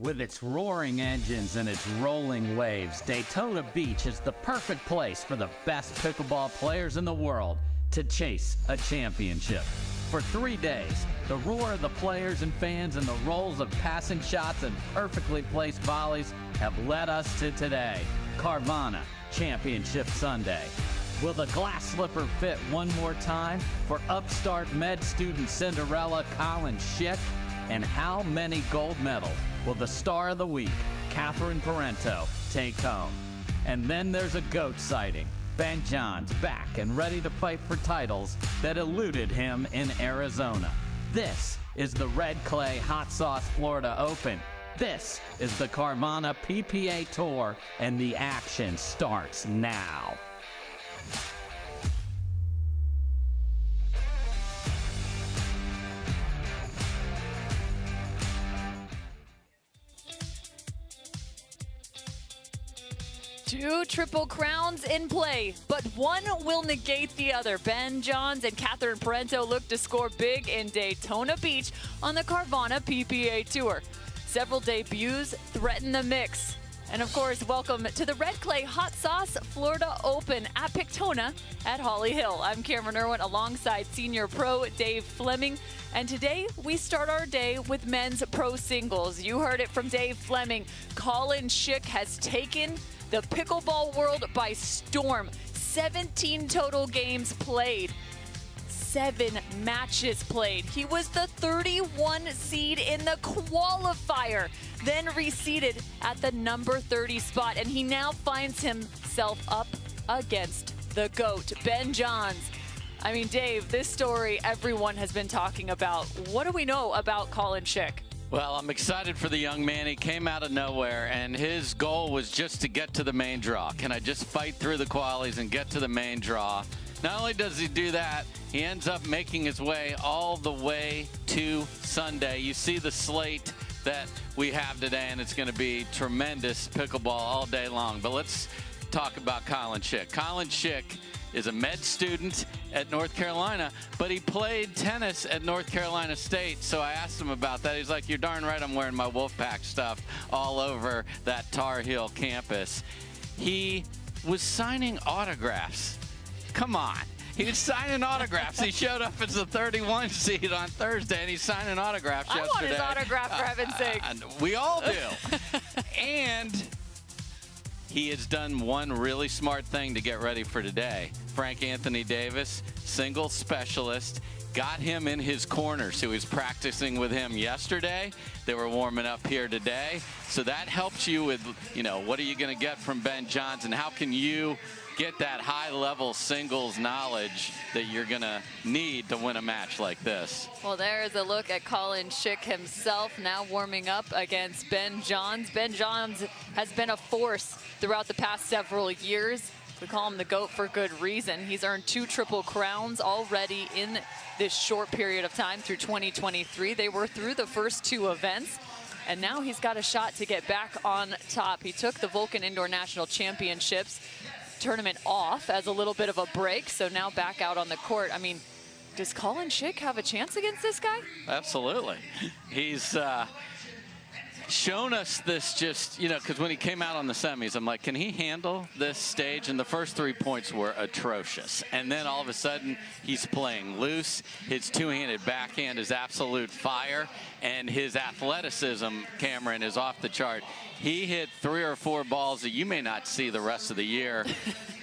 With its roaring engines and its rolling waves, Daytona Beach is the perfect place for the best pickleball players in the world to chase a championship. For 3 days, the roar of the players and fans and the rolls of passing shots and perfectly placed volleys have led us to today, Carvana Championship Sunday. Will the glass slipper fit one more time for upstart med student Cinderella Collin Shick? And how many gold medals will the star of the week, Parenteau, take home? And then there's a GOAT sighting. Ben John's back and ready to fight for titles that eluded him in Arizona. This is the Red Clay Hot Sauce Florida Open. This is the Carvana PPA Tour, and the action starts now. Two triple crowns in play, but one will negate the other. Ben Johns and Parenteau look to score big in Daytona Beach on the Carvana PPA Tour. Several debuts threaten the mix. And of course, welcome to the Red Clay Hot Sauce Florida Open at Pictona at Holly Hill. I'm Cameron Irwin alongside senior pro Dave Fleming. And today we start our day with men's pro singles. You heard it from Dave Fleming. Collin Shick has taken the pickleball world by storm. 17 total games played, 7 matches played. He was the 31 seed in the qualifier, then reseeded at the number 30 spot, and he now finds himself up against the GOAT, Ben Johns. I mean, Dave, this story everyone has been talking about. What do we know about Collin Shick? Well, I'm excited for the young man. He came out of nowhere, and his goal was just to get to the main draw. Can I just fight through the qualies and get to the main draw? Not only does he do that, he ends up making his way all the way to Sunday. You see the slate that we have today, and it's going to be tremendous pickleball all day long. But let's talk about Collin Shick. Collin Shick is a med student at North Carolina, but he played tennis at North Carolina State. So I asked him about that. He's like, you're darn right I'm wearing my Wolfpack stuff all over that Tar Heel campus. He was signing autographs. Come on. He was signing autographs. He showed up as the 31 seed on Thursday, and he's signing autographs yesterday. I want his autograph, for heaven's sake. We all do. And he has done one really smart thing to get ready for today. Frank Anthony Davis, singles specialist, got him in his corner. So he was practicing with him yesterday. They were warming up here today. So that helps you with, what are you going to get from Ben Johns, and how can you get that high-level singles knowledge that you're going to need to win a match like this. Well, there's a look at Collin Shick himself now warming up against Ben Johns. Ben Johns has been a force throughout the past several years. We call him the GOAT for good reason. He's earned 2 triple crowns already in this short period of time through 2023. They were through the first 2 events, and now he's got a shot to get back on top. He took the Vulcan Indoor National Championships tournament off as a little bit of a break, so now back out on the court. I mean, does Collin Shick have a chance against this guy? Absolutely. He's shown us this just, because when he came out on the semis, I'm like, can he handle this stage? And the first 3 points were atrocious. And then all of a sudden, he's playing loose. His two-handed backhand is absolute fire. And his athleticism, Cameron, is off the chart. He hit 3 or 4 balls that you may not see the rest of the year.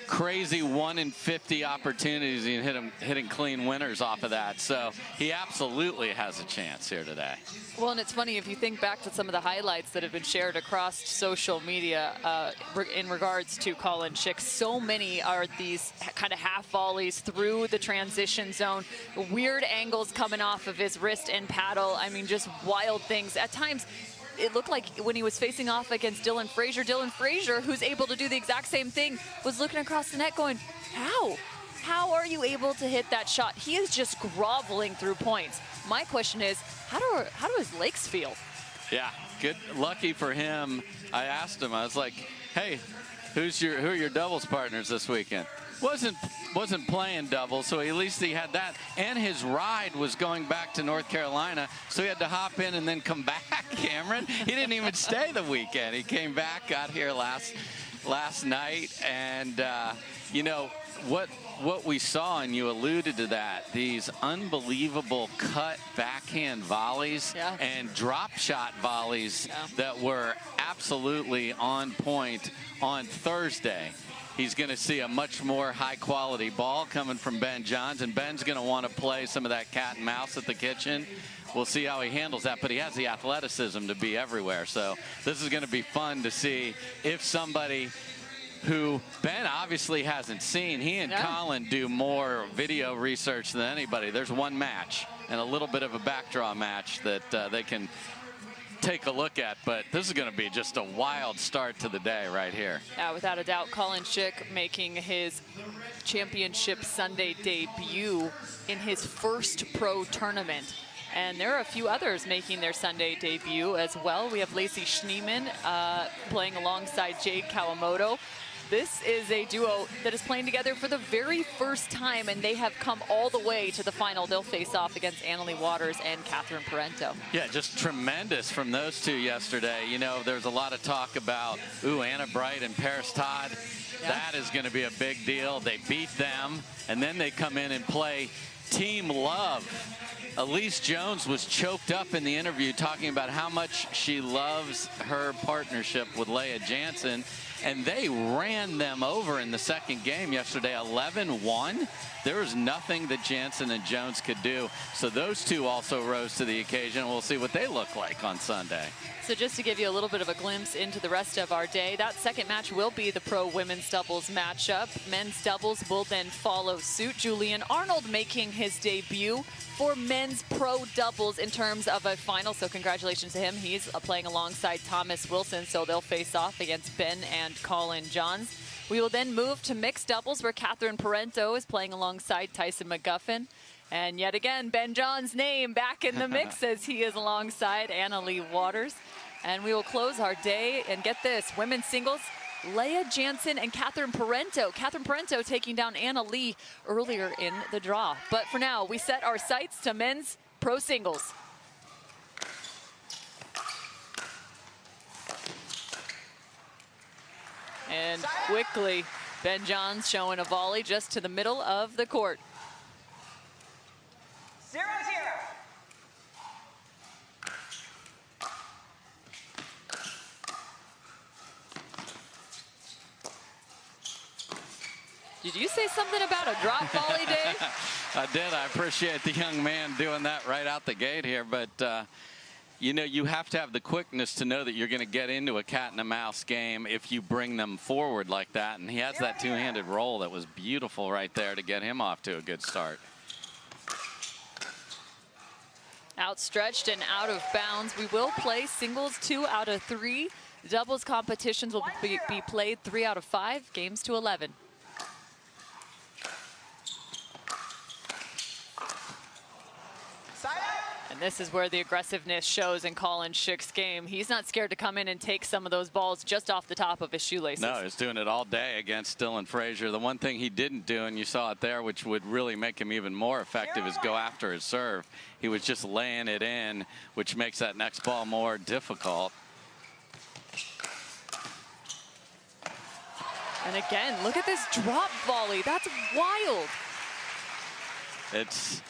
Crazy 1 in 50 opportunities, and hitting clean winners off of that. So he absolutely has a chance here today. Well, and it's funny, if you think back to some of the highlights that have been shared across social media in regards to Collin Shick, so many are these kind of half volleys through the transition zone, weird angles coming off of his wrist and paddle. I mean, just wild things. At times, it looked like when he was facing off against Dylan Frazier, who's able to do the exact same thing, was looking across the net going, how? How are you able to hit that shot? He is just groveling through points. My question is, how do his legs feel? Yeah, good, lucky for him. I asked him, I was like, hey, who are your doubles partners this weekend? wasn't playing double, so at least he had that. And his ride was going back to North Carolina, so he had to hop in and then come back, Cameron. He didn't even stay the weekend. He came back, got here last night, and you know what we saw, and you alluded to that, these unbelievable cut backhand volleys and drop shot volleys that were absolutely on point on Thursday. He's going to see a much more high-quality ball coming from Ben Johns, and Ben's going to want to play some of that cat and mouse at the kitchen. We'll see how he handles that, but he has the athleticism to be everywhere. So this is going to be fun to see if somebody who Ben obviously hasn't seen. He and Collin do more video research than anybody. There's one match and a little bit of a backdraw match that they can take a look at, but this is going to be just a wild start to the day right here. Yeah, without a doubt, Collin Shick making his championship Sunday debut in his first pro tournament. And there are a few others making their Sunday debut as well. We have Lacy Schneemann playing alongside Jade Kawamoto. This is a duo that is playing together for the very first time, and they have come all the way to the final. They'll face off against Leigh and Parenteau. Yeah, just tremendous from those two yesterday. You know, there's a lot of talk about, Anna Bright and Paris Todd. That is going to be a big deal. They beat them, and then they come in and play Team Love. Elise Jones was choked up in the interview talking about how much she loves her partnership with Leigh Jansen, and they ran them over in the second game yesterday, 11-1. There was nothing that Jansen and Jones could do. So those two also rose to the occasion. We'll see what they look like on Sunday. So just to give you a little bit of a glimpse into the rest of our day, that second match will be the pro women's doubles matchup. Men's doubles will then follow suit. Julian Arnold making his debut for men's pro doubles in terms of a final. So congratulations to him. He's playing alongside Thomas Wilson. So they'll face off against Ben and Collin Johns. We will then move to mixed doubles where Parenteau is playing alongside Tyson McGuffin. And yet again, Ben Johns' name back in the mix as he is alongside Leigh. And we will close our day, and get this, women's singles, Leigh Jansen and Parenteau. Parenteau taking down Leigh earlier in the draw. But for now, we set our sights to men's pro singles. And quickly, Ben Johns showing a volley just to the middle of the court. 0-0. Did you say something about a drop volley, Dave? I did. I appreciate the young man doing that right out the gate here. But, you know, you have to have the quickness to know that you're going to get into a cat and a mouse game if you bring them forward like that. And he has that two-handed roll that was beautiful right there to get him off to a good start. Outstretched and out of bounds. We will play singles 2 out of 3. Doubles competitions will be played 3 out of 5, games to 11. And this is where the aggressiveness shows in Collin Shick's game. He's not scared to come in and take some of those balls just off the top of his shoelaces. No, he's doing it all day against Dylan Frazier. The one thing he didn't do, and you saw it there, which would really make him even more effective, is go after his serve. He was just laying it in, which makes that next ball more difficult. And again, look at this drop volley. That's wild. It's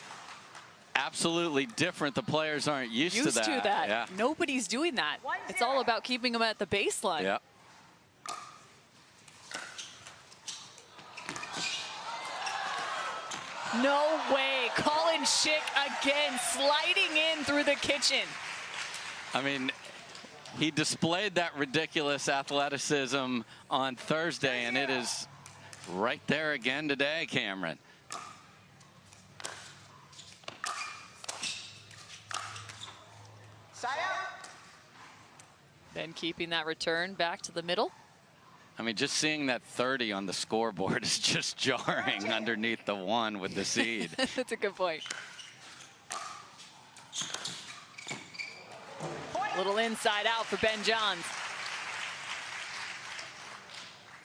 absolutely different. The players aren't used to that. Yeah. Nobody's doing that. It's all about keeping them at the baseline. Yeah. No way. Collin Shick again sliding in through the kitchen. I mean, he displayed that ridiculous athleticism on Thursday, and it is right there again today, Cameron. Then keeping that return back to the middle. I mean, just seeing that 30 on the scoreboard is just jarring underneath the 1 with the seed. That's a good point. Little inside out for Ben Johns.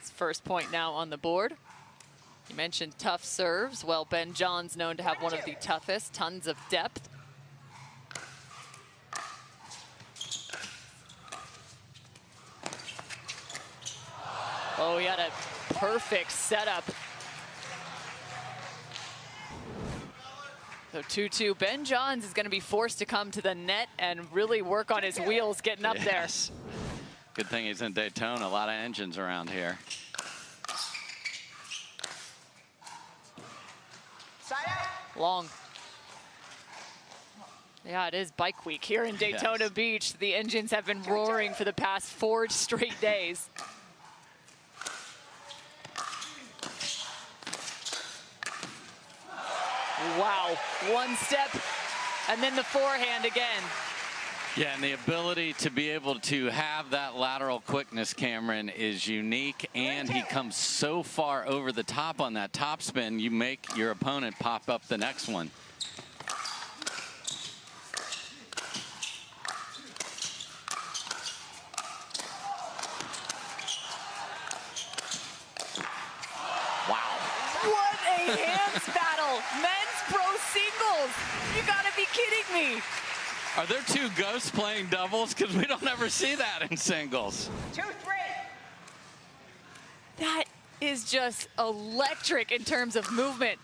His first point now on the board. You mentioned tough serves. Well, Ben John's known to have one of the toughest, tons of depth. Oh, he had a perfect setup. So 2-2. Ben Johns is going to be forced to come to the net and really work on his wheels getting up there. Good thing he's in Daytona. A lot of engines around here. Long. Yeah, it is bike week here in Daytona Beach. The engines have been roaring for the past 4 straight days. Wow, one step and then the forehand again. Yeah, and the ability to be able to have that lateral quickness, Cameron, is unique, and he comes so far over the top on that topspin, you make your opponent pop up the next one. Wow. What a hands battle. Men's pro singles. You gotta be kidding me. Are there 2 ghosts playing doubles? Because we don't ever see that in singles. 2-3. That is just electric in terms of movement.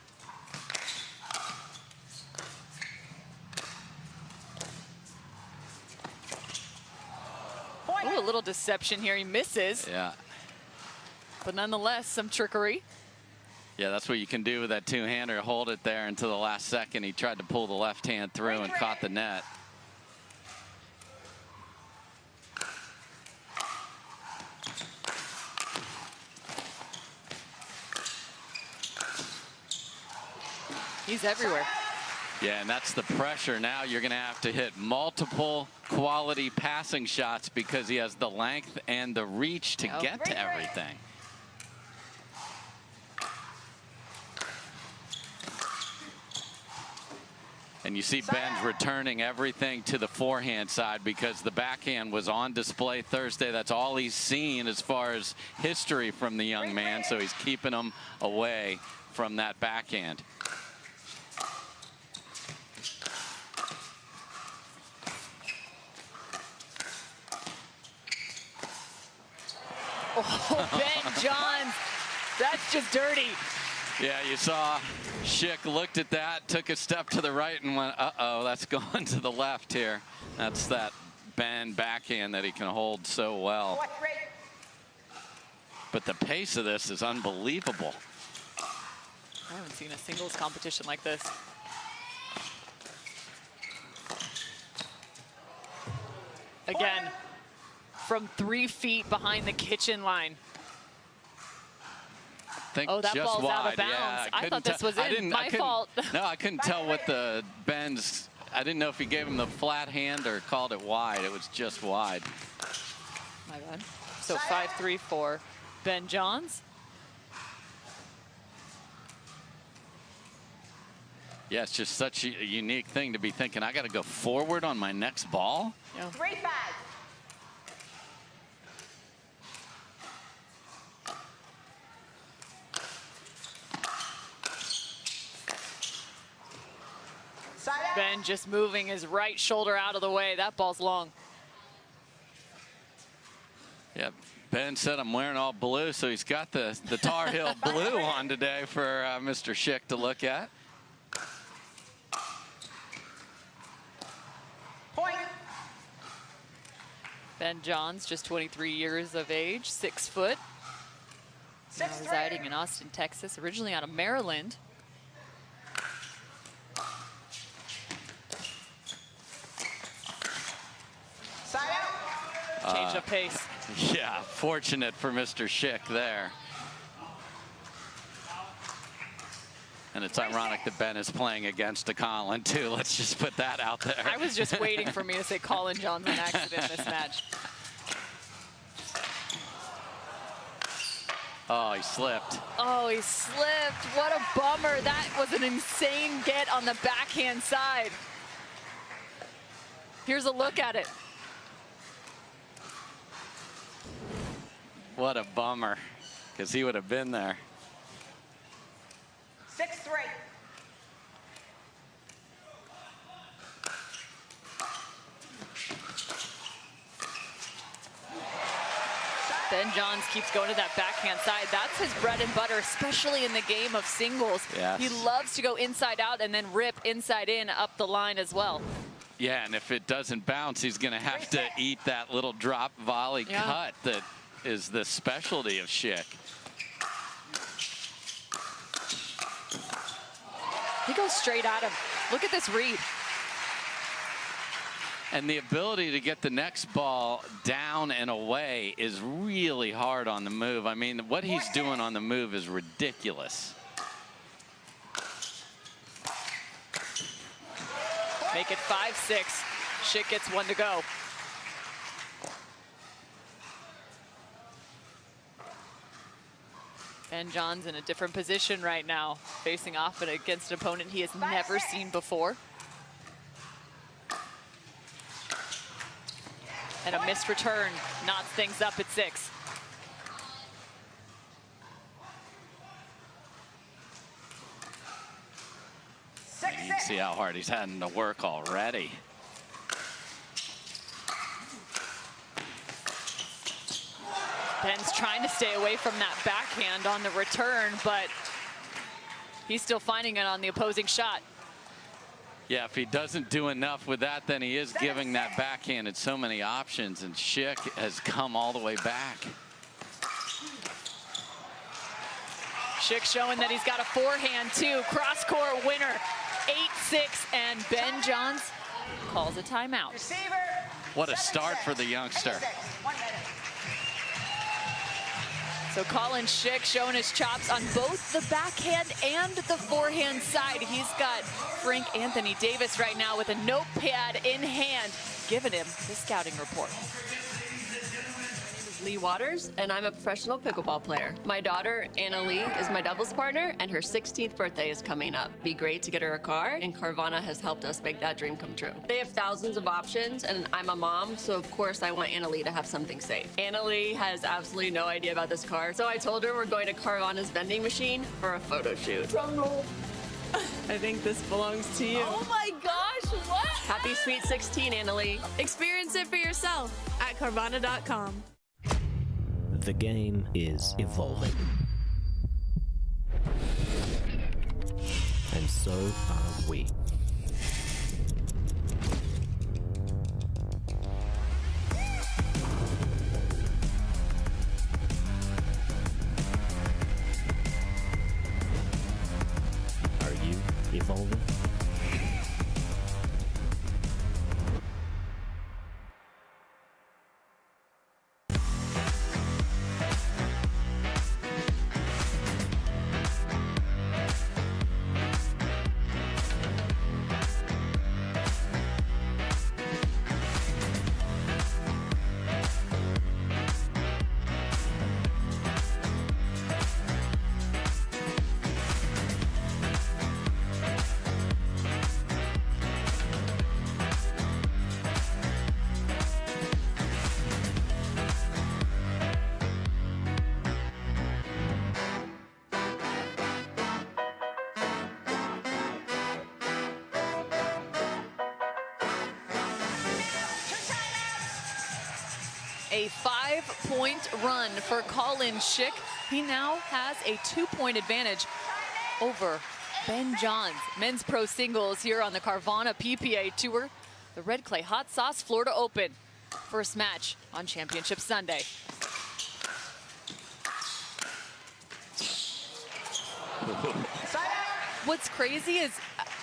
Oh, a little deception here. He misses. Yeah. But nonetheless, some trickery. Yeah, that's what you can do with that 2-hander. Hold it there until the last second. He tried to pull the left hand through and caught the net. He's everywhere. Yeah, and that's the pressure. Now you're going to have to hit multiple quality passing shots because he has the length and the reach to get to everything. And you see Ben's returning everything to the forehand side because the backhand was on display Thursday. That's all he's seen as far as history from the young man, so he's keeping him away from that backhand. Oh, Ben Johns, that's just dirty. Yeah, you saw Shick looked at that, took a step to the right and went, uh-oh, that's going to the left here. That's that Ben backhand that he can hold so well. But the pace of this is unbelievable. I haven't seen a singles competition like this. Again, from 3 feet behind the kitchen line. Oh, that just ball's wide. out of bounds. Yeah, I thought this was in. My fault. No, I couldn't tell what the Ben's. I didn't know if he gave him the flat hand or called it wide. It was just wide. My bad. So 5-3 for Ben Johns. Yeah, it's just such a unique thing to be thinking, I got to go forward on my next ball. Yeah. 3-5. Ben just moving his right shoulder out of the way. That ball's long. Yeah, Ben said I'm wearing all blue, so he's got the Tar Heel blue on today for Mr. Shick to look at. Point. Ben Johns, just 23 years of age, 6 foot. Now residing in Austin, Texas, originally out of Maryland. Change of pace. Yeah, fortunate for Mr. Shick there. And it's ironic that Ben is playing against a Collin, too. Let's just put that out there. I was just waiting for me to say Collin John's on accident in this match. Oh, he slipped. Oh, he slipped. What a bummer. That was an insane get on the backhand side. Here's a look at it. What a bummer, because he would have been there. 6-3. Ben Johns keeps going to that backhand side. That's his bread and butter, especially in the game of singles. Yes. He loves to go inside out and then rip inside in up the line as well. Yeah, and if it doesn't bounce, he's going to have to eat that little drop volley cut that is the specialty of Shick. He goes straight at him. Look at this read. And the ability to get the next ball down and away is really hard on the move. I mean, what he's doing on the move is ridiculous. Make it 5-6. Shick gets one to go. Ben Johns in a different position right now, facing off against an opponent he has never seen before. And a missed return knots things up at 6. You can see how hard he's having to work already. Ben's trying to stay away from that backhand on the return, but he's still finding it on the opposing shot. Yeah, if he doesn't do enough with that, then he is giving that backhanded so many options, and Shick has come all the way back. Shick showing that he's got a forehand too. Cross-court winner, 8-6, and Ben Johns calls a timeout. What a start for the youngster. 1 minute. So Collin Shick showing his chops on both the backhand and the forehand side. He's got Frank Anthony Davis right now with a notepad in hand, giving him the scouting report. Leigh Waters, and I'm a professional pickleball player. My daughter, Anna Leigh, is my doubles partner, and her 16th birthday is coming up. Be great to get her a car, and Carvana has helped us make that dream come true. They have thousands of options, and I'm a mom, so of course I want Anna Leigh to have something safe. Anna Leigh has absolutely no idea about this car, so I told her we're going to Carvana's vending machine for a photo shoot. Drum roll. I think this belongs to you. Oh my gosh, what? Happy Sweet 16, Anna Leigh. Experience it for yourself at Carvana.com. The game is evolving. And so are we. Are you evolving? A 5-point run for Collin Shick. He now has a 2-point advantage over Ben Johns. Men's pro singles here on the Carvana PPA Tour. The Red Clay Hot Sauce Florida Open. First match on Championship Sunday. What's crazy is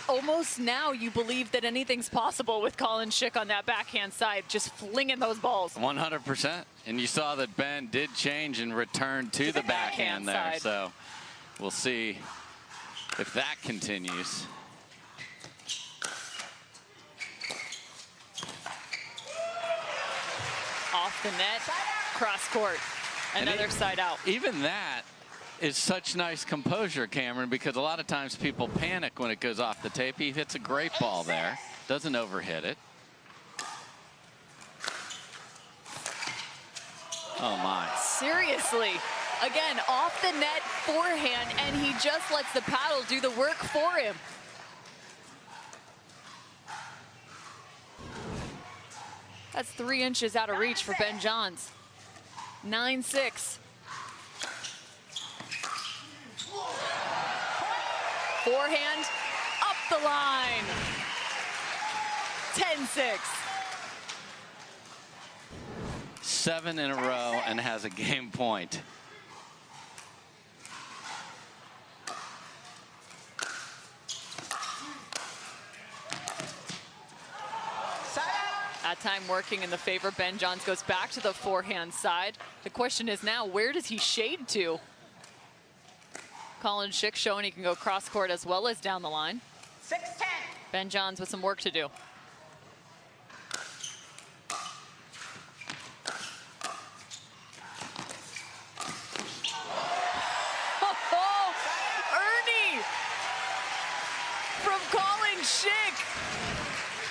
almost now you believe that anything's possible with Collin Shick on that backhand side, just flinging those balls. 100%. And you saw that Ben did change and return to the backhand there. side. So we'll see if that continues. Off the net, cross court, another side out. Even that is such nice composure, Cameron, because a lot of times people panic when it goes off the tape. He hits a great ball there, doesn't overhit it. Oh my. Seriously, Again, off the net forehand, and he just lets the paddle do the work for him. That's 3 inches out of reach for Ben Johns. 9-6. Forehand, up the line. 10-6. 7 in a row and has a game point. That time working in the favor. Ben Johns goes back to the forehand side. The question is now, where does he shade to? Collin Shick showing he can go cross court as well as down the line. 6-10. Ben Johns with some work to do. Oh, Ernie from Collin Shick.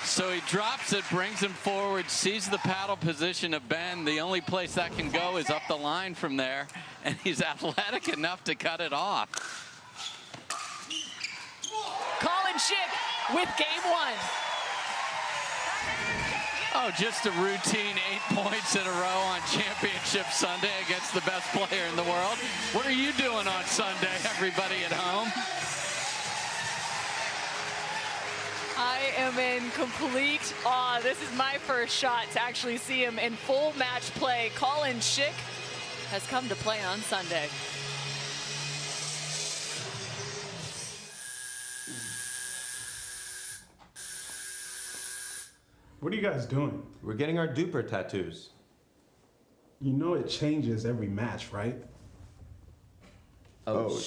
So he drops it, brings him forward, sees the paddle position of Ben. The only place that can go is up the line from there, and he's athletic enough to cut it off. Collin Shick with game 1. Oh, just a routine 8 points in a row on Championship Sunday against the best player in the world. What are you doing on Sunday, everybody at home? I am in complete awe. This is my first shot to actually see him in full match play. Collin Shick has come to play on Sunday. What are you guys doing? We're getting our duper tattoos. You know it changes every match, right? Oh,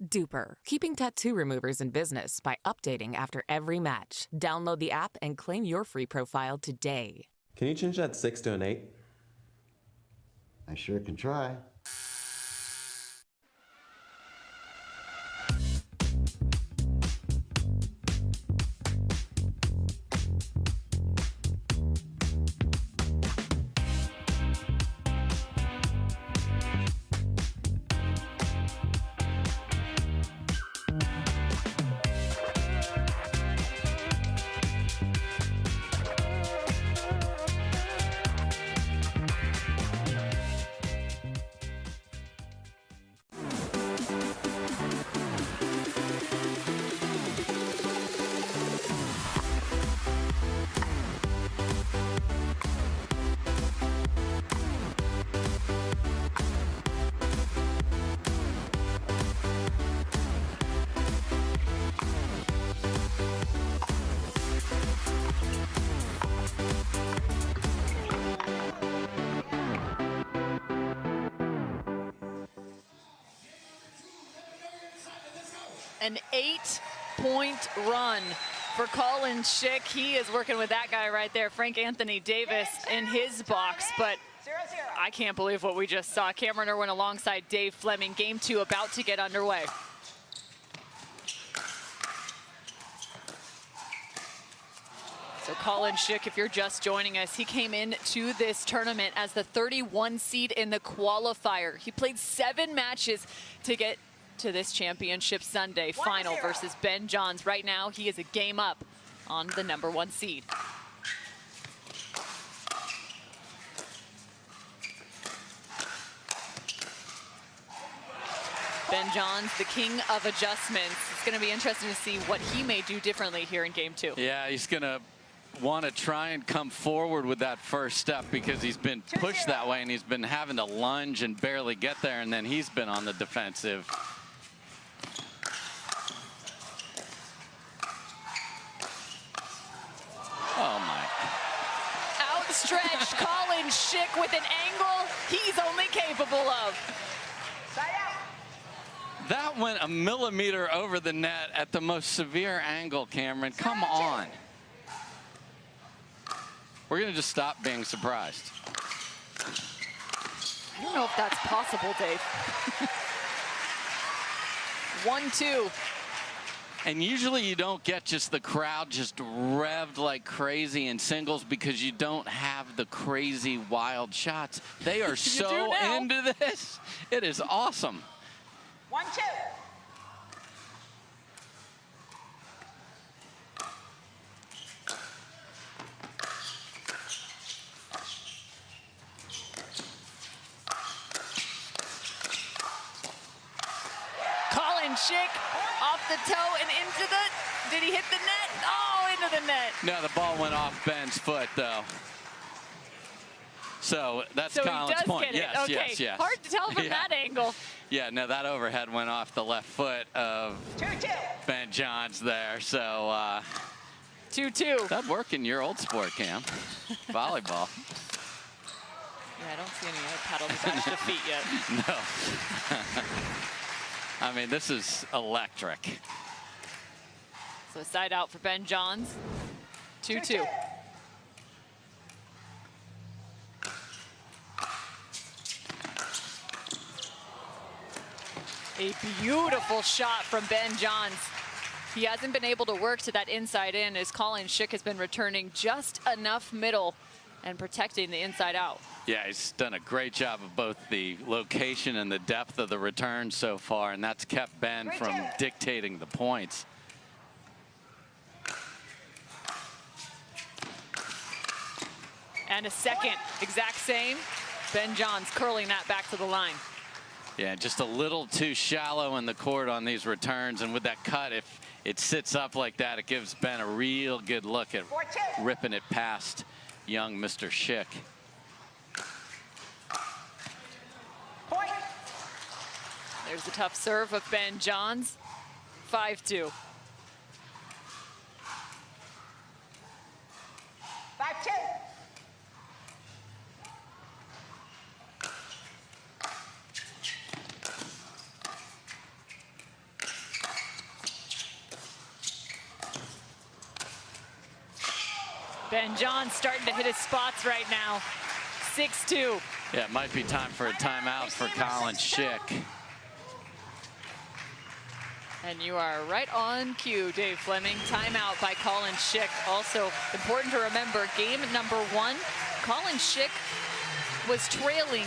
Duper, keeping tattoo removers in business by updating after every match. Download the app and claim your free profile today. Can you change that 6 to an 8? I sure can try. An 8-point run for Collin Shick. He is working with that guy right there, Frank Anthony Davis, in his box. But I can't believe what we just saw. Cameron Irwin alongside Dave Fleming. Game 2 about to get underway. So Collin Shick, if you're just joining us, he came into this tournament as the 31 seed in the qualifier. He played 7 matches to get to this Championship Sunday final versus Ben Johns. Right now, he is a game up on the #1 seed. Ben Johns, the king of adjustments. It's going to be interesting to see what he may do differently here in game 2. Yeah, he's going to want to try and come forward with that first step because he's been pushed that way and he's been having to lunge and barely get there, and then he's been on the defensive. Oh my. Outstretched Collin Shick with an angle he's only capable of. That went a millimeter over the net at the most severe angle, Cameron. Come on. We're going to just stop being surprised. I don't know if that's possible, Dave. 1-2. And usually you don't get just the crowd just revved like crazy in singles because you don't have the crazy wild shots. They are so into this. It is awesome. 1-2. Collin Shick off the toe and into the, did he hit the net? Oh, into the net. No, the ball went off Ben's foot, though. So that's Collin's point. Get it. Yes, okay. yes, yes. Hard to tell from that angle. Yeah, no, that overhead went off the left foot of 2-2. Ben Johns there. So 2-2. that'd work in your old sport, Cam. Volleyball. Yeah, I don't see any other paddle besides the feet yet. No. I mean, this is electric. So side out for Ben Johns. 2-2. A beautiful shot from Ben Johns. He hasn't been able to work to that inside in as Collin Shick has been returning just enough middle and protecting the inside out. Yeah, he's done a great job of both the location and the depth of the return so far, and that's kept Ben from dictating the points. And a second, exact same. Ben Johns curling that back to the line. Yeah, just a little too shallow in the court on these returns, and with that cut, if it sits up like that, it gives Ben a real good look at ripping it past young Mr. Shick. Point. There's the tough serve of Ben Johns. 5-2. 5-2. Ben Johns starting to hit his spots right now. 6-2. Yeah, it might be time for a timeout for Collin Shick. And you are right on cue, Dave Fleming. Timeout by Collin Shick. Also important to remember, game number 1, Collin Shick was trailing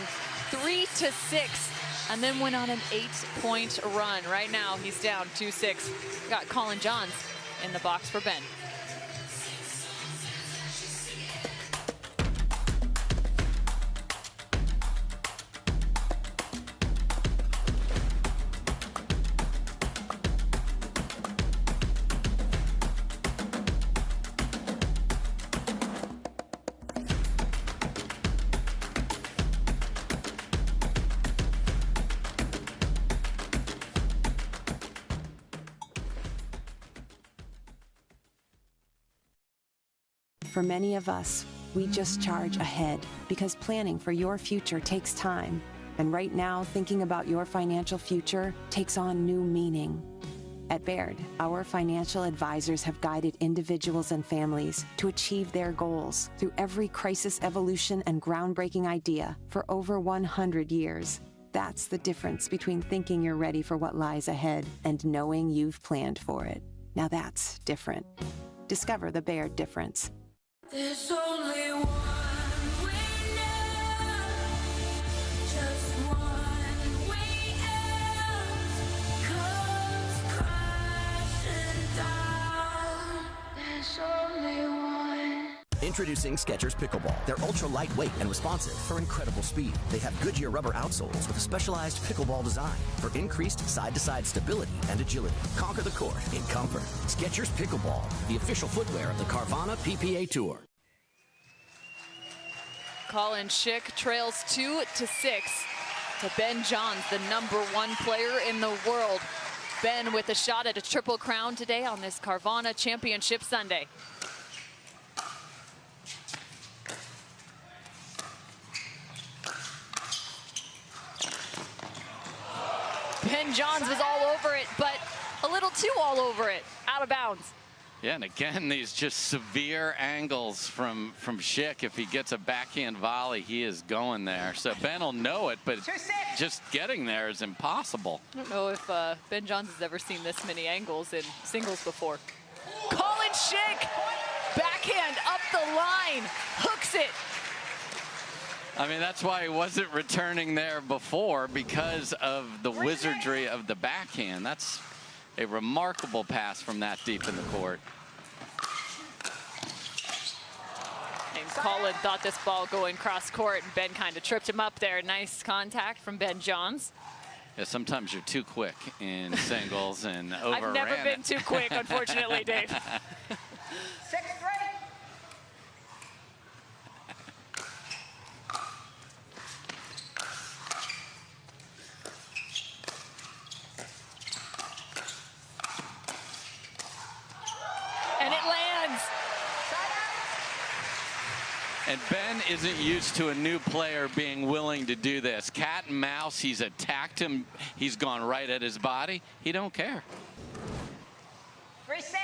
3-6 and then went on an 8-point run. Right now, he's down 2-6. Got Collin Johns in the box for Ben. For many of us, we just charge ahead because planning for your future takes time. And right now, thinking about your financial future takes on new meaning. At Baird, our financial advisors have guided individuals and families to achieve their goals through every crisis evolution and groundbreaking idea for over 100 years. That's the difference between thinking you're ready for what lies ahead and knowing you've planned for it. Now that's different. Discover the Baird difference. There's only one way now, just one way out, comes crashing down. There's only one. Introducing Skechers Pickleball. They're ultra lightweight and responsive for incredible speed. They have Goodyear rubber outsoles with a specialized pickleball design for increased side-to-side stability and agility. Conquer the court in comfort. Skechers Pickleball, the official footwear of the Carvana PPA Tour. Collin Shick trails 2-6 to Ben Johns, the #1 player in the world. Ben with a shot at a triple crown today on this Carvana Championship Sunday. Ben Johns was all over it, but a little too all over it. Out of bounds. Yeah, and again, these just severe angles from Shick. If he gets a backhand volley, he is going there. So Ben will know it, but just getting there is impossible. I don't know if Ben Johns has ever seen this many angles in singles before. Collin Shick, backhand up the line, hooks it. I mean, that's why he wasn't returning there before, because of the wizardry of the backhand. That's a remarkable pass from that deep in the court. And Collin thought this ball going cross court, and Ben kind of tripped him up there. Nice contact from Ben Johns. Yeah, sometimes you're too quick in singles and overran I've never been too quick, unfortunately, Dave. 6-3. And it lands. And Ben isn't used to a new player being willing to do this. Cat and mouse, he's attacked him. He's gone right at his body. He don't care. 3-6.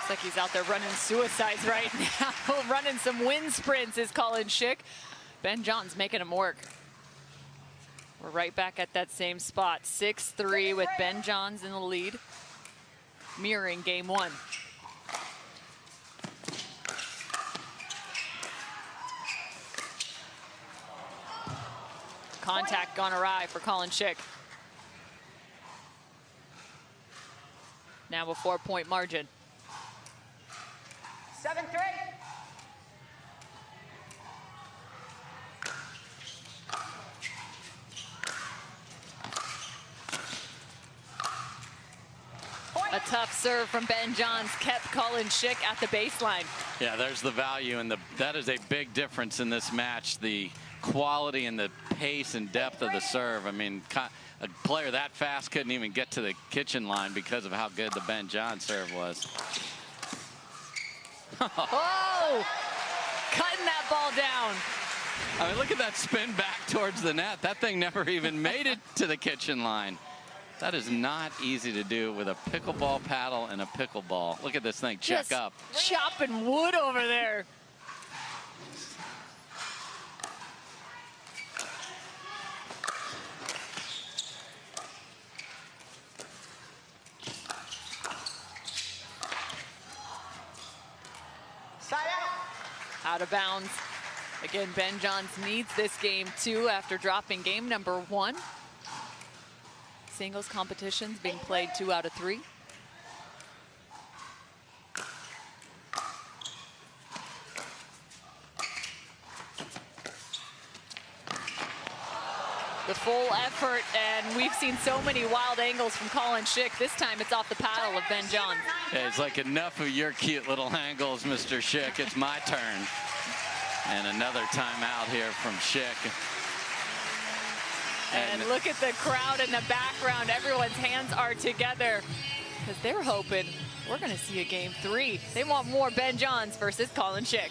Looks like he's out there running suicides right now. Running some wind sprints is Collin Shick. Ben Johns making him work. We're right back at that same spot. 6-3 with Ben Johns in the lead, mirroring game one. Contact gone awry for Collin Shick. Now a 4-point margin. 7-3. A tough serve from Ben Johns kept Collin Shick at the baseline. Yeah, there's the value, and that is a big difference in this match. The quality and the pace and depth of the serve. I mean, a player that fast couldn't even get to the kitchen line because of how good the Ben Johns serve was. Oh, cutting that ball down. I mean, look at that spin back towards the net. That thing never even made it to the kitchen line. That is not easy to do with a pickleball paddle and a pickleball. Look at this thing check Just up. chopping wood over there. Out of bounds. Again, Ben Johns needs this game too after dropping game number 1. Singles competitions being played 2 out of 3. The full effort, and we've seen so many wild angles from Collin Shick. This time it's off the paddle of Ben Johns. Yeah, it's like, enough of your cute little angles, Mr. Shick. It's my turn. And another timeout here from Shick. And look at the crowd in the background. Everyone's hands are together because they're hoping we're going to see a game 3. They want more Ben Johns versus Collin Shick.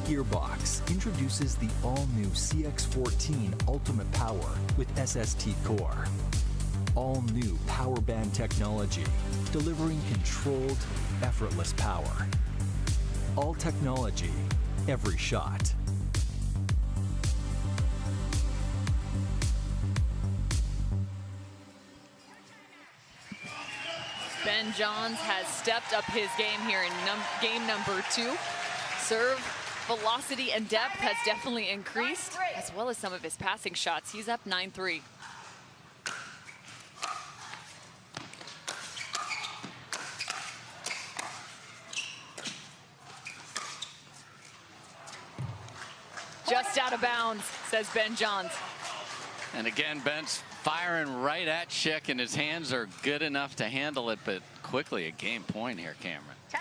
Gearbox introduces the all-new CX-14 Ultimate Power with SST Core. all-new power band technology, delivering controlled, effortless power. All technology, every shot. Ben Johns has stepped up his game here in game number 2. Serve velocity and depth has definitely increased, as well as some of his passing shots. He's up 9-3. Just out of bounds, says Ben Johns. And again, Ben's firing right at Shick, and his hands are good enough to handle it, but quickly a game point here, Cameron. 10-3.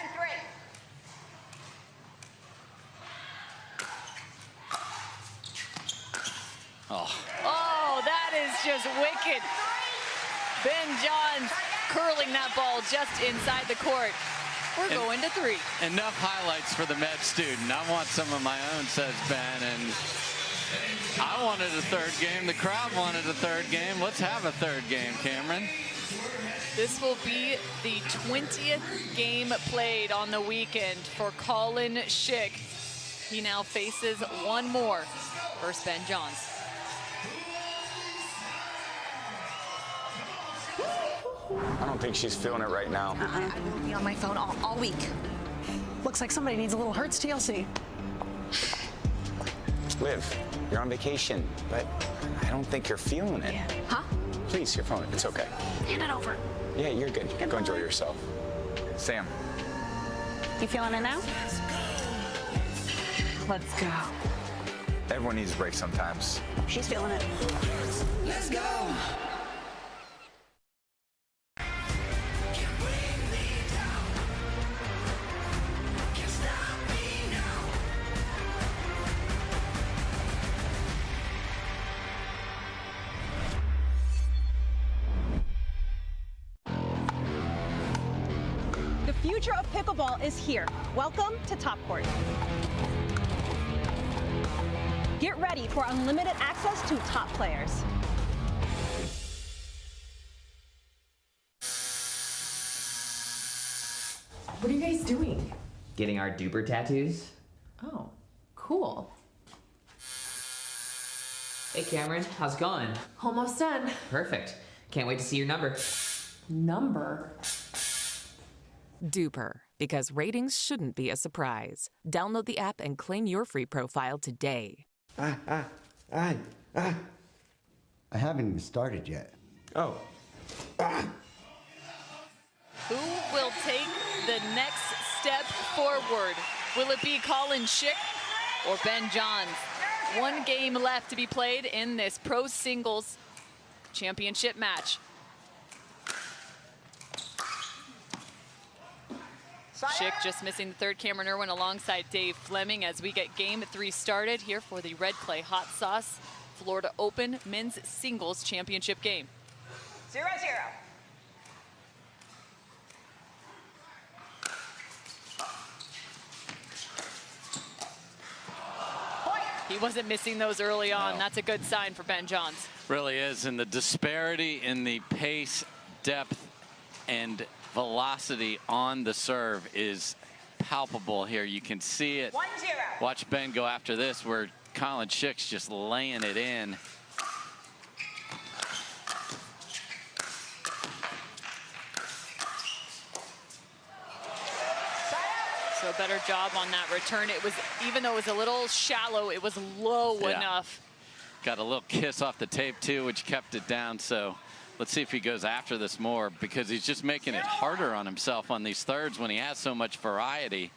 Oh, that is just wicked. Ben Johns curling that ball just inside the court. We're going to 3. Enough highlights for the med student. I want some of my own, says Ben, and I wanted a third game. The crowd wanted a third game. Let's have a third game, Cameron. This will be the 20th game played on the weekend for Collin Shick. He now faces one more versus Ben Johns. I don't think she's feeling it right now. I won't be on my phone all week. Looks like somebody needs a little Hertz TLC. Liv, you're on vacation, but I don't think you're feeling it. Huh? Please, your phone. It's okay. Hand it over. Yeah, you're good. Go enjoy yourself. Sam. You feeling it now? Let's go. Everyone needs a break sometimes. She's feeling it. Let's go. The future of pickleball is here. Welcome to Top Court. Get ready for unlimited access to top players. What are you guys doing? Getting our duper tattoos. Oh, cool. Hey Cameron, how's it going? Almost done. Perfect. Can't wait to see your number. Number? Duper, because ratings shouldn't be a surprise. Download the app and claim your free profile today. I haven't even started yet. Oh. Who will take the next step forward? Will it be Collin Shick or Ben Johns? One game left to be played in this pro singles championship match. Shick just missing the third. Cameron Irwin alongside Dave Fleming as we get game 3 started here for the Red Clay Hot Sauce Florida Open Men's Singles Championship game. 0-0. He wasn't missing those early on. No. That's a good sign for Ben Johns. Really is, and the disparity in the pace, depth, and velocity on the serve is palpable here. You can see it. 1-0. Watch Ben go after this, where Collin Shick's just laying it in. So a better job on that return. It was, even though it was a little shallow, it was low enough. Got a little kiss off the tape too, which kept it down. So let's see if he goes after this more, because he's just making it harder on himself on these thirds when he has so much variety.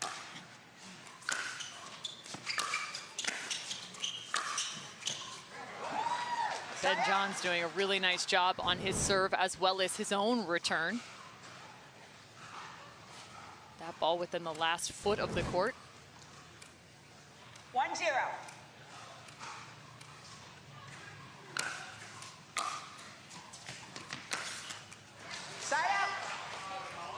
Ben Johns doing a really nice job on his serve as well as his own return. That ball within the last foot of the court. 1-0. Side out.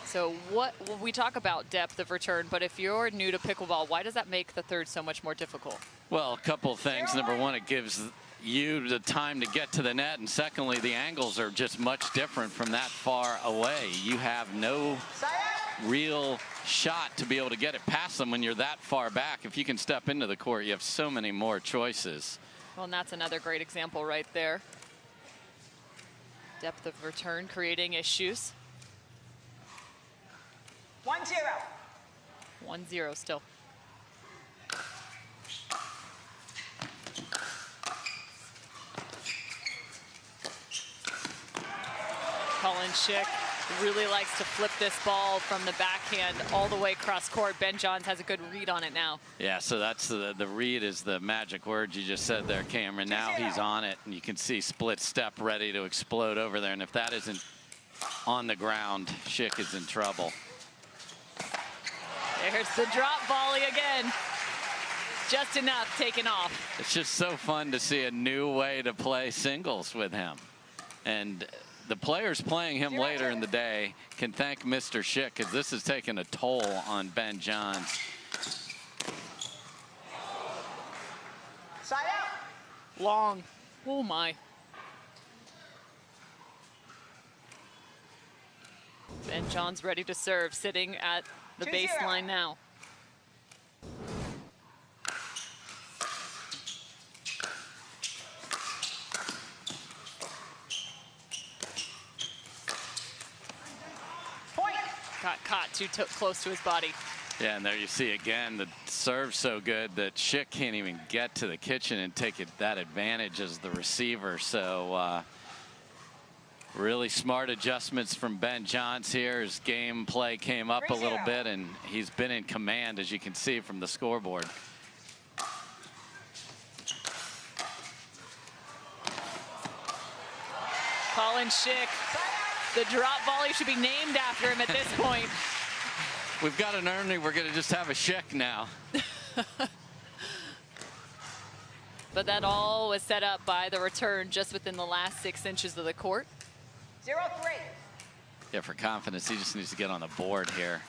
So what, well, we talk about depth of return, but if you're new to pickleball, why does that make the third so much more difficult? Well, a couple of things. Number one, it gives you the time to get to the net, and secondly, the angles are just much different from that far away. You have no real shot to be able to get it past them when you're that far back. If you can step into the court, you have so many more choices. Well, and that's another great example right there. Depth of return creating issues. 1-0. 1-0 still. Collin Shick really likes to flip this ball from the backhand all the way across court. Ben Johns has a good read on it now. Yeah, so that's the read is the magic word you just said there, Cameron. Now he's on it, and you can see split step ready to explode over there. And if that isn't on the ground, Shick is in trouble. There's the drop volley again. Just enough taken off. It's just so fun to see a new way to play singles with him. And the players playing him later in the day can thank Mr. Shick, because this has taken a toll on Ben Johns. Side out. Long. Oh my. Ben Johns ready to serve, sitting at the 2-0. baseline now. Got caught too close to his body. Yeah, and there you see again, the serve's so good that Shick can't even get to the kitchen and take that advantage as the receiver. So really smart adjustments from Ben Johns here. His game play came up a little bit, and he's been in command, as you can see from the scoreboard. Collin Shick. The drop volley should be named after him at this point. We've got an Ernie. We're going to just have a Shick now. But that all was set up by the return just within the last 6 inches of the court. 0-3. Yeah, for confidence, he just needs to get on the board here.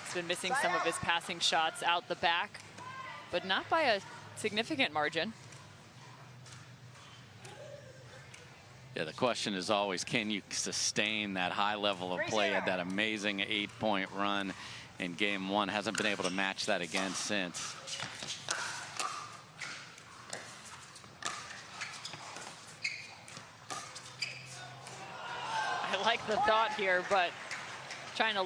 He's been missing some of his passing shots out the back, but not by a significant margin. Yeah, the question is always, can you sustain that high level of play at that amazing 8-point run in game one? Hasn't been able to match that again since. I like the thought here, but trying to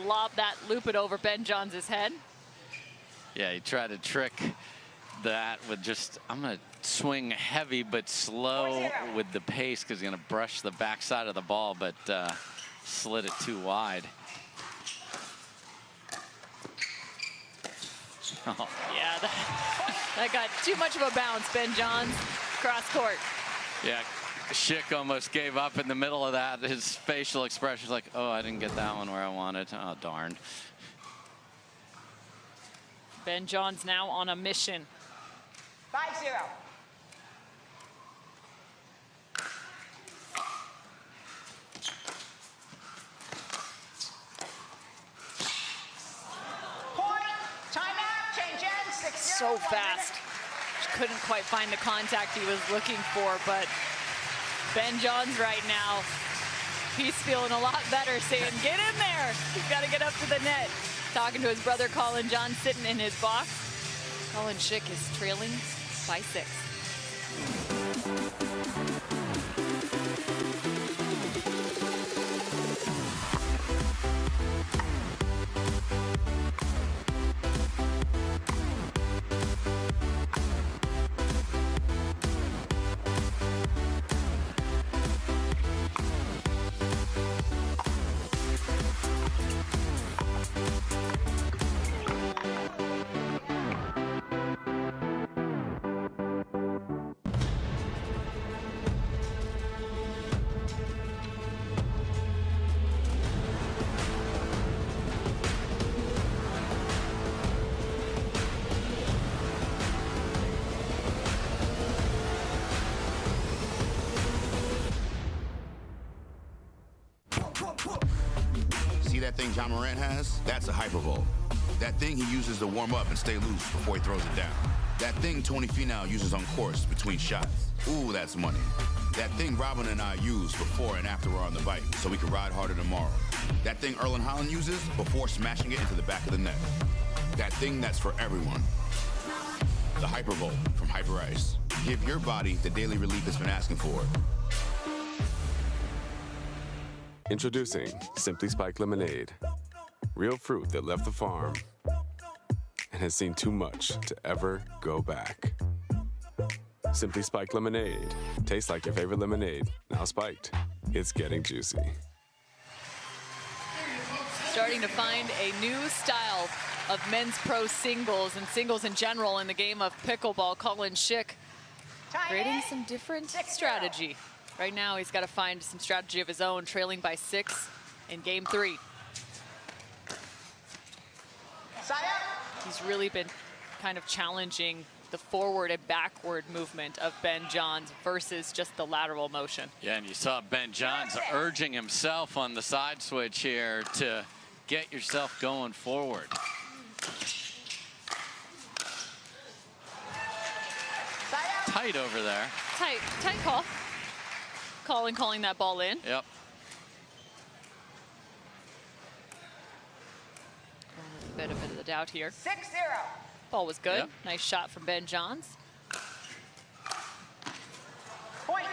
loop it over Ben Johns' head. Yeah, he tried to trick that with just, I'm going to swing heavy but slow with the pace, because he's going to brush the backside of the ball, but slid it too wide. Oh. Yeah, that got too much of a bounce. Ben Johns, cross court. Yeah, Shick almost gave up in the middle of that. His facial expression was like, oh, I didn't get that one where I wanted. Oh, darn. Ben Johns now on a mission. 5-0. So fast. Couldn't quite find the contact he was looking for, but Ben Johns right now, he's feeling a lot better, saying, get in there. He's got to get up to the net. Talking to his brother, Collin Johns, sitting in his box. Collin Shick is trailing by 6. See that thing John Morant has? That's a hypervolt. That thing he uses to warm up and stay loose before he throws it down. That thing Tony Finau uses on course between shots. Ooh, that's money. That thing Robin and I use before and after we're on the bike so we can ride harder tomorrow. That thing Erlen Holland uses before smashing it into the back of the net. That thing that's for everyone. The Hypervolt from Hyper Ice. Give your body the daily relief it's been asking for. Introducing Simply Spiked Lemonade. Real fruit that left the farm and has seen too much to ever go back. Simply Spiked Lemonade. Tastes like your favorite lemonade. Now spiked. It's getting juicy. Starting to find a new style of men's pro singles and singles in general in the game of pickleball. Collin Shick creating some different strategy. Right now he's got to find some strategy of his own, trailing by 6 in game 3. He's really been kind of challenging the forward and backward movement of Ben Johns versus just the lateral motion. Yeah, and you saw Ben Johns urging himself on the side switch here to get yourself going forward. Tight over there. Tight call. Collin calling that ball in. Yep. A bit of the doubt here. 6-0. Ball was good. Yep. Nice shot from Ben Johns. Point.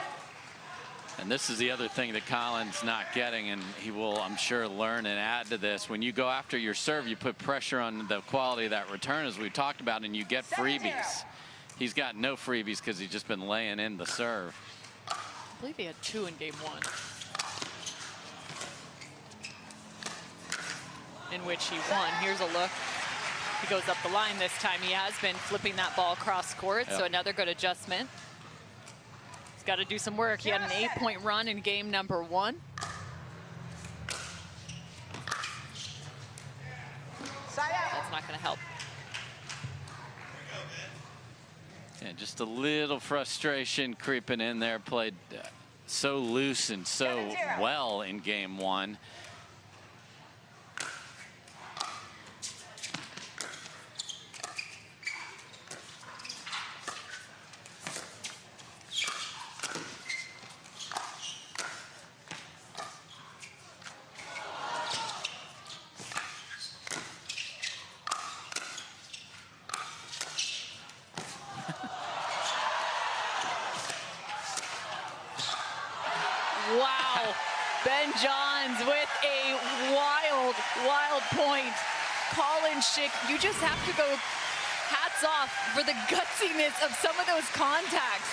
And this is the other thing that Collin's not getting, and he will, I'm sure, learn and add to this. When you go after your serve, you put pressure on the quality of that return, as we talked about, and you get freebies. He's got no freebies because he's just been laying in the serve. I believe he had 2 in game 1. In which he won. Here's a look. He goes up the line this time. He has been flipping that ball across court, so another good adjustment. He's got to do some work. He had an 8-point run in game number 1. That's not going to help. Yeah, just a little frustration creeping in there. Played so loose and so well in game 1. Wow, Ben Johns with a wild point. Collin Shick, you just have to go hats off for the gutsiness of some of those contacts.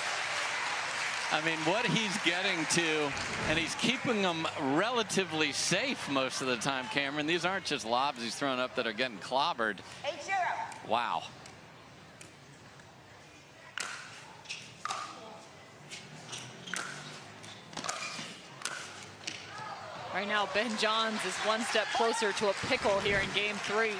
I mean, what he's getting to, and he's keeping them relatively safe most of the time, Cameron. These aren't just lobs he's throwing up that are getting clobbered. 8-0. Wow. Right now, Ben Johns is one step closer to a pickle here in game 3.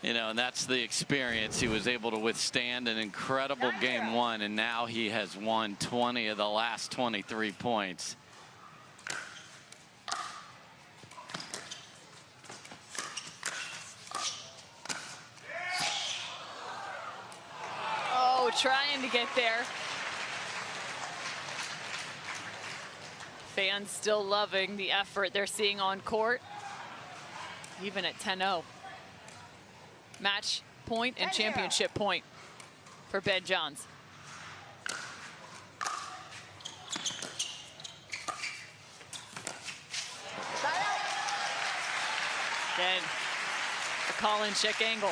You know, and that's the experience. He was able to withstand an incredible game 1, and now he has won 20 of the last 23 points. Oh, trying to get there. Fans still loving the effort they're seeing on court, even at 10-0. Match point and championship point for Ben Johns. Again, the Collin Shick angle.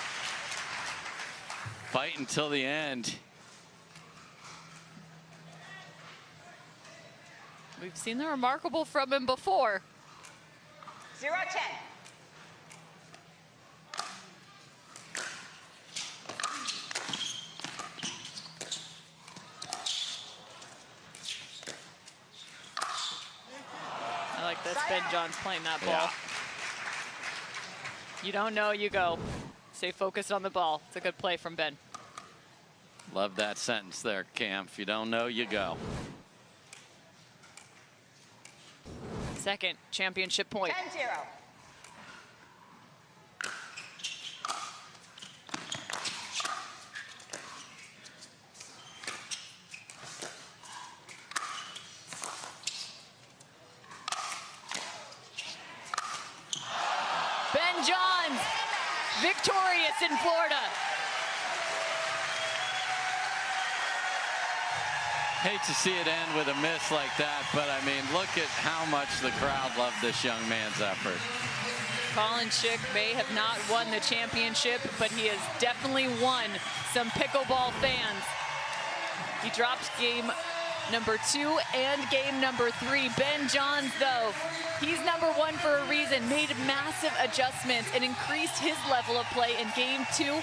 Fight until the end. We've seen the remarkable from him before. 0-10. I like this. Ben Johns playing that ball. You don't know, you go. Stay focused on the ball. It's a good play from Ben. Love that sentence there, Cam. If you don't know, you go. Second championship point. 10-0. Ben Johns, victorious in Florida. Hate to see it end with a miss like that, but I mean, look at how much the crowd loved this young man's effort. Collin Shick may have not won the championship, but he has definitely won some pickleball fans. He dropped game number 2 and game number 3. Ben Johns, though, he's number 1 for a reason, made massive adjustments and increased his level of play in game 2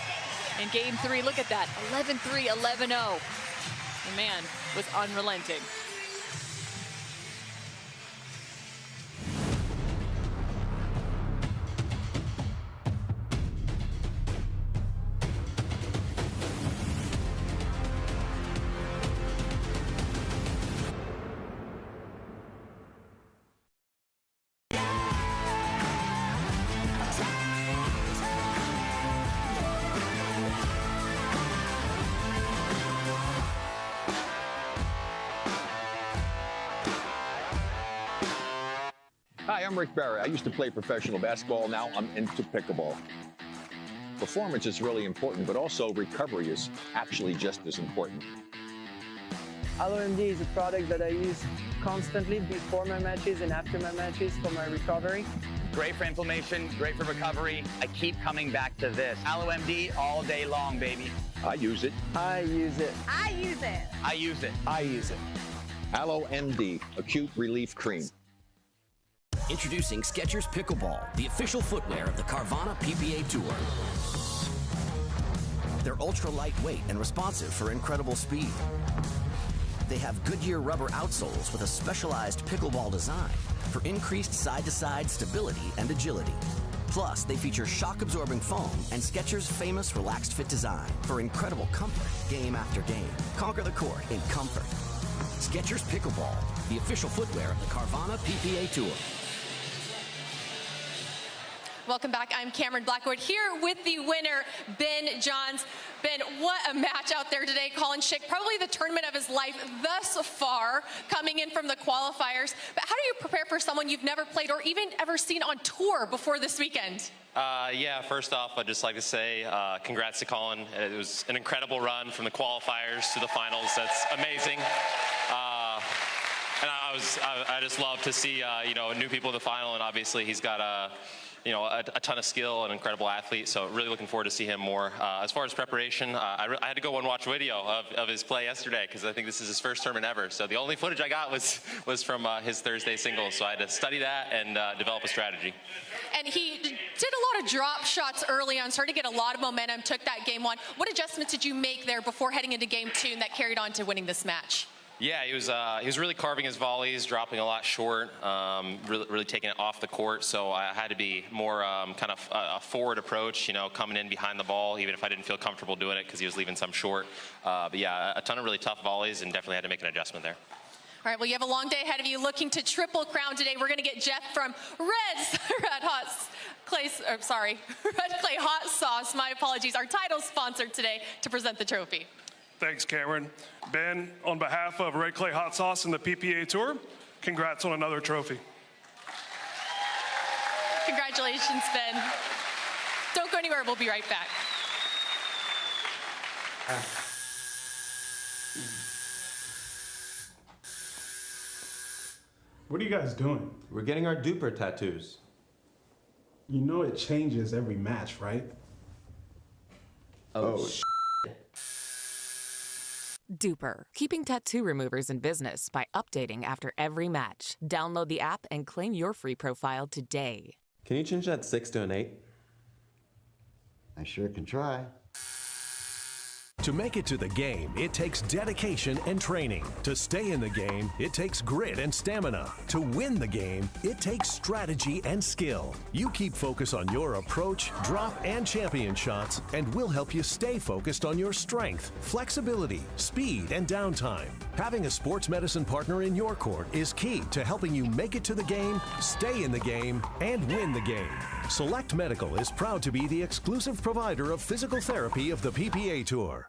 and game 3. Look at that, 11-3, 11-0. The man was unrelenting. Hi, I'm Rick Barry. I used to play professional basketball. Now I'm into pickleball. Performance is really important, but also recovery is actually just as important. AlloMD is a product that I use constantly before my matches and after my matches for my recovery. Great for inflammation, great for recovery. I keep coming back to this. AlloMD all day long, baby. I use it. I use it. I use it. I use it. I use it. AlloMD Acute Relief Cream. Introducing Skechers Pickleball, the official footwear of the Carvana PPA Tour. They're ultra lightweight and responsive for incredible speed. They have Goodyear rubber outsoles with a specialized pickleball design for increased side-to-side stability and agility. Plus, they feature shock-absorbing foam and Skechers' famous relaxed fit design for incredible comfort game after game. Conquer the court in comfort. Skechers Pickleball, the official footwear of the Carvana PPA Tour. Welcome back. I'm Cameron Blackwood here with the winner, Ben Johns. Ben, what a match out there today. Collin Shick, probably the tournament of his life thus far, coming in from the qualifiers. But how do you prepare for someone you've never played or even ever seen on tour before this weekend? Yeah, first off, I'd just like to say congrats to Collin. It was an incredible run from the qualifiers to the finals. That's amazing. And I just love to see new people in the final, and obviously he's got a ton of skill, an incredible athlete, so really looking forward to see him more. As far as preparation, I had to go and watch video of his play yesterday because I think this is his first tournament ever. So the only footage I got was from his Thursday singles, so I had to study that and develop a strategy. And he did a lot of drop shots early on, started to get a lot of momentum, took that game 1. What adjustments did you make there before heading into game 2 and that carried on to winning this match? Yeah, he was really carving his volleys, dropping a lot short, really taking it off the court. So I had to be more kind of a forward approach, coming in behind the ball, even if I didn't feel comfortable doing it because he was leaving some short. But yeah, a ton of really tough volleys and definitely had to make an adjustment there. All right, well, you have a long day ahead of you looking to triple crown today. We're going to get Jeff from Red Clay Hot Sauce, my apologies, our title sponsor today, to present the trophy. Thanks, Cameron. Ben, on behalf of Red Clay Hot Sauce and the PPA Tour, congrats on another trophy. Congratulations, Ben. Don't go anywhere. We'll be right back. What are you guys doing? We're getting our duper tattoos. You know it changes every match, right? Oh, Duper, keeping tattoo removers in business by updating after every match. Download the app and claim your free profile today. Can you change that 6 to an 8? I sure can try. To make it to the game, it takes dedication and training. To stay in the game, it takes grit and stamina. To win the game, it takes strategy and skill. You keep focus on your approach, drop, and champion shots, and we'll help you stay focused on your strength, flexibility, speed, and downtime. Having a sports medicine partner in your court is key to helping you make it to the game, stay in the game, and win the game. Select Medical is proud to be the exclusive provider of physical therapy of the PPA Tour.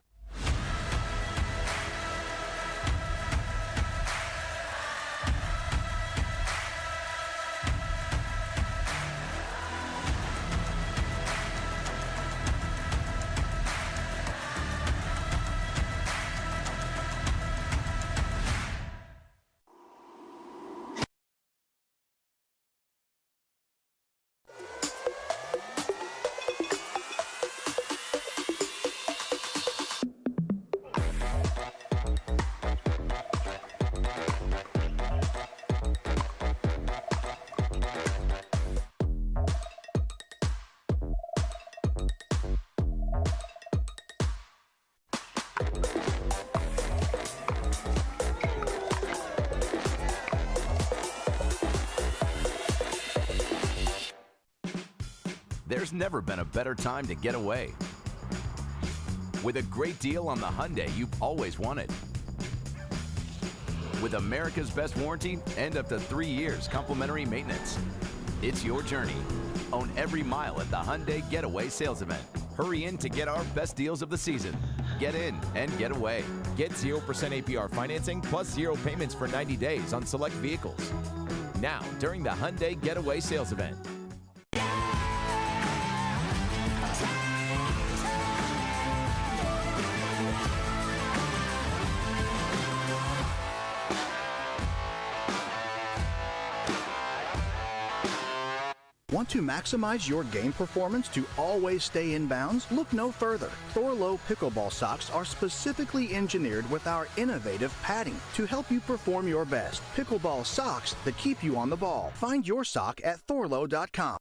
there's never been a better time to get away. With a great deal on the Hyundai you've always wanted. With America's best warranty and up to 3 years complimentary maintenance. It's your journey. Own every mile at the Hyundai Getaway Sales Event. Hurry in to get our best deals of the season. Get in and get away. Get 0% APR financing plus 0 payments for 90 days on select vehicles. Now, during the Hyundai Getaway Sales Event. Want to maximize your game performance to always stay in bounds? Look no further. Thorlo pickleball socks are specifically engineered with our innovative padding to help you perform your best. Pickleball socks that keep you on the ball. Find your sock at thorlo.com.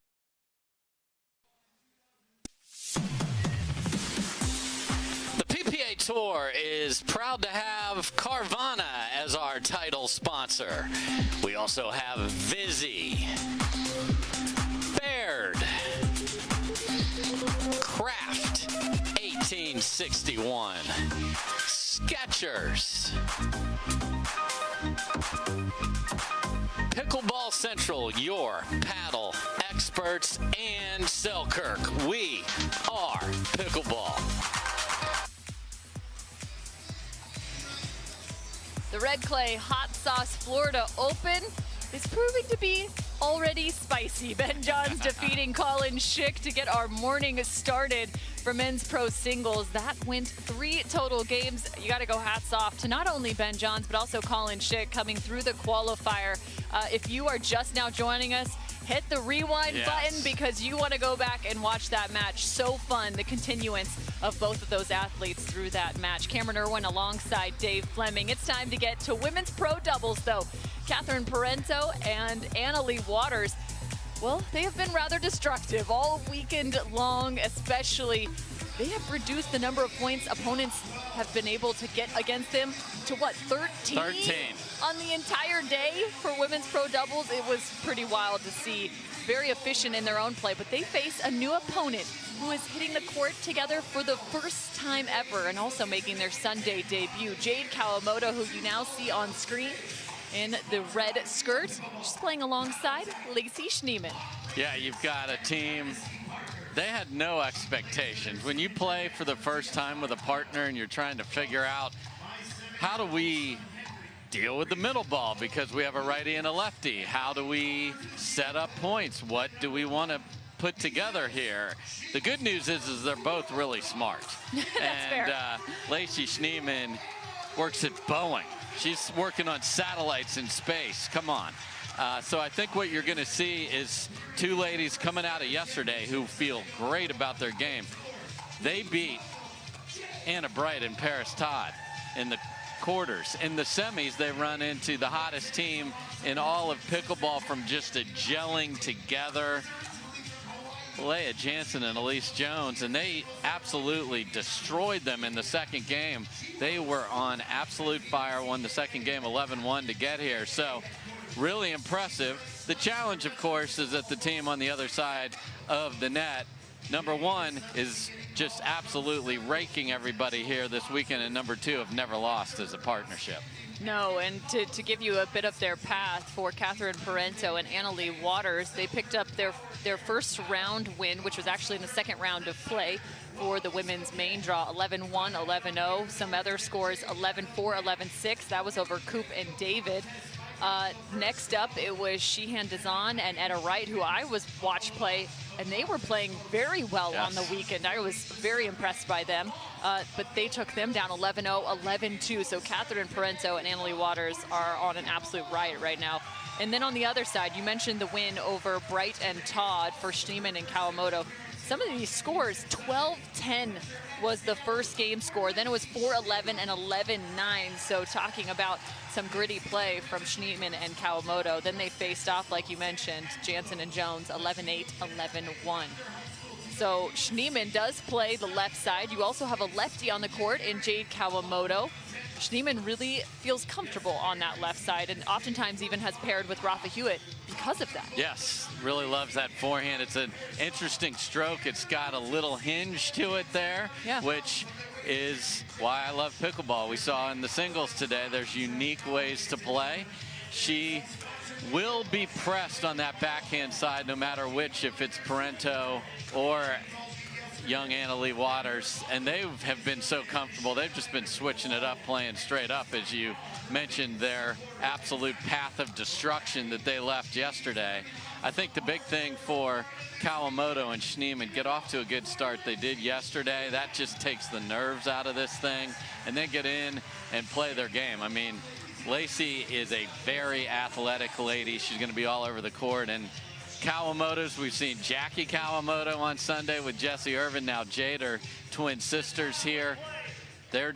The PPA Tour is proud to have Carvana as our title sponsor. We also have Vizzy, Baird, Kraft 1861, Skechers, Pickleball Central, your paddle experts, and Selkirk. We are Pickleball. The Red Clay Hot Sauce Florida Open is proving to be already spicy. Ben Johns defeating Collin Shick to get our morning started for men's pro singles. That went 3 total games. You got to go hats off to not only Ben Johns, but also Collin Shick coming through the qualifier. If you are just now joining us, hit the rewind button because you want to go back and watch that match. So fun, the continuance of both of those athletes through that match. Cameron Irwin alongside Dave Fleming. It's time to get to women's pro doubles, though. Parenteau and Leigh Waters, well, they have been rather destructive all weekend long, especially. They have reduced the number of points opponents have been able to get against them to what, 13? 13. On the entire day for women's pro doubles. It was pretty wild to see. Very efficient in their own play, but they face a new opponent who is hitting the court together for the first time ever and also making their Sunday debut. Jade Kawamoto, who you now see on screen in the red skirt. She's playing alongside Lacy Schneemann. Yeah, you've got a team. They had no expectations. When you play for the first time with a partner and you're trying to figure out how do we deal with the middle ball because we have a righty and a lefty. How do we set up points? What do we want to put together here? The good news is they're both really smart. And Lacy Schneemann works at Boeing. She's working on satellites in space. Come on. So I think what you're going to see is 2 ladies coming out of yesterday who feel great about their game. They beat Anna Bright and Paris Todd in the quarters. In the semis, they run into the hottest team in all of pickleball from just a gelling together. Leigh, Jansen and Elise Jones, and they absolutely destroyed them in the second game. They were on absolute fire, won the second game 11-1 to get here. So really impressive. The challenge, of course, is that the team on the other side of the net, number 1, is just absolutely raking everybody here this weekend, and number 2 have never lost as a partnership. No, and to give you a bit of their path for Parenteau and Leigh Waters, they picked up their first round win, which was actually in the second round of play for the women's main draw, 11-1, 11-0. Some other scores, 11-4, 11-6. That was over Coop and David. Next up, it was Sheehan Dazan and Etta Wright, who I watched play, and they were playing very well on the weekend. I was very impressed by them, but they took them down 11-0, 11-2. So Parenteau and Leigh Waters are on an absolute riot right now. And then on the other side, you mentioned the win over Bright and Todd for Schneemann and Kawamoto. Some of these scores, 12-10 was the first game score. Then it was 4-11 and 11-9. So talking about some gritty play from Schneemann and Kawamoto. Then they faced off, like you mentioned, Jansen and Jones, 11-8, 11-1. So Schneemann does play the left side. You also have a lefty on the court in Jade Kawamoto. Schneemann really feels comfortable on that left side and oftentimes even has paired with Rafa Hewitt because of that. Yes, really loves that forehand. It's an interesting stroke. It's got a little hinge to it there, which is why I love pickleball. We saw in the singles today, there's unique ways to play. She will be pressed on that backhand side no matter which, if it's Parenteau or young Leigh Waters, and they have been so comfortable. They've just been switching it up, playing straight up, as you mentioned, their absolute path of destruction that they left yesterday. I think the big thing for Kawamoto and Schneemann, get off to a good start they did yesterday. That just takes the nerves out of this thing, and then get in and play their game. I mean, Lacy is a very athletic lady. She's going to be all over the court, and Kawamoto's, we've seen Jackie Kawamoto on Sunday with Jesse Irvin. Now Jade are twin sisters here. Their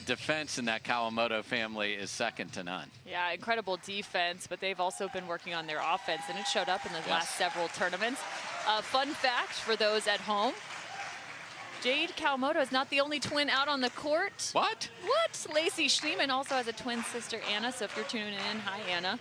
defense in that Kawamoto family is second to none. Yeah, incredible defense, but they've also been working on their offense, and it showed up in the last several tournaments. Fun fact for those at home, Jade Kawamoto is not the only twin out on the court. What? What? Lacy Schneemann also has a twin sister, Anna, so if you're tuning in, hi, Anna.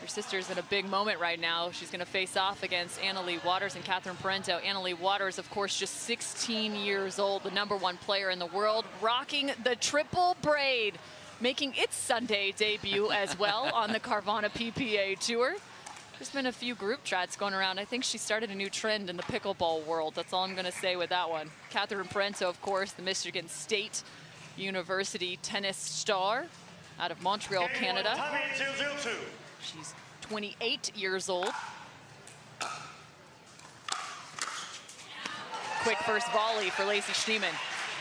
Your sister's in a big moment right now. She's going to face off against Leigh Waters and Catherine Parenteau. Leigh Waters, of course, just 16 years old, the #1 player in the world, rocking the triple braid, making its Sunday debut as well on the Carvana PPA Tour. There's been a few group chats going around. I think she started a new trend in the pickleball world. That's all I'm going to say with that one. Catherine Parenteau, of course, the Michigan State University tennis star out of Montreal, Canada. She's 28 years old. Quick first volley for Lacy Schneemann.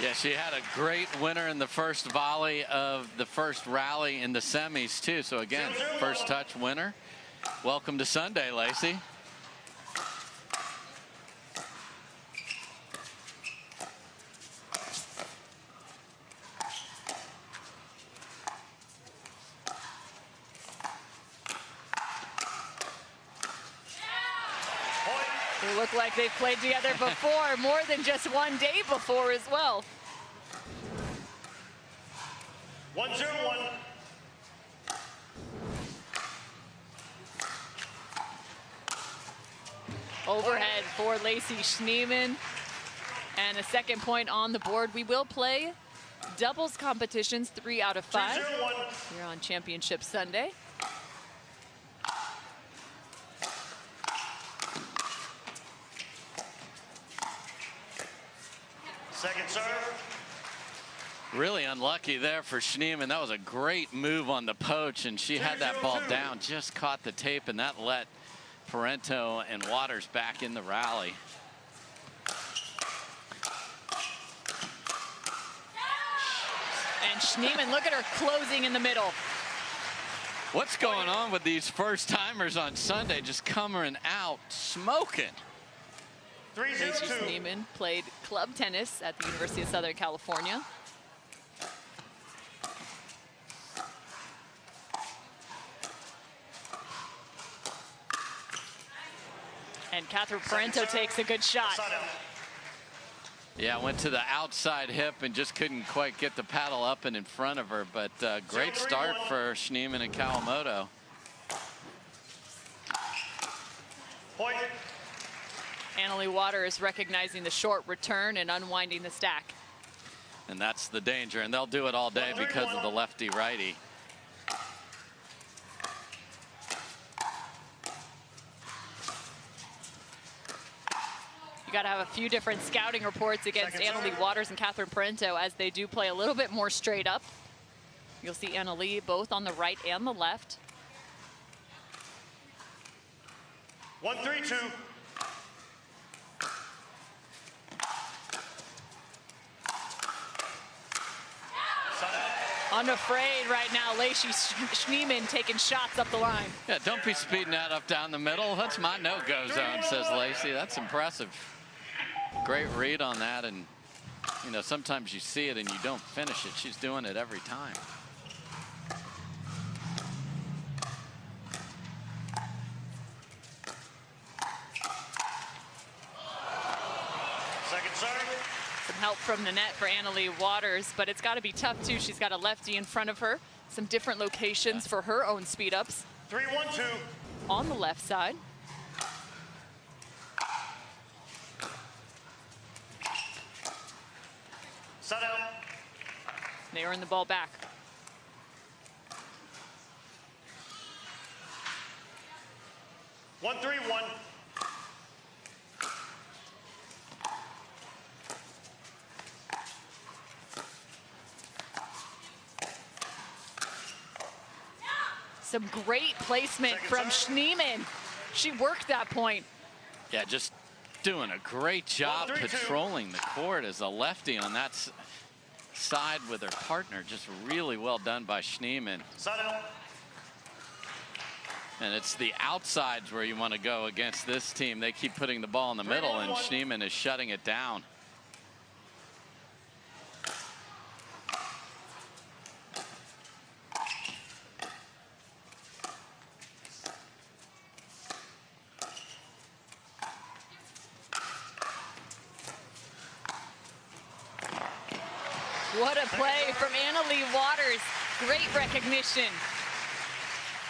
Yeah, she had a great winner in the first volley of the first rally in the semis, too. So, again, first touch winner. Welcome to Sunday, Lacy. They look like they've played together before, more than just one day before as well. 1-0-1. Overhead for Lacy Schneemann. And a second point on the board. We will play doubles competitions 3 out of 5 here on Championship Sunday. Second serve. Really unlucky there for Schneemann. That was a great move on the poach, and she had that ball down, just caught the tape, and that let Parenteau and Waters back in the rally. And Schneemann, look at her closing in the middle. What's going on with these first-timers on Sunday, just coming out smoking? Lacy Schneemann played club tennis at the University of Southern California. And Catherine Parenteau takes a good shot. Yeah, went to the outside hip and just couldn't quite get the paddle up and in front of her, but great start for Schneemann and Kawamoto. Point. Leigh Waters recognizing the short return and unwinding the stack. And that's the danger, and they'll do it all day because of the lefty-righty. You got to have a few different scouting reports against Leigh Waters and Catherine Parenteau, as they do play a little bit more straight up. You'll see Leigh both on the right and the left. 1-3-2. Unafraid right now, Lacy Schneemann taking shots up the line. Yeah, don't be speeding that up down the middle. That's my no-go zone, says Lacy. That's impressive. Great read on that, and you know, sometimes you see it and you don't finish it. She's doing it every time. Second serve. Some help from the net for Leigh Waters, but it's got to be tough too. She's got a lefty in front of her. Some different locations for her own speed ups. 3-1-2. On the left side. Set out. They earn the ball back. One, 3-1. Some great placement from Schneemann. She worked that point. Yeah, just doing a great job patrolling the court as a lefty on that side with her partner. Just really well done by Schneemann. And it's the outsides where you want to go against this team. They keep putting the ball in the middle, and Schneemann is shutting it down. What a play from Leigh Waters. Great recognition.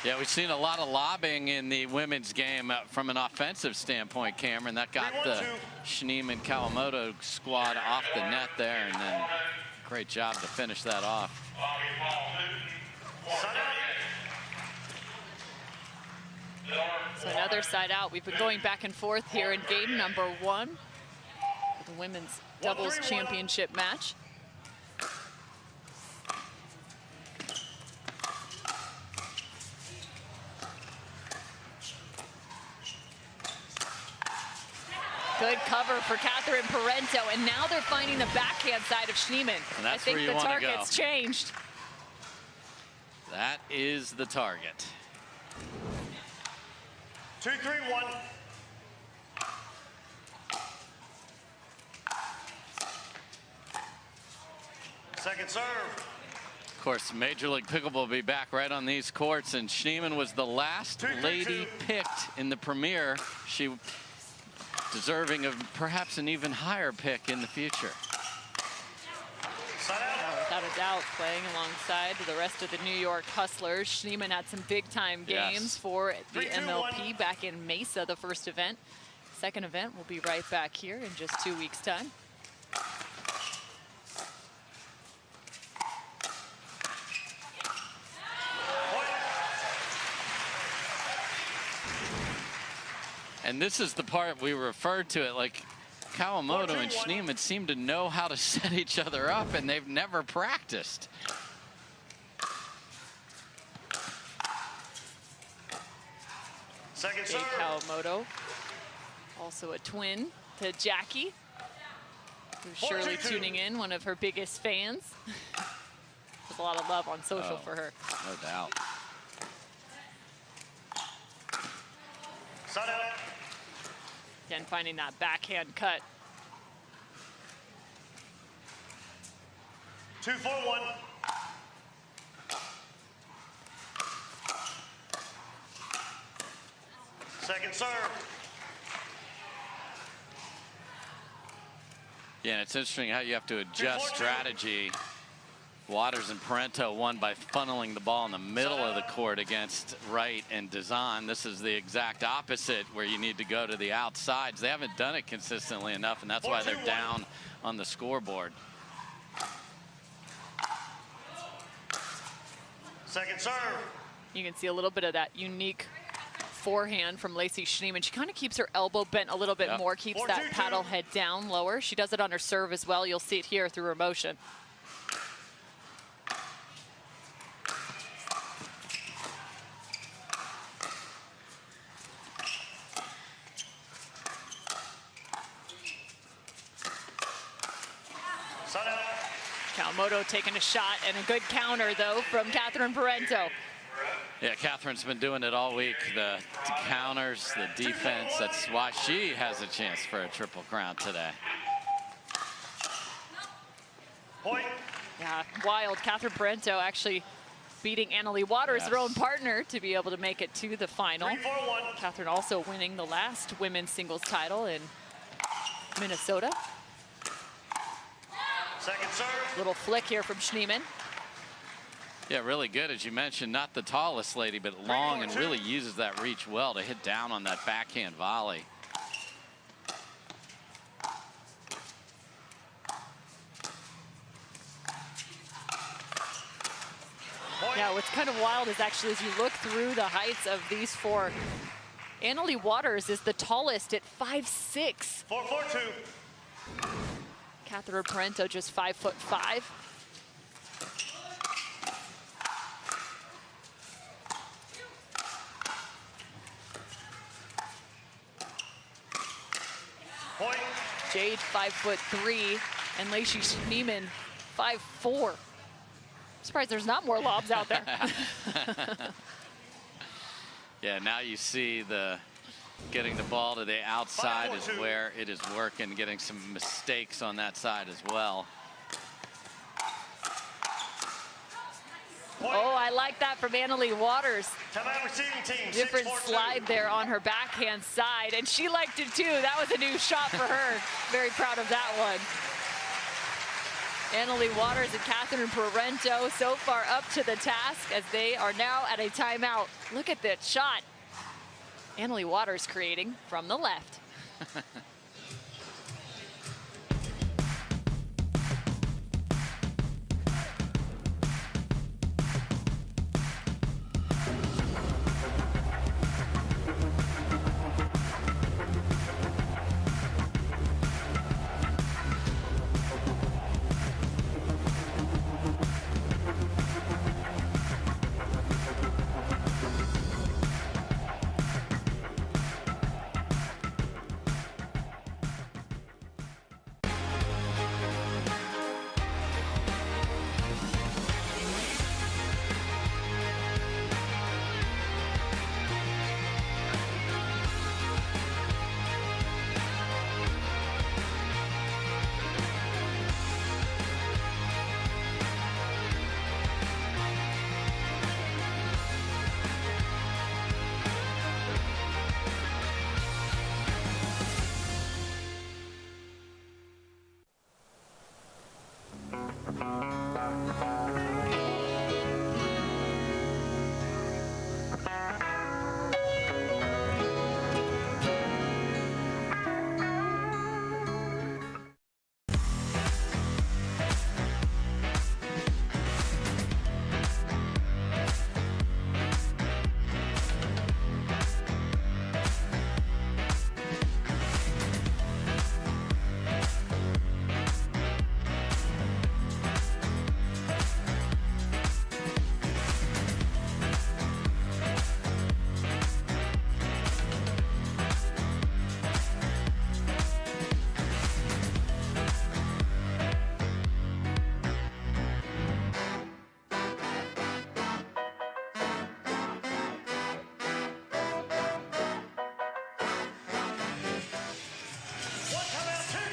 Yeah, we've seen a lot of lobbing in the women's game from an offensive standpoint, Cameron. That got the Schneemann Kawamoto squad off the net there, and then great job to finish that off. So another side out. We've been going back and forth here in game number 1. The women's doubles championship match. Good cover for Parenteau, and now they're finding the backhand side of Schneemann. And that's I think where you the want to go. target's changed. That is the target. 2-3-1. Second serve. Of course, Major League Pickleball will be back right on these courts, and Schneemann was the last lady picked in the premiere. She deserving of perhaps an even higher pick in the future. Without a doubt, playing alongside the rest of the New York Hustlers. Schneemann had some big-time games for the MLP back in Mesa, the first event. Second event will be right back here in just 2 weeks' time. And this is the part we referred to it like Kawamoto and Schneemann seem to know how to set each other up, and they've never practiced. Second Jade serve. Kawamoto, also a twin to Jackie, who's surely tuning in, one of her biggest fans. There's a lot of love on social for her. No doubt. Side out. Again, finding that backhand cut. 2-4-1. Second serve. Yeah, and it's interesting how you have to adjust strategy. Waters and Parenteau won by funneling the ball in the middle of the court against Wright and Dazan. This is the exact opposite, where you need to go to the outsides. They haven't done it consistently enough, and that's why they're down on the scoreboard. Second serve. You can see a little bit of that unique forehand from Lacy Schneemann. She kind of keeps her elbow bent a little bit more, keeps that paddle head down lower. She does it on her serve as well. You'll see it here through her motion. Kawamoto taking a shot, and a good counter, though, from Parenteau. Yeah, Catherine's been doing it all week. The counters, the defense. That's why she has a chance for a triple crown today. Point. Yeah, wild. Parenteau actually beating Leigh Waters, her own partner, to be able to make it to the final. 3-4-1. Catherine also winning the last women's singles title in Minnesota. Second serve. Little flick here from Schneemann. Yeah, really good, as you mentioned. Not the tallest lady, but long and really uses that reach well to hit down on that backhand volley. Yeah, what's kind of wild is actually as you look through the heights of these four, Leigh Waters is the tallest at 5'6". 4-4-2. Catherine Parenteau just 5'5". Point. Jade 5'3", and Lacy Schneemann 5'4". Surprised there's not more lobs out there. Yeah, now you see the getting the ball to the outside is where it is working, getting some mistakes on that side as well. Oh, I like that from Leigh Waters. Receiving team. Different slide there on her backhand side, and she liked it too. That was a new shot for her. Very proud of that one. Leigh Waters and Catherine Parenteau so far up to the task as they are now at a timeout. Look at that shot. Leigh Waters creating from the left.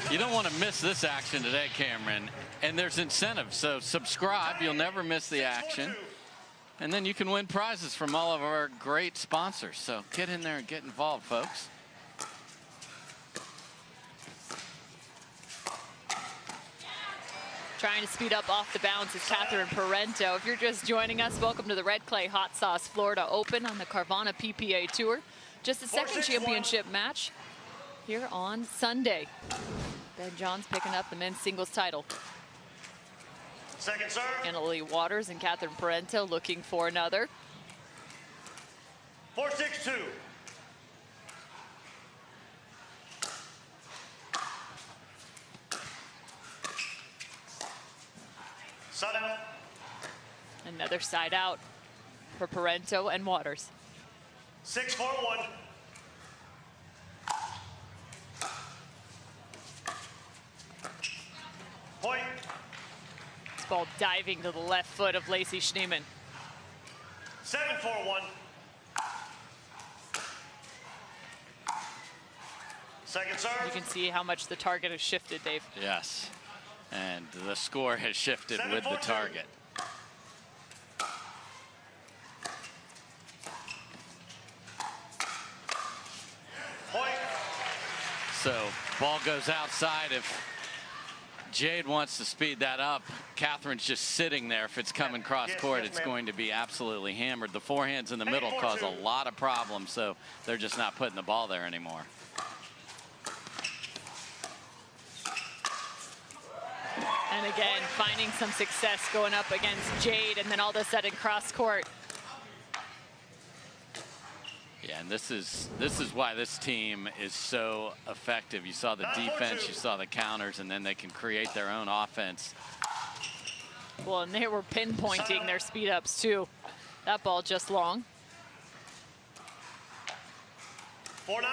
You don't want to miss this action today, Cameron. And there's incentive, so subscribe. You'll never miss the action. And then you can win prizes from all of our great sponsors. So get in there and get involved, folks. Trying to speed up off the bounce is Catherine Parenteau. If you're just joining us, welcome to the Red Clay Hot Sauce Florida Open on the Carvana PPA Tour. Just the second championship match here on Sunday. Ben Johns picking up the men's singles title. Second serve. Leigh Waters and Catherine Parenteau looking for another. 4-6-2. Side out. Another side out for Parenteau and Waters. 6-4-1. Point. This ball diving to the left foot of Lacy Schneemann. 7-4-1. Second serve. You can see how much the target has shifted, Dave. Yes. And the score has shifted with the target. Point. So ball goes outside. If Jade wants to speed that up. Catherine's just sitting there. If it's coming cross court, it's going to be absolutely hammered. The forehands in the middle cause a lot of problems, so they're just not putting the ball there anymore. And again, finding some success going up against Jade, and then all of a sudden cross court. Yeah, and this is why this team is so effective. You saw the defense, you saw the counters, and then they can create their own offense. Well, and they were pinpointing their speed ups too. That ball just long. 4-1.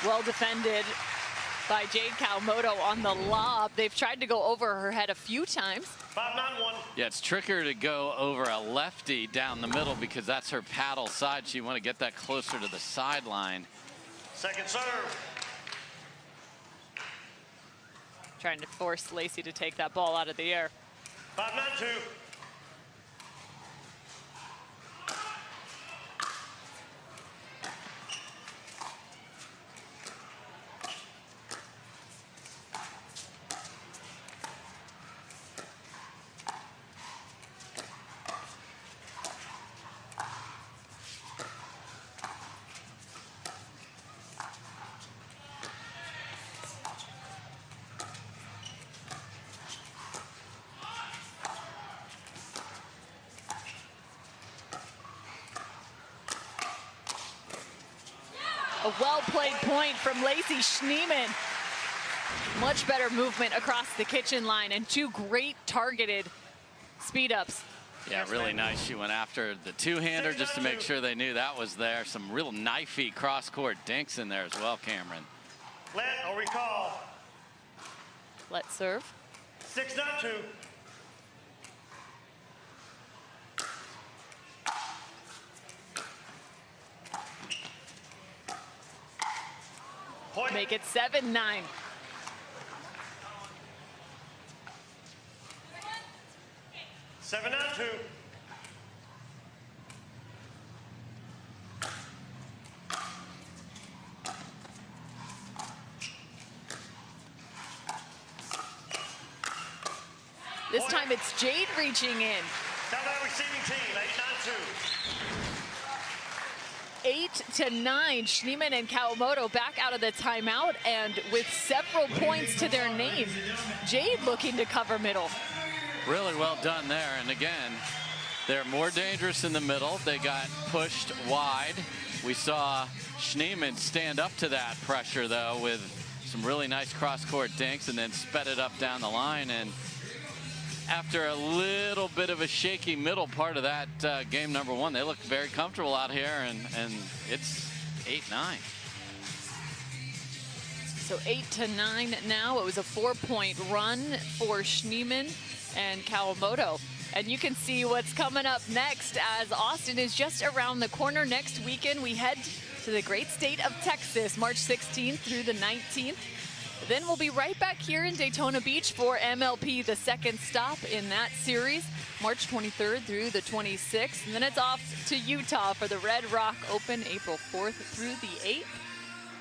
Well defended by Jade Kawamoto on the lob. They've tried to go over her head a few times. 5-9-1. Yeah, it's trickier to go over a lefty down the middle because that's her paddle side. So you want to get that closer to the sideline. Second serve. Trying to force Lacy to take that ball out of the air. 5-9-2. A well-played point from Lacy Schneemann. Much better movement across the kitchen line and two great targeted speed-ups. Yeah, really nice. She went after the two-hander just to make sure they knew that was there. Some real knifey cross-court dinks in there as well, Cameron. Let or recall. Let's serve. 6-2. Make it 7-9. Seven down 2. This time it's Jade reaching in. Down by receiving team, 8-9. 8-9. Schneemann and Kawamoto back out of the timeout, and with several points to their name. Jade looking to cover middle. Really well done there. And again, they're more dangerous in the middle. They got pushed wide. We saw Schneemann stand up to that pressure, though, with some really nice cross-court dinks and then sped it up down the line. And after a little bit of a shaky middle part of that game number one, they looked very comfortable out here, and it's 8-9. So 8-9 now. It was a 4-point run for Schneemann and Kawamoto. And you can see what's coming up next, as Austin is just around the corner. Next weekend, we head to the great state of Texas, March 16th through the 19th. Then we'll be right back here in Daytona Beach for MLP, the second stop in that series, March 23rd through the 26th. And then it's off to Utah for the Red Rock Open, April 4th through the 8th.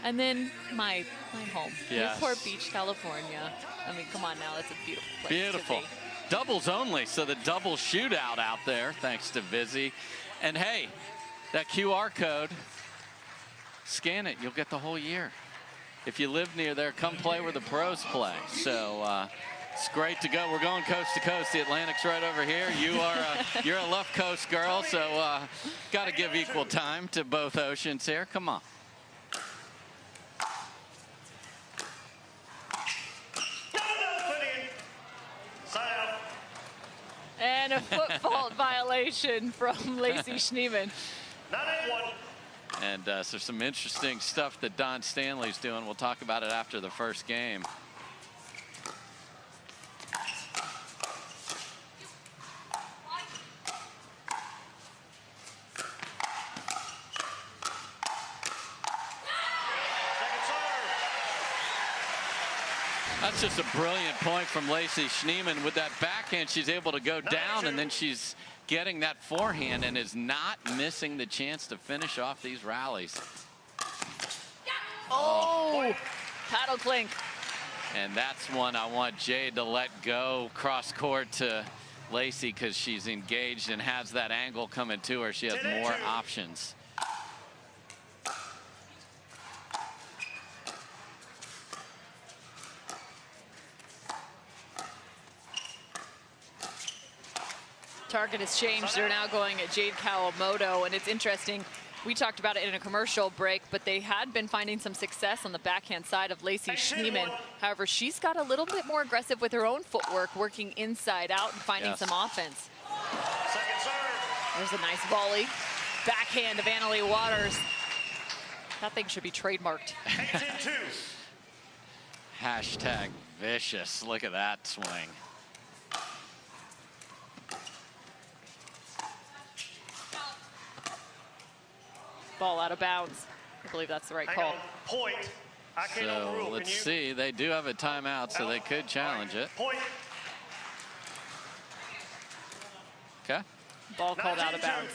And then my home, Yes. Newport Beach, California. I mean, come on now, that's a beautiful place. Beautiful. To be. Doubles only, so the double shootout out there, thanks to Vizzy. And hey, that QR code, scan it, you'll get the whole year. If you live near there, come play where the pros play. So it's great to go. We're going coast to coast. The Atlantic's right over here. You're a left coast girl, so got to give equal time to both oceans here. Come on. And a foot fault violation from Lacy Schneemann. 9-8-1. And so some interesting stuff that Don Stanley's doing. We'll talk about it after the first game. That's just a brilliant point from Lacy Schneemann. With that backhand, she's able to go down, and then she's getting that forehand and is not missing the chance to finish off these rallies. Oh, paddle clink. And that's one I want Jade to let go cross court to Lacy, because she's engaged and has that angle coming to her. She has more options. Target has changed. They're now going at Jade Kawamoto, and it's interesting. We talked about it in a commercial break, but they had been finding some success on the backhand side of Lacy Schneemann. However, she's got a little bit more aggressive with her own footwork, working inside out and finding some offense. There's a nice volley. Backhand of Leigh Waters. That thing should be trademarked. Hashtag vicious. Look at that swing. Ball out of bounds. I believe that's the right call. Point. I can't overrule. So let's see. They do have a timeout, so they could challenge it. Point. Okay. Ball called out of bounds.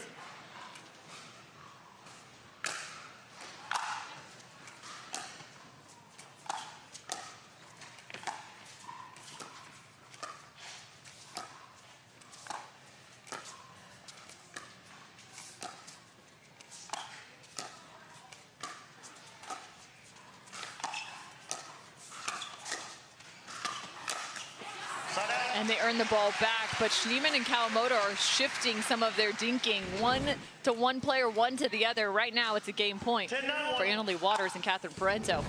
And they earn the ball back, but Schneemann and Kawamoto are shifting some of their dinking. One to one player, one to the other. Right now, it's a game point for Leigh Waters and Parenteau.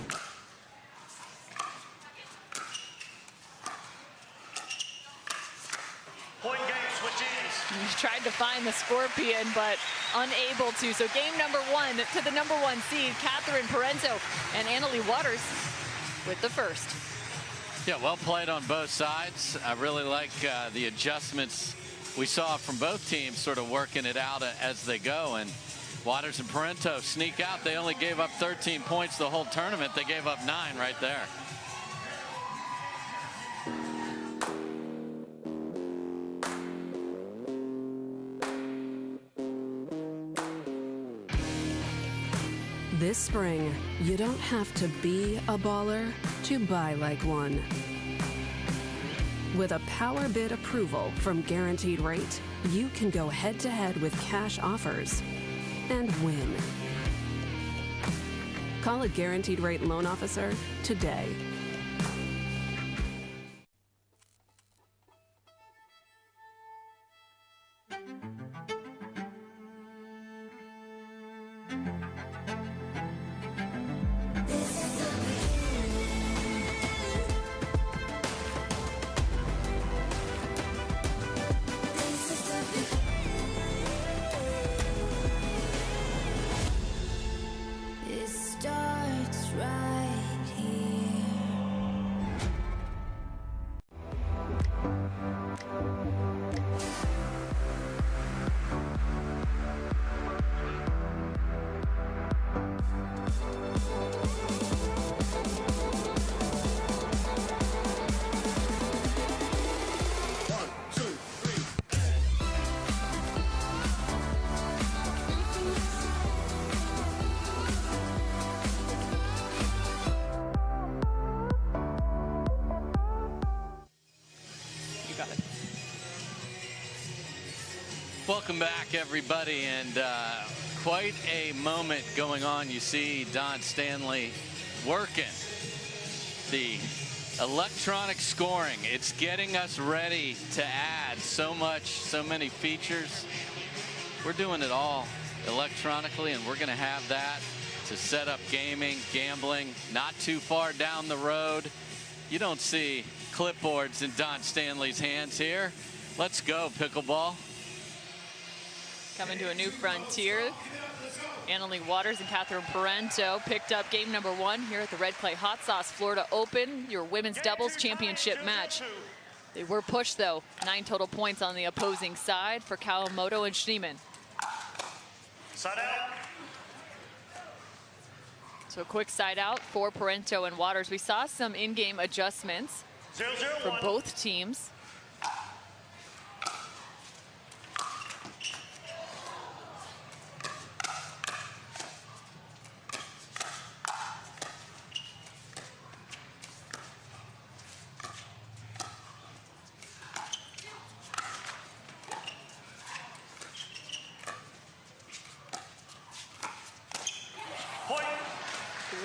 Point game switches. He tried to find the Scorpion, but unable to. So game number one to the number one seed, Parenteau and Leigh Waters with the first. Yeah, well played on both sides. I really like the adjustments we saw from both teams, sort of working it out as they go. And Waters and Parenteau sneak out. They only gave up 13 points the whole tournament. They gave up 9 right there. This spring, you don't have to be a baller to buy like one. With a power bid approval from Guaranteed Rate, you can go head-to-head with cash offers and win. Call a Guaranteed Rate loan officer today. Welcome back, everybody, and quite a moment going on. You see Don Stanley working the electronic scoring. It's getting us ready to add so many features. We're doing it all electronically, and we're going to have that to set up gaming, gambling, not too far down the road. You don't see clipboards in Don Stanley's hands here. Let's go, pickleball. Coming to a new frontier. Leigh Waters and Parenteau picked up game number 1 here at the Red Clay Hot Sauce Florida Open, your women's doubles championship match. They were pushed, though. 9 total points on the opposing side for Kawamoto and Schneemann. Side out. So quick side out for Parenteau and Waters. We saw some in-game adjustments for both teams.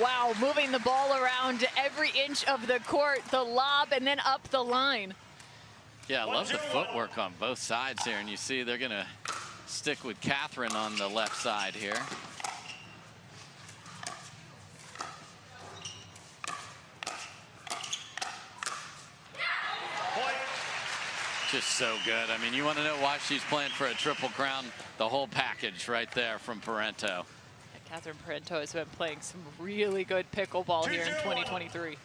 Wow, moving the ball around every inch of the court, the lob, and then up the line. Yeah, I love the footwork on both sides here, and you see they're going to stick with Catherine on the left side here. Just so good. I mean, you want to know why she's playing for a Triple Crown? The whole package right there from Parenteau. Catherine Parenteau has been playing some really good pickleball here in 2023.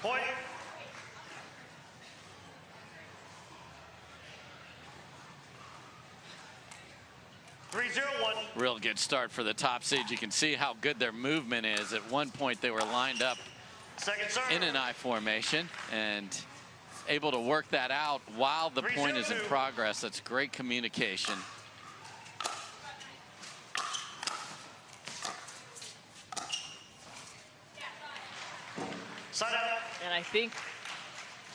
Point. Real good start for the top seed. You can see how good their movement is. At one point, they were lined up in an I formation and able to work that out while the point is in progress. That's great communication. And I think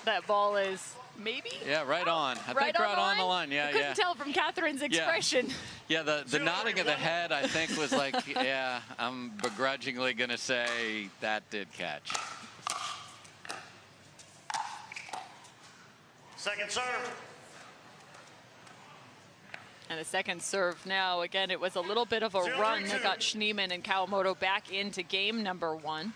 that ball is maybe? Yeah, right on. I think right on the line. Yeah, I couldn't tell from Catherine's expression. Yeah, the nodding of the head, I think, was like, yeah, I'm begrudgingly going to say that did catch. Second serve. And the second serve now, again, it was a little bit of a run that got Schneemann and Kawamoto back into game number 1.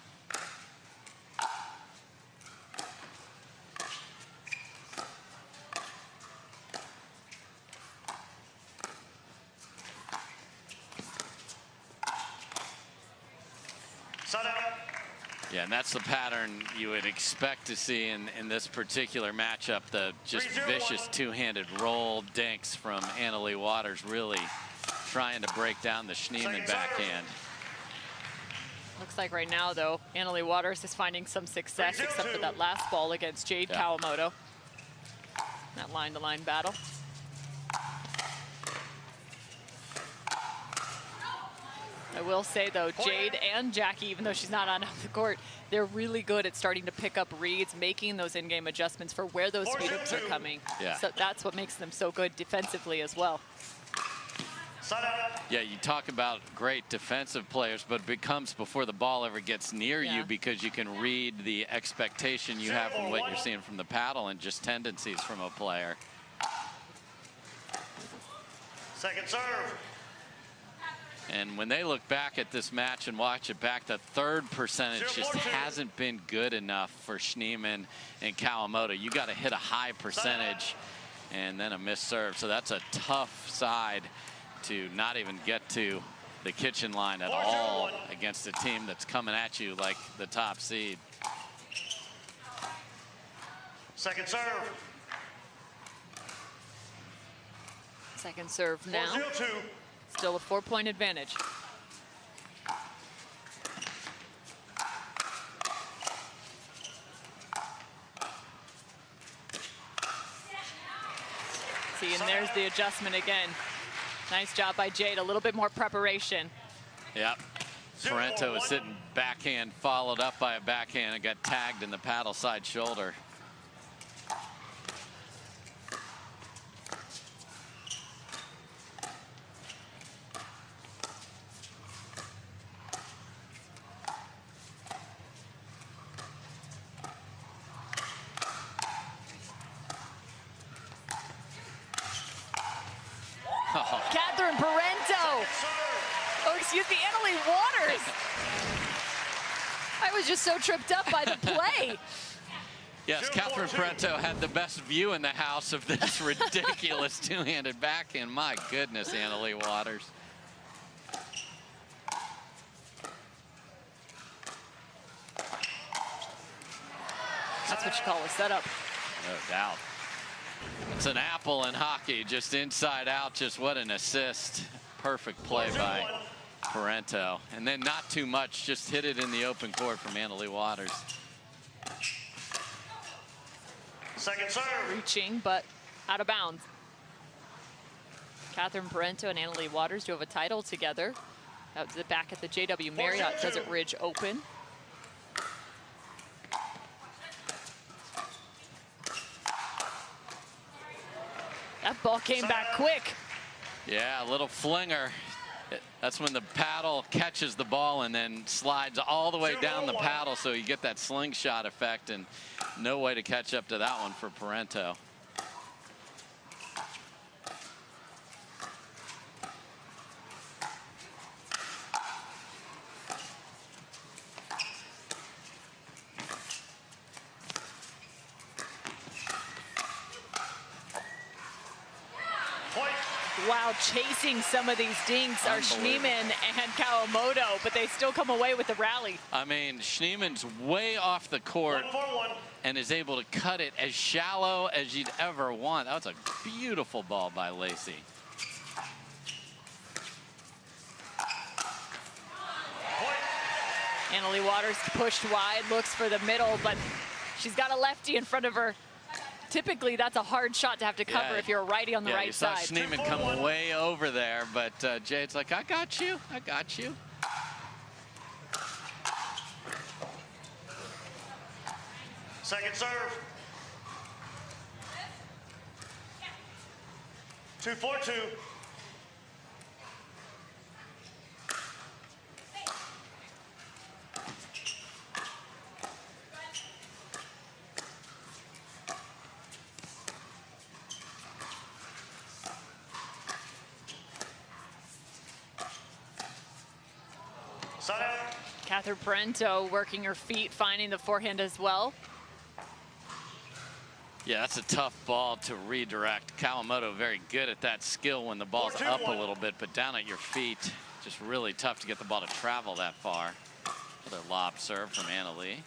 Yeah, and that's the pattern you would expect to see in this particular matchup. The just vicious two-handed roll dinks from Leigh Waters, really trying to break down the Schneemann backhand. Looks like right now, though, Leigh Waters is finding some success, except for that last ball against Jade Kawamoto. That line-to-line battle. I will say, though, Jade and Jackie, even though she's not on the court, they're really good at starting to pick up reads, making those in-game adjustments for where those speed-ups are coming. Yeah. So that's what makes them so good defensively as well. Yeah, you talk about great defensive players, but it becomes before the ball ever gets near you, because you can read the expectation you have from what you're seeing from the paddle and just tendencies from a player. Second serve. And when they look back at this match and watch it back, the third percentage just hasn't been good enough for Schneemann and Kawamoto. You got to hit a high percentage and then a missed serve. So that's a tough side to not even get to the kitchen line at all against a team that's coming at you like the top seed. Second serve. Second serve now. 4-0-2. Still a 4-point advantage. See, and there's the adjustment again. Nice job by Jade, a little bit more preparation. Yep. Parenteau was sitting backhand, followed up by a backhand, and got tagged in the paddle side shoulder. Catherine Parenteau. Oh, excuse me, Leigh Waters. I was just so tripped up by the play. Yes, Catherine Parenteau had the best view in the house of this ridiculous two-handed backhand. My goodness, Leigh Waters. That's what you call a setup. No doubt. It's an apple in hockey, just inside out. Just what an assist. Perfect play by Parenteau. And then not too much, just hit it in the open court from Leigh Waters. Second serve. Reaching, but out of bounds. Catherine Parenteau and Leigh Waters do have a title together. That was back at the JW Marriott Desert Ridge Open. That ball came back quick. Yeah, a little flinger. That's when the paddle catches the ball and then slides all the way down the paddle, so you get that slingshot effect, and no way to catch up to that one for Parenteau. Wow, chasing some of these dinks are Schneemann and Kawamoto, but they still come away with the rally. I mean, Schneemann's way off the court and is able to cut it as shallow as you'd ever want. That was a beautiful ball by Lacy. Leigh Waters pushed wide, looks for the middle, but she's got a lefty in front of her. Typically, that's a hard shot to have to cover if you're a righty on the right side. You saw Schneemann come way over there, but Jade's like, I got you, I got you. Second serve. 2-4-2. Catherine Parenteau working her feet, finding the forehand as well. Yeah, that's a tough ball to redirect. Kawamoto very good at that skill when the ball's up a little bit, but down at your feet, just really tough to get the ball to travel that far. Another lob serve from Leigh.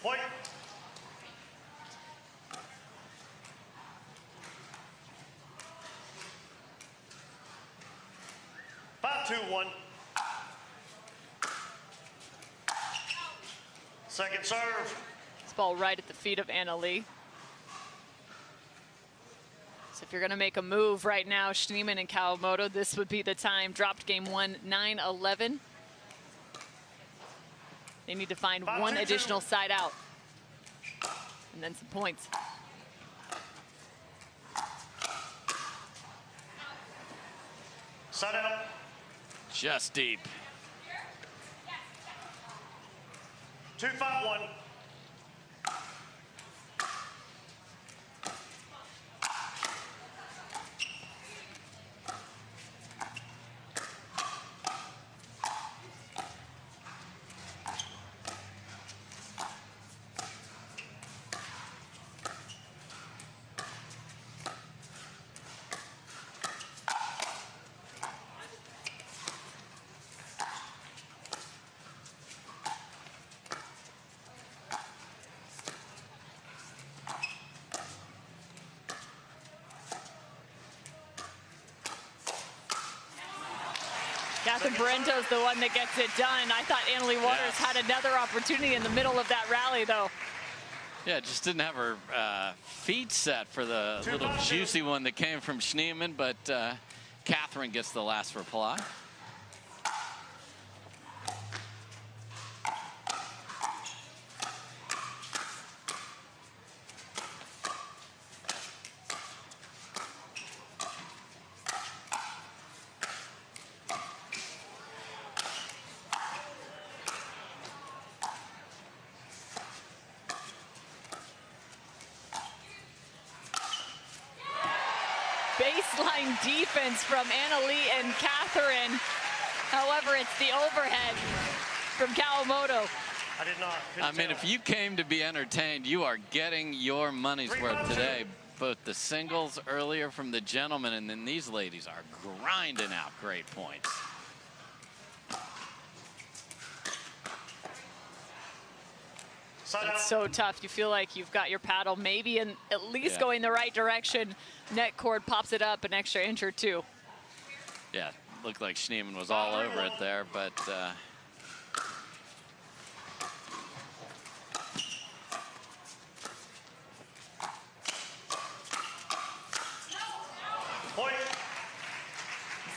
Point. About 2-1. Second serve. This ball right at the feet of Leigh. So if you're going to make a move right now, Schneemann and Kawamoto, this would be the time. Dropped game one, 9-11. They need to find one additional side out. And then some points. Side out. Just deep. 2-5-1. Catherine Parenteau's the one that gets it done. I thought Leigh Waters had another opportunity in the middle of that rally, though. Yeah, just didn't have her feet set for the little juicy one that came from Schneemann, but Catherine gets the last reply. Baseline defense from Leigh and Catherine. However, it's the overhead from Kawamoto. I did not. I mean, if you came to be entertained, you are getting your money's worth today. Both the singles earlier from the gentlemen, and then these ladies are grinding out great points. It's so tough. You feel like you've got your paddle maybe in at least going the right direction. Net cord pops it up an extra inch or two. Yeah, looked like Schneemann was all over it there, but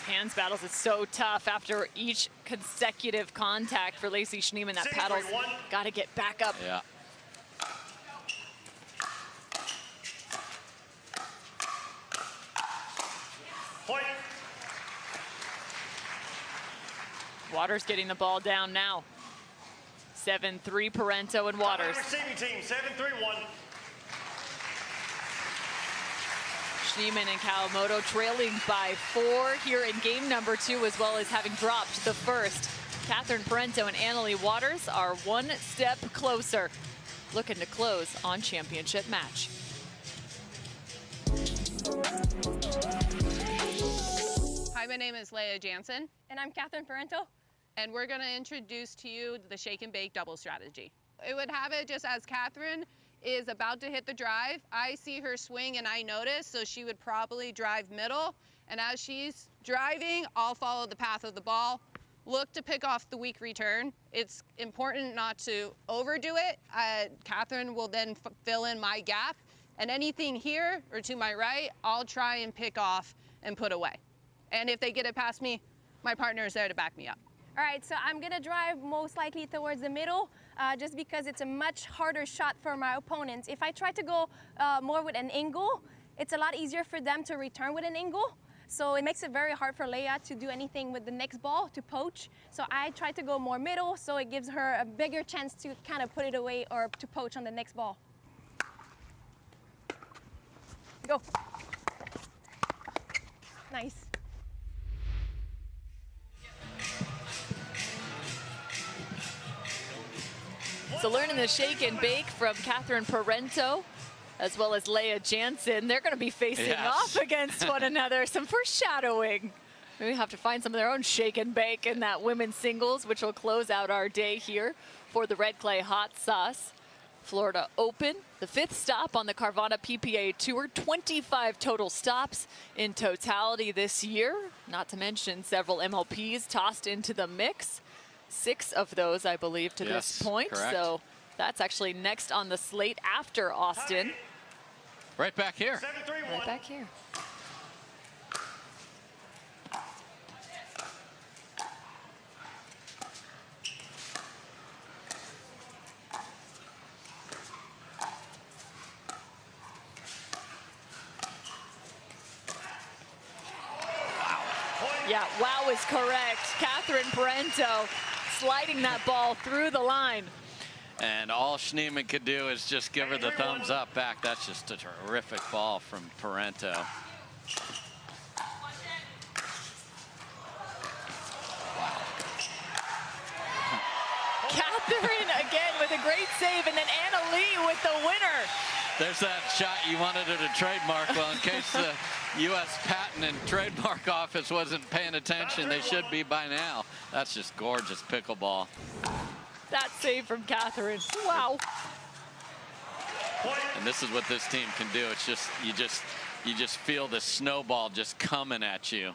Hands battles is so tough after each consecutive contact for Lacy Schneemann. That paddle's got to get back up. Yeah. Point. Waters getting the ball down now. 7-3 Parenteau and Waters. Receiving team, 7-3-1. Schneemann and Kawamoto trailing by 4 here in game number 2, as well as having dropped the first. Catherine Parenteau and Annalie Waters are one step closer, looking to close on championship match. Hi, my name is Leigh Jansen. And I'm Catherine Parenteau. And we're going to introduce to you the shake and bake double strategy. It would have it just as Catherine is about to hit the drive. I see her swing and I notice, so she would probably drive middle. And as she's driving, I'll follow the path of the ball. Look to pick off the weak return. It's important not to overdo it. Catherine will then fill in my gap. And anything here or to my right, I'll try and pick off and put away. And if they get it past me, my partner is there to back me up. All right, so I'm gonna drive most likely towards the middle just because it's a much harder shot for my opponents. If I try to go more with an angle, it's a lot easier for them to return with an angle. So it makes it very hard for Leigh to do anything with the next ball, to poach. So I try to go more middle, so it gives her a bigger chance to kind of put it away or to poach on the next ball. Go. Nice. So learning the shake and bake from Catherine Parenteau, as well as Leigh Jansen. They're going to be facing off against one another. Some foreshadowing. Maybe have to find some of their own shake and bake in that women's singles, which will close out our day here for the Red Clay Hot Sauce Florida Open. The 5th stop on the Carvana PPA Tour. 25 total stops in totality this year. Not to mention several MLPs tossed into the mix. 6 of those, I believe, to this point. Correct. So that's actually next on the slate after Austin. Right back here. Right back here. Yeah, wow is correct. Catherine Parenteau sliding that ball through the line. And all Schneemann could do is just give her the thumbs up back. That's just a terrific ball from Parenteau. Catherine again with a great save, and then Annalie with the winner. There's that shot you wanted her to trademark. Well, in case the U.S. Patent and Trademark Office wasn't paying attention, they should be by now. That's just gorgeous pickleball. That save from Catherine. Wow. And this is what this team can do. It's just you just feel the snowball just coming at you.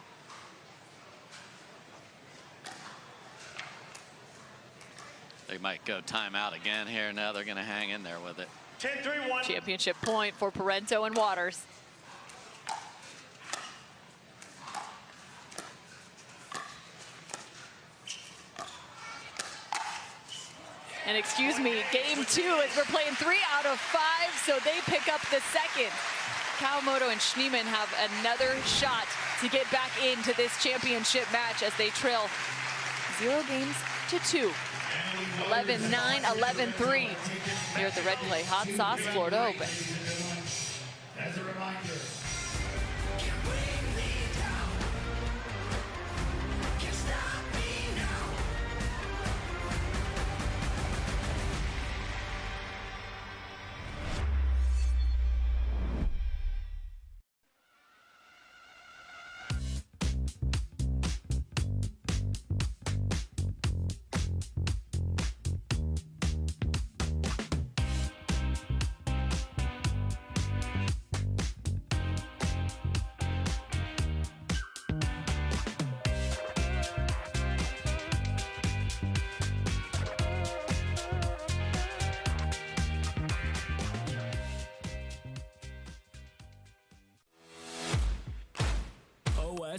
They might go timeout again here. Now they're going to hang in there with it. 10-3-1. Championship point for Parenteau and Waters. And excuse me, game 2 as we're playing 3 out of 5, so they pick up the second. Kawamoto and Schneemann have another shot to get back into this championship match as they trail 0 games to 2. 11-9, 11-3 here at the Red Clay Hot Sauce Florida Open. As a reminder,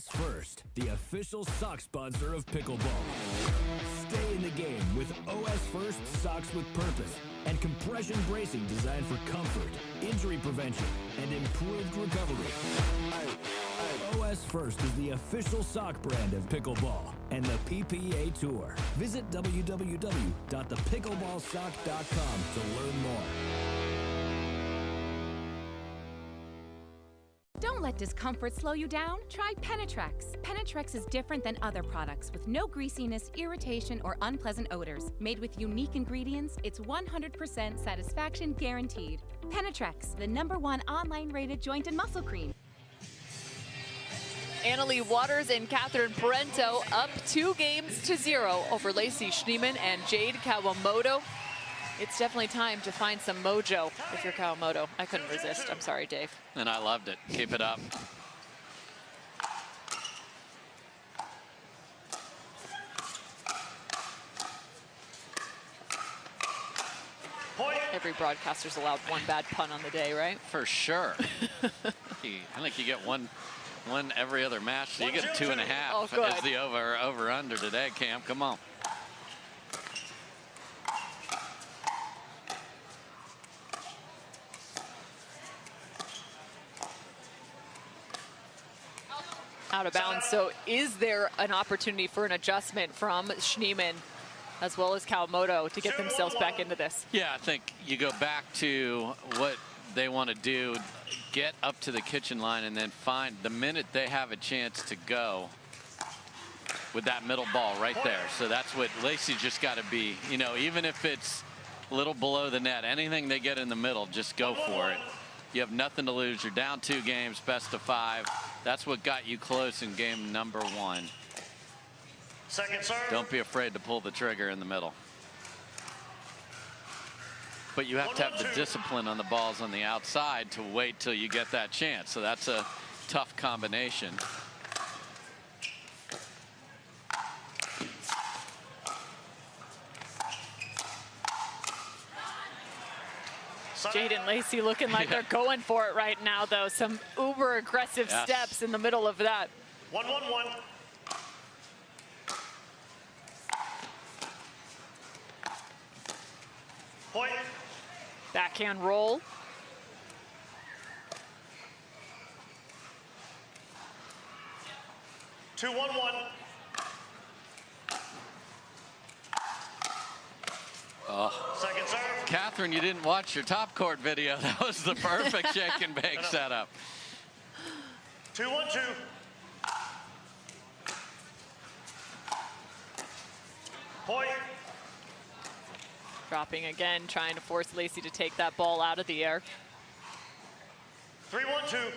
OS First, the official sock sponsor of pickleball. Stay in the game with OS First socks with purpose and compression bracing designed for comfort, injury prevention, and improved recovery. OS First is the official sock brand of pickleball and the PPA Tour. Visit www.thepickleballsock.com to learn more. Don't let discomfort slow you down. Try Penetrex. Penetrex is different than other products with no greasiness, irritation, or unpleasant odors. Made with unique ingredients, it's 100% satisfaction guaranteed. Penetrex, the #1 online rated joint and muscle cream. Leigh Waters and Parenteau up 2-0 over Lacy, Schneemann, and Jade Kawamoto. It's definitely time to find some mojo if you're Kawamoto. I couldn't resist. I'm sorry, Dave. And I loved it. Keep it up. Every broadcaster's allowed one bad pun on the day, right? For sure. I think you get one every other match. So you get 2.5 as the over-under today, Cam. Come on. Out of bounds. So is there an opportunity for an adjustment from Schneemann as well as Kawamoto to get themselves back into this? Yeah, I think you go back to what they want to do, get up to the kitchen line and then find the minute they have a chance to go with that middle ball right there. So that's what Lacy just got to be, you know, even if it's a little below the net, anything they get in the middle, just go for it. You have nothing to lose. You're down 2 games, best of 5. That's what got you close in game number 1. Second serve. Don't be afraid to pull the trigger in the middle. But you have to have the discipline on the balls on the outside to wait till you get that chance. So that's a tough combination. Jade and Lacy looking like they're going for it right now, though. Some uber aggressive steps in the middle of that. 1-1-1. Point. Backhand roll. Two, 1-1. Oh. Second serve. Catherine, you didn't watch your top court video. That was the perfect shake and bake setup. 2-1-2. Point. Dropping again, trying to force Lacy to take that ball out of the air. 3-1-2.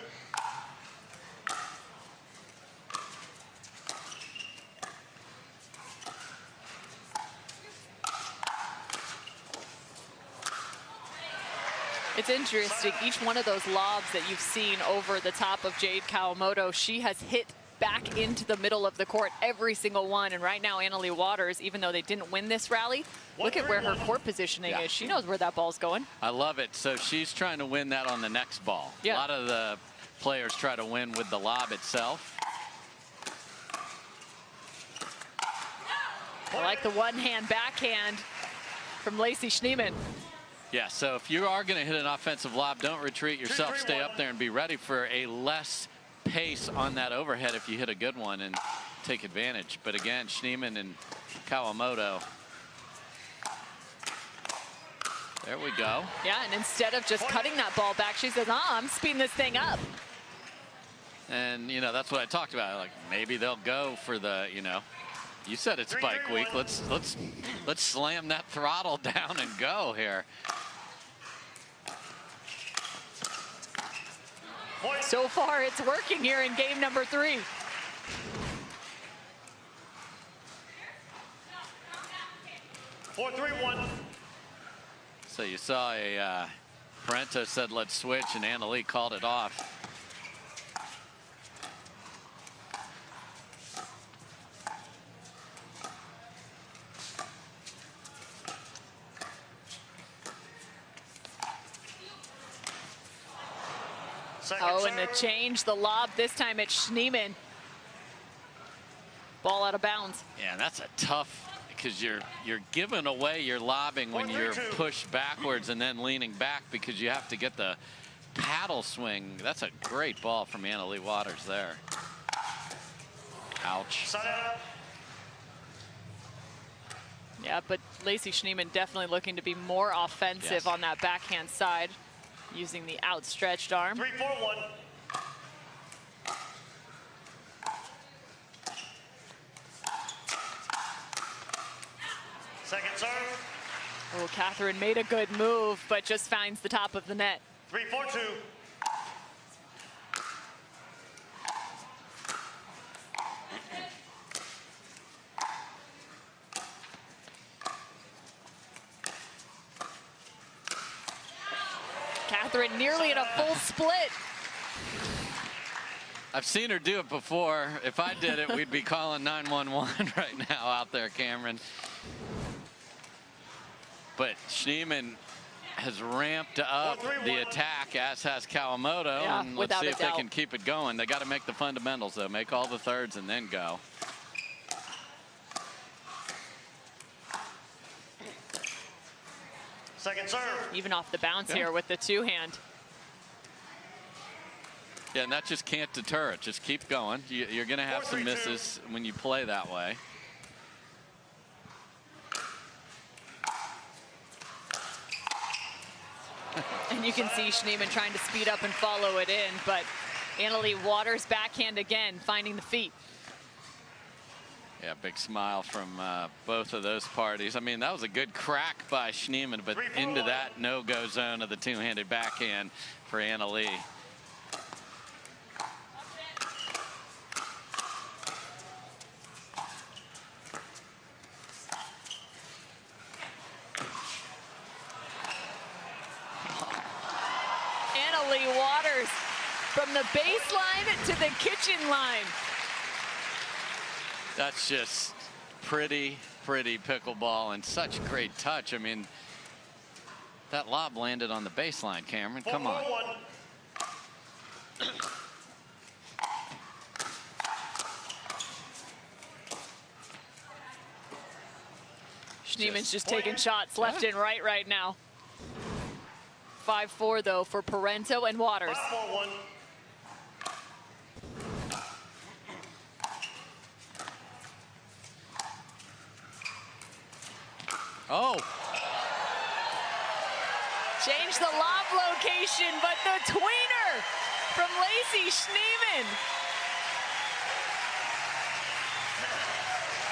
It's interesting, each one of those lobs that you've seen over the top of Jade Kawamoto, she has hit back into the middle of the court, every single one. And right now, Leigh Waters, even though they didn't win this rally, look at where her court positioning is. She knows where that ball's going. I love it. So she's trying to win that on the next ball. A lot of the players try to win with the lob itself. I like the one-hand backhand from Lacy Schneemann. Yeah, so if you are going to hit an offensive lob, don't retreat yourself. Stay up there and be ready for a less pace on that overhead if you hit a good one and take advantage. But again, Schneemann and Kawamoto. There we go. Yeah, and instead of just cutting that ball back, she says, I'm speeding this thing up. And, you know, that's what I talked about. Like, maybe they'll go for the, you know, you said it's bike week. Let's slam that throttle down and go here. So far, it's working here in game number 3. Four, 3-1. So you saw a Parenteau said let's switch, and Leigh called it off. Oh, and to change the lob, this time it's Schneemann. Ball out of bounds. Yeah, that's a tough, because you're giving away your lobbing when you're pushed backwards and then leaning back because you have to get the paddle swing. That's a great ball from Leigh Waters there. Ouch. Yeah, but Lacy Schneemann definitely looking to be more offensive on that backhand side, using the outstretched arm. 3-4-1. Second serve. Oh, Catherine made a good move, but just finds the top of the net. 3-4-2. Catherine nearly in a full split. I've seen her do it before. If I did it, we'd be calling 911 right now out there, Cameron. But Schneemann has ramped up the attack, as has Kawamoto. Yeah, and let's see if they doubt. can keep it going. They got to make the fundamentals, though. Make all the thirds and then go. Second serve. Even off the bounce here with the two-hand. Yeah, and that just can't deter it. Just keep going. You're going to have some misses when you play that way. And you can see Schneemann trying to speed up and follow it in, but Leigh Waters backhand again, finding the feet. Yeah, big smile from both of those parties. I mean, that was a good crack by Schneemann, but into that no-go zone of the two-handed backhand for Leigh. Leigh Waters from the baseline to the kitchen line. That's just pretty pickleball and such great touch. I mean, that lob landed on the baseline, Cameron. Come on. Schneemann's just taking shots left and right now. 5-4 though for Parenteau and Waters. 5-4-1. Oh. Change the lob location, but the tweener from Lacy Schneemann.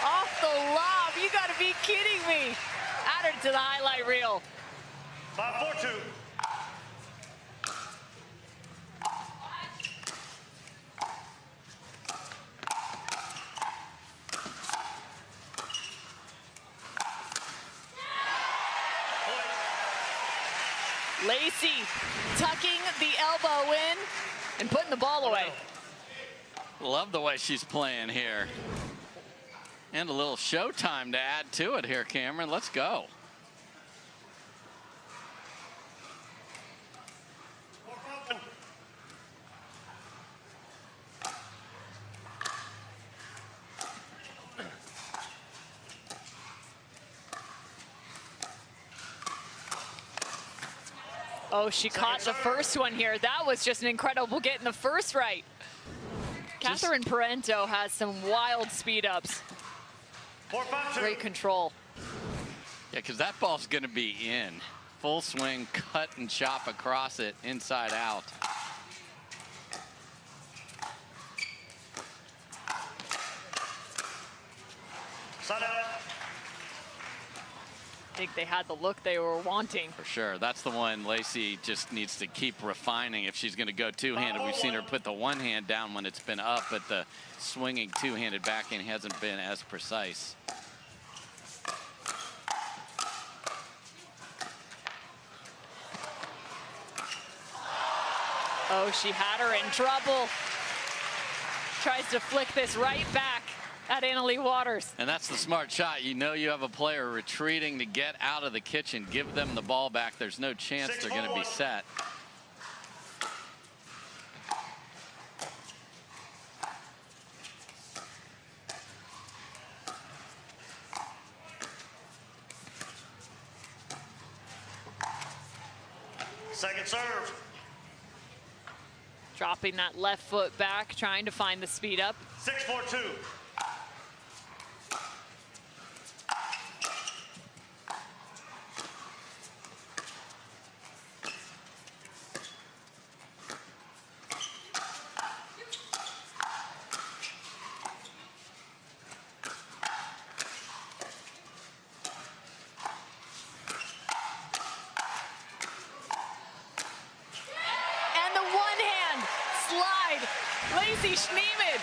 Off the lob, you gotta be kidding me. Added to the highlight reel. 5-4-2. Lacy tucking the elbow in and putting the ball away. Love the way she's playing here. And a little showtime to add to it here, Cameron. Let's go. Oh, she caught the first one here. That was just an incredible getting the first right. Catherine Parenteau has some wild speed ups. Great control. Yeah, because that ball's going to be in. Full swing, cut and chop across it, inside out. I think they had the look they were wanting. For sure. That's the one Lacy just needs to keep refining if she's going to go two-handed. We've seen her put the one hand down when it's been up, but the swinging two-handed backhand hasn't been as precise. Oh, she had her in trouble. Tries to flick this right back at Leigh Waters. And that's the smart shot. You know you have a player retreating to get out of the kitchen. Give them the ball back. There's no chance they're going to be set. Second serve. Dropping that left foot back, trying to find the speed up. 6-4-2. Lacy Schneemann.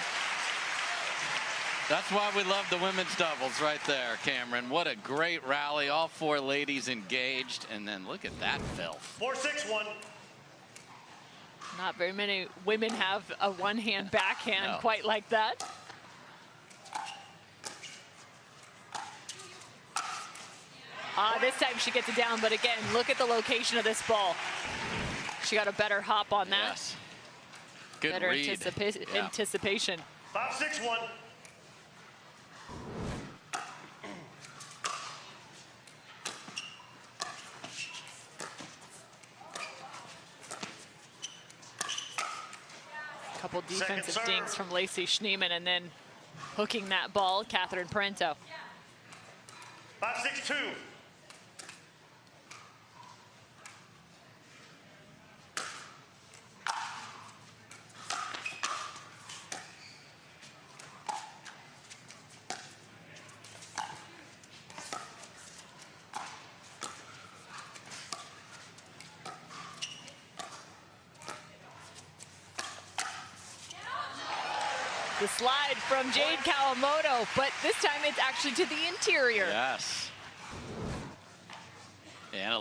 That's why we love the women's doubles right there, Cameron. What a great rally. All four ladies engaged. And then look at that filth. 4-6-1. Not very many women have a one-hand backhand No. quite like that. This time she gets it down, but again, look at the location of this ball. She got a better hop on that. Yes. Good Better read. anticipation. 5-6-1. Couple defensive dinks from Lacy Schneemann, and then hooking that ball, Parenteau. 5-6-2. The slide from Jade Kawamoto, but this time it's actually to the interior. Yes. Anna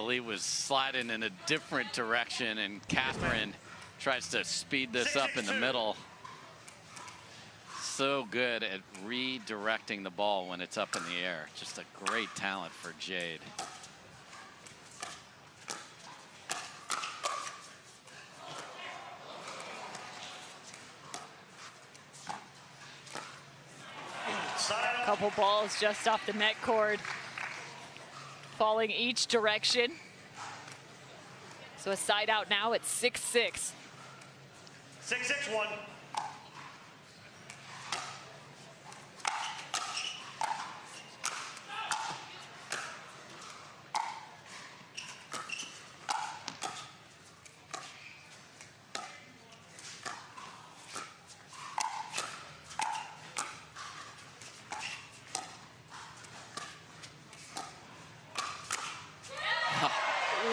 Leigh was sliding in a different direction, and Catherine tries to speed this up in the middle. So good at redirecting the ball when it's up in the air. Just a great talent for Jade. Couple balls just off the net cord, falling each direction. So a side out now at 6-6. 6-6-1.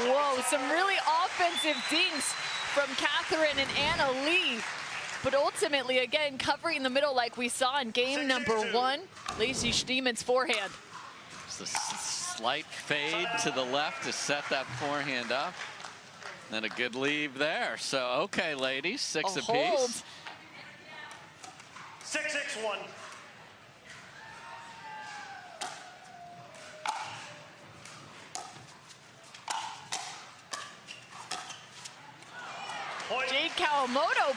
Whoa, some really offensive dinks from Catherine and Anna Leigh. But ultimately, again, covering the middle like we saw in game number 1, Lacy Schneemann's forehand. Just a slight fade to the left to set that forehand up. Then a good leave there. So, okay, ladies, 6 apiece. Hold. 6-6-1. Jade Kawamoto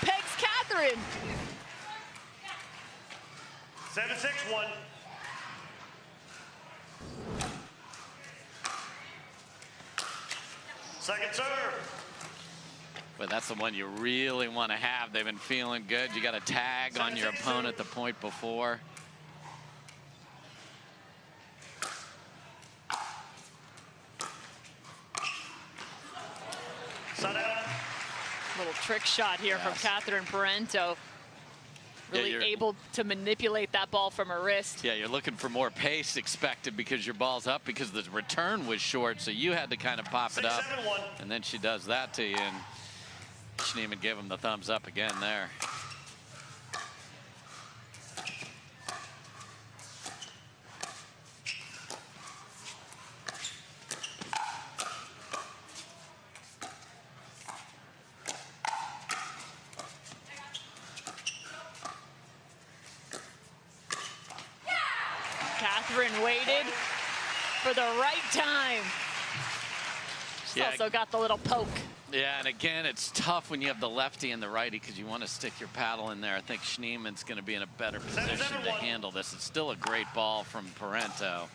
pegs Catherine. 7-6-1. Second serve. But that's the one you really want to have. They've been feeling good. You got a tag on your opponent the point before. Little trick shot here from Catherine Parenteau. Really able to manipulate that ball from her wrist. Yeah, you're looking for more pace expected because your ball's up, because the return was short, so you had to kind of pop it up. 6-7-1. And then she does that to you, and Schneemann gave him the thumbs up again there. Catherine waited for the right time. She's also got the little poke. Yeah, and again, it's tough when you have the lefty and the righty because you want to stick your paddle in there. I think Schneemann's going to be in a better position to handle this. It's still a great ball from Parenteau.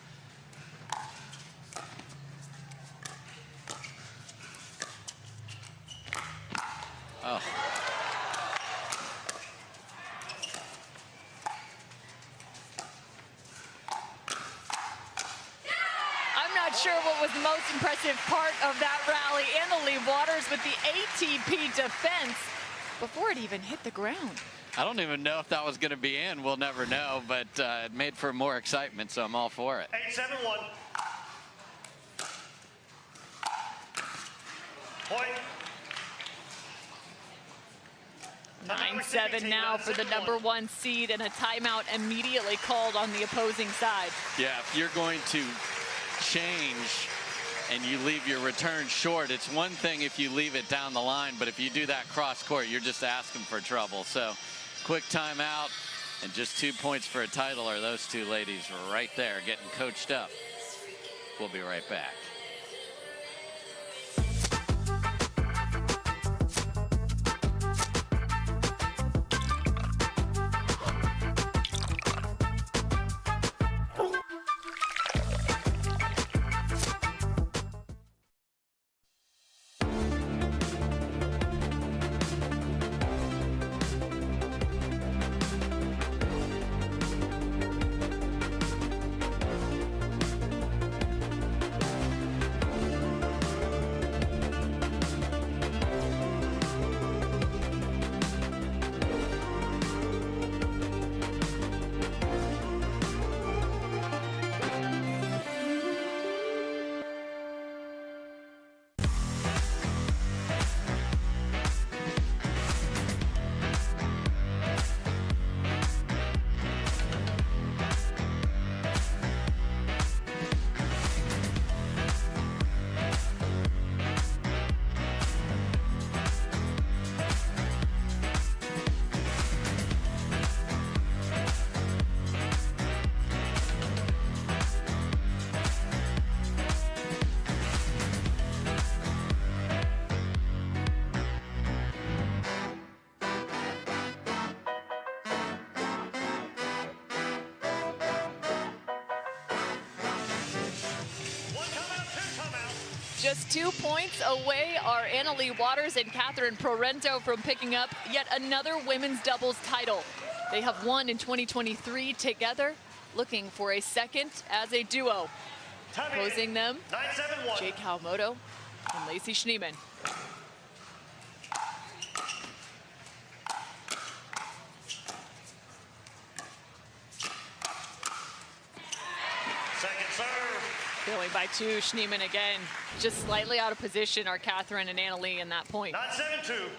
sure what was the most impressive part of that rally. Annalie Waters with the ATP defense before it even hit the ground. I don't even know if that was going to be in. We'll never know, but it made for more excitement, so I'm all for it. 8-7-1. Point. 9-7 now for the #1 seed, and a timeout immediately called on the opposing side. Yeah, if you're going to change and you leave your return short, it's one thing if you leave it down the line, but if you do that cross court, you're just asking for trouble. So quick timeout, and just 2 points for a title are those two ladies right there getting coached up. We'll be right back. Just 2 points away are Annalie Waters and Parenteau from picking up yet another women's doubles title. They have won in 2023 together, looking for a second as a duo. Opposing them, Jade Kawamoto and Lacy Schneemann. Second serve. Going by 2, Schneemann again. Just slightly out of position are Catherine and Annalie in that point. 9-7-2.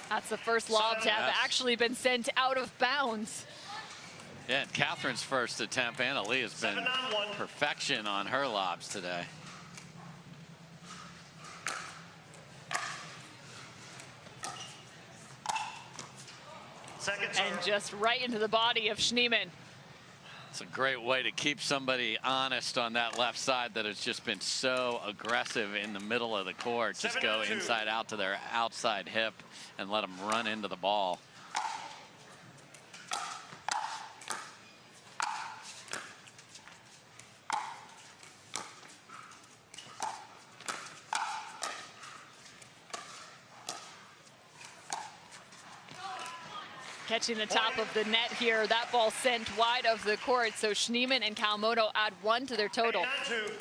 That's the first lob to have actually been sent out of bounds. Yeah, and Catherine's first attempt. Annalie has been perfection on her lobs today. Second serve. And just right into the body of Schneemann. It's a great way to keep somebody honest on that left side that has just been so aggressive in the middle of the court. Just go inside out to their outside hip and let them run into the ball. Catching the top of the net here. That ball sent wide of the court. So Schneemann and Kawamoto add 1 to their total. 8-9-2.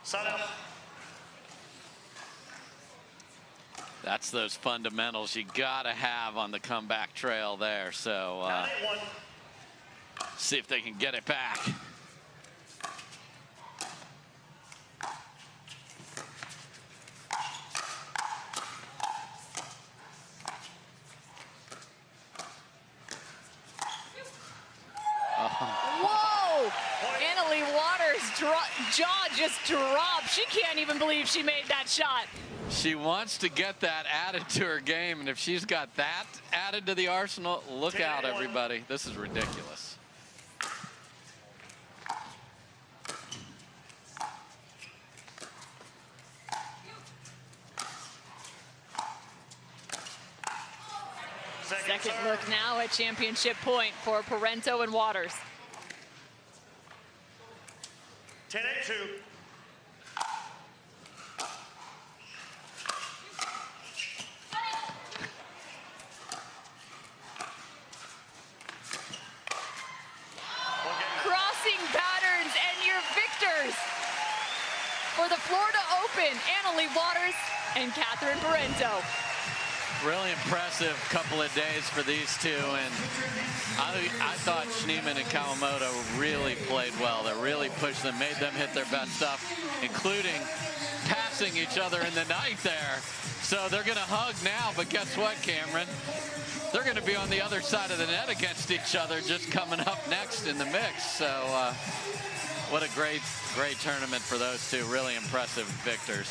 Side up. That's those fundamentals you gotta have on the comeback trail there. So see if they can get it back. Whoa! Annalie Waters' jaw just dropped. She can't even believe she made that shot. She wants to get that added to her game, and if she's got that added to the arsenal, look out, everybody. This is ridiculous. Second look now at championship point for Parenteau and Waters. 10-8-2. Crossing patterns and your victors for the Florida Open, Leigh Waters and Parenteau. Really impressive couple of days for these two, and I thought Schneemann and Kawamoto really played well. They really pushed them, made them hit their best stuff, including passing each other in the ninth there. So they're going to hug now, but guess what, Cameron? They're going to be on the other side of the net against each other, just coming up next in the mix. So what a great tournament for those two. Really impressive victors.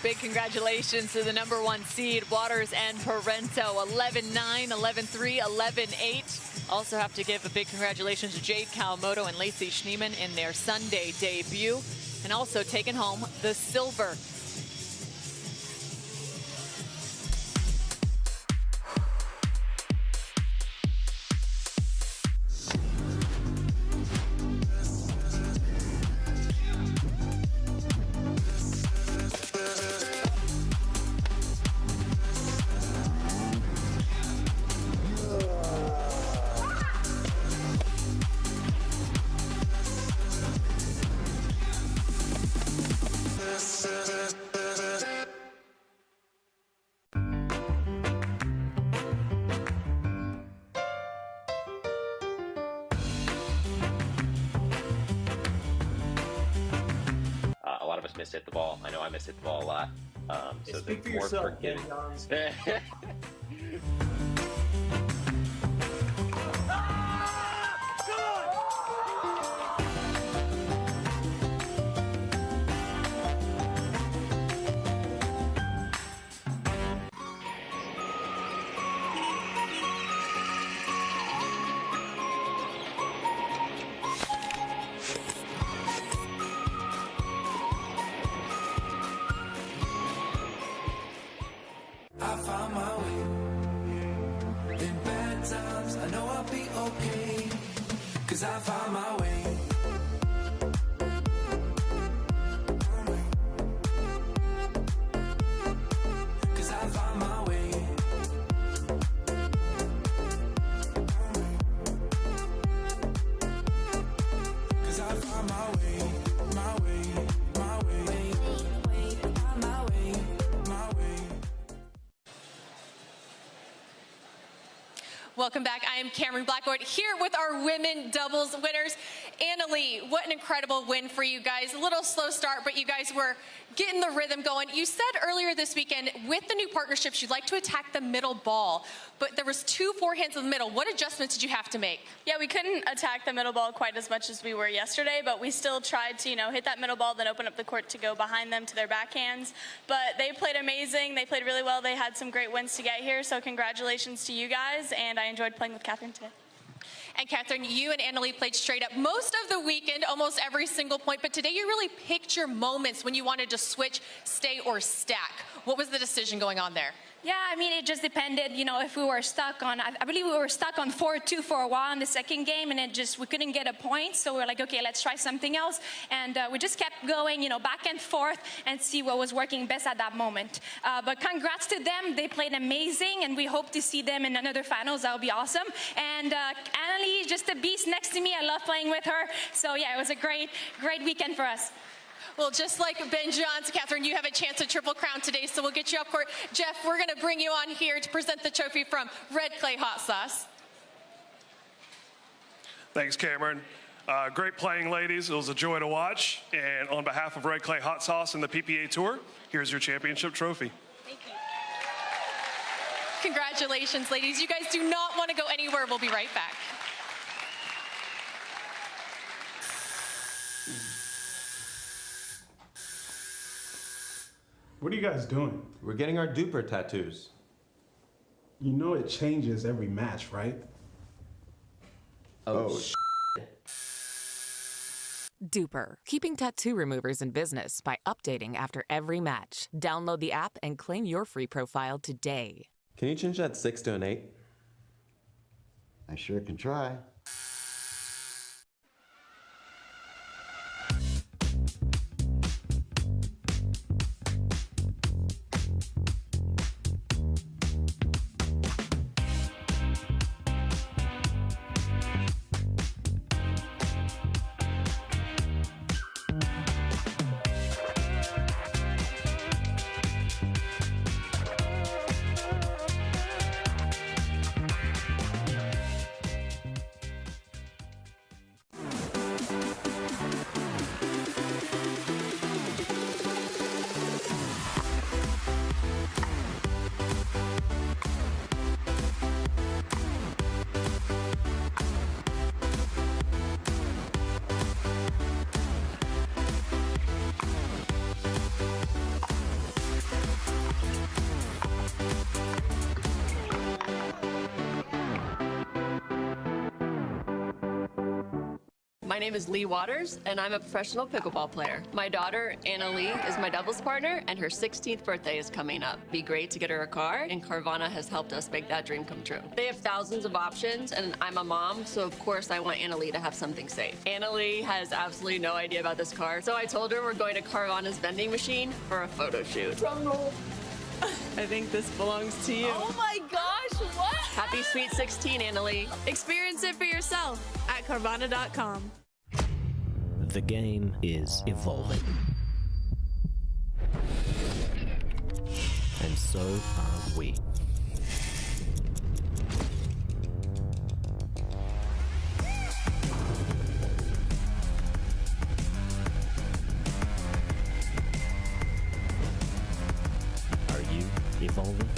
Big congratulations to the #1 seed, Waters and Parenteau, 11-9, 11-3, 11-8. Also have to give a big congratulations to Jade, Kawamoto, and Lacy Schneemann in their Sunday debut, and also taking home the silver. A lot of us miss hit the ball. I know I miss hit the ball a lot. So Speak for more yourself, forgiving. Ben Johns. I found my way. In bad times, I know I'll be okay. 'Cause I found my way. Cause I found my way. Cause I found my way, my way, my way, my way, my way. Welcome back. I am Cameron Blackwood here with our women doubles winners. Leigh, what an incredible win for you guys. A little slow start, but you guys were getting the rhythm going. You said earlier this weekend with the new partnerships, you'd like to attack the middle ball, but there was 2 forehands in the middle. What adjustments did you have to make? Yeah, we couldn't attack the middle ball quite as much as we were yesterday, but we still tried to, hit that middle ball, then open up the court to go behind them to their backhands. But they played amazing. They played really well. They had some great wins to get here, so congratulations to you guys, and I enjoyed playing with Catherine today. And Catherine, you and Leigh played straight up most of the weekend, almost every single point, but today you really picked your moments when you wanted to switch, stay, or stack. What was the decision going on there? Yeah, I mean, it just depended, if we were stuck on, I believe we were stuck on 4-2 for a while in the second game, and we couldn't get a point, so we were like, okay, let's try something else, and we just kept going, back and forth, and see what was working best at that moment. But congrats to them, they played amazing, and we hope to see them in another finals. That would be awesome. And Leigh, just a beast next to me. I love playing with her, so yeah, it was a great weekend for us. Well, just like Ben Johns, Catherine, you have a chance at Triple Crown today, so we'll get you up court. Jeff, we're going to bring you on here to present the trophy from Red Clay Hot Sauce. Thanks, Cameron. Great playing, ladies. It was a joy to watch. And on behalf of Red Clay Hot Sauce and the PPA Tour, here's your championship trophy. Thank you. Congratulations, ladies. You guys do not want to go anywhere. We'll be right back. What are you guys doing? We're getting our duper tattoos. You know it changes every match, right? Oh, Duper, keeping tattoo removers in business by updating after every match. Download the app and claim your free profile today. Can you change that 6 to an 8? I sure can try. My name is Leigh Waters, and I'm a professional pickleball player. My daughter, Anna Leigh, is my doubles partner, and her 16th birthday is coming up. It'd be great to get her a car, and Carvana has helped us make that dream come true. They have thousands of options, and I'm a mom, so of course I want Anna Leigh to have something safe. Anna Leigh has absolutely no idea about this car, so I told her we're going to Carvana's vending machine for a photo shoot. Drum roll. I think this belongs to you. Oh my gosh, what? Happy Sweet 16, Anna Leigh. Experience it for yourself at Carvana.com. The game is evolving. And so are we. Are you evolving?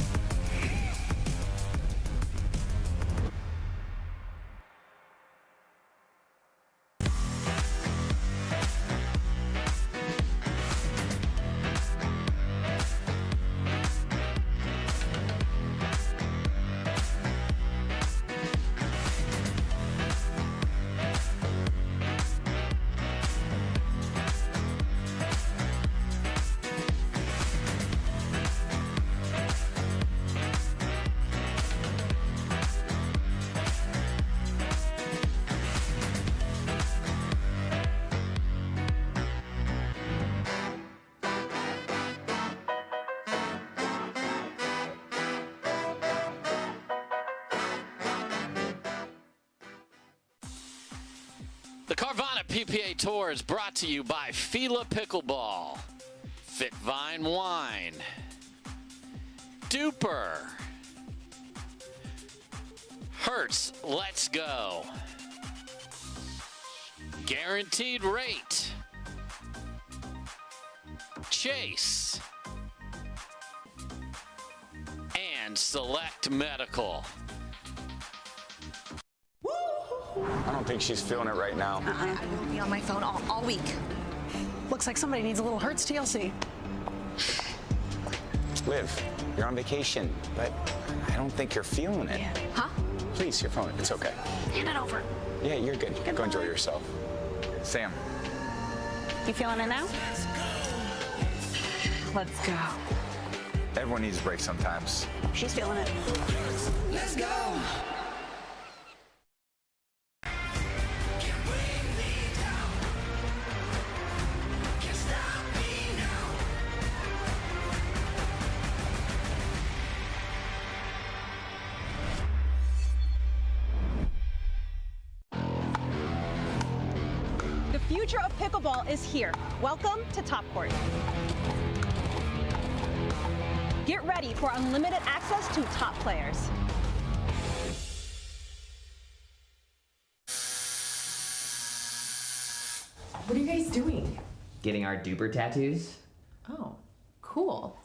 The Carvana PPA Tour is brought to you by Fila Pickleball, Fit Vine Wine, Duper, Hertz Let's Go, Guaranteed Rate, Chase, and Select Medical. I don't think she's feeling it right now. I won't be on my phone all week. Looks like somebody needs a little Hertz TLC. Liv, you're on vacation, but I don't think you're feeling it. Yeah. Huh? Please, your phone. It's okay. Hand it over. Yeah, you're good. Go enjoy yourself. Sam. You feeling it now? Let's go. Everyone needs a break sometimes. She's feeling it. Let's go. The future of pickleball is here. Welcome to Top Court. Get ready for unlimited access to top players. What are you guys doing? Getting our duper tattoos. Oh, cool.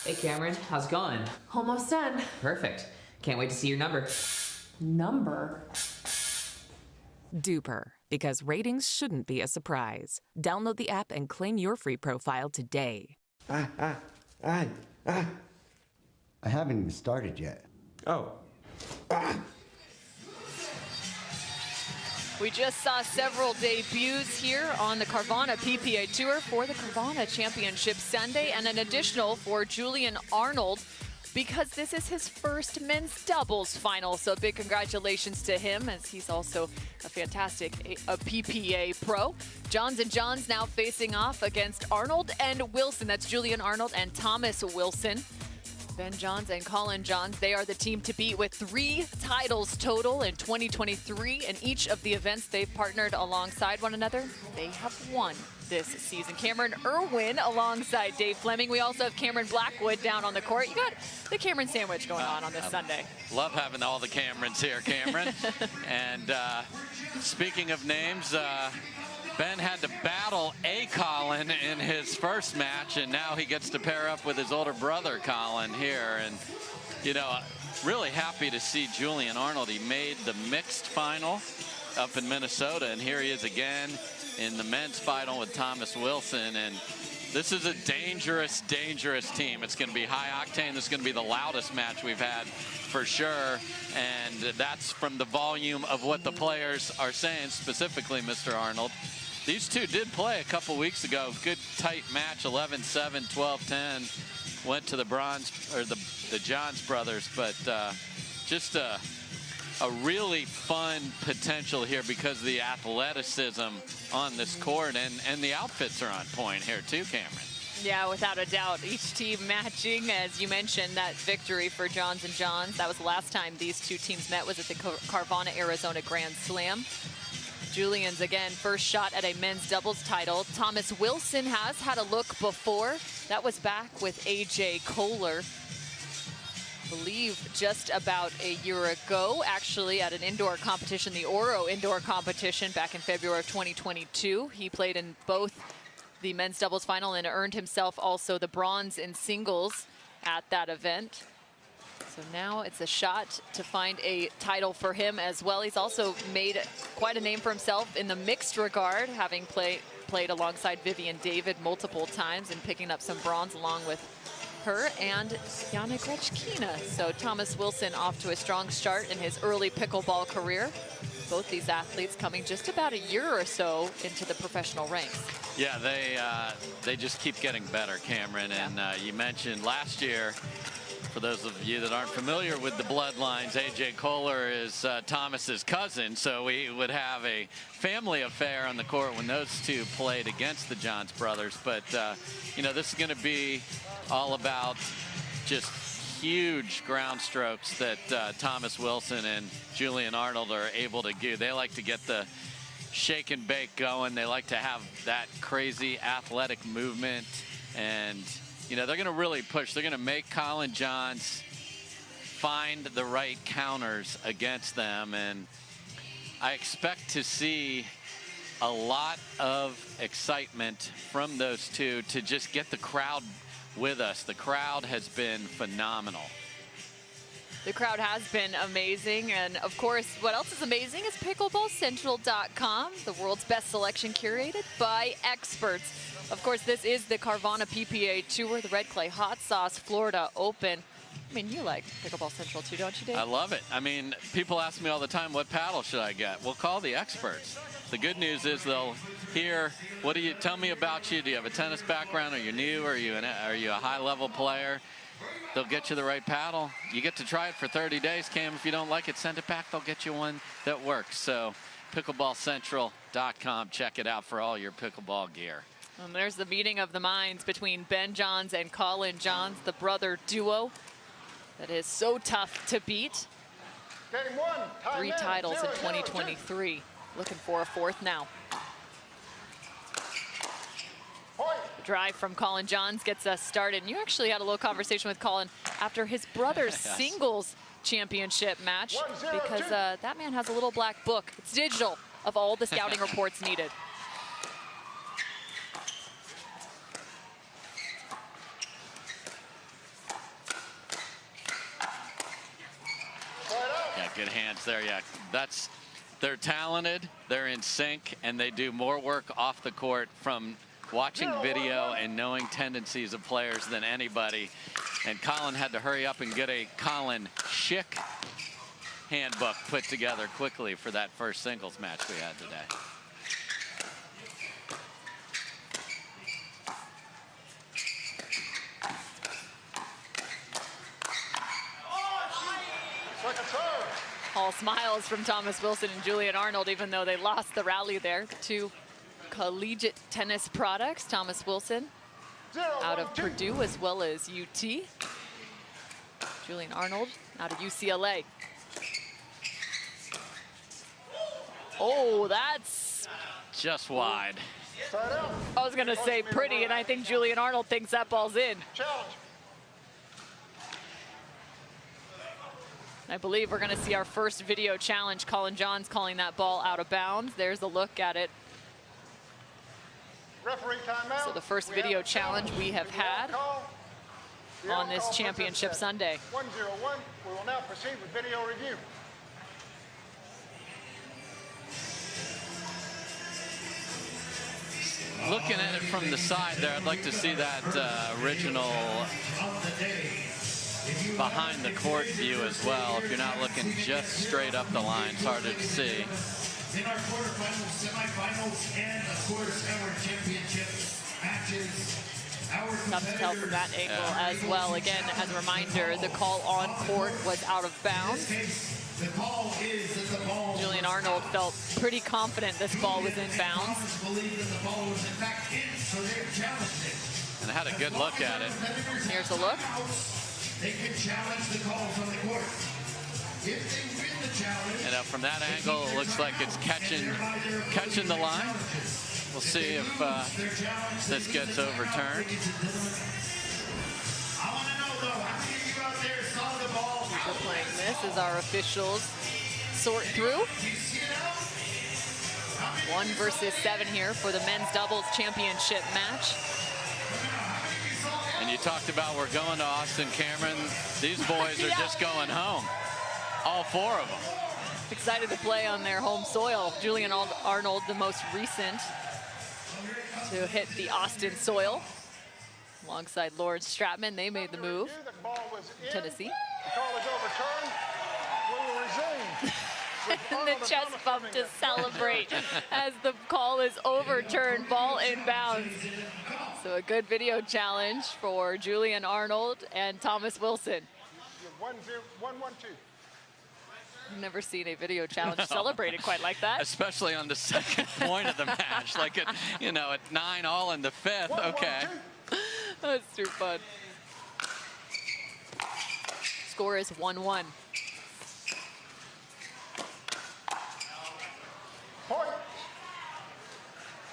Hey Cameron, how's it going? Almost done. Perfect. Can't wait to see your number. Number? Duper, because ratings shouldn't be a surprise. Download the app and claim your free profile today. I haven't even started yet. Oh. We just saw several debuts here on the Carvana PPA Tour for the Carvana Championship Sunday, and an additional for Julian Arnold, because this is his first men's doubles final. So big congratulations to him, as he's also a fantastic PPA pro. Johns and Johns now facing off against Arnold and Wilson. That's Julian Arnold and Thomas Wilson. Ben Johns and Collin Johns, they are the team to beat with 3 titles total in 2023. In each of the events they've partnered alongside one another, they have won this season. Cameron Irwin alongside Dave Fleming. We also have Cameron Blackwood down on the court. You got the Cameron sandwich going on this Sunday. Love having all the Camerons here, Cameron. And speaking of names, Ben had to battle a Collin in his first match, and now he gets to pair up with his older brother, Collin, here. And, you know, really happy to see Julian Arnold. He made the mixed final up in Minnesota, and here he is again in the men's final with Thomas Wilson. And this is a dangerous, dangerous team. It's going to be high octane. This is going to be the loudest match we've had for sure. And that's from the volume of what the players are saying, specifically Mr. Arnold. These two did play a couple weeks ago. Good tight match, 11-7, 12-10. Went to the bronze, or the Johns brothers, but just a really fun potential here because of the athleticism on this court, and the outfits are on point here too, Cameron. Yeah, without a doubt. Each team matching, as you mentioned, that victory for Johns and Johns. That was the last time these two teams met, was at the Carvana Arizona Grand Slam. Julian's, again, first shot at a men's doubles title. Thomas Wilson has had a look before. That was back with AJ Kohler, I believe just about a year ago, actually, at an indoor competition, the Oro indoor competition back in February of 2022. He played in both the men's doubles final and earned himself also the bronze in singles at that event. So now it's a shot to find a title for him as well. He's also made quite a name for himself in the mixed regard, having played alongside Vivian David multiple times and picking up some bronze along with her and Yana Grechkina. So Thomas Wilson off to a strong start in his early pickleball career. Both these athletes coming just about a year or so into the professional ranks. Yeah, they just keep getting better, Cameron. And you mentioned last year, for those of you that aren't familiar with the bloodlines, AJ Kohler is Thomas's cousin, so we would have a family affair on the court when those two played against the Johns brothers. But, you know, this is going to be all about just huge ground strokes that Thomas Wilson and Julian Arnold are able to do. They like to get the shake and bake going. They like to have that crazy athletic movement, and you know, they're going to really push. They're going to make Collin Johns find the right counters against them. And I expect to see a lot of excitement from those two to just get the crowd with us. The crowd has been phenomenal. The crowd has been amazing. And of course, what else is amazing is pickleballcentral.com, the world's best selection curated by experts. Of course, this is the Carvana PPA Tour, the Red Clay Hot Sauce Florida Open. I mean, you like Pickleball Central too, don't you, Dave? I love it. I mean, people ask me all the time, what paddle should I get? Well, call the experts. The good news is they'll hear, what do you, tell me about you. Do you have a tennis background? Are you new? Are you a high-level player? They'll get you the right paddle. You get to try it for 30 days, Cam. If you don't like it, send it back. They'll get you one that works. So pickleballcentral.com. Check it out for all your pickleball gear. And there's the meeting of the minds between Ben Johns and Collin Johns, the brother duo that is so tough to beat. Game one, 3 titles in 2023. Looking for a 4th now. Drive from Collin Johns gets us started. And you actually had a little conversation with Collin after his brother's singles championship match, because that man has a little black book. It's digital of all the scouting reports needed. Yeah, good hands there. Yeah, they're talented, they're in sync, and they do more work off the court from watching video and knowing tendencies of players than anybody. And Collin had to hurry up and get a Collin Shick handbook put together quickly for that first singles match we had today. All smiles from Thomas Wilson and Julian Arnold, even though they lost the rally there. Two collegiate tennis products. Thomas Wilson out of Purdue as well as UT. Julian Arnold out of UCLA. Oh, that's just wide. I was going to say pretty, and I think Julian Arnold thinks that ball's in. I believe we're going to see our first video challenge. Collin Johns calling that ball out of bounds. There's a look at it. Referee timeout. So the first video challenge we have had on this championship Sunday. 1-0-1. We will now proceed with video review. Looking at it from the side there, I'd like to see that original behind the court view as well. If you're not looking just straight up the line, it's harder to see. In our quarterfinals, semifinals, and of course our championship matches. Tough to tell from that angle as well. Again, as a reminder, the call on court was out of bounds. The call is that the ball. Julian Arnold felt pretty confident this ball was in bounds. Believe that the ball was in fact in, so they're challenged it. And had a good look at it. Here's a look. They can challenge the calls on the court. If they win the challenge. And from that angle, it looks like it's catching the line. We'll see if this gets overturned. I want to know though, how many of you out there saw the ball? We're playing this as our officials sort through. 1 versus 7 here for the men's doubles championship match. And you talked about we're going to Austin, Cameron. These boys are just going home. All 4 of them. Excited to play on their home soil. Julian Arnold, the most recent to hit the Austin soil. Alongside Lawrence Stratman, they made the move. Tennessee. The call is overturned. We will resume. And the chest bump to celebrate as the call is overturned, ball inbounds. So a good video challenge for Julian Arnold and Thomas Wilson. 1-1-2. I've never seen a video challenge celebrated quite like that. Especially on the second point of the match, like at 9 all in the 5th. Okay. That's too fun. Score is 1-1.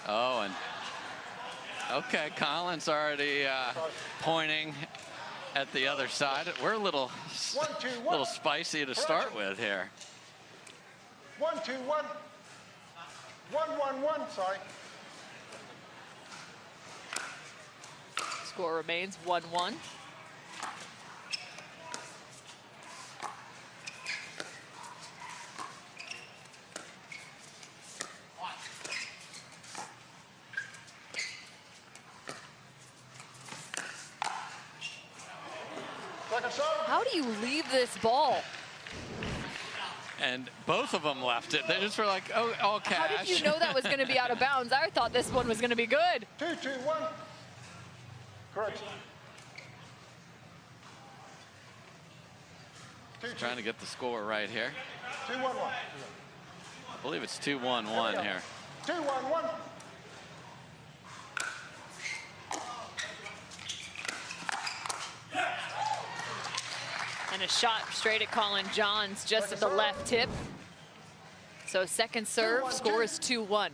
Oh, and okay, Collin's already pointing at the other side. We're a little spicy to start with here. 1-2-1. 1-1-1. Sorry. Score remains 1-1. How do you leave this ball? And both of them left it. They just were like, oh, all cash. How did you know that was going to be out of bounds? I thought this one was going to be good. 2-2-1. Correct. Trying to get the score right here. 2-1-1. I believe it's 2-1-1 here. 2-1-1. And a shot straight at Collin Johns, just at the left tip. So second serve, score is 2-1.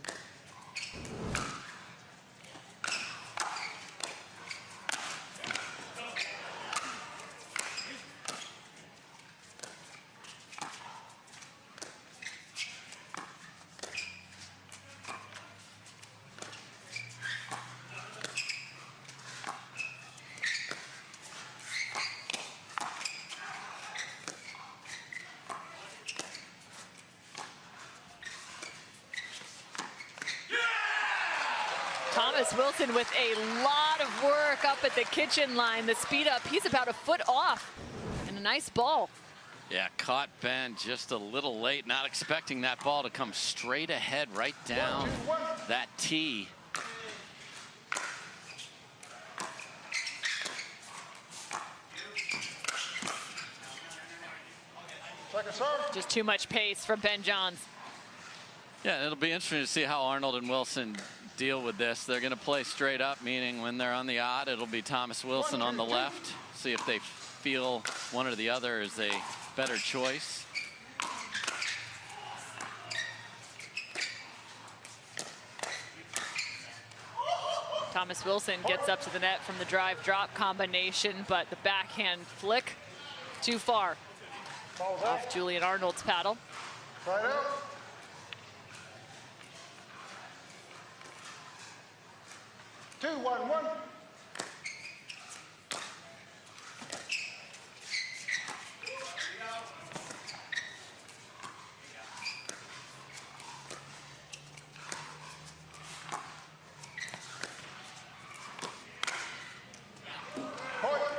Thomas Wilson with a lot of work up at the kitchen line. The speed up, he's about a foot off. And a nice ball. Yeah, caught Ben just a little late, not expecting that ball to come straight ahead right down that tee. Just too much pace from Ben Johns. Yeah, it'll be interesting to see how Arnold and Wilson deal with this. They're going to play straight up, meaning when they're on the odd, it'll be Thomas Wilson on the left. See if they feel one or the other is a better choice. Thomas Wilson gets up to the net from the drive drop combination, but the backhand flick too far off Julian Arnold's paddle. Right out. Two, one, one.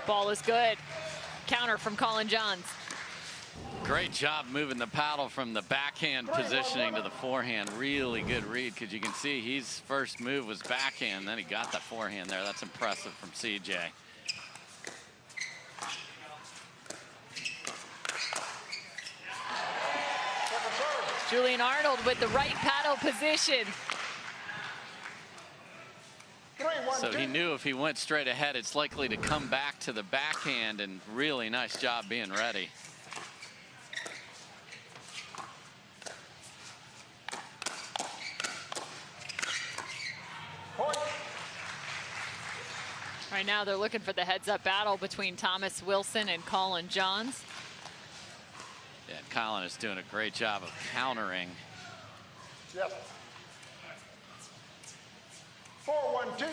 Ball is good. Counter from Collin Johns. Great job moving the paddle from the backhand positioning to the forehand. Really good read, because you can see his first move was backhand, then he got that forehand there. That's impressive from CJ. Julian Arnold with the right paddle position. So he knew if he went straight ahead, it's likely to come back to the backhand, and really nice job being ready. Right now they're looking for the heads-up battle between Thomas Wilson and Collin Johns. Yeah, Collin is doing a great job of countering. Yep. 4-1-2.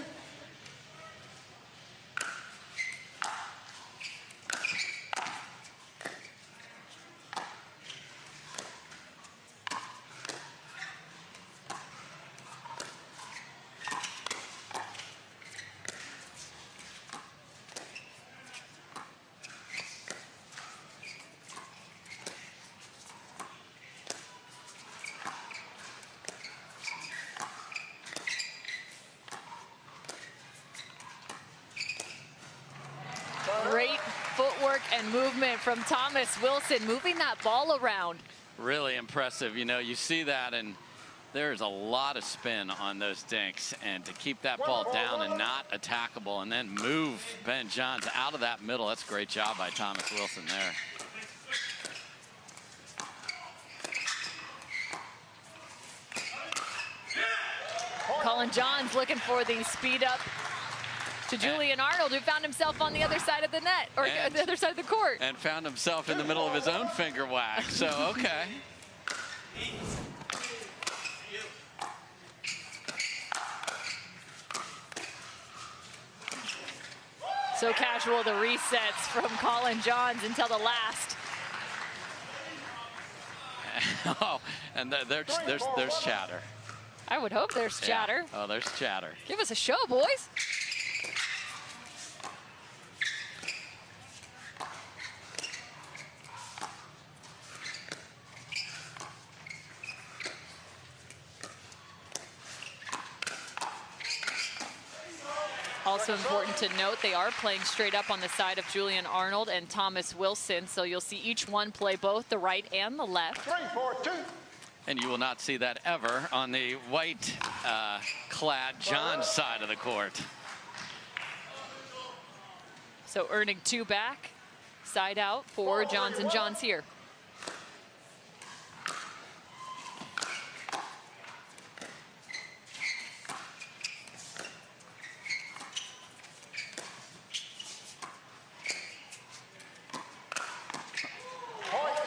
Great footwork and movement from Thomas Wilson, moving that ball around. Really impressive. You know, you see that, and there's a lot of spin on those dinks, and to keep that ball down and not attackable and then move Ben Johns out of that middle, that's a great job by Thomas Wilson there. Collin Johns looking for the speed up to Julian Arnold, who found himself on the other side of the net, or the other side of the court. And found himself in the middle of his own finger whack, so okay. So casual, the resets from Collin Johns until the last. Oh, and there's chatter. I would hope there's chatter. Yeah. Oh, there's chatter. Give us a show, boys. Also important to note, they are playing straight up on the side of Julian Arnold and Thomas Wilson, so you'll see each one play both the right and the left. 3-4-2. And you will not see that ever on the white clad John side of the court. So earning two back, side out for Johns and Johns here.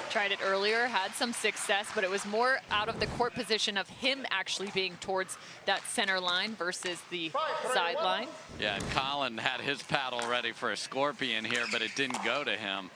Tried it earlier, had some success, but it was more out of the court position of him actually being towards that center line versus the sideline. Yeah, and Collin had his paddle ready for a scorpion here, but it didn't go to him.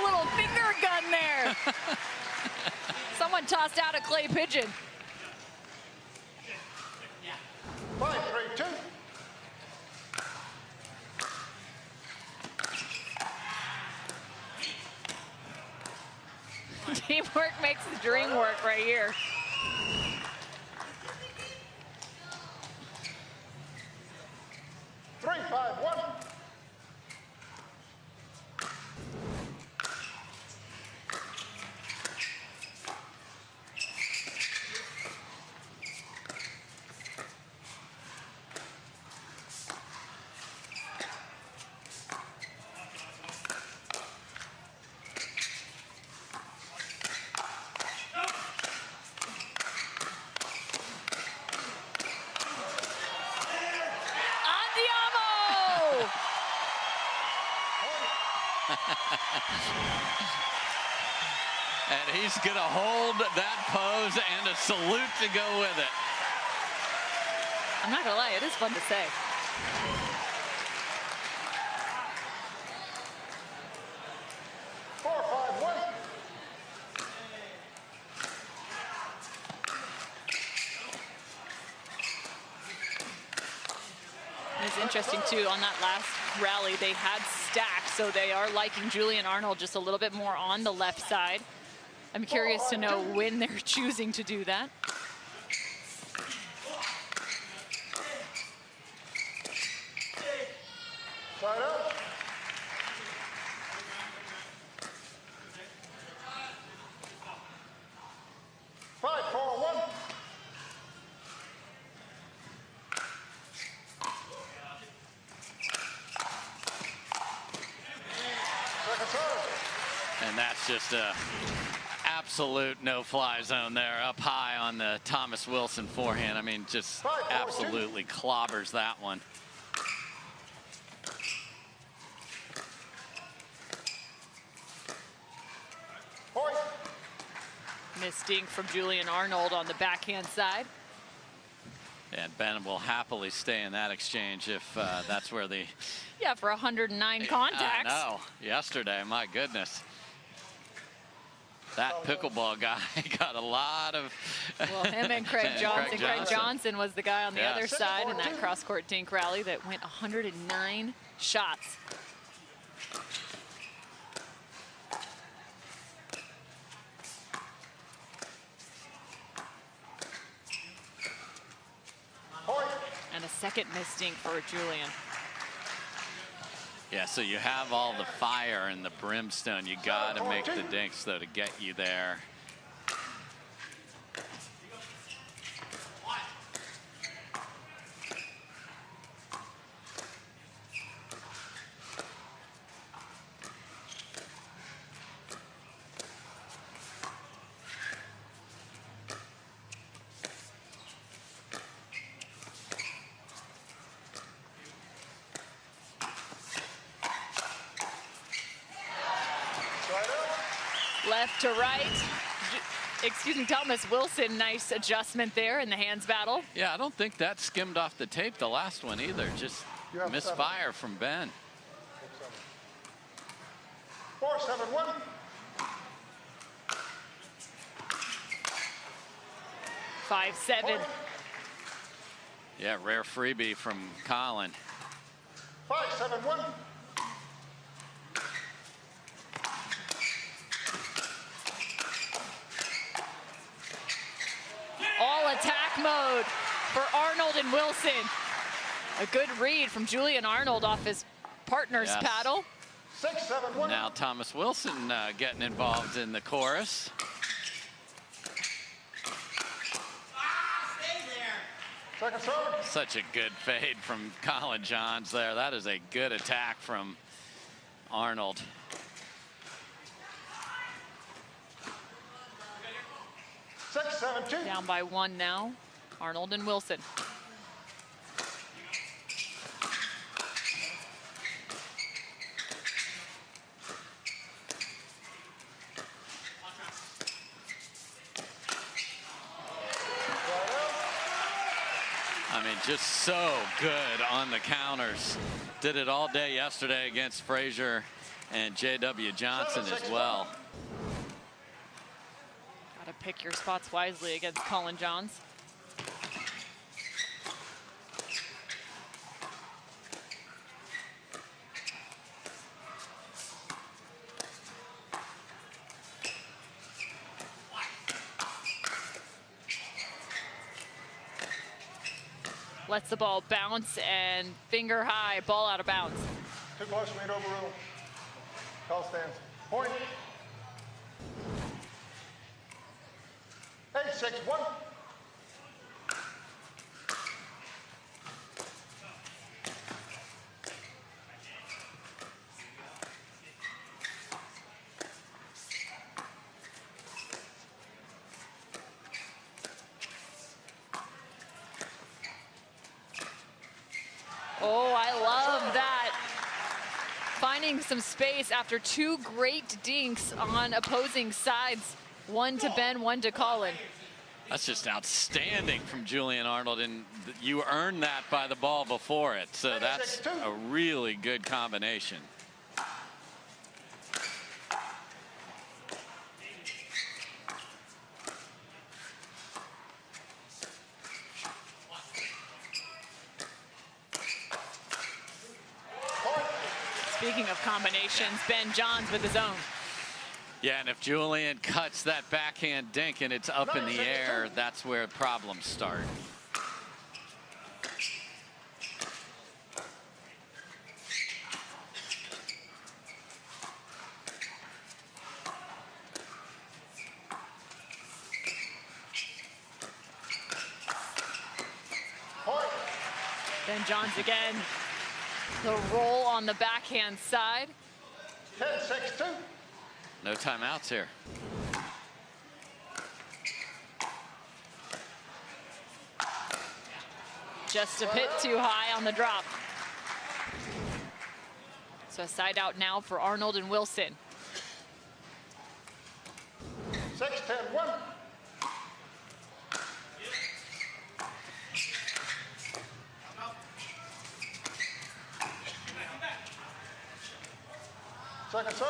little finger gun there. Someone tossed out a clay pigeon. 5-3-2. Teamwork makes the dream work right here. Three, 5-1. And he's going to hold that pose and a salute to go with it. I'm not going to lie, it is fun to say. It's interesting too, on that last rally they had stacks, so they are liking Julian Arnold just a little bit more on the left side. I'm curious to know when they're choosing to do that. Side up. Five, 4-1. And that's just a absolute no-fly zone there, up high on the Thomas Wilson forehand. I mean, just absolutely clobbers that one. Missed dink from Julian Arnold on the backhand side. And Ben will happily stay in that exchange if that's where the... Yeah, for 109 contacts. I know. Yesterday, my goodness. That pickleball guy got a lot of... Well, him and Craig Johnson. Craig Johnson was the guy on the other side in that cross-court dink rally that went 109 shots. And a second missed dink for Julian. Yeah, so you have all the fire and the brimstone. You got to make the dinks, though, to get you there. Left to right. Excuse me, Thomas Wilson, nice adjustment there in the hands battle. Yeah, I don't think that skimmed off the tape the last one either. Just misfire from Ben. 4-7-1. Five, 7. Yeah, rare freebie from Collin. 5-7-1. All attack mode for Arnold and Wilson. A good read from Julian Arnold off his partner's paddle. 6-7-1. Now Thomas Wilson getting involved in the chorus. Second serve. Such a good fade from Collin Johns there. That is a good attack from Arnold. Down by 1 now. Arnold and Wilson. I mean, just so good on the counters. Did it all day yesterday against Frazier and J.W. Jansen as well. Gotta pick your spots wisely against Collin Johns. Lets the ball bounce and finger high, ball out of bounds. Too close for me to overrule. Call stands. Point. 8-6-1. Oh, I love that. Finding some space after two great dinks on opposing sides. One to Ben, one to Collin. That's just outstanding from Julian Arnold, and you earned that by the ball before it. So that's a really good combination. Speaking of combinations, Ben Johns with his own. Yeah, and if Julian cuts that backhand dink and it's up in the air, that's where problems start. Ben Johns again. The roll on the backhand side. 10-6-2. No timeouts here. Just a bit too high on the drop. So a side out now for Arnold and Wilson. 6-10-1. Second serve.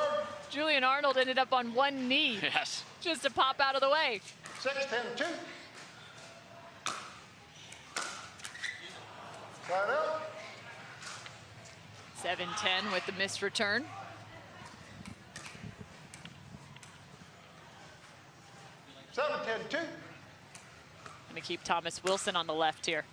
Julian Arnold ended up on one knee. Yes. Just to pop out of the way. 6-10-2. Side out. 7-10 with the missed return. Seven, 10-2. Gonna keep Thomas Wilson on the left here.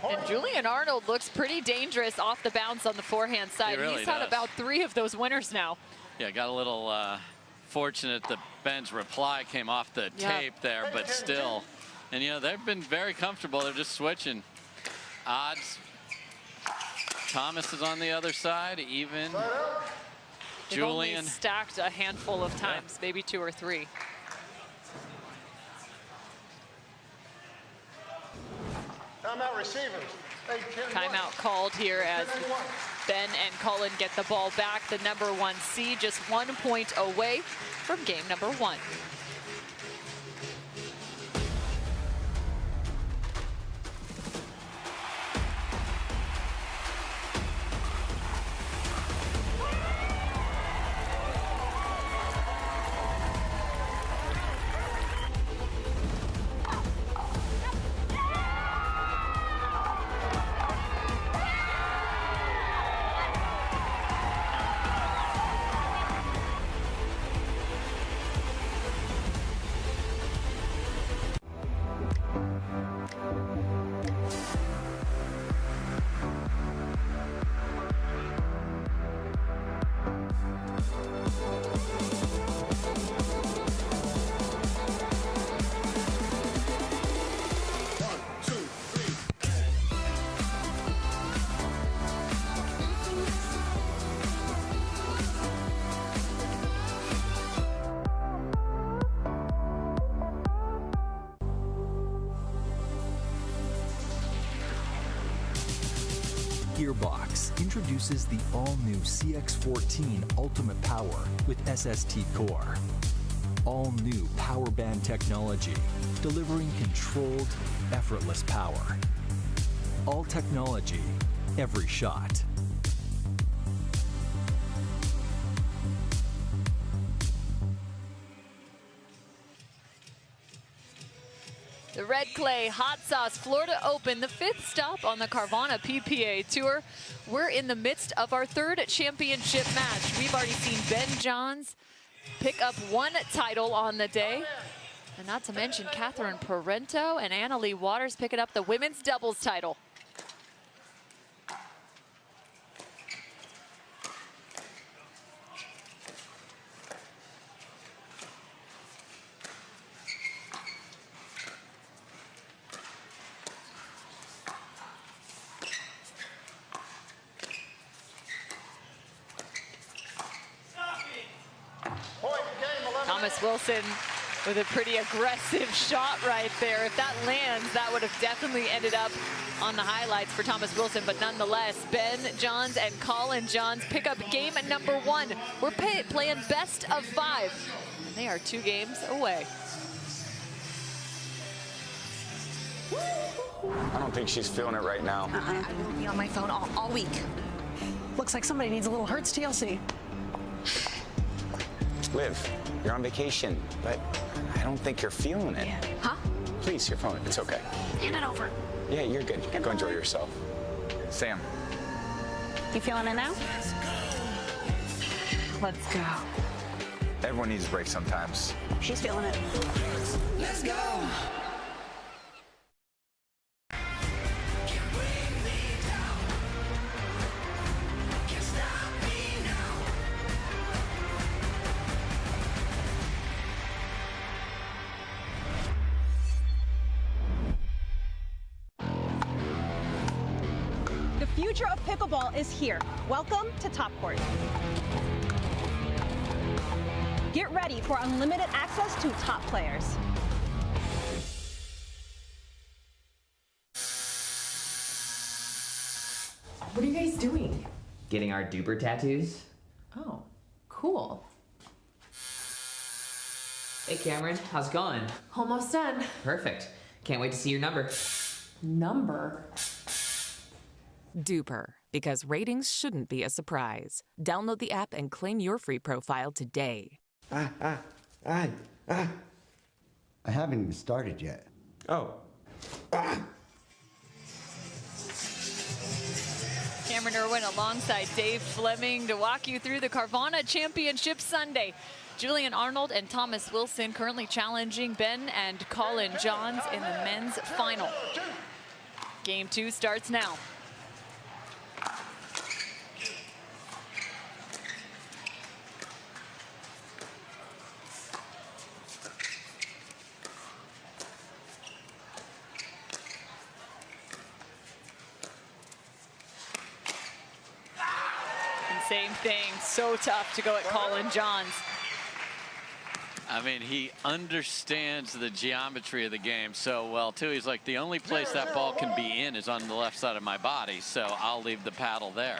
And Julian Arnold looks pretty dangerous off the bounce on the forehand side. Really He's had does. about 3 of those winners now. Yeah, got a little fortunate that Ben's reply came off the tape there, but still. And, you know, they've been very comfortable. They're just switching. Odds. Thomas is on the other side, even. They've Julian. only stacked a handful of times, maybe 2 or 3. Timeout receivers. 8-10-1. Timeout called here as Ben and Collin get the ball back. The number 1 seed just 1 point away from game number 1. Gearbox introduces the all-new CX-14 Ultimate Power with SST Core. All-new power band technology, delivering controlled, effortless power. All technology, every shot. The Red Clay Hot Sauce Florida Open, the 5th stop on the Carvana PPA Tour. We're in the midst of our 3rd championship match. We've already seen Ben Johns pick up 1 title on the day. And not to mention Catherine Parenteau and Leigh Waters picking up the women's doubles title. Thomas Wilson with a pretty aggressive shot right there. If that lands, that would have definitely ended up on the highlights for Thomas Wilson. But nonetheless, Ben Johns and Collin Johns pick up game number 1. We're playing best of 5. And they are 2 games away. I don't think she's feeling it right now. I will be on my phone all week. Looks like somebody needs a little Hertz TLC. Liv, you're on vacation, but I don't think you're feeling it. Yeah. Huh? Please, your phone. It's okay. Hand it over. Yeah, you're good. Go enjoy yourself. Sam. You feeling it now? Let's go. Everyone needs a break sometimes. She's feeling it. Let's go. The future of pickleball is here. Welcome to Top Court. Get ready for unlimited access to top players. What are you guys doing? Getting our duper tattoos. Oh, cool. Hey Cameron, how's it going? Almost done. Perfect. Can't wait to see your number. Number? Duper, because ratings shouldn't be a surprise. Download the app and claim your free profile today. I haven't even started yet. Oh. Cameron Irwin alongside Dave Fleming to walk you through the Carvana Championship Sunday. Julian Arnold and Thomas Wilson currently challenging Ben and Collin Johns in the men's final. Game 2 starts now. Same thing, so tough to go at Collin Johns. I mean, he understands the geometry of the game so well, too. He's like, the only place that ball can be in is on the left side of my body, so I'll leave the paddle there.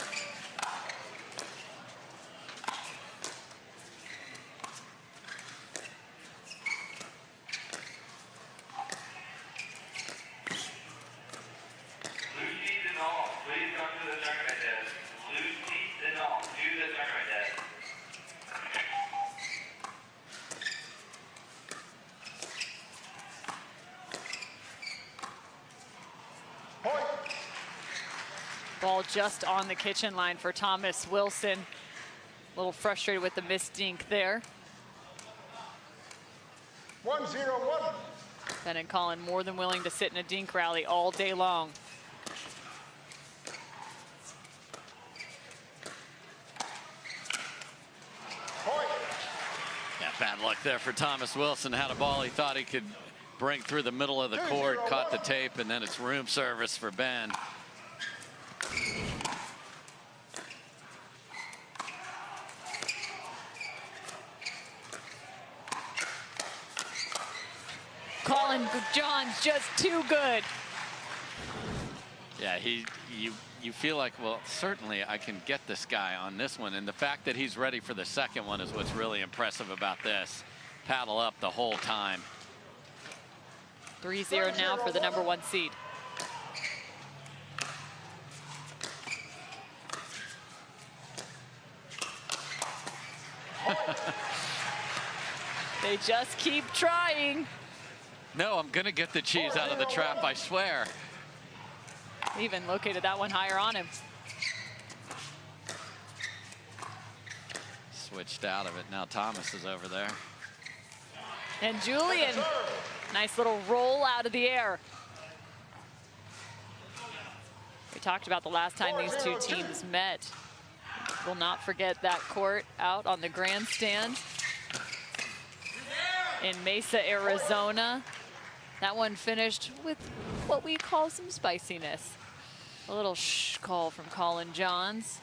Ball just on the kitchen line for Thomas Wilson. A little frustrated with the missed dink there. 1-0-1. Ben and Collin more than willing to sit in a dink rally all day long. Yeah, bad luck there for Thomas Wilson. Had a ball he thought he could bring through the middle of the court, caught the tape, and then it's room service for Ben. Collin Johns just too good. Yeah, you feel like, well, certainly I can get this guy on this one. And the fact that he's ready for the second one is what's really impressive about this. Paddle up the whole time. 3-0 now for the #1 seed. They just keep trying. No, I'm going to get the cheese out of the trap, I swear. Even located that one higher on him. Switched out of it. Now Thomas is over there. And Julian, nice little roll out of the air. We talked about the last time these two teams met. We'll not forget that court out on the grandstand in Mesa, Arizona. That one finished with what we call some spiciness. A little shh call from Collin Johns.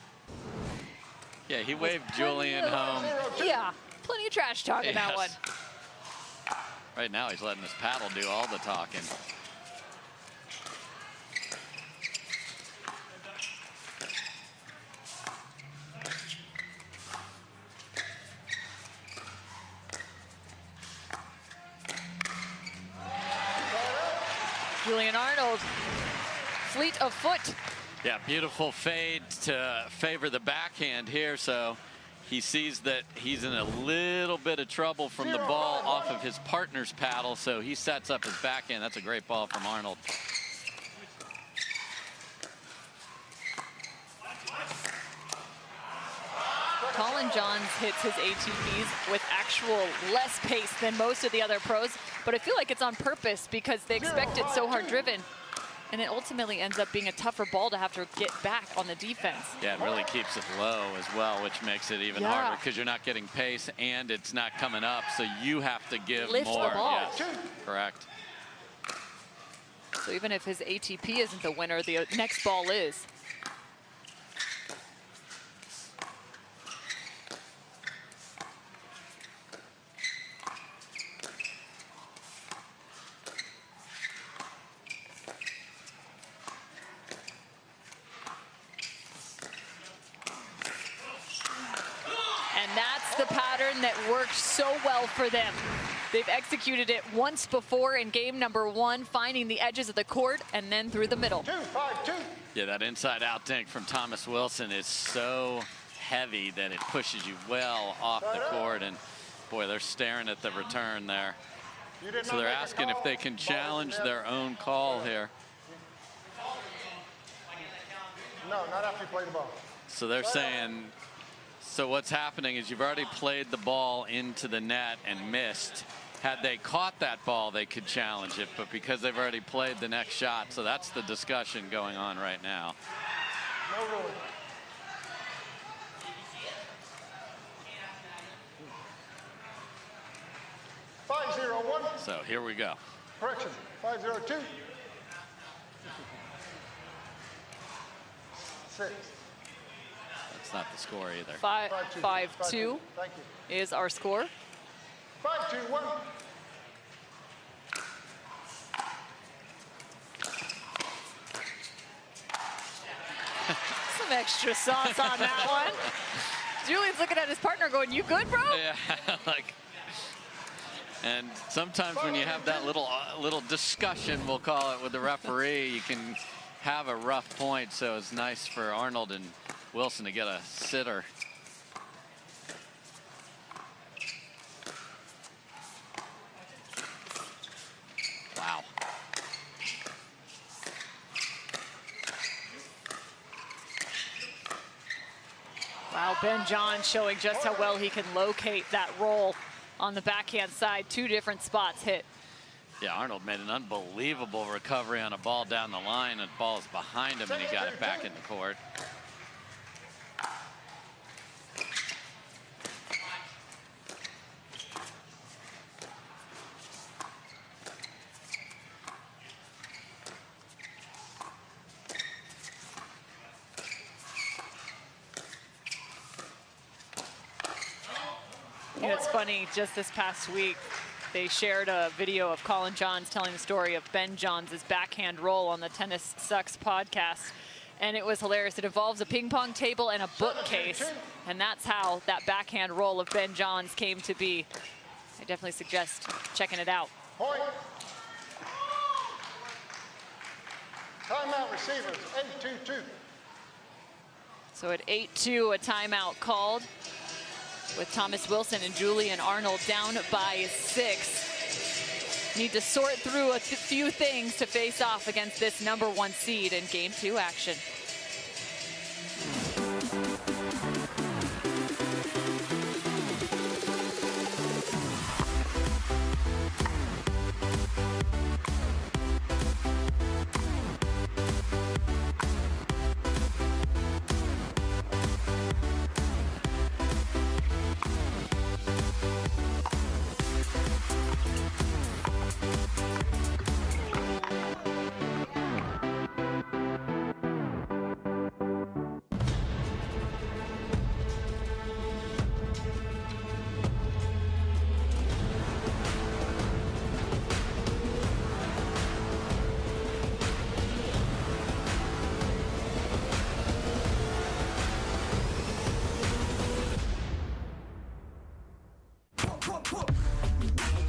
Yeah, he waved Julian home. Yeah, plenty of trash talk in that one. Right now he's letting his paddle do all the talking. Julian Arnold, fleet of foot. Yeah, beautiful fade to favor the backhand here. So he sees that he's in a little bit of trouble from the ball off of his partner's paddle. So he sets up his backhand. That's a great ball from Arnold. Collin Johns hits his ATPs with actual less pace than most of the other pros, but I feel like it's on purpose because they expect it so hard driven, and it ultimately ends up being a tougher ball to have to get back on the defense. Yeah, it really keeps it low as well, which makes it even harder because you're not getting pace and it's not coming up, so you have to give Lift more. the ball. Yes, correct. So even if his ATP isn't the winner, the next ball is. The pattern that worked so well for them. They've executed it once before in game #1, finding the edges of the court and then through the middle. 2-5-2. Yeah, that inside out dink from Thomas Wilson is so heavy that it pushes you well off the court, and boy, they're staring at the return there. So they're asking if they can challenge their own call here. No, not after you play the ball. So they're saying, so what's happening is you've already played the ball into the net and missed. Had they caught that ball, they could challenge it, but because they've already played the next shot, so that's the discussion going on right now. No ruling. $5-0-1. So here we go. Correction. 5-0-2. 6. That's not the score either. 5-2 is our score. 5-2-1. Some extra sauce on that one. Julian's looking at his partner going, "You good, bro?" Yeah, like. And sometimes when you have that little discussion, we'll call it, with the referee, you can have a rough point. So it's nice for Arnold and Wilson to get a sitter. Wow. Wow, Ben Johns showing just how well he can locate that roll on the backhand side. 2 different spots hit. Yeah, Arnold made an unbelievable recovery on a ball down the line, and the ball is behind him, and he got it back in the court. You know, it's funny, just this past week, They shared a video of Collin Johns telling the story of Ben Johns' backhand roll on the Tennis Sucks podcast. And it was hilarious. It involves a ping pong table and a bookcase. And that's how that backhand roll of Ben Johns came to be. I definitely suggest checking it out. Point. Timeout receivers, 8-2-2. So at 8-2, a timeout called with Thomas Wilson and Julian Arnold down by 6. Need to sort through a few things to face off against this #1 seed in Game 2 action.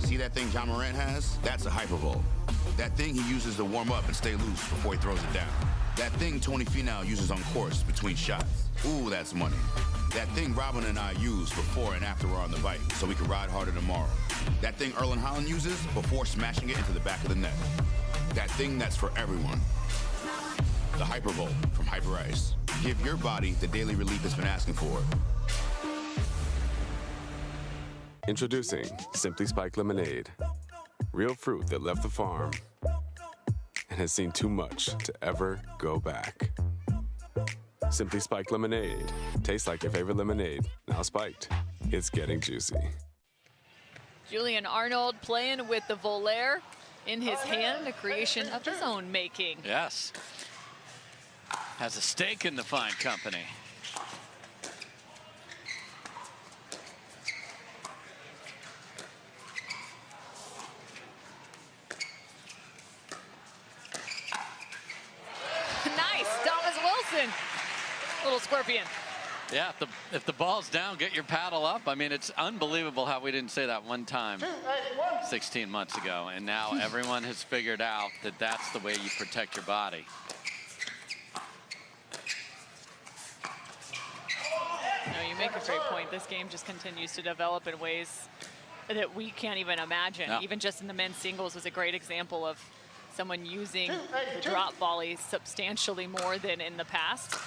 See that thing John Morant has? That's a hypervolt. That thing he uses to warm up and stay loose before he throws it down. That thing Tony Finau uses on course between shots. Ooh, that's money. That thing Robin and I use before and after we're on the bike so we can ride harder tomorrow. That thing Erlen Haaland uses before smashing it into the back of the net. That thing that's for everyone. The Hypervolt from Hyper Ice. Give your body the daily relief it's been asking for. Introducing Simply Spiked Lemonade. Real fruit that left the farm and has seen too much to ever go back. Simply Spiked Lemonade. Tastes like your favorite lemonade. Now spiked. It's getting juicy. Julian Arnold playing with the Volaire in his hand, a creation of his own making. Yes. Has a stake in the fine company. Nice, Thomas Wilson. Little scorpion. Yeah, if the ball's down, get your paddle up. I mean, it's unbelievable how we didn't say that one time 16 months ago. And now everyone has figured out that that's the way you protect your body. No, you make a great point. This game just continues to develop in ways that we can't even imagine. No. Even just in the men's singles was a great example of someone using the drop volley substantially more than in the past.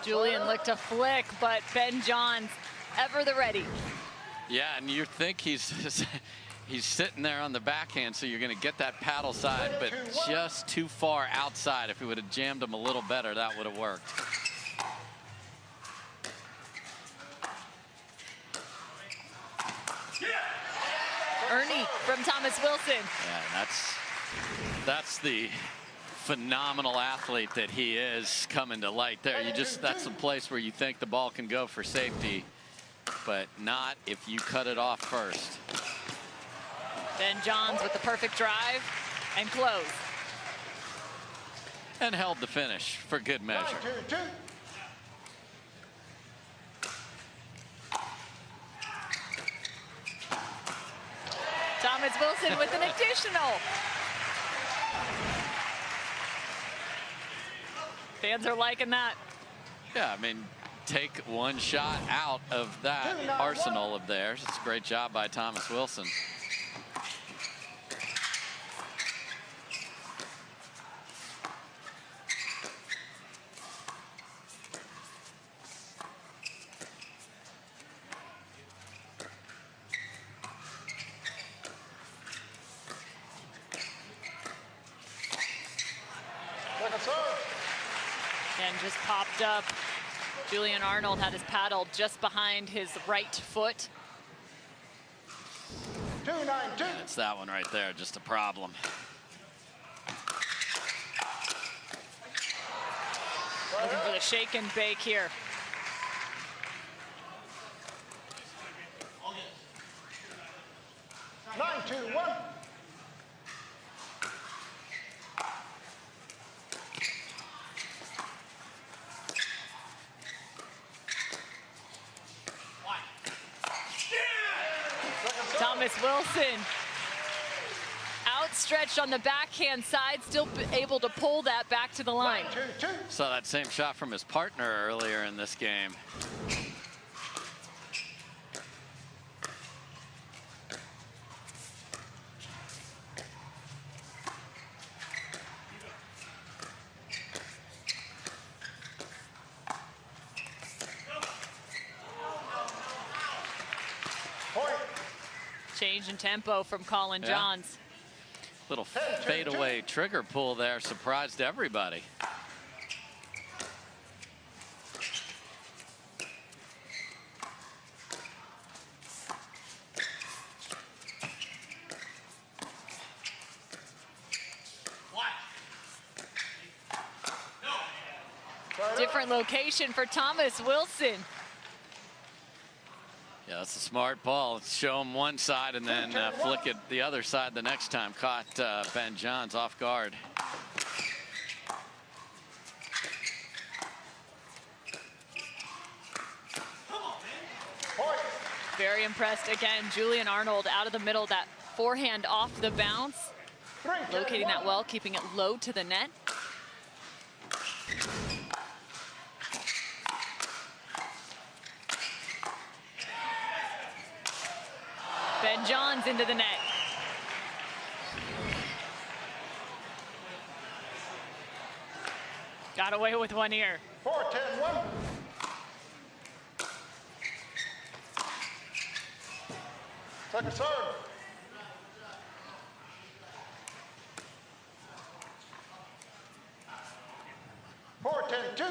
Julian looked to flick, but Ben Johns ever the ready. Yeah, and you think he's sitting there on the backhand, so you're going to get that paddle side, but just too far outside. If he would have jammed him a little better, that would have worked. Ernie from Thomas Wilson. Yeah, that's the phenomenal athlete that he is coming to light there. That's a place where you think the ball can go for safety, but not if you cut it off first. Ben Johns with the perfect drive and close. And held the finish for good measure. Thomas Wilson with an additional. Fans are liking that. Yeah, I mean, take one shot out of that arsenal of theirs. It's a great job by Thomas Wilson. popped up. Julian Arnold had his paddle just behind his right foot. 292. It's that one right there, just a problem. Looking for the shake and bake here. Nine, two, one. Thomas Wilson outstretched on the backhand side, still able to pull that back to the line. Saw that same shot from his partner earlier in this game. Change in tempo from Collin Johns. Little fadeaway trigger pull there, surprised everybody. Different location for Thomas Wilson. Yeah, that's a smart ball. Let's show him one side and then flick it the other side the next time. Caught Ben Johns off guard. Very impressed again. Julian Arnold out of the middle, that forehand off the bounce. Locating that well, keeping it low to the net. Ben Johns into the net. Got away with one here. 4-10-1. Second serve. Four, 10-2.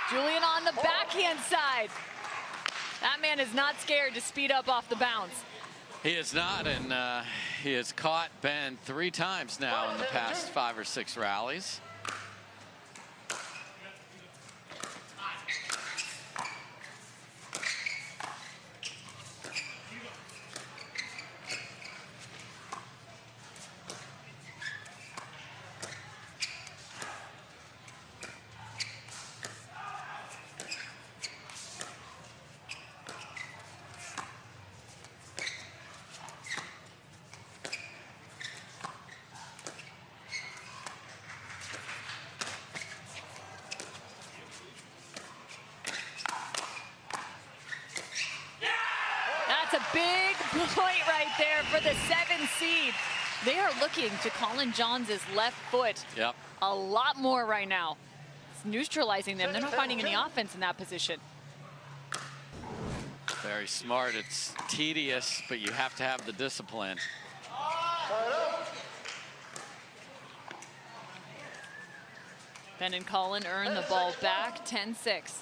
Julian on the backhand side. That man is not scared to speed up off the bounce. He is not, and he has caught Ben 3 times now in the past 5 or 6 rallies. That's a big point right there for the 7 seed. They are looking to Collin Johns' left foot a lot more right now. It's neutralizing them. They're not finding any offense in that position. Very smart. It's tedious, but you have to have the discipline. Ben and Collin earn the ball back, 10-6.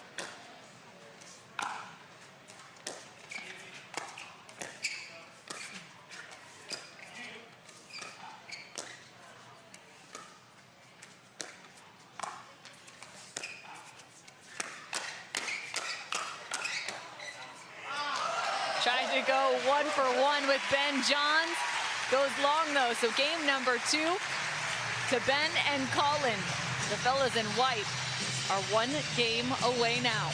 Trying to go 1-for-1 with Ben Johns. Goes long though, so game number 2 to Ben and Collin. The fellas in white are 1 game away now.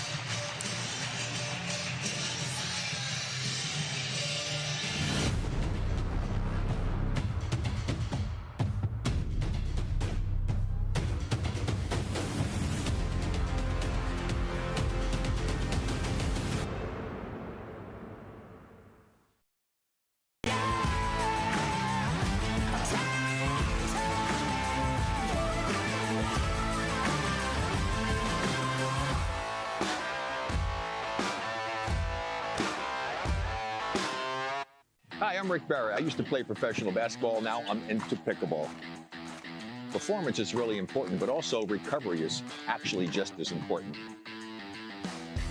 Hi, I'm Rick Barry. I used to play professional basketball. Now I'm into pickleball. Performance is really important, but also recovery is actually just as important.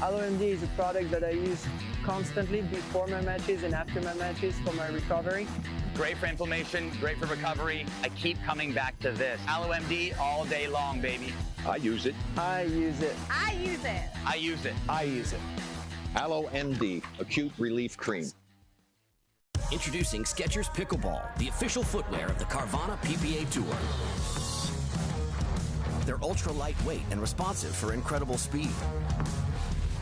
AlloMD is a product that I use constantly before my matches and after my matches for my recovery. Great for inflammation, great for recovery. I keep coming back to this. AlloMD all day long, baby. I use it. I use it. I use it. I use it. I use it. AlloMD, Acute Relief Cream. Introducing Skechers Pickleball, the official footwear of the Carvana PPA Tour. They're ultra lightweight and responsive for incredible speed.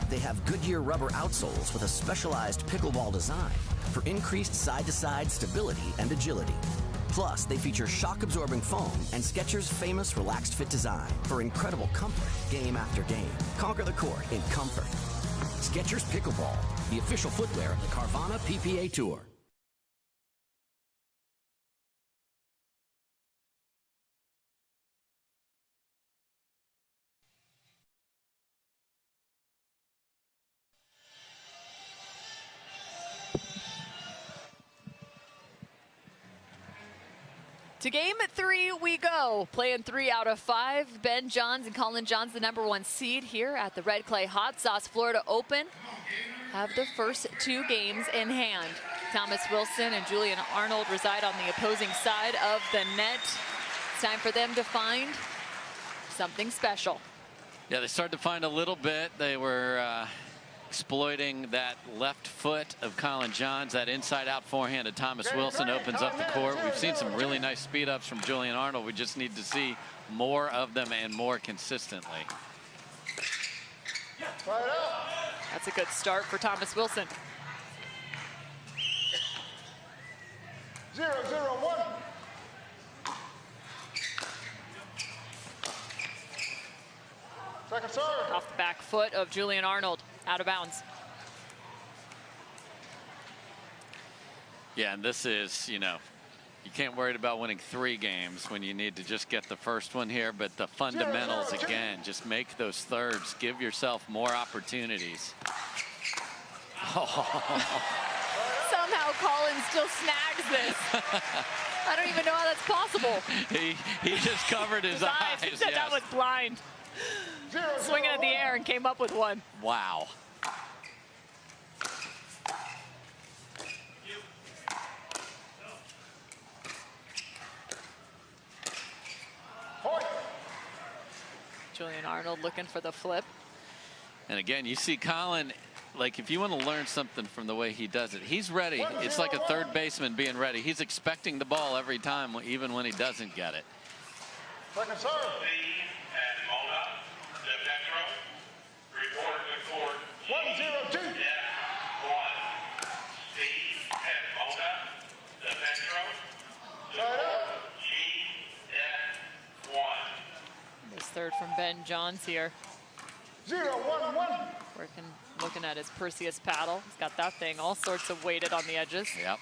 They have Goodyear rubber outsoles with a specialized pickleball design for increased side-to-side stability and agility. Plus, they feature shock-absorbing foam and Skechers' famous relaxed fit design for incredible comfort game after game. Conquer the court in comfort. Skechers Pickleball, the official footwear of the Carvana PPA Tour. To game 3 we go. Playing 3 out of 5. Ben Johns and Collin Johns, the #1 seed here at the Red Clay Hot Sauce Florida Open, have the first 2 games in hand. Thomas Wilson and Julian Arnold reside on the opposing side of the net. It's time for them to find something special. Yeah, they started to find a little bit. They were exploiting that left foot of Collin Johns. That inside-out forehand of Thomas Wilson opens up the court. We've seen some really nice speed-ups from Julian Arnold. We just need to see more of them and more consistently. That's a good start for Thomas Wilson. 0-0-1. Second serve. Off the back foot of Julian Arnold, out of bounds. Yeah, and this is, you can't worry about winning 3 games when you need to just get the first one here, but the fundamentals, again, just make those thirds, give yourself more opportunities. Somehow Collin still snags this. I don't even know how that's possible. He just covered his eyes. He said that was blind. Swinging at the air and came up with one. Wow. Julian Arnold looking for the flip. And again, you see Collin, like if you want to learn something from the way he does it, he's ready. It's like a third baseman being ready. He's expecting the ball every time, even when he doesn't get it. Second serve. One, 0-2. This third from Ben Johns here. 0-1-1. Looking at his Perseus paddle. He's got that thing all sorts of weighted on the edges. Yep.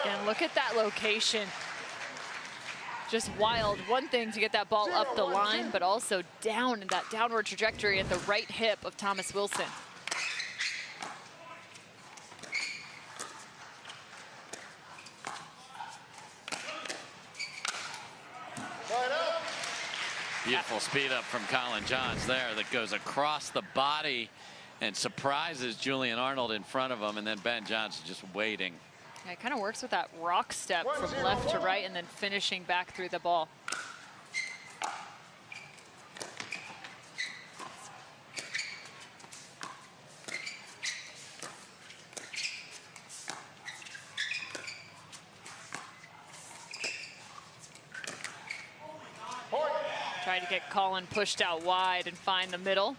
And look at that location. Just wild. One thing to get that ball up the line, but also down in that downward trajectory at the right hip of Thomas Wilson. Beautiful speed up from Collin Johns there that goes across the body and surprises Julian Arnold in front of him, and then Ben Johns just waiting. Yeah, it kind of works with that rock step from left to right and then finishing back through the ball. Trying to get Collin pushed out wide and find the middle.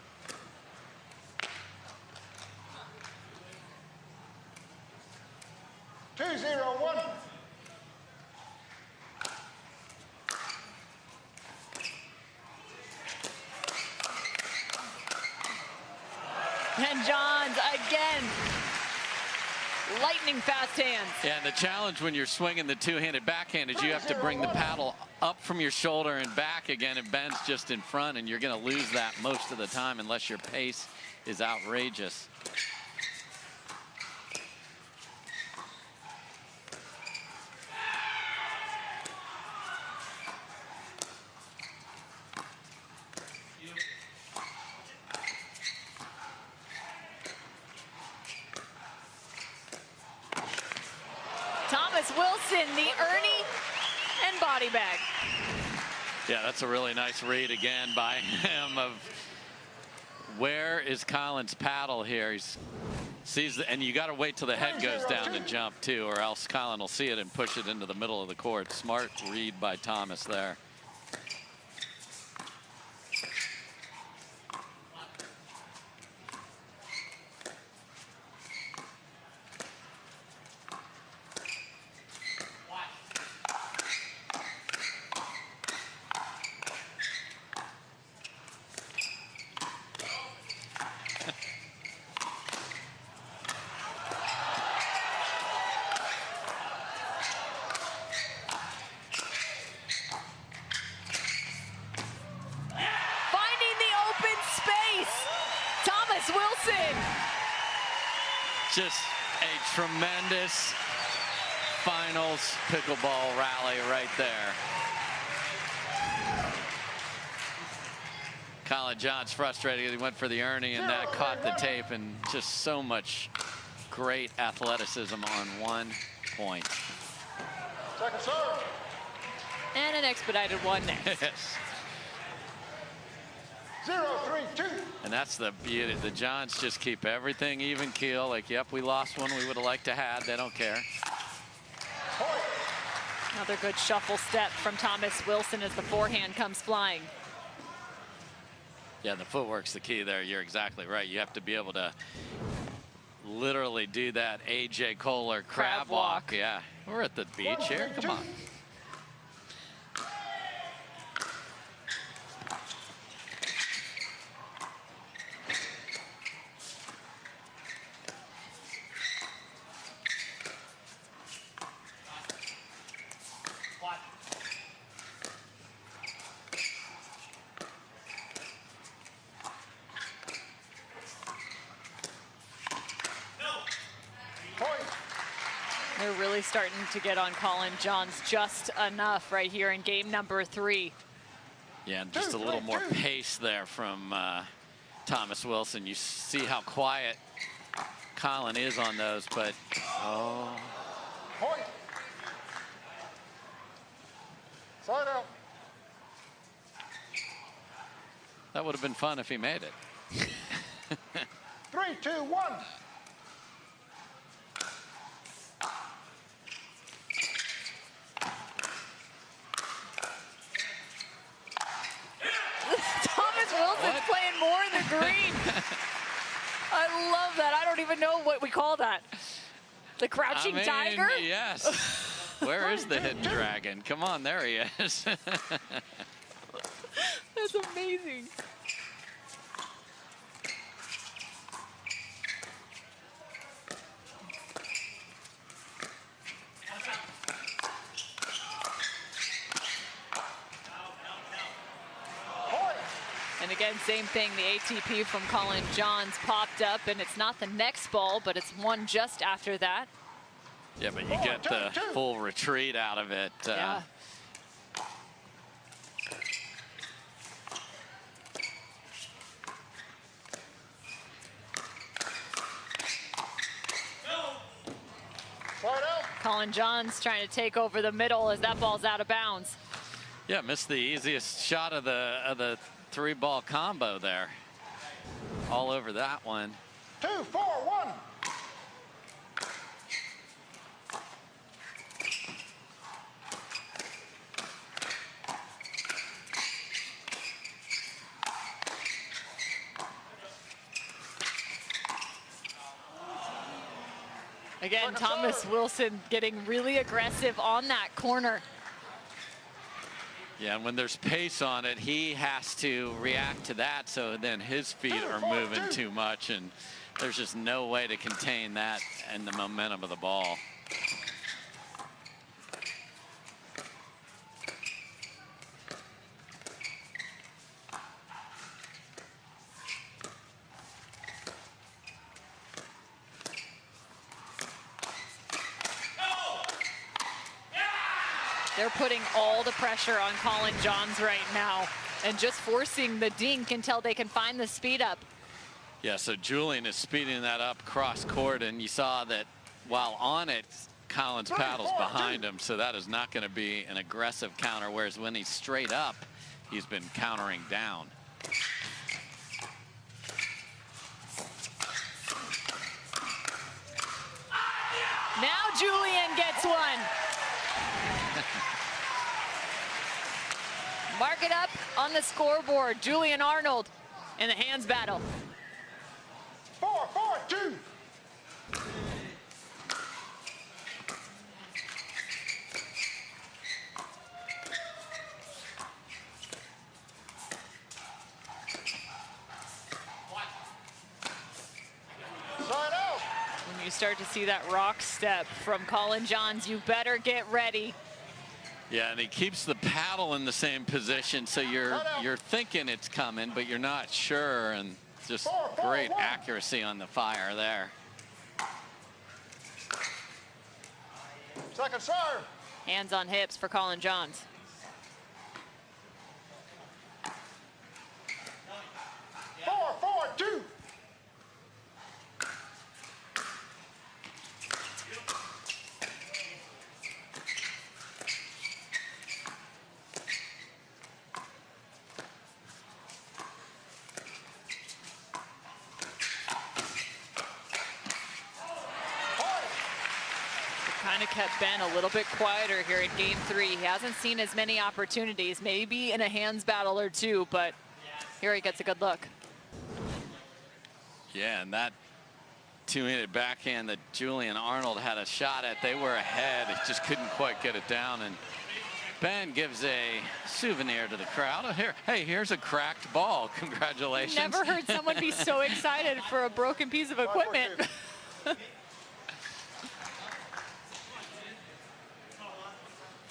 Two, 0-1. And Johns again lightning fast hands. Yeah, and the challenge when you're swinging the two-handed backhand is you have to bring the paddle up from your shoulder and back again, and Ben's just in front, and you're going to lose that most of the time unless your pace is outrageous. Wilson, the Ernie and body bag. Yeah, that's a really nice read again by him of where is Collin's paddle here. He sees the, and you got to wait till the head goes down to jump too, or else Collin will see it and push it into the middle of the court. Smart read by Thomas there. Just a tremendous finals pickleball rally right there. Collin John's frustrated. He went for the Ernie and that caught the tape, and just so much great athleticism on 1 point. Second serve. And an expedited one next. Yes. 0-3-2. And that's the beauty. The Johns just keep everything even keel. Like, yep, we lost one we would have liked to have. They don't care. Another good shuffle step from Thomas Wilson as the forehand comes flying. Yeah, the footwork's the key there. You're exactly right. You have to be able to literally do that A.J. Kohler crab walk. Yeah, we're at the beach here. Come on. They're really starting to get on Collin Johns just enough right here in game number 3. Yeah, and just a little more pace there from Thomas Wilson. You see how quiet Collin is on those, but oh. Side out. That would have been fun if he made it. 3, 2, 1. Thomas Wilson's playing more in the green. I love that. I don't even know what we call that. The crouching tiger? Yes. Where is the hidden dragon? Come on, there he is. That's amazing. And again, same thing, the ATP from Collin Johns popped up, and it's not the next ball, but it's one just after that. Yeah, but you get the full retreat out of it. Yeah. Collin Johns trying to take over the middle as that ball's out of bounds. Yeah, missed the easiest shot of the 3-ball combo there. All over that one. 2, 4, 1. Again, Thomas Wilson getting really aggressive on that corner. Yeah, and when there's pace on it, he has to react to that, so then his feet are moving too much, and There's just no way to contain that and the momentum of the ball. They're putting all the pressure on Collin Johns right now and just forcing the dink until they can find the speed up. Yeah, so Julian is speeding that up cross court, and you saw that while on it, Collin's paddle's behind him, so that is not going to be an aggressive counter, whereas when he's straight up, he's been countering down. Now Julian gets one. Mark it up on the scoreboard. Julian Arnold in the hands battle. 4-4-2. When you start to see that rock step from Collin Johns, you better get ready. Yeah, and he keeps the paddle in the same position, so you're thinking it's coming, but you're not sure, and just great accuracy on the fire there. Second serve. Hands on hips for Collin Johns. Four, 4-2. Kind of kept Ben a little bit quieter here in game 3. He hasn't seen as many opportunities, maybe in a hands battle or two, but here he gets a good look. Yeah, and that two-handed backhand that Julian Arnold had a shot at, they were ahead. He just couldn't quite get it down, and Ben gives a souvenir to the crowd. Oh, here's a cracked ball. Congratulations. Never heard someone be so excited for a broken piece of equipment.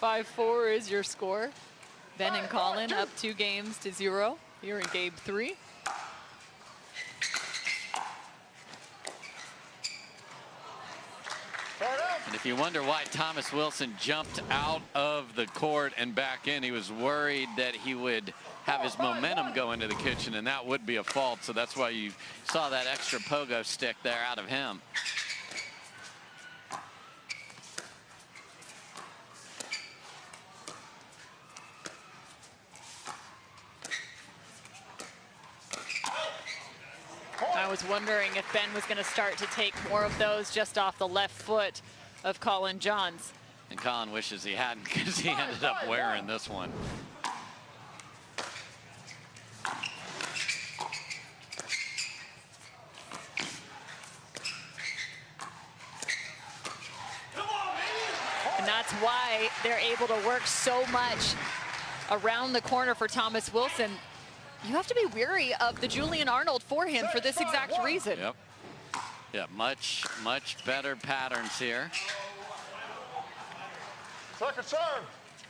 5-4 is your score. Ben and Collin up 2-0 here in game 3. And if you wonder why Thomas Wilson jumped out of the court and back in, he was worried that he would have his momentum go into the kitchen, and that would be a fault. So that's why you saw that extra pogo stick there out of him. I was wondering if Ben was going to start to take more of those just off the left foot of Collin Johns. And Collin wishes he hadn't, because he ended up wearing this one. And that's why they're able to work so much around the corner for Thomas Wilson. You have to be weary of the Julian Arnold forehand for this exact reason. Yep. Yeah, much better patterns here. Second serve.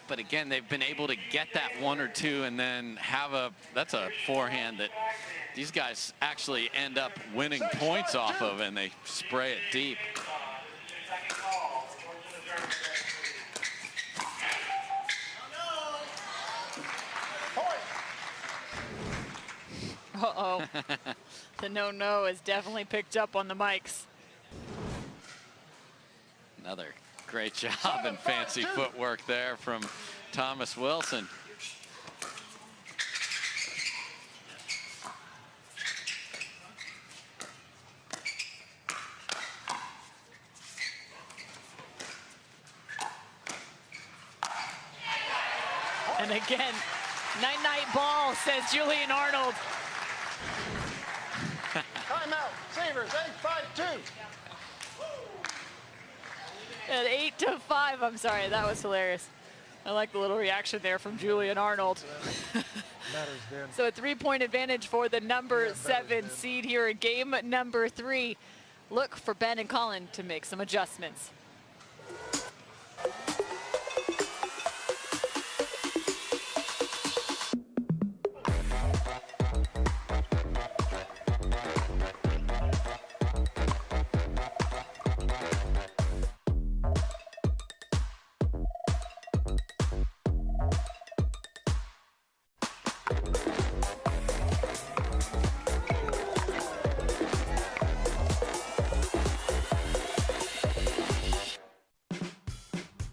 But again, they've been able to get that one or two and then have that's a forehand that these guys actually end up winning points off of, and they spray it deep. Uh-oh. The no-no is definitely picked up on the mics. Another great job and fancy footwork there from Thomas Wilson. And again, night-night ball, says Julian Arnold. Timeout. Savers, 8-5-2. At 8-5, I'm sorry, that was hilarious. I like the little reaction there from Julian Arnold. So a 3-point advantage for the number 7 seed here in game number 3. Look for Ben and Collin to make some adjustments.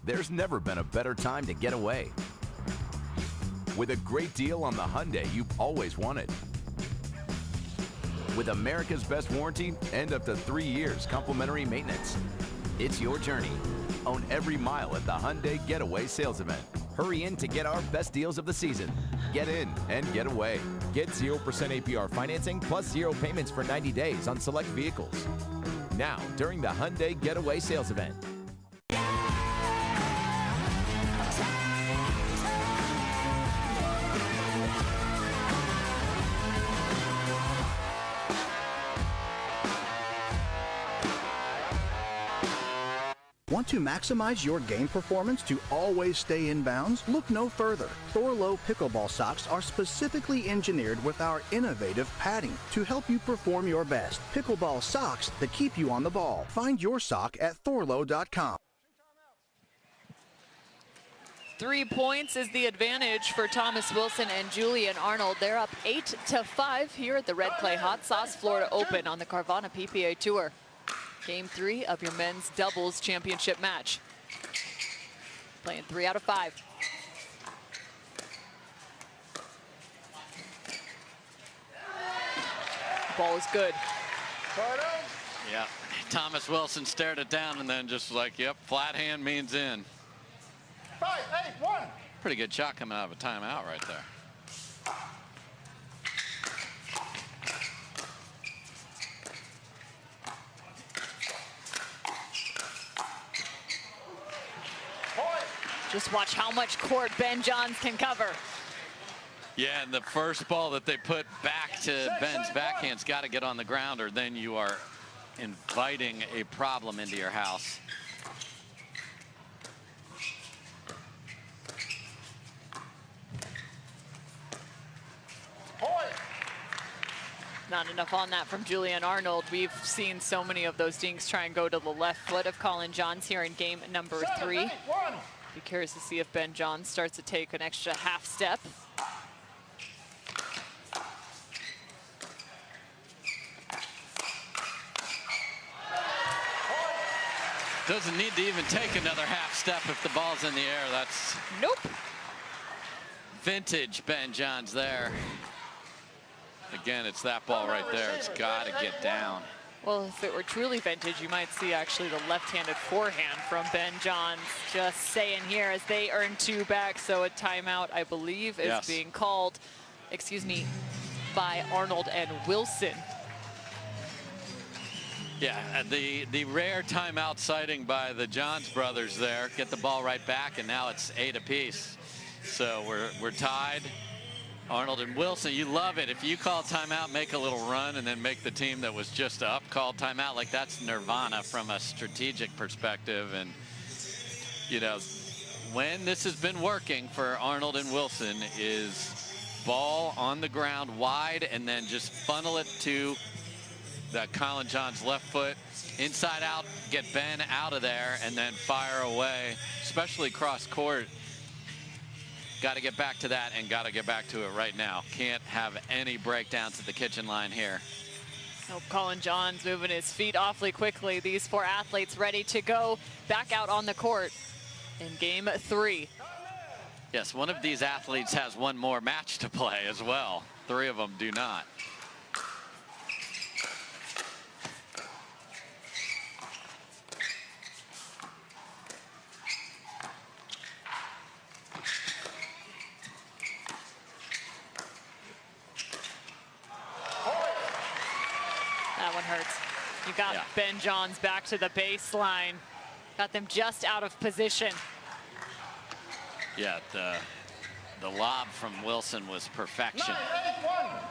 There's never been a better time to get away. With a great deal on the Hyundai you've always wanted. With America's best warranty and up to 3 years complimentary maintenance. It's your journey. Own every mile at the Hyundai Getaway Sales Event. Hurry in to get our best deals of the season. Get in and get away. Get 0% APR financing plus 0 payments for 90 days on select vehicles. Now, during the Hyundai Getaway Sales Event. Want to maximize your game performance to always stay in bounds? Look no further. Thorlo pickleball socks are specifically engineered with our innovative padding to help you perform your best. Pickleball socks that keep you on the ball. Find your sock at thorlo.com. 3 points is the advantage for Thomas Wilson and Julian Arnold. They're up 8-5 here at the Red Clay Hot Sauce Florida Open on the Carvana PPA Tour. Game 3 of your men's doubles championship match. Playing 3 out of 5. Ball is good. Yeah, Thomas Wilson stared it down and then just like, yep, flat hand means in. 5-8-1. Pretty good shot coming out of a timeout right there. Just watch how much court Ben Johns can cover. Yeah, and the first ball that they put back to Ben's backhand's got to get on the ground, or then you are inviting a problem into your house. Not enough on that from Julian Arnold. We've seen so many of those dinks try and go to the left foot of Collin Johns here in game number 3. Be curious to see if Ben Johns starts to take an extra half step. Doesn't need to even take another half step if the ball's in the air. That's nope. Vintage Ben Johns there. Again, it's that ball right there. It's got to get down. Well, if it were truly vintage, you might see actually the left-handed forehand from Ben Johns. Just saying here as they earn 2 back. So a timeout, I believe, is being called, excuse me, by Arnold and Wilson. Yeah, the rare timeout sighting by the Johns brothers there. Get the ball right back, and now it's 8 apiece. So we're tied. Arnold and Wilson, you love it. If you call timeout, make a little run, and then make the team that was just up call timeout. Like, that's nirvana from a strategic perspective. And, you know, when this has been working for Arnold and Wilson is ball on the ground wide, and then just funnel it to that Collin Johns left foot, inside out, get Ben out of there, and then fire away, especially cross court. Got to get back to that, and got to get back to it right now. Can't have any breakdowns at the kitchen line here. Oh, Collin Johns moving his feet awfully quickly. These 4 athletes ready to go back out on the court in game 3. Yes, one of these athletes has one more match to play as well. 3 of them do not. That one hurts. You got Ben Johns back to the baseline. Got them just out of position. Yeah, The lob from Wilson was perfection. 9-8-1.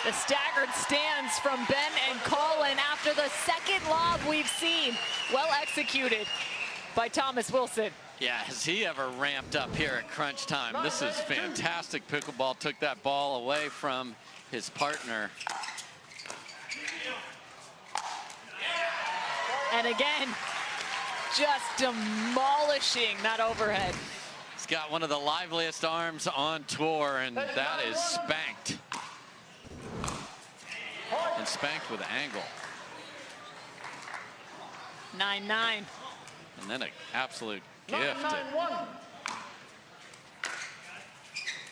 The staggered stands from Ben and Collin after the second lob we've seen. Well executed by Thomas Wilson. Yeah, has he ever ramped up here at crunch time? This is fantastic. Pickleball took that ball away from his partner. And again, just demolishing that overhead. He's got one of the liveliest arms on tour, and that is spanked. And spanked with angle. 9-9. And then an absolute gift. 9-9-1.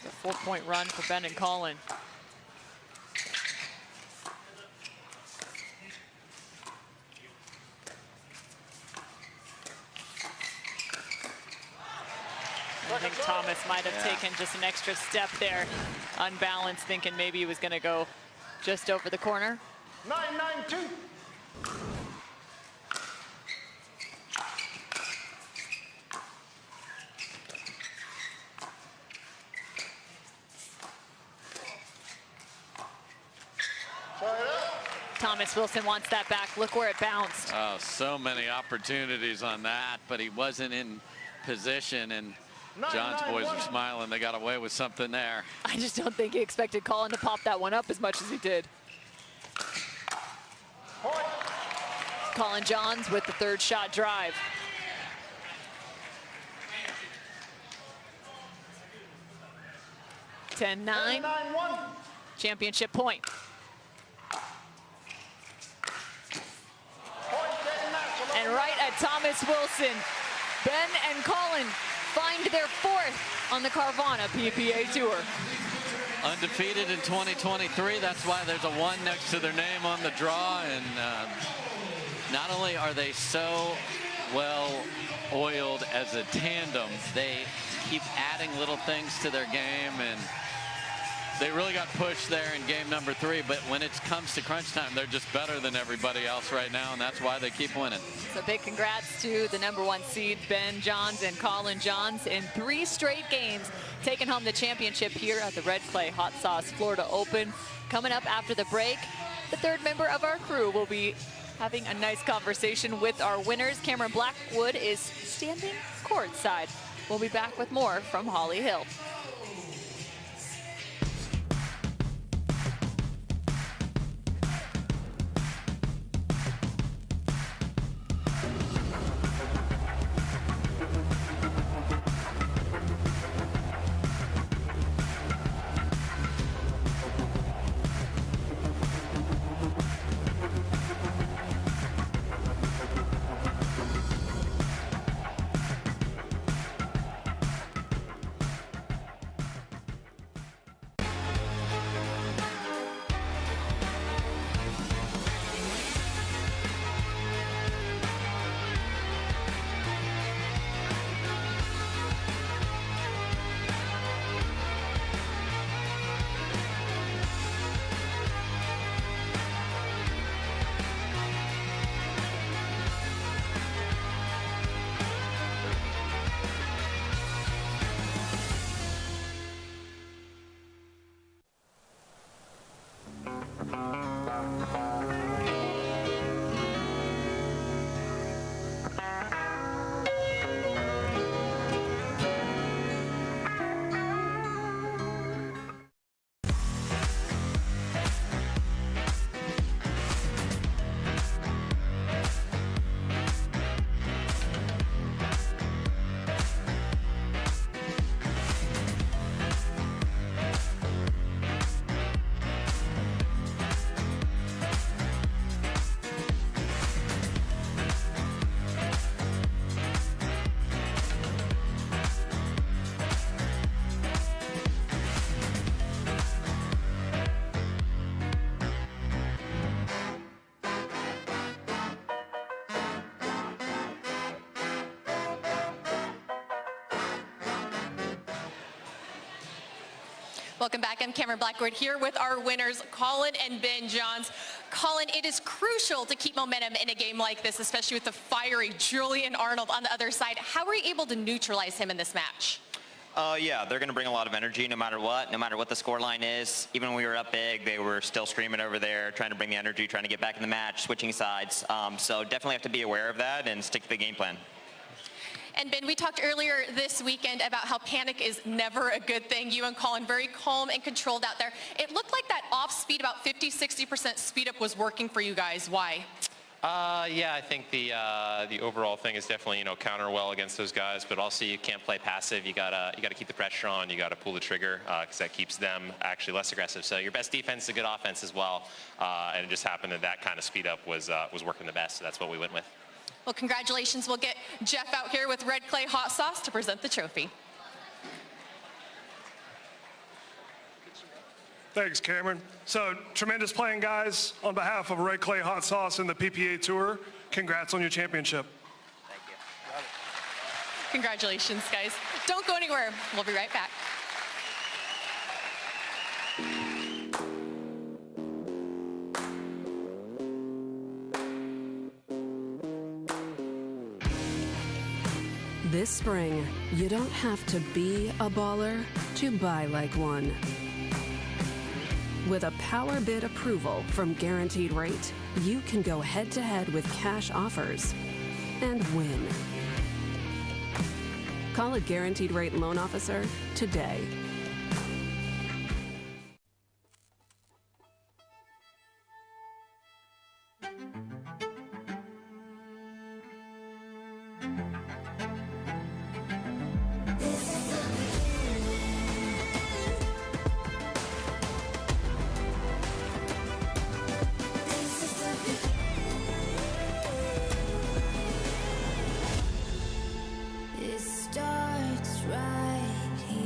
The 4-point run for Ben and Collin. I think Thomas might have taken just an extra step there, unbalanced, thinking maybe he was going to go just over the corner. 9-9-2. Thomas Wilson wants that back. Look where it bounced. Oh, so many opportunities on that, but he wasn't in position, and John's boys are smiling. They got away with something there. I just don't think he expected Collin to pop that one up as much as he did. Collin Johns with the third shot drive. Ten 9. Championship point. And right at Thomas Wilson, Ben and Collin find their fourth on the Carvana PPA Tour. Undefeated in 2023. That's why there's a 1 next to their name on the draw. And not only are they so well oiled as a tandem, they keep adding little things to their game, and they really got pushed there in game number 3, but when it comes to crunch time, they're just better than everybody else right now, and that's why they keep winning. So big congrats to the #1 seed, Ben Johns and Collin Johns, in 3 straight games, taking home the championship here at the Red Clay Hot Sauce Florida Open. Coming up after the break, the third member of our crew will be having a nice conversation with our winners. Cameron Blackwood is standing courtside. We'll be back with more from Holly Hill. Welcome back. I'm Cameron Blackwood here with our winners, Collin and Ben Johns. Collin, it is crucial to keep momentum in a game like this, especially with the fiery Julian Arnold on the other side. How were you able to neutralize him in this match? Yeah, they're going to bring a lot of energy no matter what the scoreline is. Even when we were up big, they were still screaming over there, trying to bring the energy, trying to get back in the match, switching sides. So definitely have to be aware of that and stick to the game plan. And Ben, we talked earlier this weekend about how panic is never a good thing. You and Collin very calm and controlled out there. It looked like that off speed, about 50-60% speed up was working for you guys. Why? Yeah, I think the overall thing is definitely, counter well against those guys, but also you can't play passive. You gotta keep the pressure on. You gotta pull the trigger because that keeps them actually less aggressive. So your best defense is a good offense as well, and it just happened that kind of speed up was working the best. So that's what we went with. Well, congratulations. We'll get Jeff out here with Red Clay Hot Sauce to present the trophy. Thanks, Cameron. So, tremendous playing, guys. On behalf of Red Clay Hot Sauce and the PPA Tour, congrats on your championship. Thank you. Congratulations, guys. Don't go anywhere. We'll be right back. This spring, you don't have to be a baller to buy like one. With a power bid approval from Guaranteed Rate, you can go head-to-head with cash offers and win. Call a Guaranteed Rate loan officer today. It starts right here.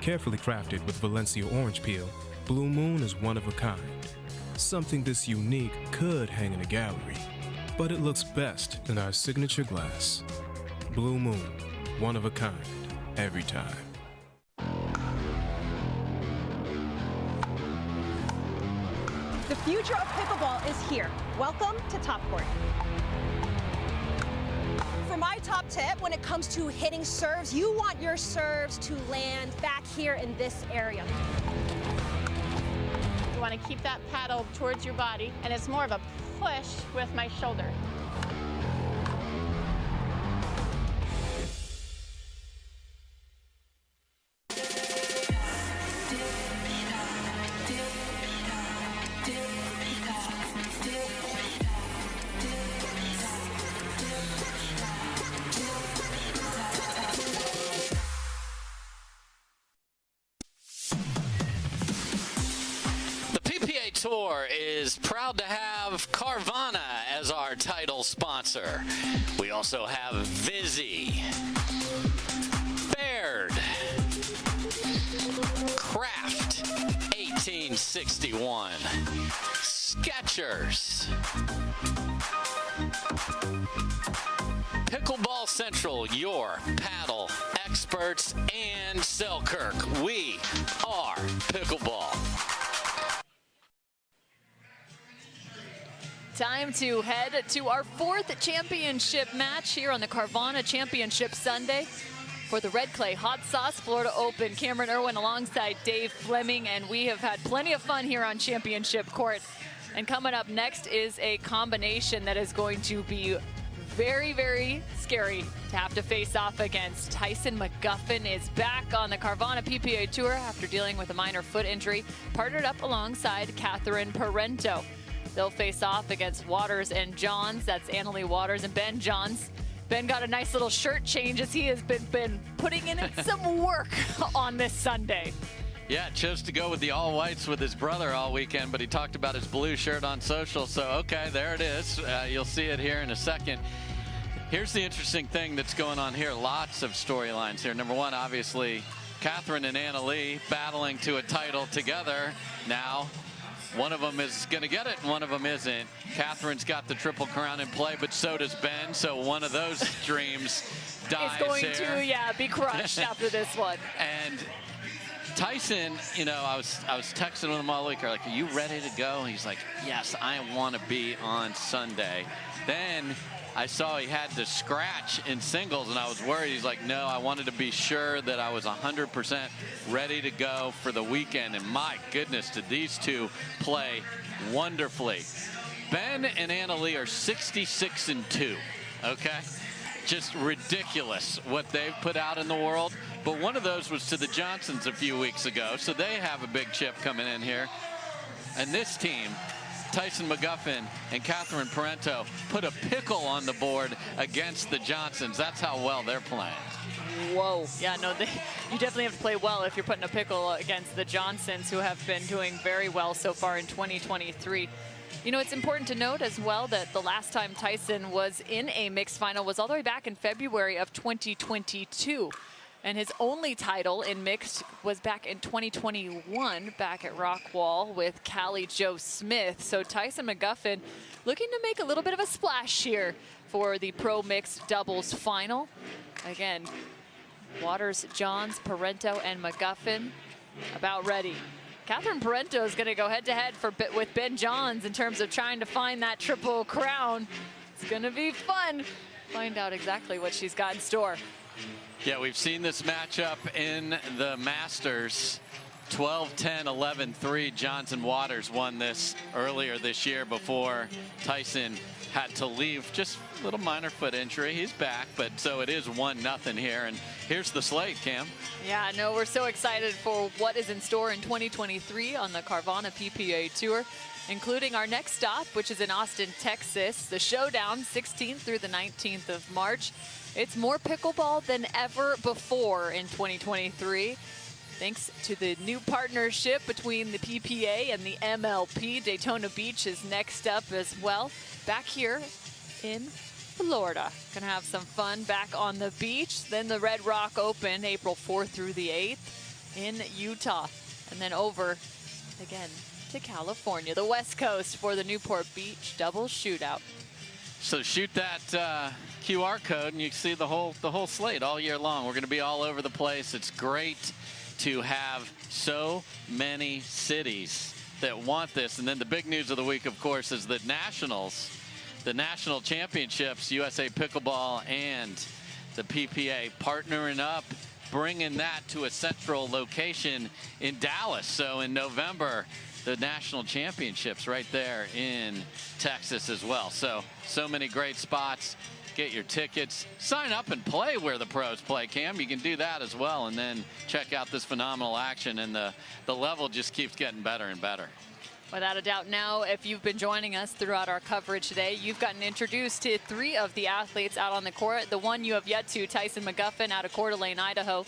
Carefully crafted with Valencia orange peel, Blue Moon is one of a kind. Something this unique could hang in a gallery, but it looks best in our signature glass. Blue Moon, one of a kind, every time. The future of pickleball is here. Welcome to Top Court. For my top tip, when it comes to hitting serves, you want your serves to land back here in this area. You want to keep that paddle towards your body, and it's more of a push with my shoulder. Tour is proud to have Carvana as our title sponsor. We also have Vizzy, Baird, Kraft, 1861, Skechers, Pickleball Central, your paddle experts, and Selkirk. We are Pickleball. Time to head to our fourth championship match here on the Carvana Championship Sunday for the Red Clay Hot Sauce Florida Open. Cameron Irwin alongside Dave Fleming, and we have had plenty of fun here on Championship Court. And coming up next is a combination that is going to be very, very scary to have to face off against. Tyson McGuffin is back on the Carvana PPA Tour after dealing with a minor foot injury, partnered up alongside Parenteau. They'll face off against Waters and Johns. That's Annalie Waters and Ben Johns. Ben got a nice little shirt change as he has been putting in some work on this Sunday. Yeah, chose to go with the all whites with his brother all weekend, but he talked about his blue shirt on social. So, okay, there it is. You'll see it here in a second. Here's the interesting thing that's going on here. Lots of storylines here. Number one, obviously, Catherine and Anna Leigh battling to a title together. Now, one of them is going to get it, and one of them isn't. Catherine's got the Triple Crown in play, but so does Ben. So one of those dreams dies He's going here. to, yeah, be crushed after this one. And Tyson, you know, I was texting with him all week. Like, are you ready to go? And he's like, yes, I want to be on Sunday. Then I saw he had to scratch in singles, and I was worried. He's like, no, I wanted to be sure that I was 100% ready to go for the weekend. And my goodness, did these two play wonderfully. Ben and Anna Leigh are 66-2, okay? Just ridiculous what they've put out in the world. But one of those was to the Jansens a few weeks ago, so they have a big chip coming in here. And this team, Tyson McGuffin and Catherine Parenteau, put a pickle on the board against the Jansens. That's how well they're playing. Whoa. Yeah, no, you definitely have to play well if you're putting a pickle against the Jansens, who have been doing very well so far in 2023. You know, it's important to note as well that the last time Tyson was in a mixed final was all the way back in February of 2022. And his only title in mixed was back in 2021, back at Rockwall with Callie Jo Smith. So Tyson McGuffin looking to make a little bit of a splash here for the pro mixed doubles final. Again, Waters, Johns, Parenteau, and McGuffin about ready. Catherine Parenteau is going to go head-to-head with Ben Johns in terms of trying to find that Triple Crown. It's going to be fun. Find out exactly what she's got in store. Yeah, we've seen this matchup in the Masters. 12-10, 11-3. Johnson Waters won this earlier this year before Tyson had to leave. Just a little minor foot injury. He's back, but so it is 1-0 here. And here's the slate, Cam. Yeah, no, we're so excited for what is in store in 2023 on the Carvana PPA Tour, including our next stop, which is in Austin, Texas. The Showdown, 16th through the 19th of March. It's more pickleball than ever before in 2023. Thanks to the new partnership between the PPA and the MLP. Daytona Beach is next up as well. Back here in Florida. Gonna have some fun back on the beach. Then the Red Rock Open, April 4th through the 8th in Utah. And then over again to California, the West Coast for the Newport Beach double shootout. So shoot that QR code and you see the whole slate all year long. We're going to be all over the place. It's great to have so many cities that want this. And then the big news of the week, of course, is that nationals, the national championships, USA Pickleball and the PPA partnering up, bringing that to a central location in Dallas. So in November, the national championships right there in Texas as well. So many great spots. Get your tickets, sign up and play where the pros play, Cam. You can do that as well, and then check out this phenomenal action, and the level just keeps getting better and better. Without a doubt. Now, if you've been joining us throughout our coverage today, you've gotten introduced to 3 of the athletes out on the court. The one you have yet to, Tyson McGuffin out of Coeur d'Alene, Idaho,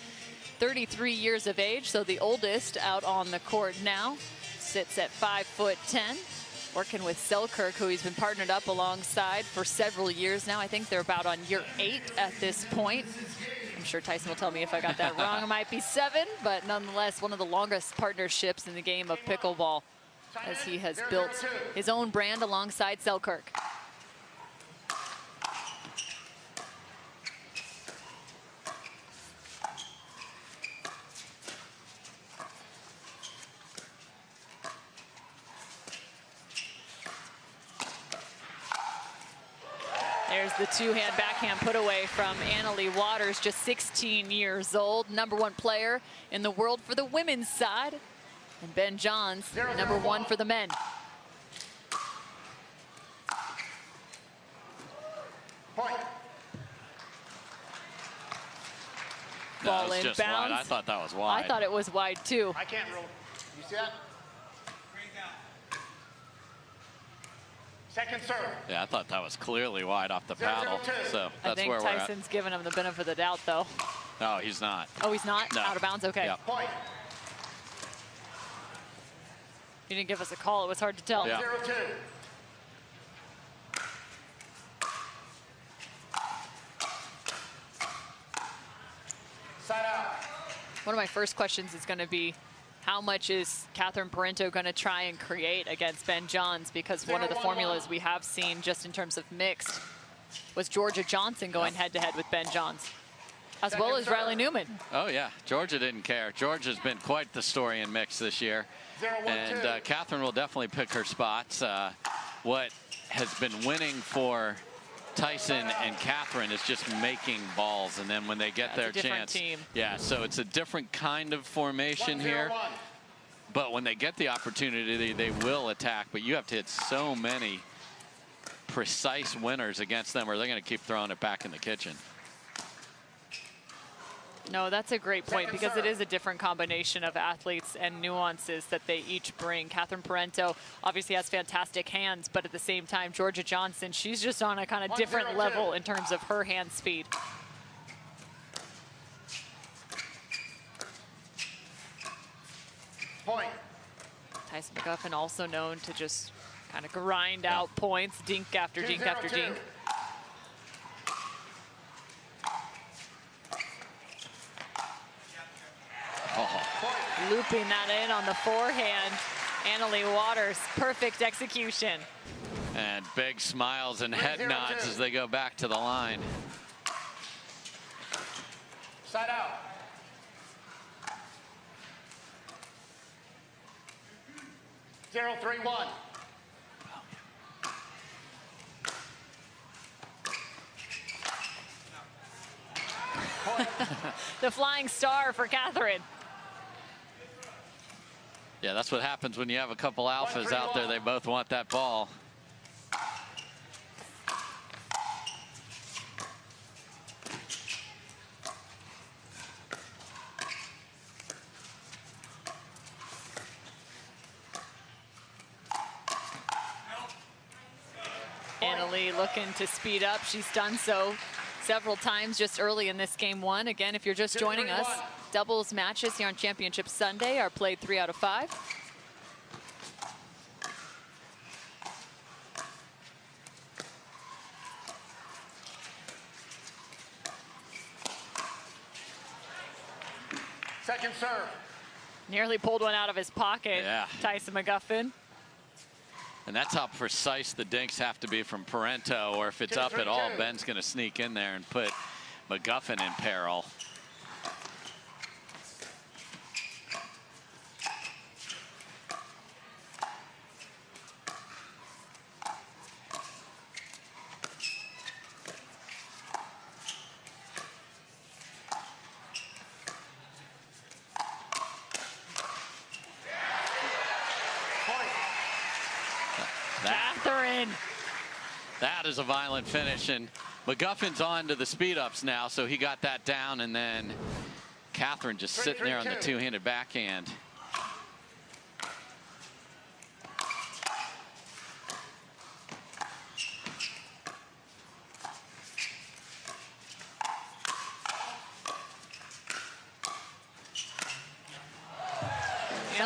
33 years of age, so the oldest out on the court now. Sits at 5'10", working with Selkirk, who he's been partnered up alongside for several years now. I think they're about on year 8 at this point. I'm sure Tyson will tell me if I got that wrong. It might be 7, but nonetheless, one of the longest partnerships in the game of pickleball, as he has built his own brand alongside Selkirk. There's the two-hand backhand put away from Anna Leigh Waters, just 16 years old, #1 player in the world for the women's side. And Ben Johns, #1 for the men. Point. Ball in just bounds. Wide. I thought that was wide. I thought it was wide too. I can't roll. You see that? Second serve. Yeah, I thought that was clearly wide off the paddle. So I that's think where we're at. Tyson's giving him the benefit of the doubt, though. No, he's not. Oh, he's not? No. Out of bounds? Okay. Yep. Point. You didn't give us a call. It was hard to tell. Yeah. 0-2. Side out. One of my first questions is going to be, how much is Catherine Parenteau going to try and create against Ben Johns? Because one of the formulas we have seen just in terms of mixed was Georgia Jansen going head-to-head with Ben Johns, as well as Riley Newman. Oh, yeah. Georgia didn't care. Georgia's been quite the story in mixed this year. 0-1-2. And Catherine will definitely pick her spots. What has been winning for Tyson and Catherine is just making balls, and then when they get their chance, yeah, so it's a different kind of formation here. But when they get the opportunity, they will attack. But you have to hit so many precise winners against them, or they're going to keep throwing it back in the kitchen. No, that's a great point, because it is a different combination of athletes and nuances that they each bring. Catherine Parenteau obviously has fantastic hands, but at the same time, Georgia Jansen, she's just on a kind of different level in terms of her hand speed. Point. Tyson McGuffin also known to just kind of grind out points, dink after dink after dink. Looping that in on the forehand. Leigh Waters, perfect execution. And big smiles and head nods as they go back to the line. Side out. Zero, 3-1. The flying star for Catherine. Yeah, that's what happens when you have a couple alphas out there. They both want that ball. Leigh looking to speed up. She's done so several times just early in this game one. Again, if you're just joining us, doubles matches here on Championship Sunday are played 3 out of 5. Second serve. Nearly pulled one out of his pocket, Tyson McGuffin. And that's how precise the dinks have to be from Parenteau, or if it's up at all, Ben's going to sneak in there and put McGuffin in peril. That is a violent finish, and McGuffin's on to the speed-ups now, so he got that down, and then Catherine just sitting there on the two-handed backhand.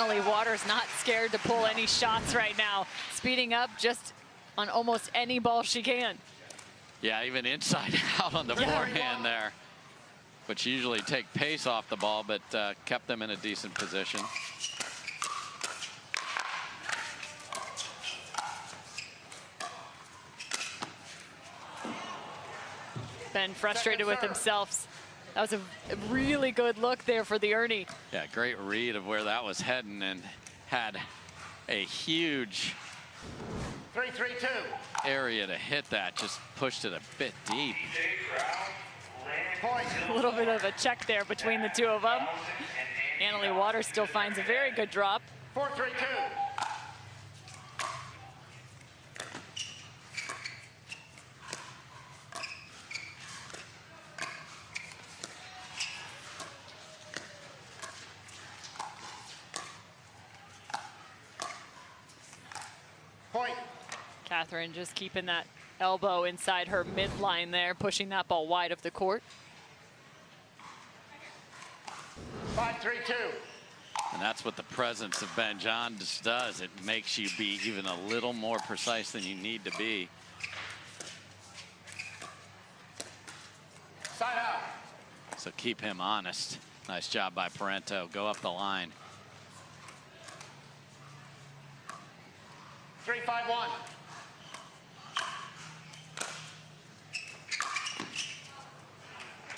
Leigh Waters not scared to pull any shots right now, speeding up just on almost any ball she can. Yeah, even inside out on the forehand there. But she usually take pace off the ball, but kept them in a decent position. Ben frustrated with himself. That was a really good look there for the Ernie. Yeah, great read of where that was heading, and had a huge 3-3-2. area to hit that. Just pushed it a bit deep. A little bit of a check there between the two of them. Leigh Waters still finds a very good drop. 4-3-2. Catherine just keeping that elbow inside her midline there, pushing that ball wide of the court. 5-3-2. And that's what the presence of Ben Johns does. It makes you be even a little more precise than you need to be. Side out. So keep him honest. Nice job by Parenteau. Go up the line. 3-5-1.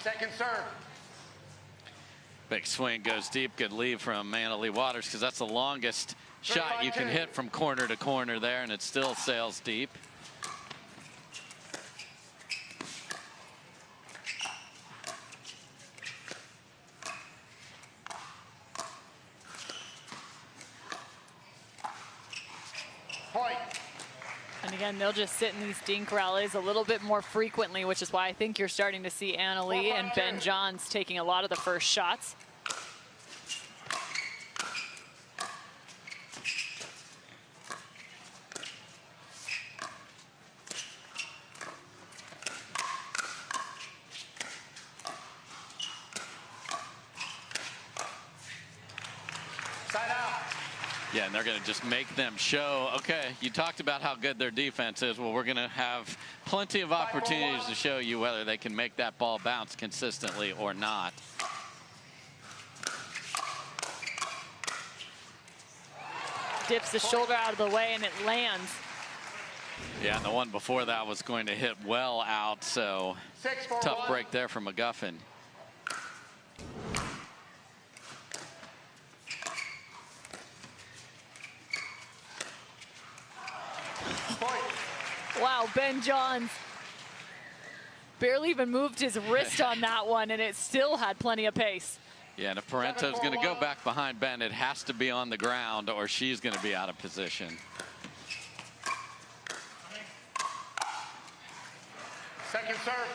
Second serve. Big swing goes deep. Good lead from Leigh Waters, because that's the longest shot you can hit from corner to corner there, and it still sails deep. And again, they'll just sit in these dink rallies a little bit more frequently, which is why I think you're starting to see Leigh and Ben Johns taking a lot of the first shots. Yeah, and they're going to just make them show, okay, you talked about how good their defense is. Well, we're going to have plenty of opportunities to show you whether they can make that ball bounce consistently or not. Dips the shoulder out of the way, and it lands. Yeah, and the one before that was going to hit well out, so tough break there for McGuffin. Wow, Ben Johns barely even moved his wrist on that one, and it still had plenty of pace. Yeah, and if Parenteau's going to go back behind Ben, it has to be on the ground or she's going to be out of position. Second serve.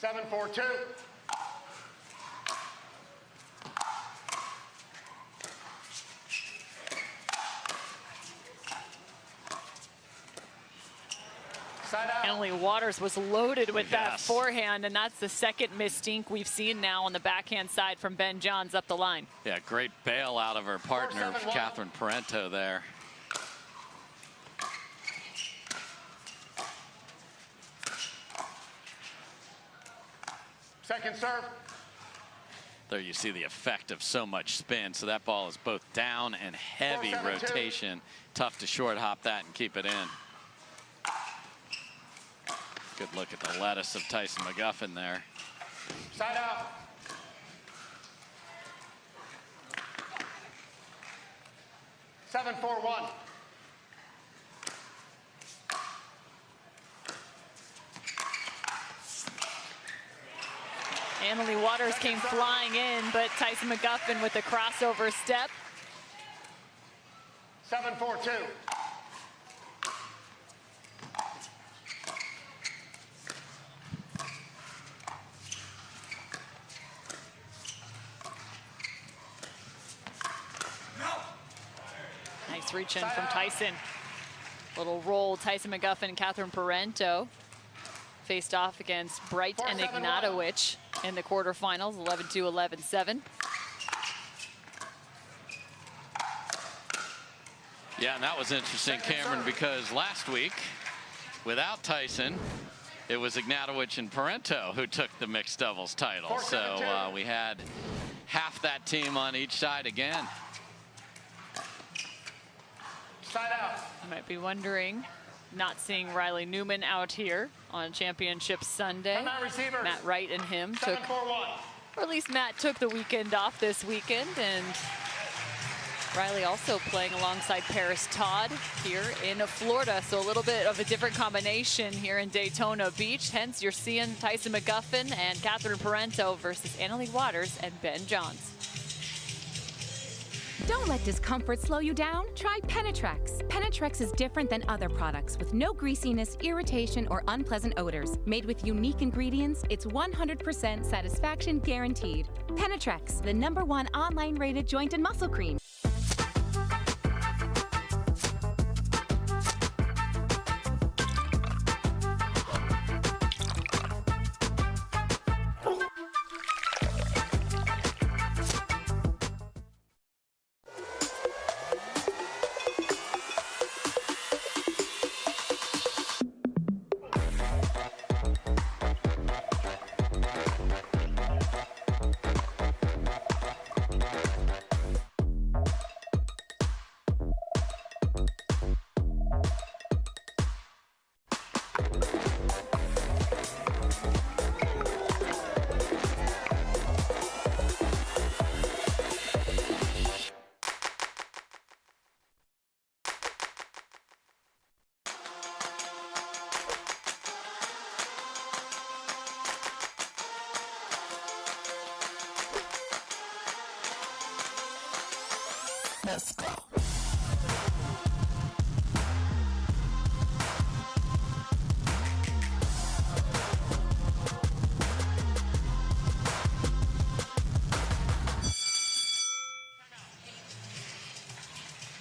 7-4-2. Leigh Waters was loaded with that forehand, and that's the second missed dink we've seen now on the backhand side from Ben Johns up the line. Yeah, great bail out of her partner, Catherine Parenteau there. Second serve. There you see the effect of so much spin. So that ball is both down and heavy rotation. Tough to short hop that and keep it in. Good look at the lettuce of Tyson McGuffin there. Side out. Seven, 4-1. Leigh Waters came flying in, but Tyson McGuffin with the crossover step. 7-4-2. Nice reach in from Tyson. Little roll. Tyson McGuffin and Catherine Parenteau faced off against Bright and Ignatowicz in the quarterfinals, 11-2, 11-7. Yeah, and that was interesting, Cameron, because last week, without Tyson, it was Ignatowicz and Parenteau who took the mixed doubles title. So we had half that team on each side again. Side out. You might be wondering, not seeing Riley Newman out here on Championship Sunday. Matt Wright and him took, or at least Matt took the weekend off this weekend, and Riley also playing alongside Paris Todd here in Florida. So a little bit of a different combination here in Daytona Beach. Hence, you're seeing Tyson McGuffin and Catherine Parenteau versus Leigh Waters and Ben Johns. Don't let discomfort slow you down. Try Penetrex. Penetrex is different than other products with no greasiness, irritation, or unpleasant odors. Made with unique ingredients, it's 100% satisfaction guaranteed. Penetrex, the #1 online rated joint and muscle cream. Let's go.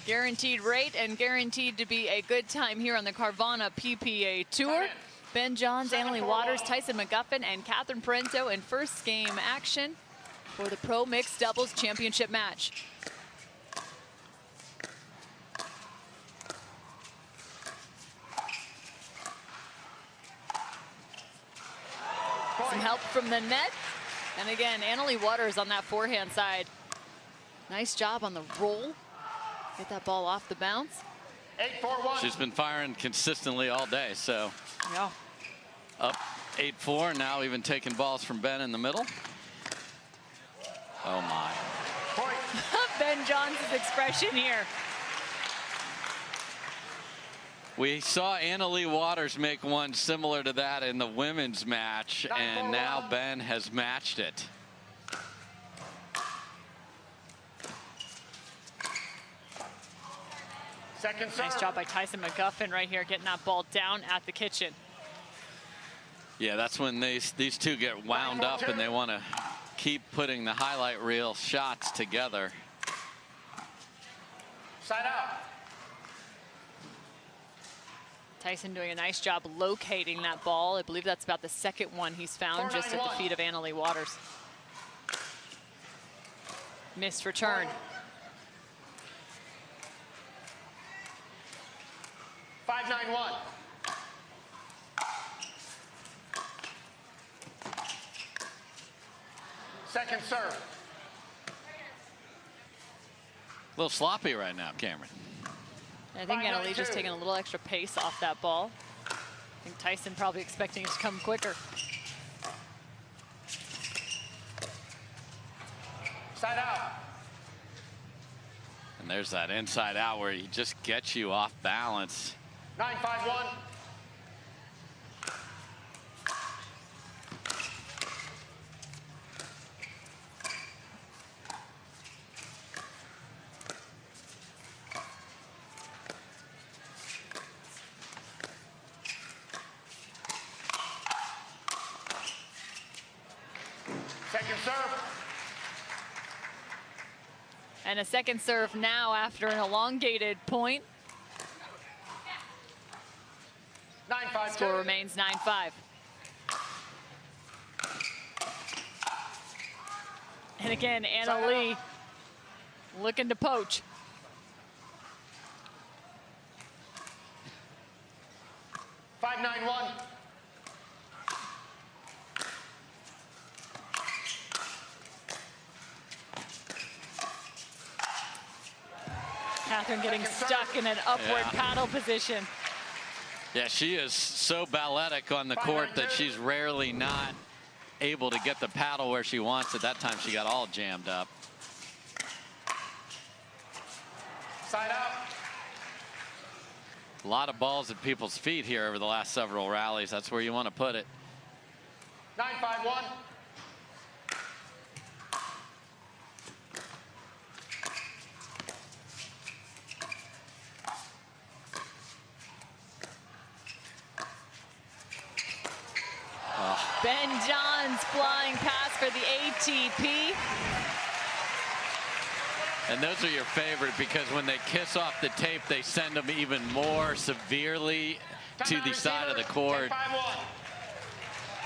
Guaranteed rate and guaranteed to be a good time here on the Carvana PPA Tour. Ben Johns, Annalie Waters, Tyson McGuffin, and Catherine Parenteau in first game action for the Pro Mixed Doubles Championship match. Some help from the net. And again, Annalie Waters on that forehand side. Nice job on the roll. Get that ball off the bounce. 8-4-1. She's been firing consistently all day, so. Yeah. Up 8-4, now even taking balls from Ben in the middle. Oh my. Ben Johns' expression here. We saw Annalie Waters make one similar to that in the women's match, and now Ben has matched it. Second serve. Nice job by Tyson McGuffin right here, getting that ball down at the kitchen. Yeah, that's when these two get wound up and they want to keep putting the highlight reel shots together. Side out. Tyson doing a nice job locating that ball. I believe that's about the second one he's found just at the feet of Annalie Waters. Missed return. 5-9-1. Second serve. A little sloppy right now, Cameron. I think Annalie just taking a little extra pace off that ball. I think Tyson probably expecting it to come quicker. Side out. And there's that inside out where he just gets you off balance. 9-5-1. Second serve. And a second serve now after an elongated point. 9-5. Score remains 9-5. And again, Annalie looking to poach. Five, 9-1. Catherine getting stuck in an upward paddle position. Yeah, she is so balletic on the court that she's rarely not able to get the paddle where she wants it. That time she got all jammed up. Side out. A lot of balls at people's feet here over the last several rallies. That's where you want to put it. 9-5-1. Ben Johns flying pass for the ATP. And those are your favorite because when they kiss off the tape, they send them even more severely to the side of the court.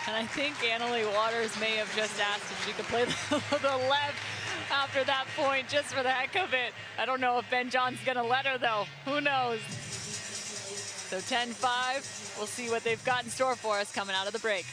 And I think Annalie Waters may have just asked if she could play the left after that point, just for the heck of it. I don't know if Ben Johns is going to let her, though. Who knows? So 10-5. We'll see what they've got in store for us coming out of the break.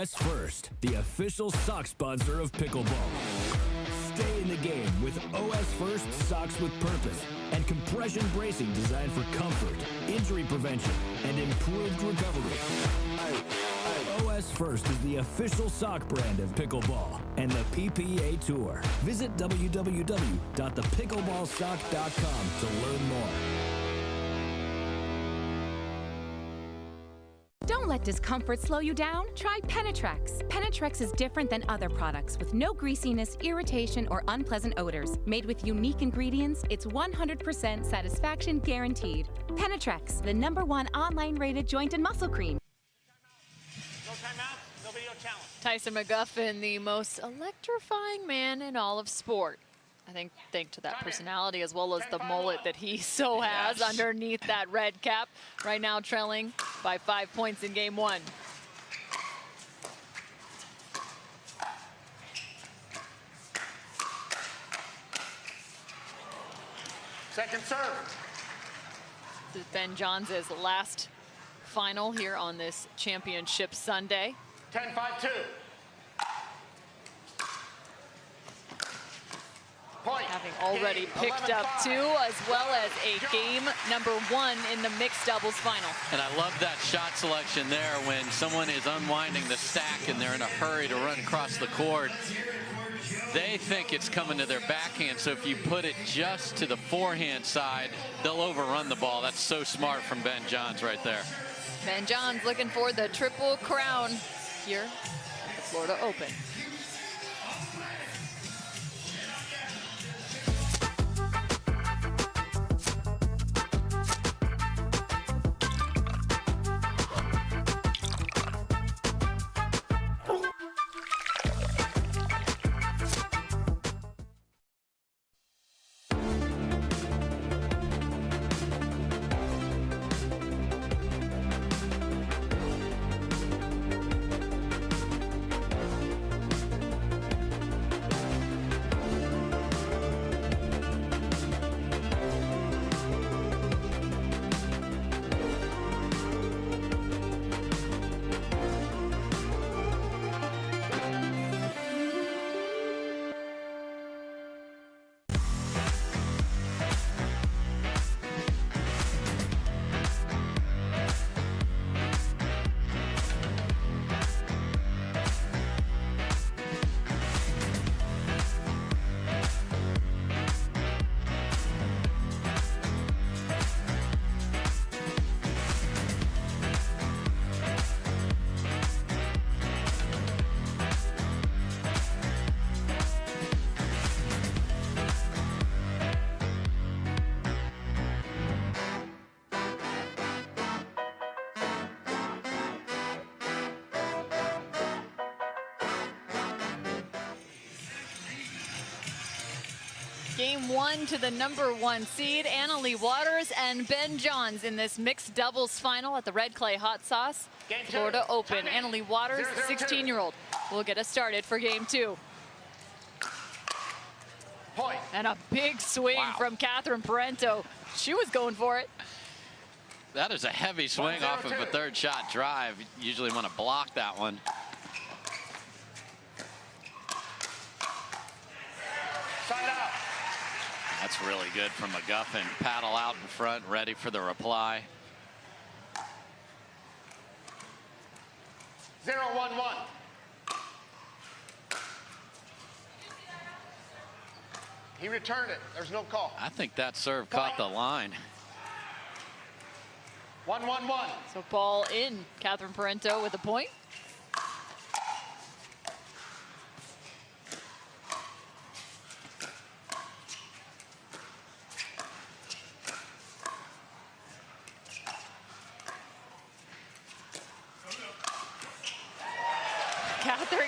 OS First, the official sock sponsor of pickleball. Stay in the game with OS First socks with purpose and compression bracing designed for comfort, injury prevention, and improved recovery. OS First is the official sock brand of pickleball and the PPA Tour. Visit www.thepickleballsock.com to learn more. Don't let discomfort slow you down. Try Penetrex. Penetrex is different than other products with no greasiness, irritation, or unpleasant odors. Made with unique ingredients, it's 100% satisfaction guaranteed. Penetrex, the #1 online rated joint and muscle cream. No timeout, no video challenge. Tyson McGuffin, the most electrifying man in all of sport. I think thanks to that personality as well as the mullet that he so has underneath that red cap. Right now trailing by 5 points in game 1. Second serve. This is Ben Johns' last final here on this championship Sunday. 10-5-2. Point. Having already picked up 2, as well as a game #1 in the mixed doubles final. And I love that shot selection there when someone is unwinding the stack and they're in a hurry to run across the court. They think it's coming to their backhand, so if you put it just to the forehand side, they'll overrun the ball. That's so smart from Ben Johns right there. Ben Johns looking for the triple crown here at the Florida Open. Game 1 to the #1 seed, Leigh Waters and Ben Johns in this mixed doubles final at the Red Clay Hot Sauce Florida Open. Leigh Waters, 16-year-old, will get us started for game 2. Point. And a big swing from Parenteau. She was going for it. That is a heavy swing off of a third shot drive. You usually want to block that one. Side out. That's really good from McGuffin. Paddle out in front, ready for the reply. 0-1-1. He returned it. There's no call. I think that serve caught the line. 1-1-1. So ball in. Parenteau with a point.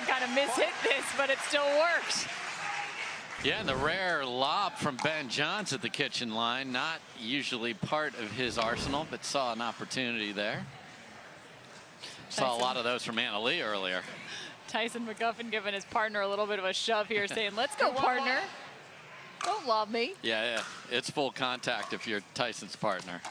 Kind of mishit this, but it still works. Yeah, and the rare lob from Ben Johns at the kitchen line, not usually part of his arsenal, but saw an opportunity there. Saw a lot of those from Leigh earlier. Tyson McGuffin giving his partner a little bit of a shove here, saying, let's go, partner. Don't lob me. Yeah, it's full contact if you're Tyson's partner.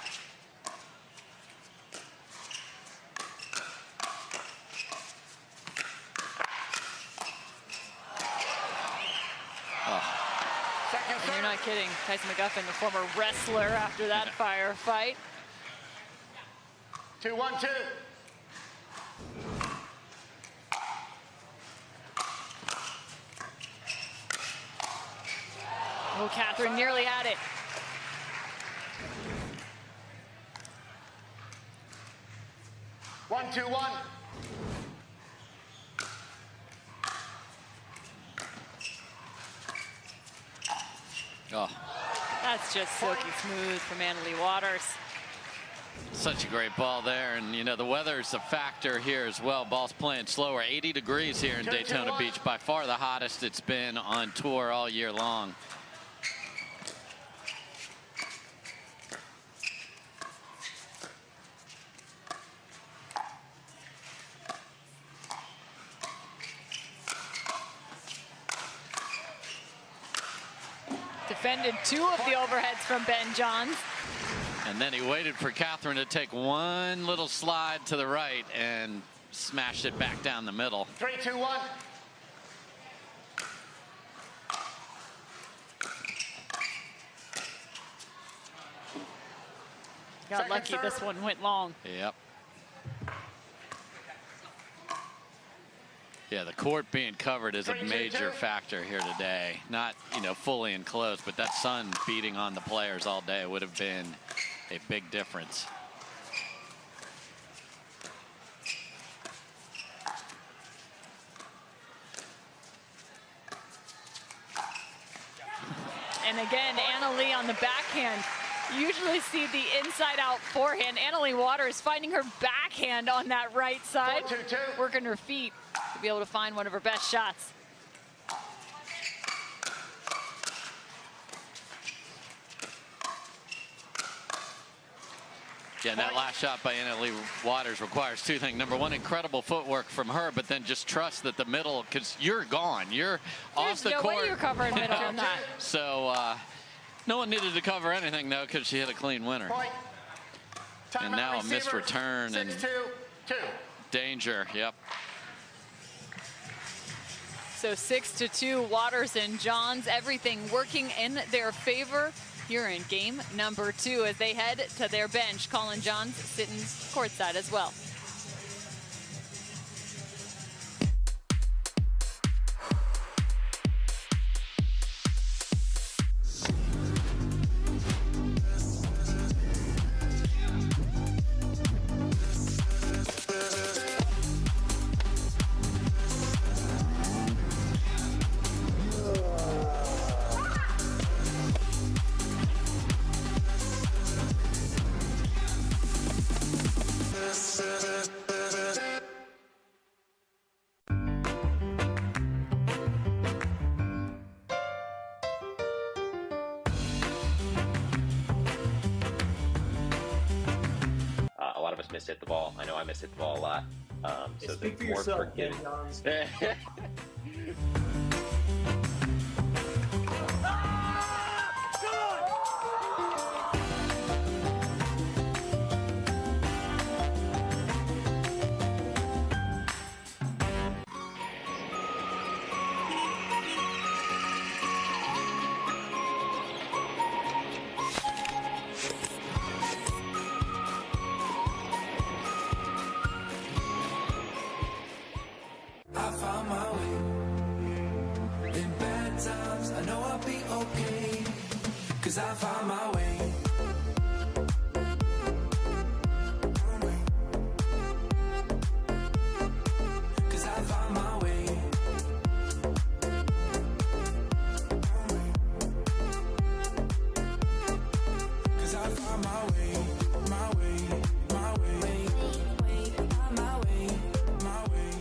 kidding. Tyson McGuffin, the former wrestler, after that firefight. 2-1-2. Oh, Catherine nearly had it. One, 2-1. Oh. That's just silky smooth from Leigh Waters. Such a great ball there, and you know the weather's a factor here as well. Ball's playing slower. 80 degrees here in Daytona Beach, by far the hottest it's been on tour all year long. Defended 2 of the overheads from Ben Johns. And then he waited for Catherine to take one little slide to the right and smashed it back down the middle. 3-2-1. Got lucky this one went long. Yep. Yeah, the court being covered is a major factor here today. Not, you know, fully enclosed, but that sun beating on the players all day would have been a big difference. And again, Leigh on the backhand. You usually see the inside-out forehand. Leigh Waters finding her backhand on that right side, working her feet to be able to find one of her best shots. Yeah, and that last shot by Leigh Waters requires 2 things. Number 1, incredible footwork from her, but then just trust that the middle, because you're gone. You're off the court. There's no way you're covering middle on that. So no one needed to cover anything, though, because she hit a clean winner. And now a missed return and danger. Yep. So 6-2, Waters and Johns, everything working in their favor here in game number 2 as they head to their bench. Collin Johns sitting courtside as well. Mishit the ball. I know I mishit the ball a lot. So speak for more yourself, forgiving. Ben Johns. I found my way. In bad times, I know I'll be okay. 'Cause I found my way. Cause I found my way. Cause I found my way, my way, my way, my way, my way.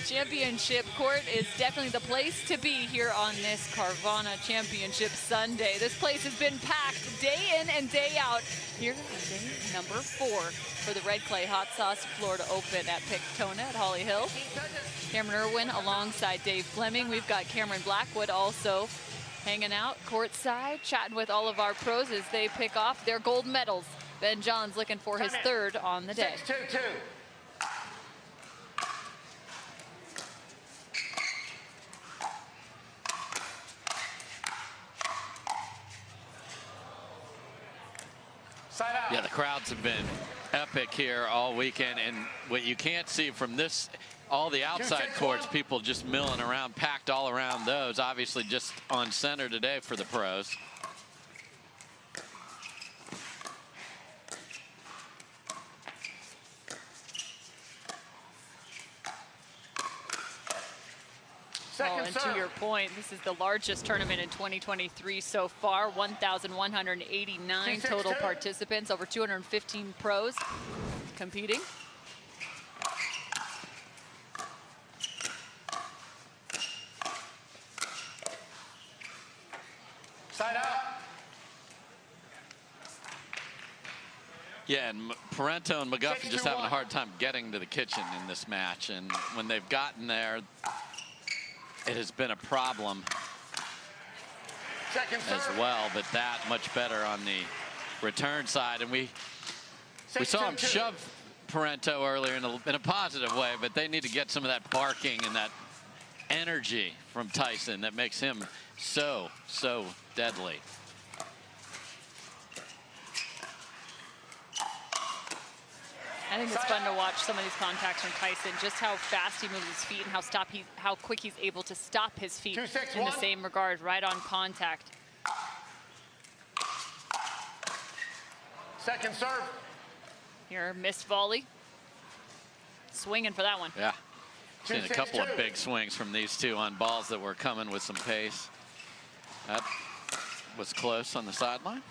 Championship court is definitely the place to be here on this Carvana Championship Sunday. This place has been packed day in and day out here on day number 4 for the Red Clay Hot Sauce Florida Open at Pictona at Holly Hill. Cameron Irwin alongside Dave Fleming. We've got Cameron Blackwood also hanging out courtside, chatting with all of our pros as they pick off their gold medals. Ben Johns looking for his 3rd on the day. 6-2-2. Yeah, the crowds have been epic here all weekend, and what you can't see from this, all the outside courts, people just milling around, packed all around those, obviously just on center today for the pros. Oh, and to your point, this is the largest tournament in 2023 so far. 1,189 total participants, over 215 pros competing. Side out. Yeah, and Parenteau and McGuffin just having a hard time getting to the kitchen in this match, and when they've gotten there, it has been a problem as well, but that much better on the return side. And we saw him shove Parenteau earlier in a positive way, but they need to get some of that barking and that energy from Tyson that makes him so deadly. I think it's fun to watch some of these contacts from Tyson, just how fast he moves his feet and how quick he's able to stop his feet in the same regard, right on contact. Second serve. Here, missed volley. Swinging for that one. Yeah. Seen a couple of big swings from these two on balls that were coming with some pace. That was close on the sideline.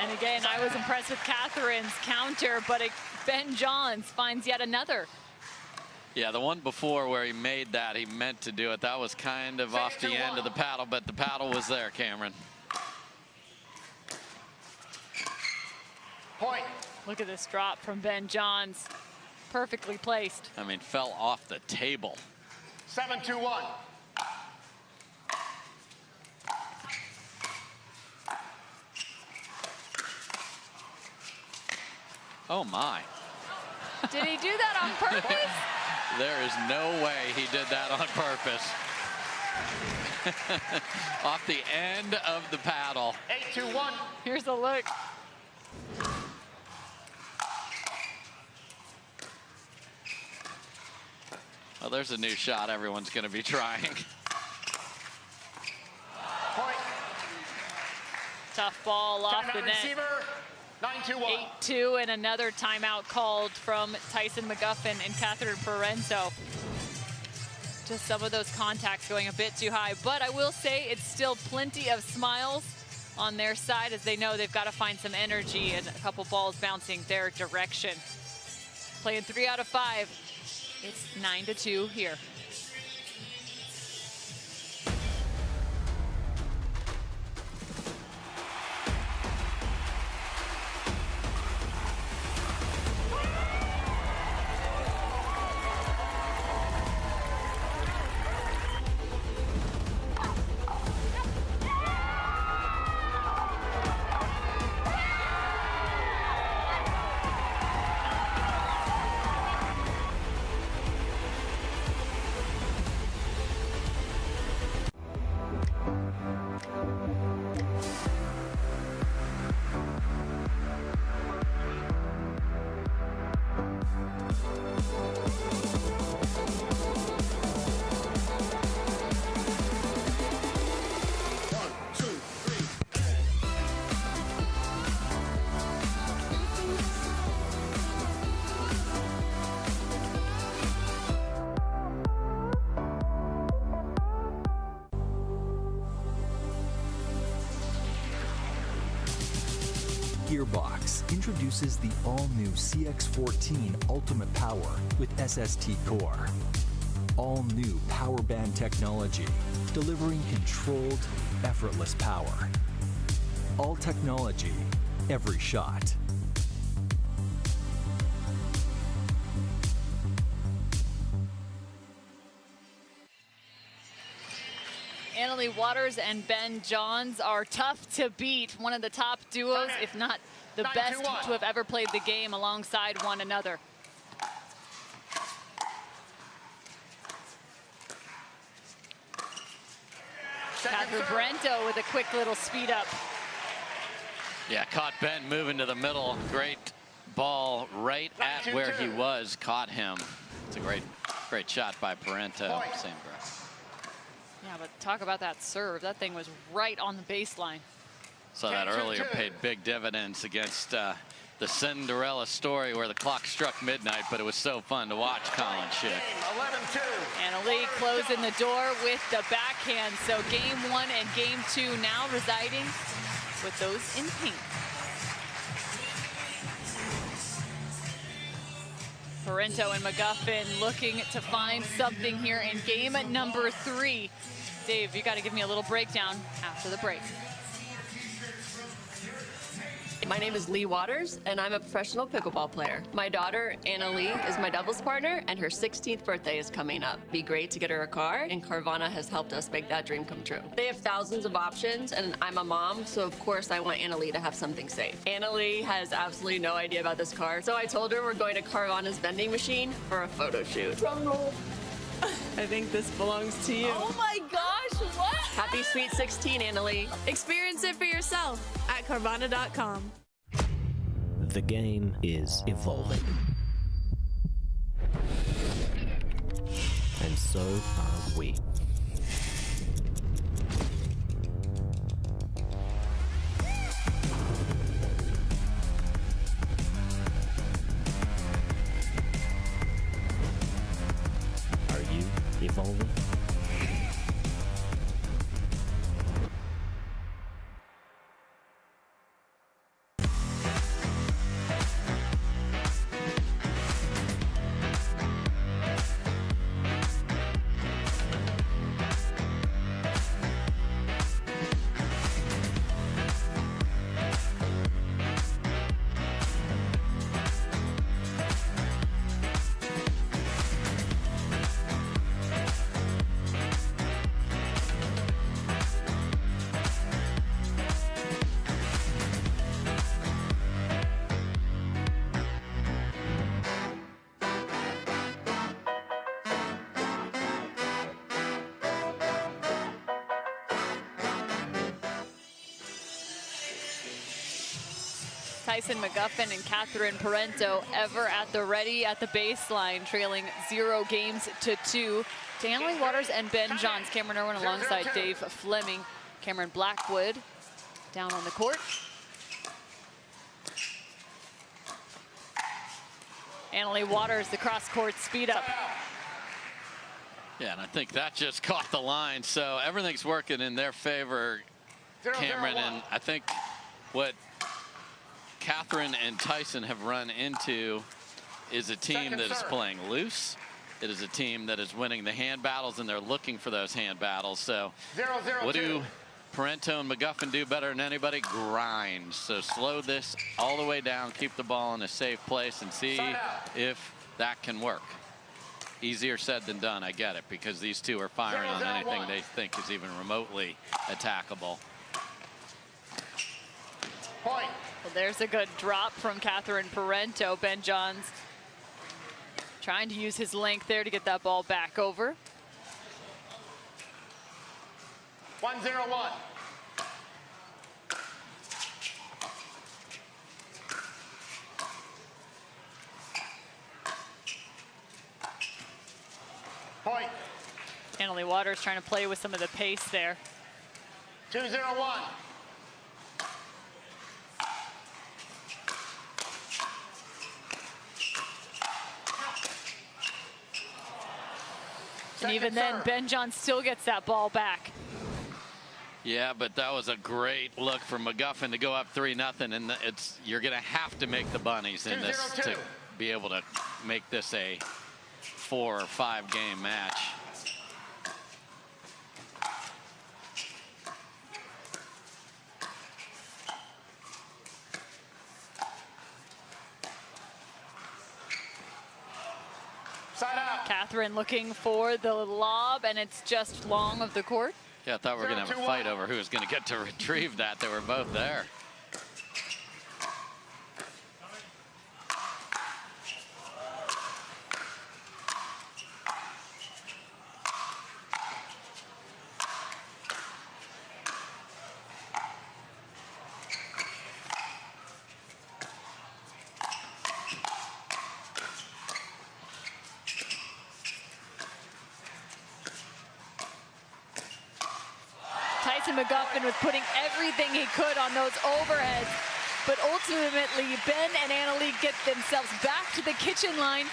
And again, I was impressed with Catherine's counter, but Ben Johns finds yet another. Yeah, the one before where he made that, he meant to do it. That was kind of off the end of the paddle, but the paddle was there, Cameron. Point. Look at this drop from Ben Johns. Perfectly placed. I mean, fell off the table. 7-2-1. Oh, my. Did he do that on purpose? There is no way he did that on purpose. Off the end of the paddle. 8-2-1. Here's a look. Well, there's a new shot everyone's going to be trying. Point. Tough ball off the net. Receiver. 9-2-1. 8-2, and another timeout called from Tyson McGuffin and Catherine Parenteau. Just some of those contacts going a bit too high, but I will say it's still plenty of smiles on their side as they know they've got to find some energy and a couple balls bouncing their direction. Playing 3 out of 5. It's 9-2 here. Gearbox introduces the all-new CX-14 Ultimate Power with SST Core. All-new power band technology, delivering controlled, effortless power. All technology, every shot. Annalie Waters and Ben Johns are tough to beat. One of the top duos, if not the best to have ever played the game alongside one another. Catherine Parenteau with a quick little speed up. Yeah, caught Ben moving to the middle. Great ball right at where he was. Caught him. It's a great shot by Parenteau. Same grass. Yeah, but talk about that serve. That thing was right on the baseline. Saw that earlier, paid big dividends against the Cinderella story where the clock struck midnight, but it was so fun to watch Collin Shick. 11-2. And Leigh closing the door with the backhand. So game 1 and game 2 now residing with those in pink. Parenteau and McGuffin looking to find something here in game number 3. Dave, you got to give me a little breakdown after the break. My name is Leigh Waters, and I'm a professional pickleball player. My daughter, Anna-Lee, is my doubles partner, and her 16th birthday is coming up. Be great to get her a car, and Carvana has helped us make that dream come true. They have thousands of options, and I'm a mom, so of course I want Anna-Lee to have something safe. Anna-Lee has absolutely no idea about this car, so I told her we're going to Carvana's vending machine for a photo shoot. Drum roll. I think this belongs to you. Oh my gosh, what? Happy Sweet 16, Anna-Lee. Experience it for yourself at Carvana.com. The game is evolving. And so are we. Are you evolving? Tyson, McGuffin, and Catherine Parenteau ever at the ready at the baseline, trailing 0 games to 2. To Annalie Waters and Ben Johns. Cameron Irwin alongside Dave Fleming. Cameron Blackwood down on the court. Annalie Waters, the cross-court speed up. Yeah, and I think that just caught the line. So everything's working in their favor, Cameron. And I think what Catherine and Tyson have run into is a team that is playing loose. It is a team that is winning the hand battles, and they're looking for those hand battles. So what do Parenteau and McGuffin do better than anybody? Grind. So slow this all the way down, keep the ball in a safe place, and see if that can work. Easier said than done, I get it, because these two are firing on anything they think is even remotely attackable. Point. Well, there's a good drop from Catherine Parenteau. Ben Johns trying to use his length there to get that ball back over. 1-0-1. Point. Annalie Waters trying to play with some of the pace there. 2-0-1. And even then, Ben Johns still gets that ball back. Yeah, but that was a great look for McGuffin to go up 3-0, and you're going to have to make the bunnies in this to be able to make this a 4 or 5 game match. Catherine looking for the lob, and it's just long of the court. Yeah, I thought we were going to have a fight over who was going to get to retrieve that. They were both there. McGuffin was putting everything he could on those overheads, but ultimately Ben and Annalie get themselves back to the kitchen line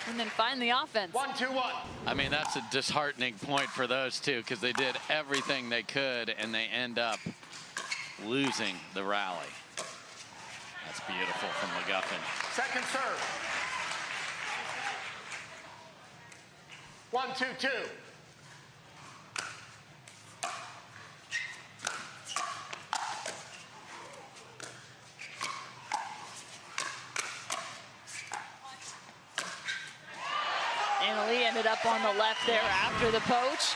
and then find the offense. 1-2-1. I mean, that's a disheartening point for those two because they did everything they could and they end up losing the rally. That's beautiful from McGuffin. Second serve. 1-2-2. Annalie ended up on the left there after the poach.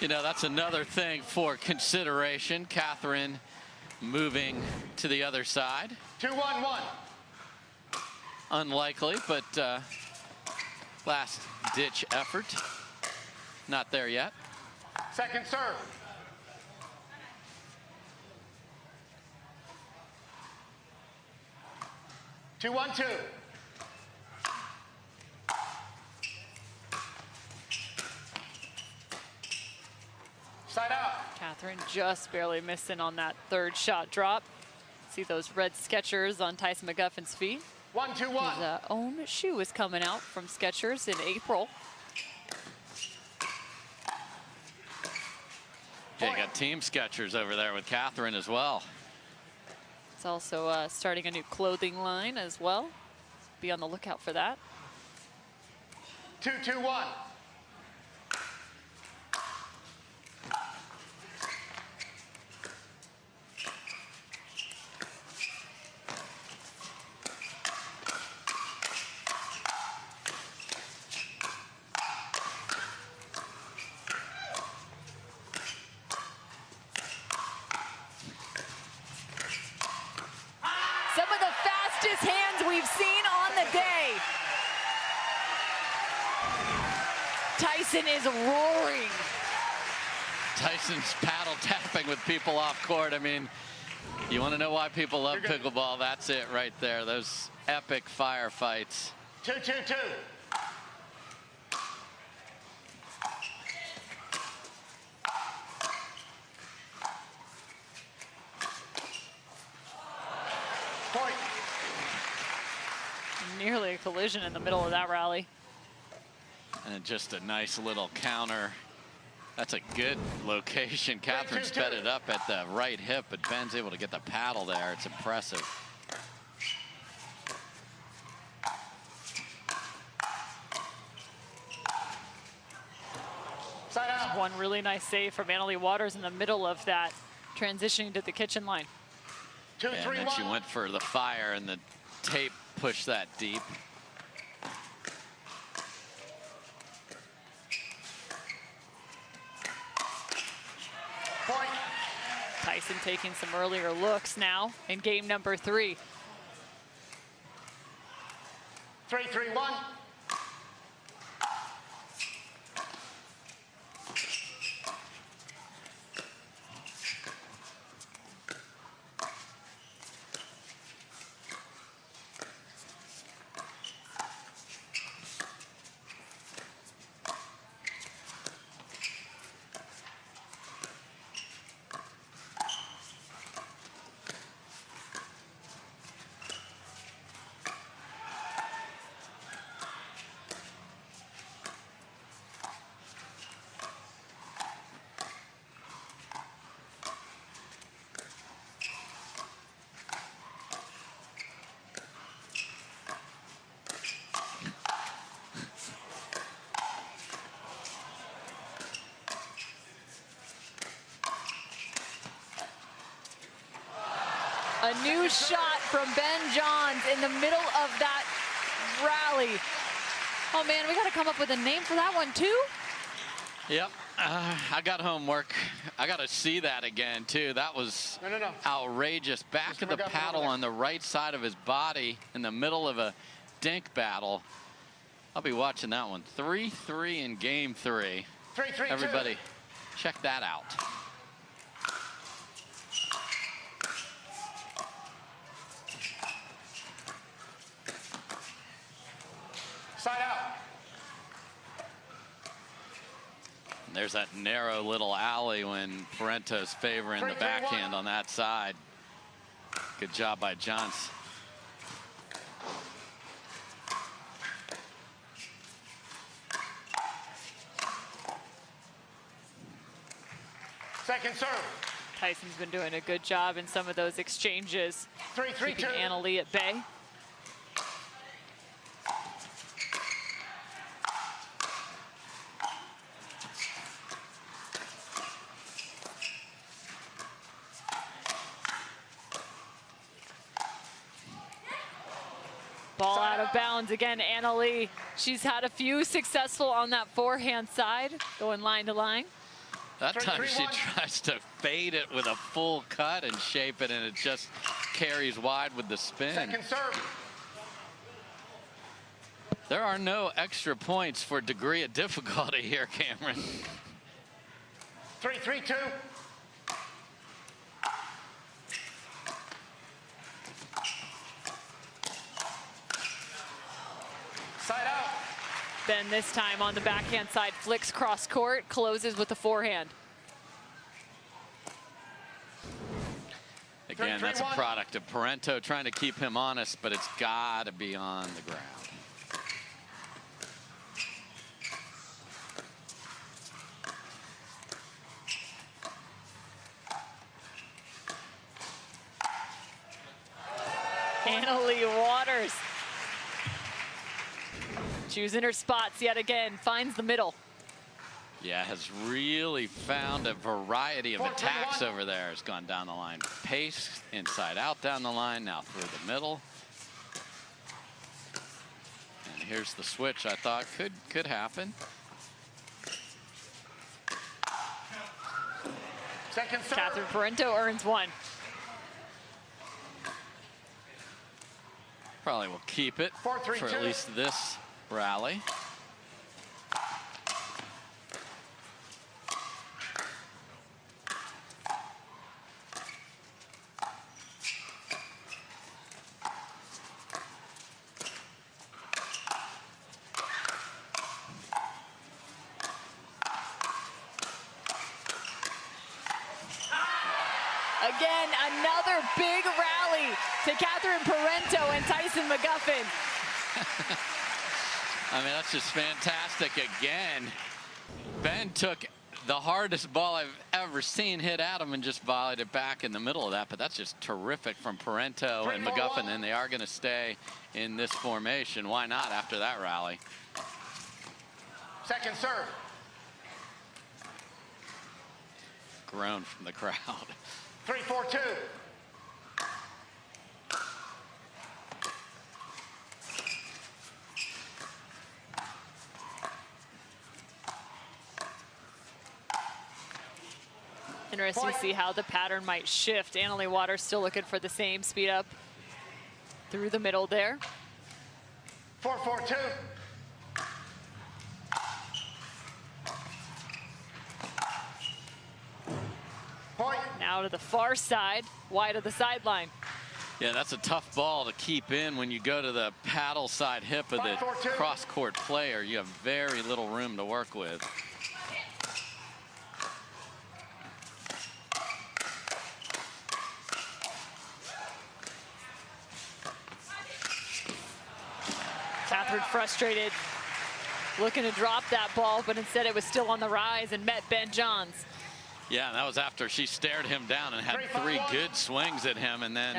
You know, that's another thing for consideration. Catherine moving to the other side. 2-1-1. Unlikely, but last ditch effort. Not there yet. Second serve. 2-1-2. Side out. Catherine just barely missing on that third shot drop. See those red Skechers on Tyson McGuffin's feet. 1-2-1. His own shoe is coming out from Skechers in April. Yeah, you got Team Skechers over there with Catherine as well. It's also starting a new clothing line as well. Be on the lookout for that. 2-2-1. Tyson is roaring. Tyson's paddle tapping with people off court. I mean, you want to know why people love pickleball? That's it right there. Those epic firefights. 2-2-2. Point. Nearly a collision in the middle of that rally. And just a nice little counter. That's a good location. Catherine sped it up at the right hip, but Ben's able to get the paddle there. It's impressive. Side out. One really nice save from Annalie Waters in the middle of that, transitioning to the kitchen line. 2-3-1. And then she went for the fire, and the tape pushed that deep. Point. Tyson taking some earlier looks now in game number 3. 3-3-1. A new shot from Ben Johns in the middle of that rally. Oh man, we got to come up with a name for that one too. Yep, I got homework. I got to see that again, too. That was outrageous. Back of the paddle on the right side of his body in the middle of a dink battle. I'll be watching that one. 3-3 in game 3. 3-3-2. Everybody, check that out. Side out. And there's that narrow little alley when Parenteau's favoring the backhand on that side. Good job by Jansen. Second serve. Tyson's been doing a good job in some of those exchanges. 3-3-2. Keeping Leigh at bay. Ball out of bounds again, Leigh. She's had a few successful on that forehand side, going line to line. That time she tries to fade it with a full cut and shape it, and it just carries wide with the spin. Second serve. There are no extra points for degree of difficulty here, Cameron. 3-3-2. Side out. Ben this time on the backhand side, flicks cross court, closes with the forehand. Again, that's a product of Parenteau trying to keep him honest, but it's got to be on the ground. Leigh Waters choosing her spots yet again, finds the middle. Yeah, has really found a variety of attacks over there. Has gone down the line, pace, inside out down the line, now through the middle. And here's the switch I thought could happen. Second serve. Catherine Parenteau earns one. Probably will keep it for at least this rally. Again, another big rally to Catherine Parenteau and Tyson McGuffin. I mean, that's just fantastic again. Ben took the hardest ball I've ever seen hit at him and just volleyed it back in the middle of that. But that's just terrific from Parenteau and McGuffin, and they are going to stay in this formation. Why not after that rally? Second serve. Groan from the crowd. 3-4-2. Interesting to see how the pattern might shift. Leigh Waters still looking for the same speed up through the middle there. 4-4-2. Point. Now to the far side, wide of the sideline. Yeah, that's a tough ball to keep in when you go to the paddle side hip of the cross-court player. You have very little room to work with. Catherine frustrated, looking to drop that ball, but instead it was still on the rise and met Ben Johns. Yeah, and that was after she stared him down and had three good swings at him and then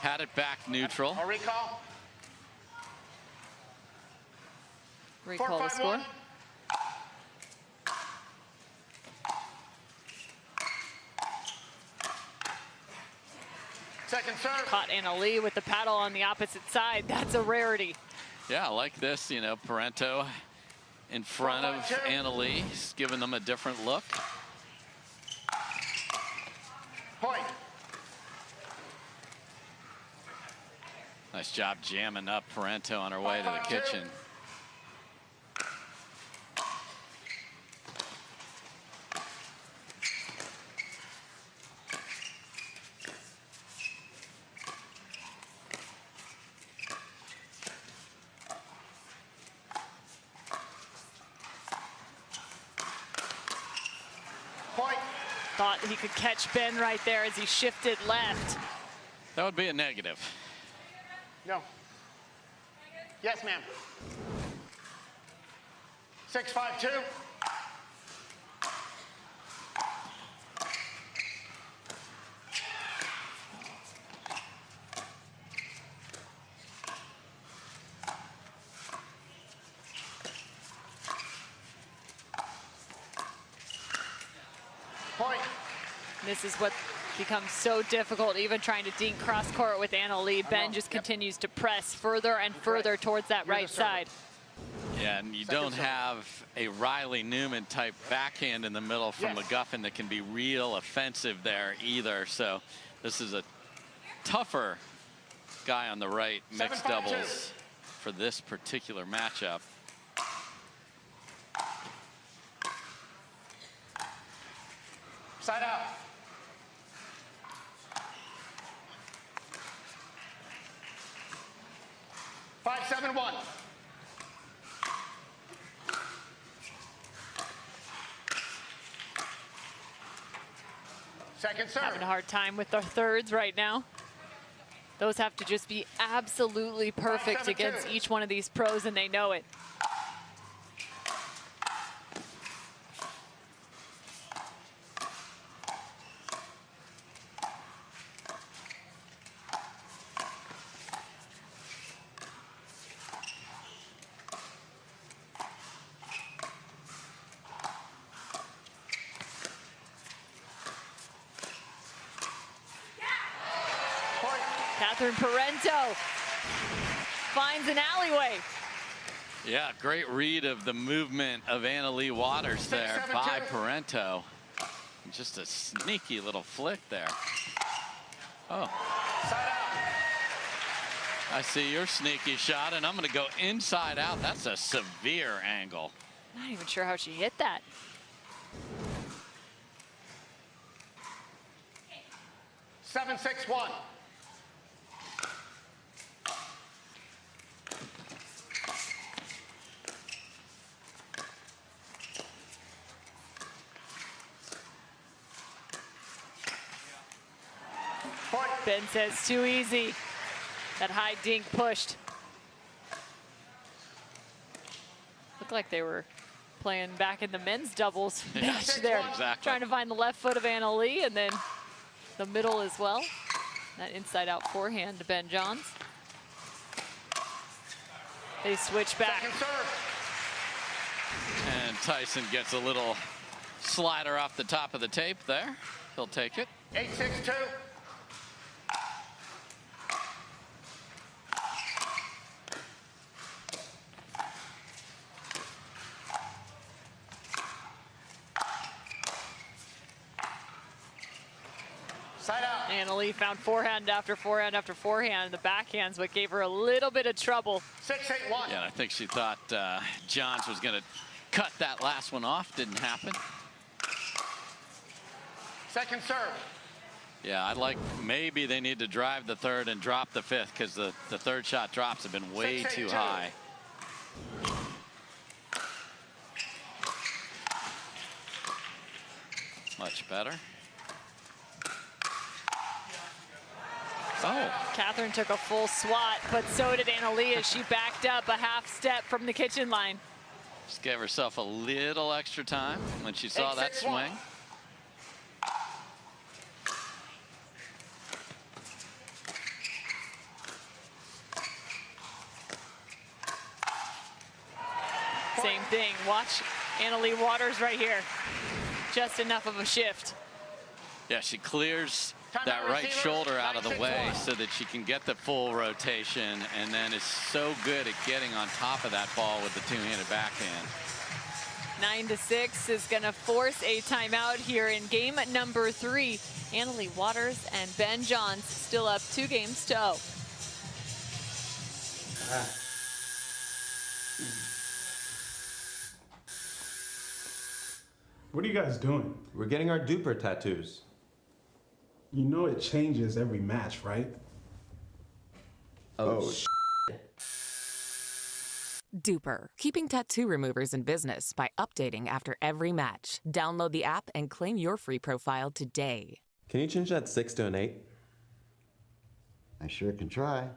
had it back neutral. A recall. Recall the score. Second serve. Caught Leigh with the paddle on the opposite side. That's a rarity. Yeah, like this, you know, Parenteau in front of Leigh. He's giving them a different look. Point. Nice job jamming up Parenteau on her way to the kitchen. Thought he could catch Ben right there as he shifted left. That would be a negative. No. Yes, ma'am. 6-5-2. This is what becomes so difficult, even trying to dink cross court with Leigh. Ben just continues to press further and further towards that right side. Yeah, and you don't have a Riley Newman type backhand in the middle from McGuffin that can be real offensive there either. So this is a tougher guy on the right mixed doubles for this particular matchup. Side out. Five, 7-1. Second serve. Having a hard time with the thirds right now. Those have to just be absolutely perfect against each one of these pros, and they know it. Parenteau finds an alleyway. Yeah, great read of the movement of Leigh Waters there by Parenteau. Just a sneaky little flick there. Oh. I see your sneaky shot, and I'm going to go inside out. That's a severe angle. Not even sure how she hit that. Seven, 6-1. Ben says too easy. That high dink pushed. Looked like they were playing back in the men's doubles match there. Exactly. Trying to find the left foot of Leigh and then the middle as well. That inside out forehand to Ben Johns. They switch back. And Tyson gets a little slider off the top of the tape there. He'll take it. 8-6-2. Leigh found forehand after forehand after forehand. The backhand's what gave her a little bit of trouble. 6-8-1. Yeah, I think she thought Johns was going to cut that last one off. Didn't happen. Second serve. Yeah, I'd like maybe they need to drive the third and drop the fifth, because the third shot drops have been way too high. Much better. Oh. Catherine took a full swat, but so did Leigh as she backed up a half step from the kitchen line. Just gave herself a little extra time when she saw that swing. Same thing. Watch Leigh Waters right here. Just enough of a shift. Yeah, she clears that right shoulder out of the way so that she can get the full rotation, and then is so good at getting on top of that ball with the two-handed backhand. 9-6 is going to force a timeout here in game number 3. Leigh Waters and Ben Johns still up 2-0. What are you guys doing? We're getting our duper tattoos. You know it changes every match, right? Oh, Duper, keeping tattoo removers in business by updating after every match. Download the app and claim your free profile today. Can you change that 6 to an 8? I sure can try.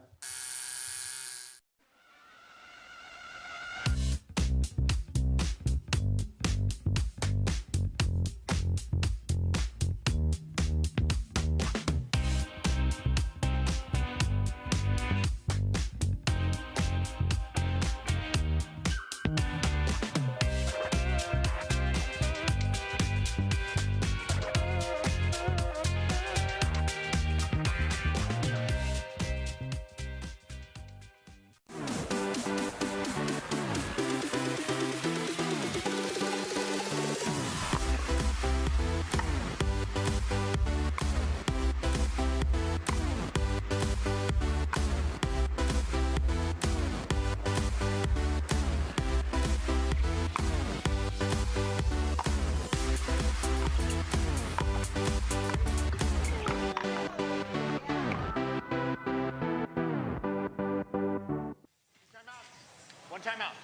Timeout.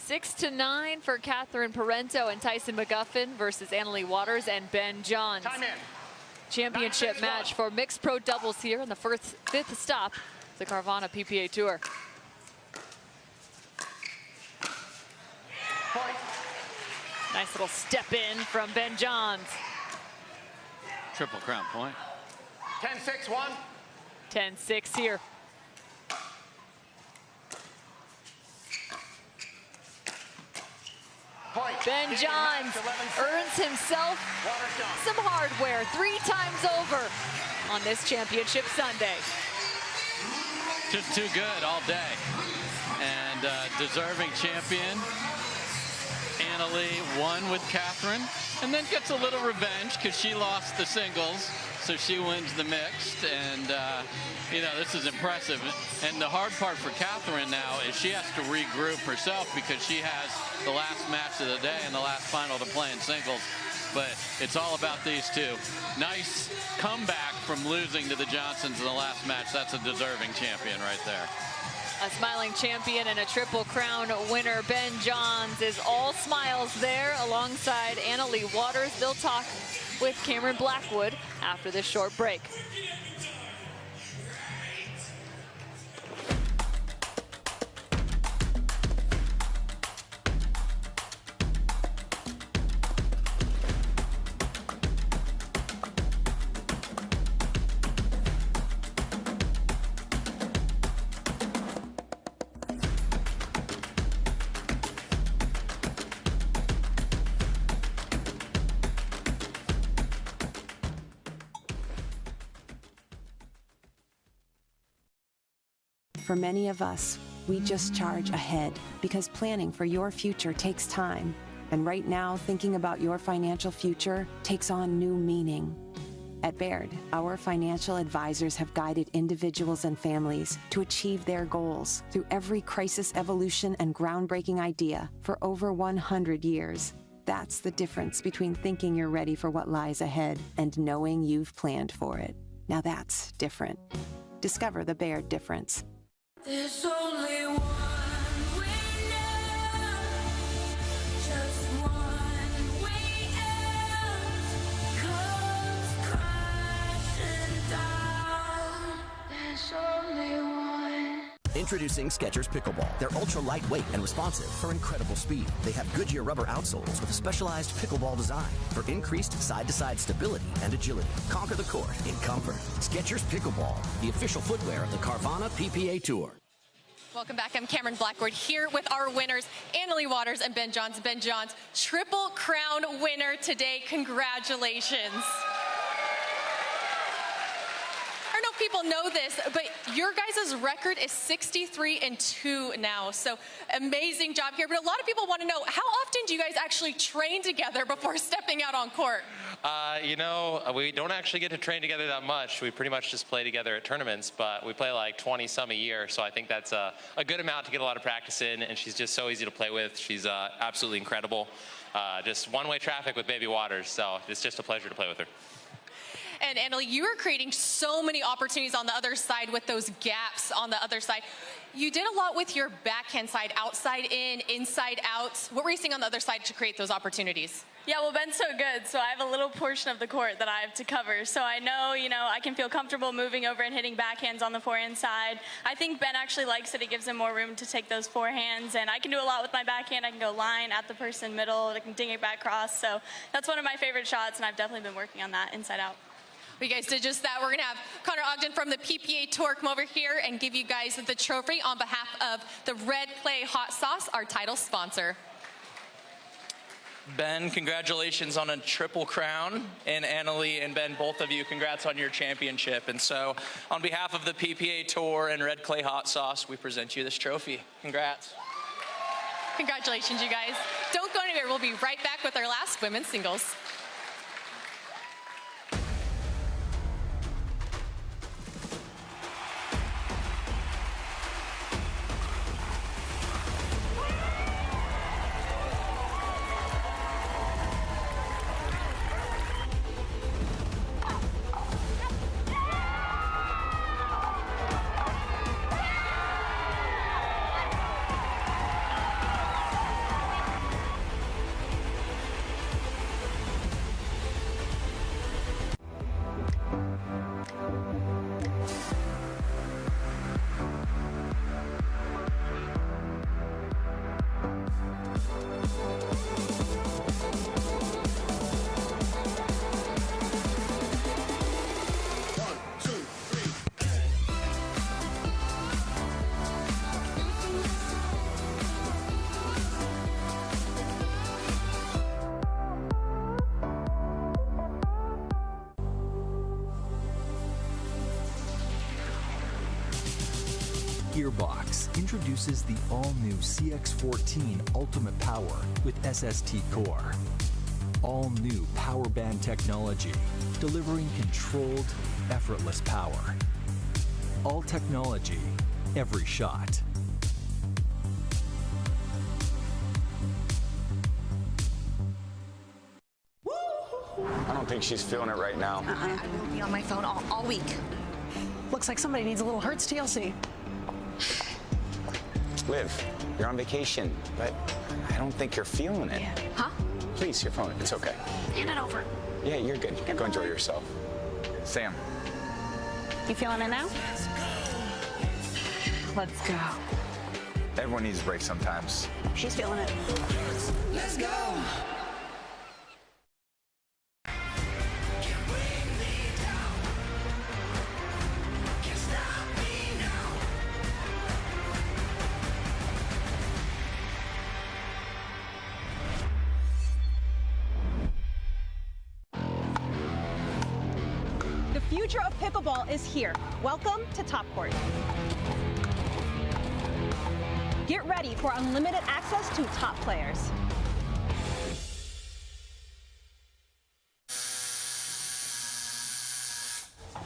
6-9 for Catherine Parenteau and Tyson McGuffin versus Leigh Waters and Ben Johns. Time in. Championship match for mixed pro doubles here in the fifth stop, the Carvana PPA Tour. Point. Nice little step in from Ben Johns. Triple Crown point. 10-6-1. 10-6 here. Point. Ben Johns earns himself some hardware 3 times over on this championship Sunday. Just too good all day. And deserving champion. Leigh won with Catherine and then gets a little revenge because she lost the singles. So she wins the mixed, and you know, this is impressive. And the hard part for Catherine now is she has to regroup herself because she has the last match of the day and the last final to play in singles. But it's all about these two. Nice comeback from losing to the Johnsons in the last match. That's a deserving champion right there. A smiling champion and a Triple Crown winner. Ben Johns is all smiles there alongside Leigh Waters. They'll talk with Cameron Blackwood after this short break. For many of us, we just charge ahead because planning for your future takes time. And right now, thinking about your financial future takes on new meaning. At Baird, our financial advisors have guided individuals and families to achieve their goals through every crisis evolution and groundbreaking idea for over 100 years. That's the difference between thinking you're ready for what lies ahead and knowing you've planned for it. Now that's different. Discover the Baird difference. There's only one way now, just one way out, comes crashing down. There's only one. Introducing Skechers Pickleball. They're ultra lightweight and responsive for incredible speed. They have Goodyear rubber outsoles with a specialized pickleball design for increased side-to-side stability and agility. Conquer the court in comfort. Skechers Pickleball, the official footwear of the Carvana PPA Tour. Welcome back. I'm Cameron Blackwood here with our winners, Leigh Waters and Ben Johns. Ben Johns, Triple Crown winner today. Congratulations. Or no, if people know this, but your guys' record is 63-2 now. So amazing job here. But a lot of people want to know, how often do you guys actually train together before stepping out on court? You know, we don't actually get to train together that much. We pretty much just play together at tournaments, but we play like 20 some a year. So I think that's a good amount to get a lot of practice in. And she's just so easy to play with. She's absolutely incredible. Just one-way traffic with baby Waters. So it's just a pleasure to play with her. And Annalie, you are creating so many opportunities on the other side with those gaps on the other side. You did a lot with your backhand side, outside in, inside out. What were you seeing on the other side to create those opportunities? Yeah, well, Ben's so good, so I have a little portion of the court that I have to cover. So I know, I can feel comfortable moving over and hitting backhands on the forehand side. I think Ben actually likes it. It gives him more room to take those forehands, and I can do a lot with my backhand. I can go line at the person middle. I can ding it back cross. So that's one of my favorite shots, and I've definitely been working on that inside out. You guys did just that. We're going to have Connor Ogden from the PPA Tour come over here and give you guys the trophy on behalf of the Red Clay Hot Sauce, our title sponsor. Ben, congratulations on a triple crown. And Annalie and Ben, both of you, congrats on your championship. And so on behalf of the PPA Tour and Red Clay Hot Sauce, we present you this trophy. Congrats. Congratulations, you guys. Don't go anywhere. We'll be right back with our last women's singles. Gearbox introduces the all-new CX-14 Ultimate Power with SST Core. All-new power band technology, delivering controlled, effortless power. All technology, every shot. I don't think she's feeling it right now. I will be on my phone all week. Looks like somebody needs a little Hertz TLC. Liv, you're on vacation, but I don't think you're feeling it. Huh? Please, your phone. It's okay. Hand it over. Yeah, you're good. Go enjoy yourself. Sam. You feeling it now? Let's go. Everyone needs a break sometimes. She's feeling it. Let's go. The future of pickleball is here. Welcome to Top Court. Get ready for unlimited access to top players.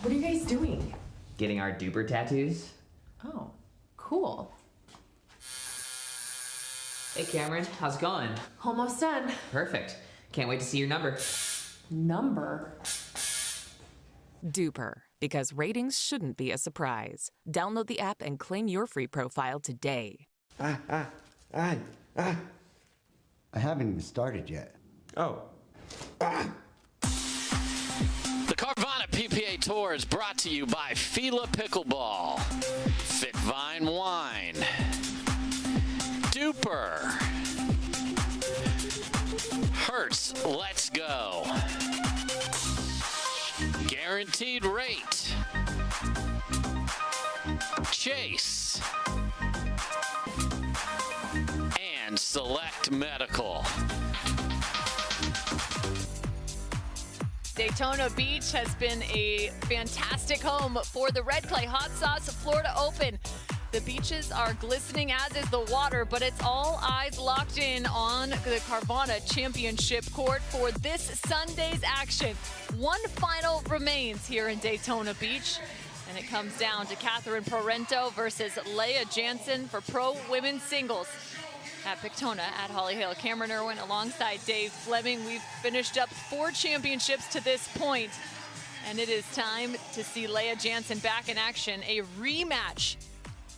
What are you guys doing? Getting our duper tattoos. Oh, cool. Hey Cameron, how's it going? Almost done. Perfect. Can't wait to see your number. Number? Duper, because ratings shouldn't be a surprise. Download the app and claim your free profile today. I haven't even started yet. Oh. The Carvana PPA Tour is brought to you by Fila Pickleball, Fit Vine Wine, Duper, Hertz Let's Go, Guaranteed Rate, Chase, and Select Medical. Daytona Beach has been a fantastic home for the Red Clay Hot Sauce Florida Open. The beaches are glistening, as is the water, but it's all eyes locked in on the Carvana Championship Court for this Sunday's action. One final remains here in Daytona Beach, and it comes down to Parenteau versus Leigh Jansen for pro women's singles at Pictona at Holly Hale. Cameron Irwin alongside Dave Fleming. We've finished up 4 championships to this point, and it is time to see Leigh Jansen back in action. A rematch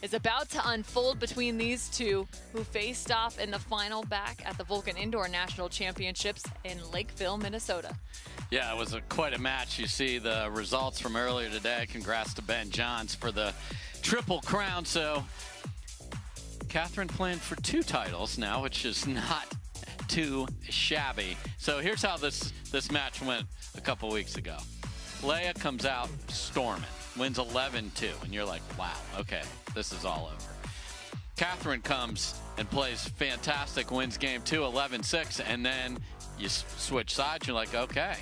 is about to unfold between these two, who faced off in the final back at the Vulcan Indoor National Championships in Lakeville, Minnesota. Yeah, it was quite a match. You see the results from earlier today. Congrats to Ben Johns for the Triple Crown. So Catherine playing for 2 titles now, which is not too shabby. So here's how this match went a couple weeks ago. Leigh comes out storming, wins 11-2, and you're like, wow, okay, this is all over. Catherine comes and plays fantastic, wins game 2, 11-6, and then you switch sides, you're like, okay,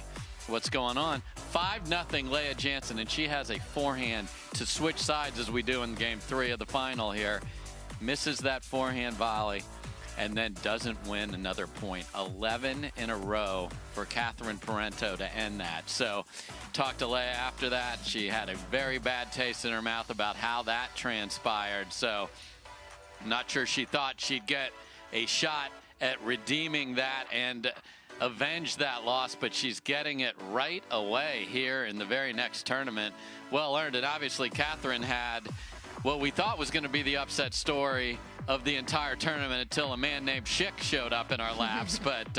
what's going on? 5-0 Leigh Jansen, and she has a forehand to switch sides as we do in game 3 of the final here. Misses that forehand volley, and then doesn't win another point. 11 in a row for Catherine Parenteau to end that. So talked to Leigh after that. She had a very bad taste in her mouth about how that transpired. So I'm not sure she thought she'd get a shot at redeeming that and avenge that loss, but she's getting it right away here in the very next tournament. Well earned. And obviously Catherine had what we thought was going to be the upset story of the entire tournament until a man named Shick showed up in our laps. But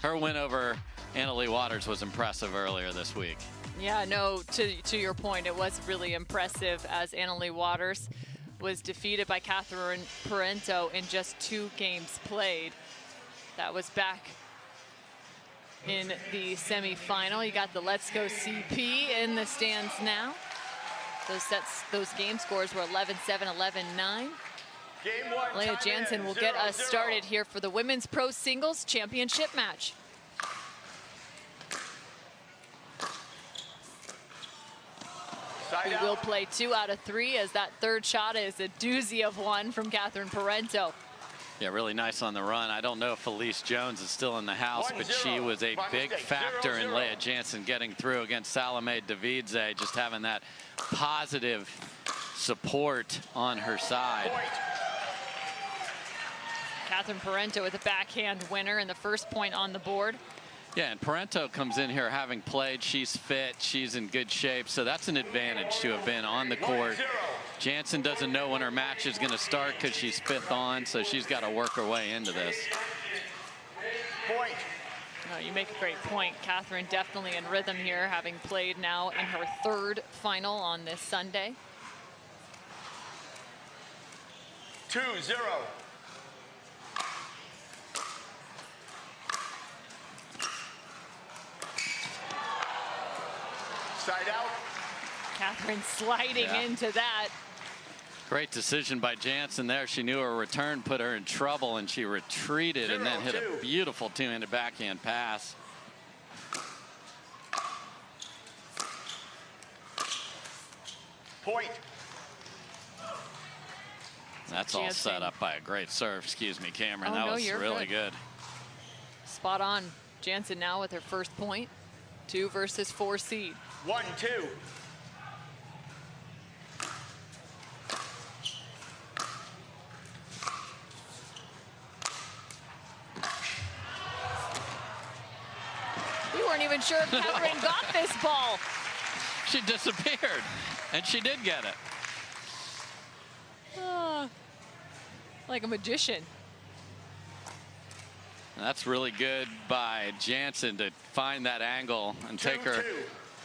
her win over Leigh Waters was impressive earlier this week. Yeah, no, to your point, it was really impressive as Leigh Waters was defeated by Catherine Parenteau in just 2 games played. That was back in the semifinal. You got the Let's Go CP in the stands now. Those game scores were 11-7, 11-9. Leigh Jansen will get us started here for the Women's Pro Singles Championship match. We will play 2 out of 3, as that third shot is a doozy of one from Catherine Parenteau. Yeah, really nice on the run. I don't know if Felice Jones is still in the house, but she was a big factor in Leigh Jansen getting through against Salome Davidze, just having that positive support on her side. Catherine Parenteau with a backhand winner and the first point on the board. Yeah, and Parenteau comes in here having played. She's fit. She's in good shape. So that's an advantage to have been on the court. Jansen doesn't know when her match is going to start because she's 5th on, so she's got to work her way into this. No, you make a great point. Catherine definitely in rhythm here, having played now in her 3rd final on this Sunday. 2-0. Side out. Catherine sliding into that. Great decision by Jansen there. She knew her return put her in trouble, and she retreated and then hit a beautiful 2-handed backhand pass. Point. That's all set up by a great serve. Excuse me, Cameron. Oh, that no, was you're really good. Spot on. Jansen now with her first point. 2 versus 4 seed. 1-2. We weren't even sure if Catherine got this ball. She disappeared, and she did get it. Like a magician. That's really good by Jansen to find that angle and take her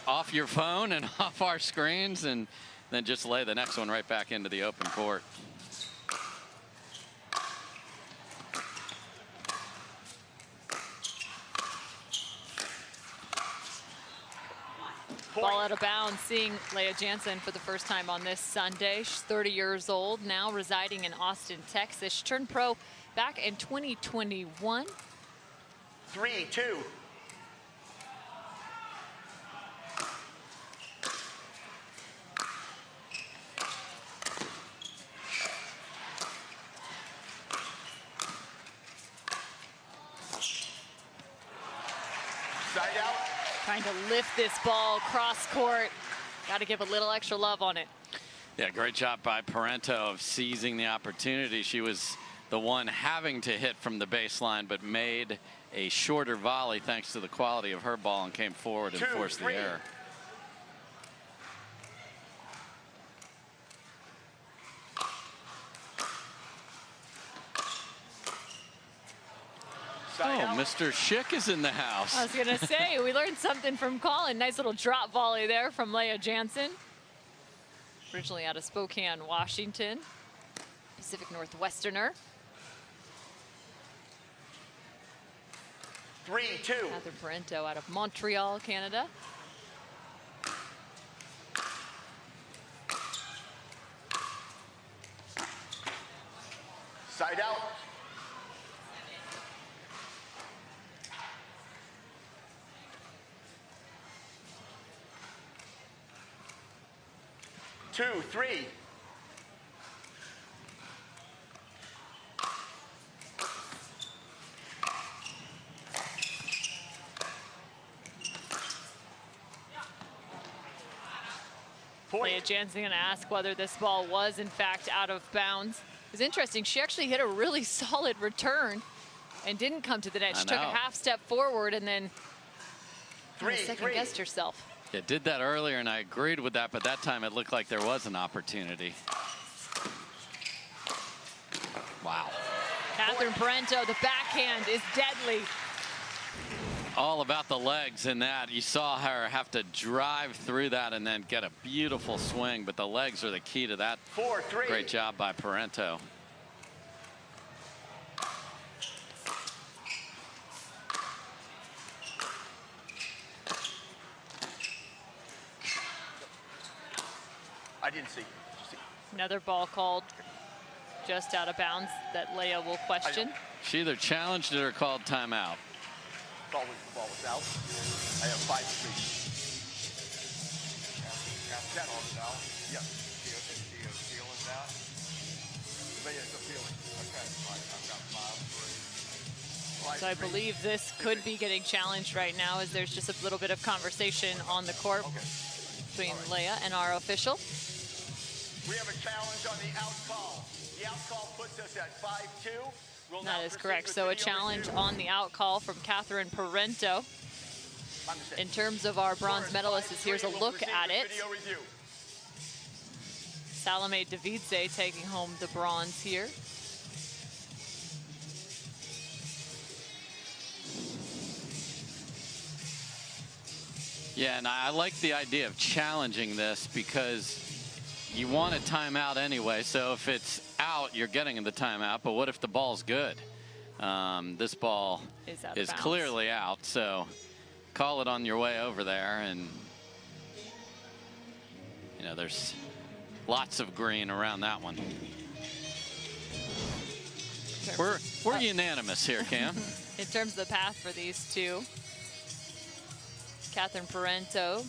off your phone and off our screens, and then just lay the next one right back into the open court. Ball out of bounds, seeing Leigh Jansen for the first time on this Sunday. She's 30 years old, now residing in Austin, Texas. She turned pro back in 2021. 3-2. Trying to lift this ball cross court. Got to give a little extra love on it. Yeah, great job by Parenteau of seizing the opportunity. She was the one having to hit from the baseline, but made a shorter volley thanks to the quality of her ball and came forward and forced the error. Oh, Mr. Shick is in the house. I was going to say, we learned something from Collin. Nice little drop volley there from Leigh Jansen. Originally out of Spokane, Washington. Pacific Northwesterner. 3-2. Catherine Parenteau out of Montreal, Canada. Side out. Two, three. Leigh Jansen going to ask whether this ball was in fact out of bounds. It's interesting. She actually hit a really solid return and didn't come to the net. She took a half step forward and then second guessed herself. Yeah, did that earlier, and I agreed with that, but that time it looked like there was an opportunity. Wow. Catherine Parenteau, the backhand is deadly. All about the legs in that. You saw her have to drive through that and then get a beautiful swing, but the legs are the key to that. 4-3. Great job by Parenteau. I didn't see. Another ball called just out of bounds that Leigh will question. She either challenged it or called timeout. The ball was out. I have 5-3. Ask that all now. Yes. Feeling that? It's a feeling. Okay. I've got 5-3. So I believe this could be getting challenged right now as there's just a little bit of conversation on the court between Leigh and our official. We have a challenge on the out call. The out call puts us at 5-2. That is correct. So a challenge on the out call from Catherine Parenteau. In terms of our bronze medalists, here's a look at it. Salome Davidze taking home the bronze here. Yeah, and I like the idea of challenging this because you want a timeout anyway. So if it's out, you're getting the timeout. But what if the ball's good? This ball is clearly out. So call it on your way over there. And, you know, there's lots of green around that one. We're unanimous here, Cam. In terms of the path for these two, Catherine Parenteau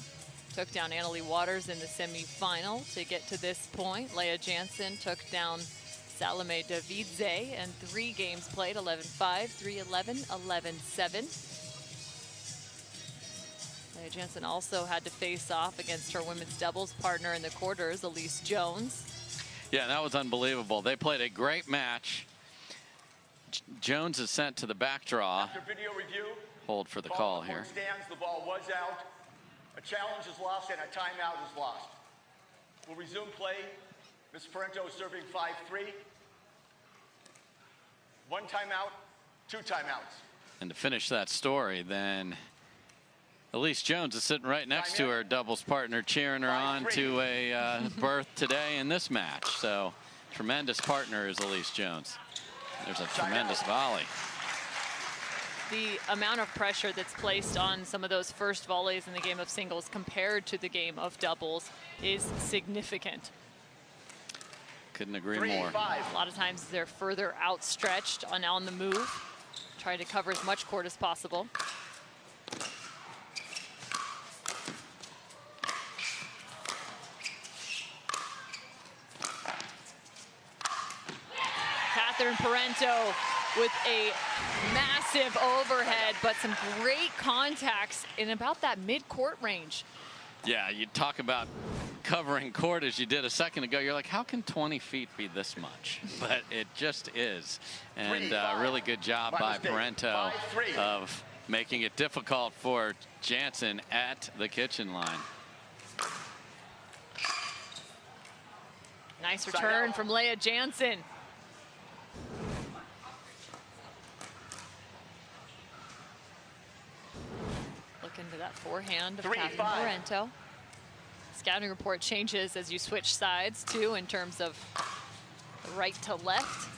took down Annalie Waters in the semifinal to get to this point. Leigh Jansen took down Salome Davidze, and 3 games played, 11-5, 3-11, 11-7. Leigh Jansen also had to face off against her women's doubles partner in the quarters, Elise Jones. Yeah, that was unbelievable. They played a great match. Jones is sent to the back draw. After video review, hold for the call here. Stands, the ball was out. A challenge is lost and a timeout is lost. We'll resume play. Ms. Parenteau is serving 5-3. 1 timeout, 2 timeouts. And to finish that story, then Elise Jones is sitting right next to her doubles partner, cheering her on to a berth today in this match. So tremendous partner is Elise Jones. There's a tremendous volley. The amount of pressure that's placed on some of those first volleys in the game of singles compared to the game of doubles is significant. Couldn't agree more. A lot of times they're further outstretched on the move, trying to cover as much court as possible. Catherine Parenteau with a massive Massive overhead, but some great contacts in about that mid-court range. Yeah, you talk about covering court as you did a second ago. You're like, how can 20 feet be this much? But it just is. And really good job by Parenteau of making it difficult for Jansen at the kitchen line. Nice return from Leigh Jansen. Look into that forehand of Parenteau. Scouting report changes as you switch sides too, in terms of right to left.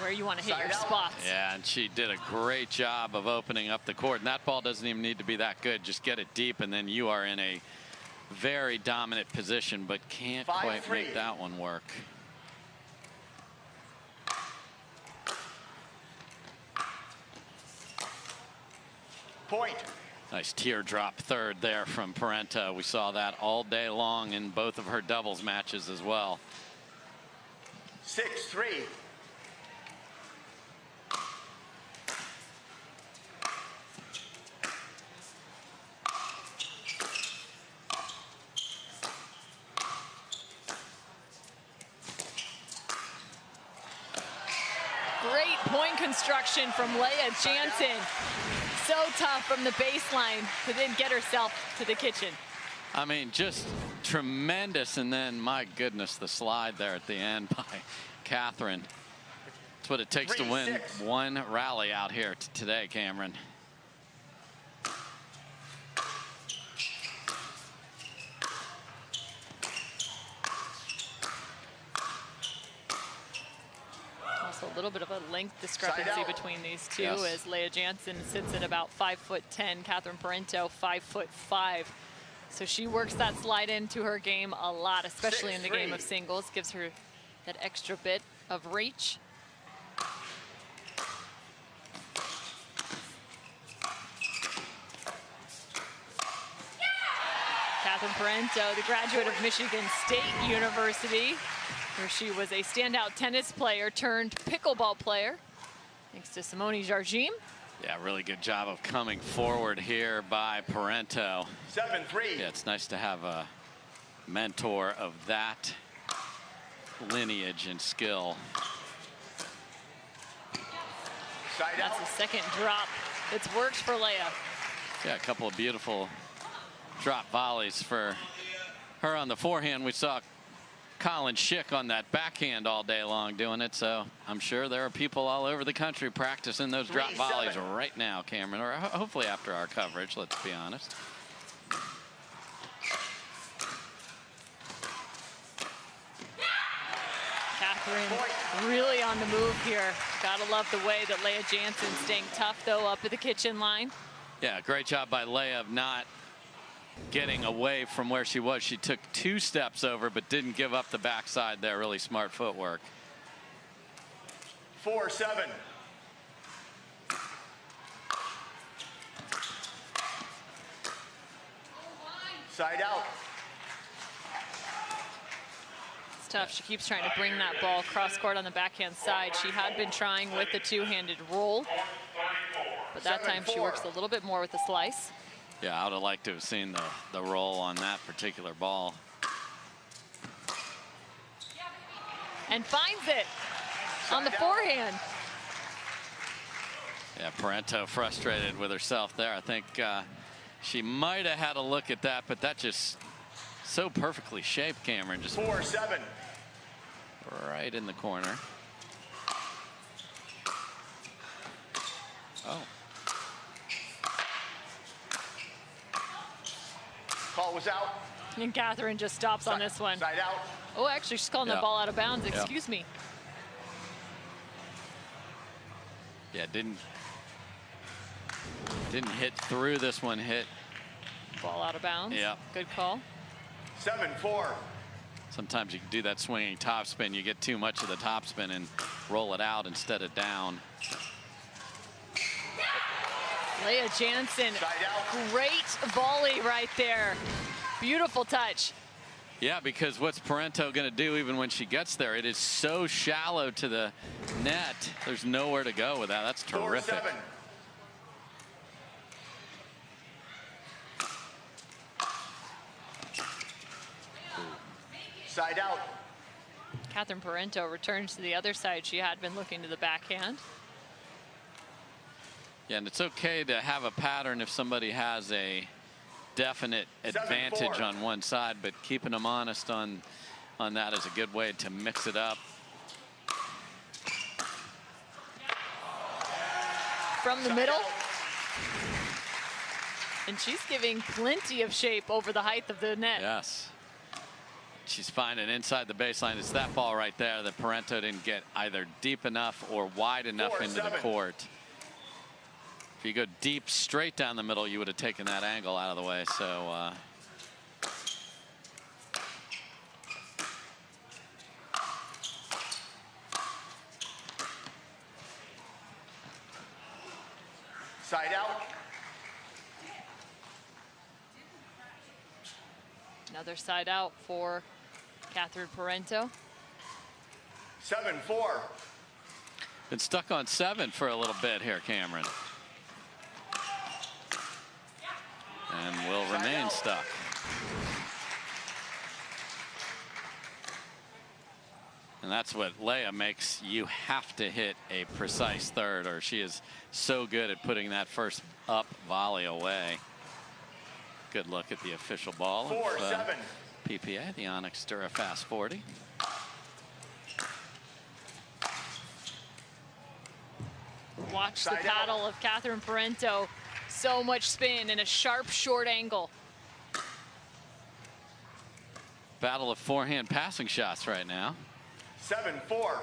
Where you want to hit your spots. Yeah, and she did a great job of opening up the court. And that ball doesn't even need to be that good. Just get it deep, and then you are in a very dominant position, but can't quite make that one work. Point. Nice teardrop third there from Parenteau. We saw that all day long in both of her doubles matches as well. 6-3. Great point construction from Leigh Jansen. So tough from the baseline to then get herself to the kitchen. I mean, just tremendous. And then, my goodness, the slide there at the end by Catherine. That's what it takes to win one rally out here today, Cameron. Also a little bit of a length discrepancy between these two, as Leigh Jansen sits at about 5'10", Catherine Parenteau 5'5". So she works that slide into her game a lot, especially in the game of singles. Gives her that extra bit of reach. Catherine Parenteau, the graduate of Michigan State University, where she was a standout tennis player turned pickleball player, thanks to Simone Jardim. Yeah, really good job of coming forward here by Parenteau. 7-3. Yeah, it's nice to have a mentor of that lineage and skill. That's the second drop that's worked for Leigh. Yeah, a couple of beautiful drop volleys for her on the forehand. We saw Collin Shick on that backhand all day long doing it, so I'm sure there are people all over the country practicing those drop volleys right now, Cameron, or hopefully after our coverage, let's be honest. Catherine really on the move here. Gotta love the way that Leigh Jansen staying tough, though, up at the kitchen line. Yeah, great job by Leigh of not getting away from where she was. She took 2 steps over, but didn't give up the backside there. Really smart footwork. 4-7. Side out. It's tough. She keeps trying to bring that ball cross court on the backhand side. She had been trying with the two-handed roll, but that time she works a little bit more with the slice. Yeah, I would have liked to have seen the roll on that particular ball. And finds it on the forehand. Yeah, Parenteau frustrated with herself there. I think she might have had a look at that, but that just so perfectly shaped, Cameron. Just 4-7. Right in the corner. Oh. Call was out. And Catherine just stops on this one. Side out. Oh, actually, she's calling the ball out of bounds. Excuse me. Yeah, didn't hit through this one. Hit. Ball out of bounds. Yeah. Good call. 7-4. Sometimes you can do that swinging topspin. You get too much of the topspin and roll it out instead of down. Leigh Jansen, great volley right there. Beautiful touch. Yeah, because what's Parenteau going to do even when she gets there? It is so shallow to the net. There's nowhere to go with that. That's terrific. 4-7. Side out. Catherine Parenteau returns to the other side. She had been looking to the backhand. Yeah, and it's okay to have a pattern if somebody has a definite advantage 7-4. on one side, but keeping them honest on that is a good way to mix it up. From the middle. And she's giving plenty of shape over the height of the net. Yes. She's finding inside the baseline. It's that ball right there that Parenteau didn't get either deep enough or wide enough into the court. If you go deep straight down the middle, you would have taken that angle out of the way. So side out. Another side out for Catherine Parenteau. 7-4. been stuck on 7 for a little bit here, Cameron. And will remain stuck. And that's what Leigh makes. You have to hit a precise third, or she is so good at putting that first up volley away. Good look at the official ball. 4-7. PPA, the Onyx Durafast 40. Watch the paddle of Catherine Parenteau. So much spin and a sharp, short angle. Battle of forehand passing shots right now. 7-4.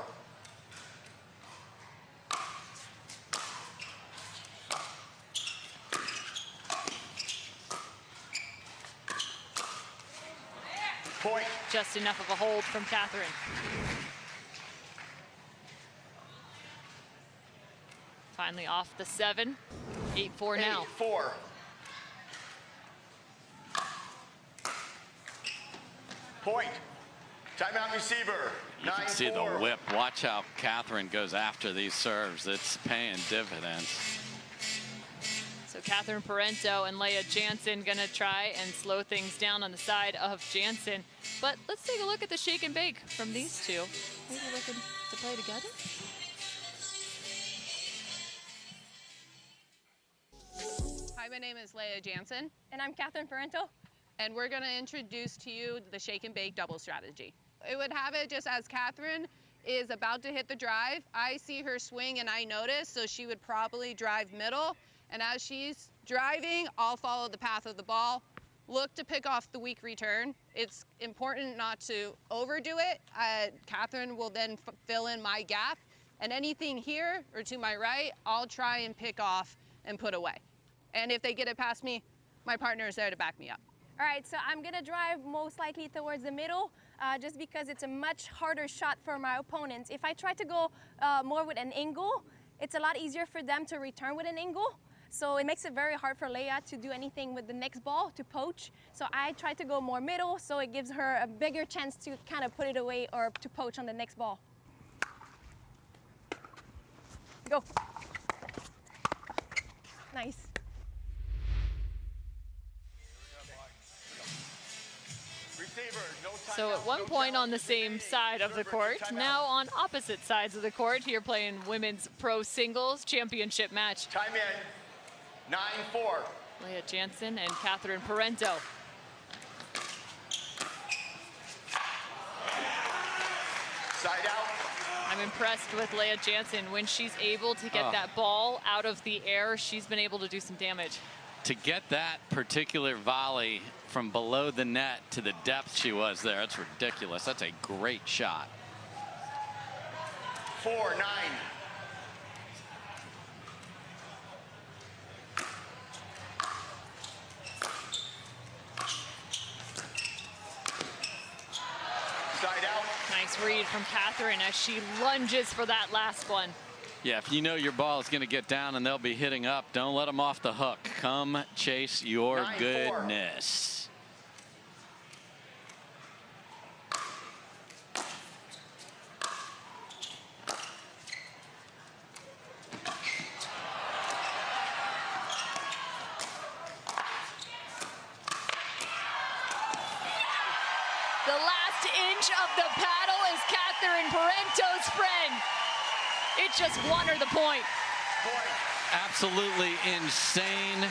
Point. Just enough of a hold from Catherine. Finally off the 7. 8-4 now. 8-4. Point. Timeout receiver. You can see the whip. Watch how Catherine goes after these serves. It's paying dividends. So Catherine Parenteau and Leigh Jansen gonna try and slow things down on the side of Jansen. But let's take a look at the shake and bake from these two. Maybe looking to play together. Hi, my name is Leigh Jansen. And I'm Catherine Parenteau. And we're going to introduce to you the shake and bake double strategy. It would have it just as Catherine is about to hit the drive. I see her swing and I notice, so she would probably drive middle. And as she's driving, I'll follow the path of the ball. Look to pick off the weak return. It's important not to overdo it. Catherine will then fill in my gap. And anything here or to my right, I'll try and pick off and put away. And if they get it past me, my partner is there to back me up. All right, so I'm gonna drive most likely towards the middle just because it's a much harder shot for my opponents. If I try to go more with an angle, it's a lot easier for them to return with an angle. So it makes it very hard for Leigh to do anything with the next ball, to poach. So I try to go more middle, so it gives her a bigger chance to kind of put it away or to poach on the next ball. Go. Nice. So at one point on the same side of the court, now on opposite sides of the court, here playing women's pro singles championship match. Time in. 9-4. Leigh Jansen and Catherine Parenteau. Side out. I'm impressed with Leigh Jansen. When she's able to get that ball out of the air, she's been able to do some damage. To get that particular volley from below the net to the depth she was there, that's ridiculous. That's a great shot. 4-9. Side out. Nice read from Catherine as she lunges for that last one. Yeah, if you know your ball is going to get down and they'll be hitting up, don't let them off the hook. Come chase your 9-4. goodness. The last inch of the paddle is Catherine Parenteau's friend. It just won her the point. Absolutely insane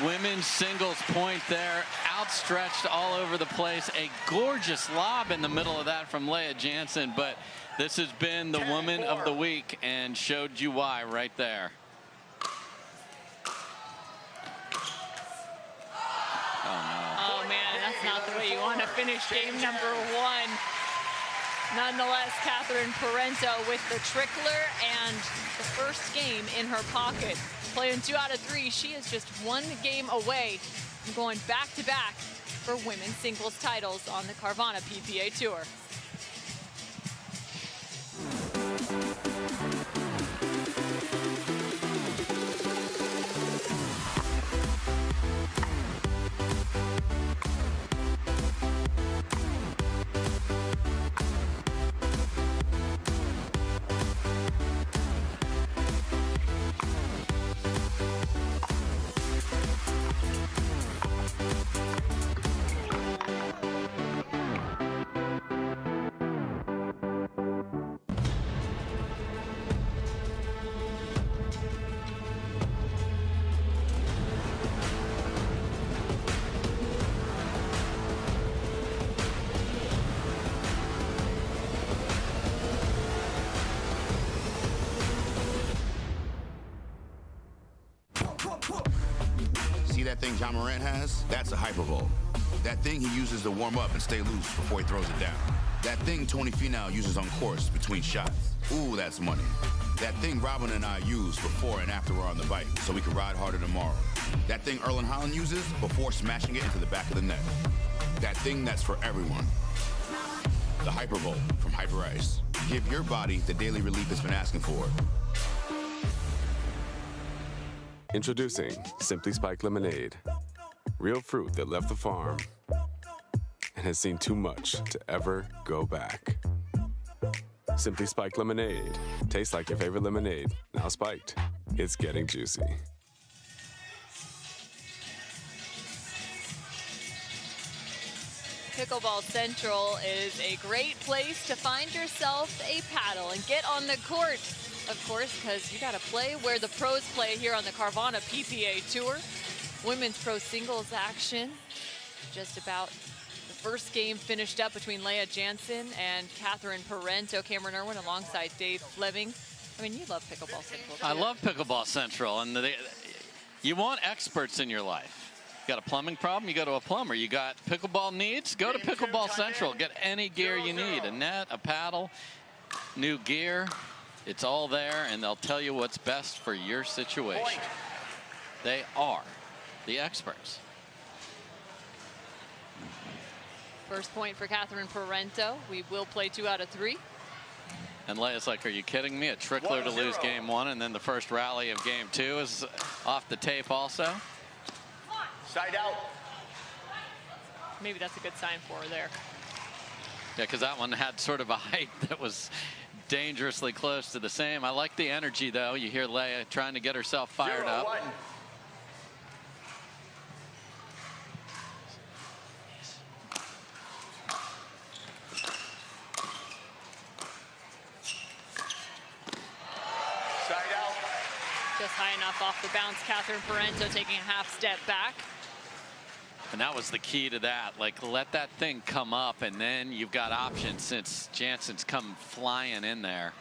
women's singles point there. Outstretched all over the place. A gorgeous lob in the middle of that from Leigh Jansen, but this has been the woman of the week and showed you why right there. Oh man, that's not the way you want to finish game number 1. Nonetheless, Catherine Parenteau with the trickler and the first game in her pocket. Playing 2 out of 3, she is just 1 game away from going back-to-back for women's singles titles on the Carvana PPA Tour. See that thing John Morant has? That's a hypervolt. That thing he uses to warm up and stay loose before he throws it down. That thing Tony Finau uses on course between shots. Ooh, that's money. That thing Robin and I use before and after we're on the bike so we can ride harder tomorrow. That thing Erlen Haaland uses before smashing it into the back of the net. That thing that's for everyone. The Hypervolt from Hyper Ice. Give your body the daily relief it's been asking for. Introducing Simply Spiked Lemonade. Real fruit that left the farm and has seen too much to ever go back. Simply Spiked Lemonade. Tastes like your favorite lemonade, now spiked. It's getting juicy. Pickleball Central is a great place to find yourself a paddle and get on the court. Of course, because you got to play where the pros play here on the Carvana PPA Tour. Women's pro singles action. Just about the first game finished up between Leigh Jansen and Catherine Parenteau. Cameron Irwin alongside Dave Fleming. I mean, you love Pickleball Central too. I love Pickleball Central, and you want experts in your life. You got a plumbing problem, you go to a plumber. You got pickleball needs, go to Pickleball Central. Get any gear you need, a net, a paddle, new gear. It's all there, and they'll tell you what's best for your situation. They are the experts. First point for Catherine Parenteau. We will play 2 out of 3. And Leigh's like, are you kidding me? A trickler to lose game 1, and then the first rally of game 2 is off the tape also. Side out. Maybe that's a good sign for her there. Yeah, because that one had sort of a height that was dangerously close to the same. I like the energy, though. You hear Leigh trying to get herself fired up. Side out. Just high enough off the bounce. Catherine Parenteau taking a half step back. And that was the key to that. Like, let that thing come up, and then you've got options since Jansen's come flying in there.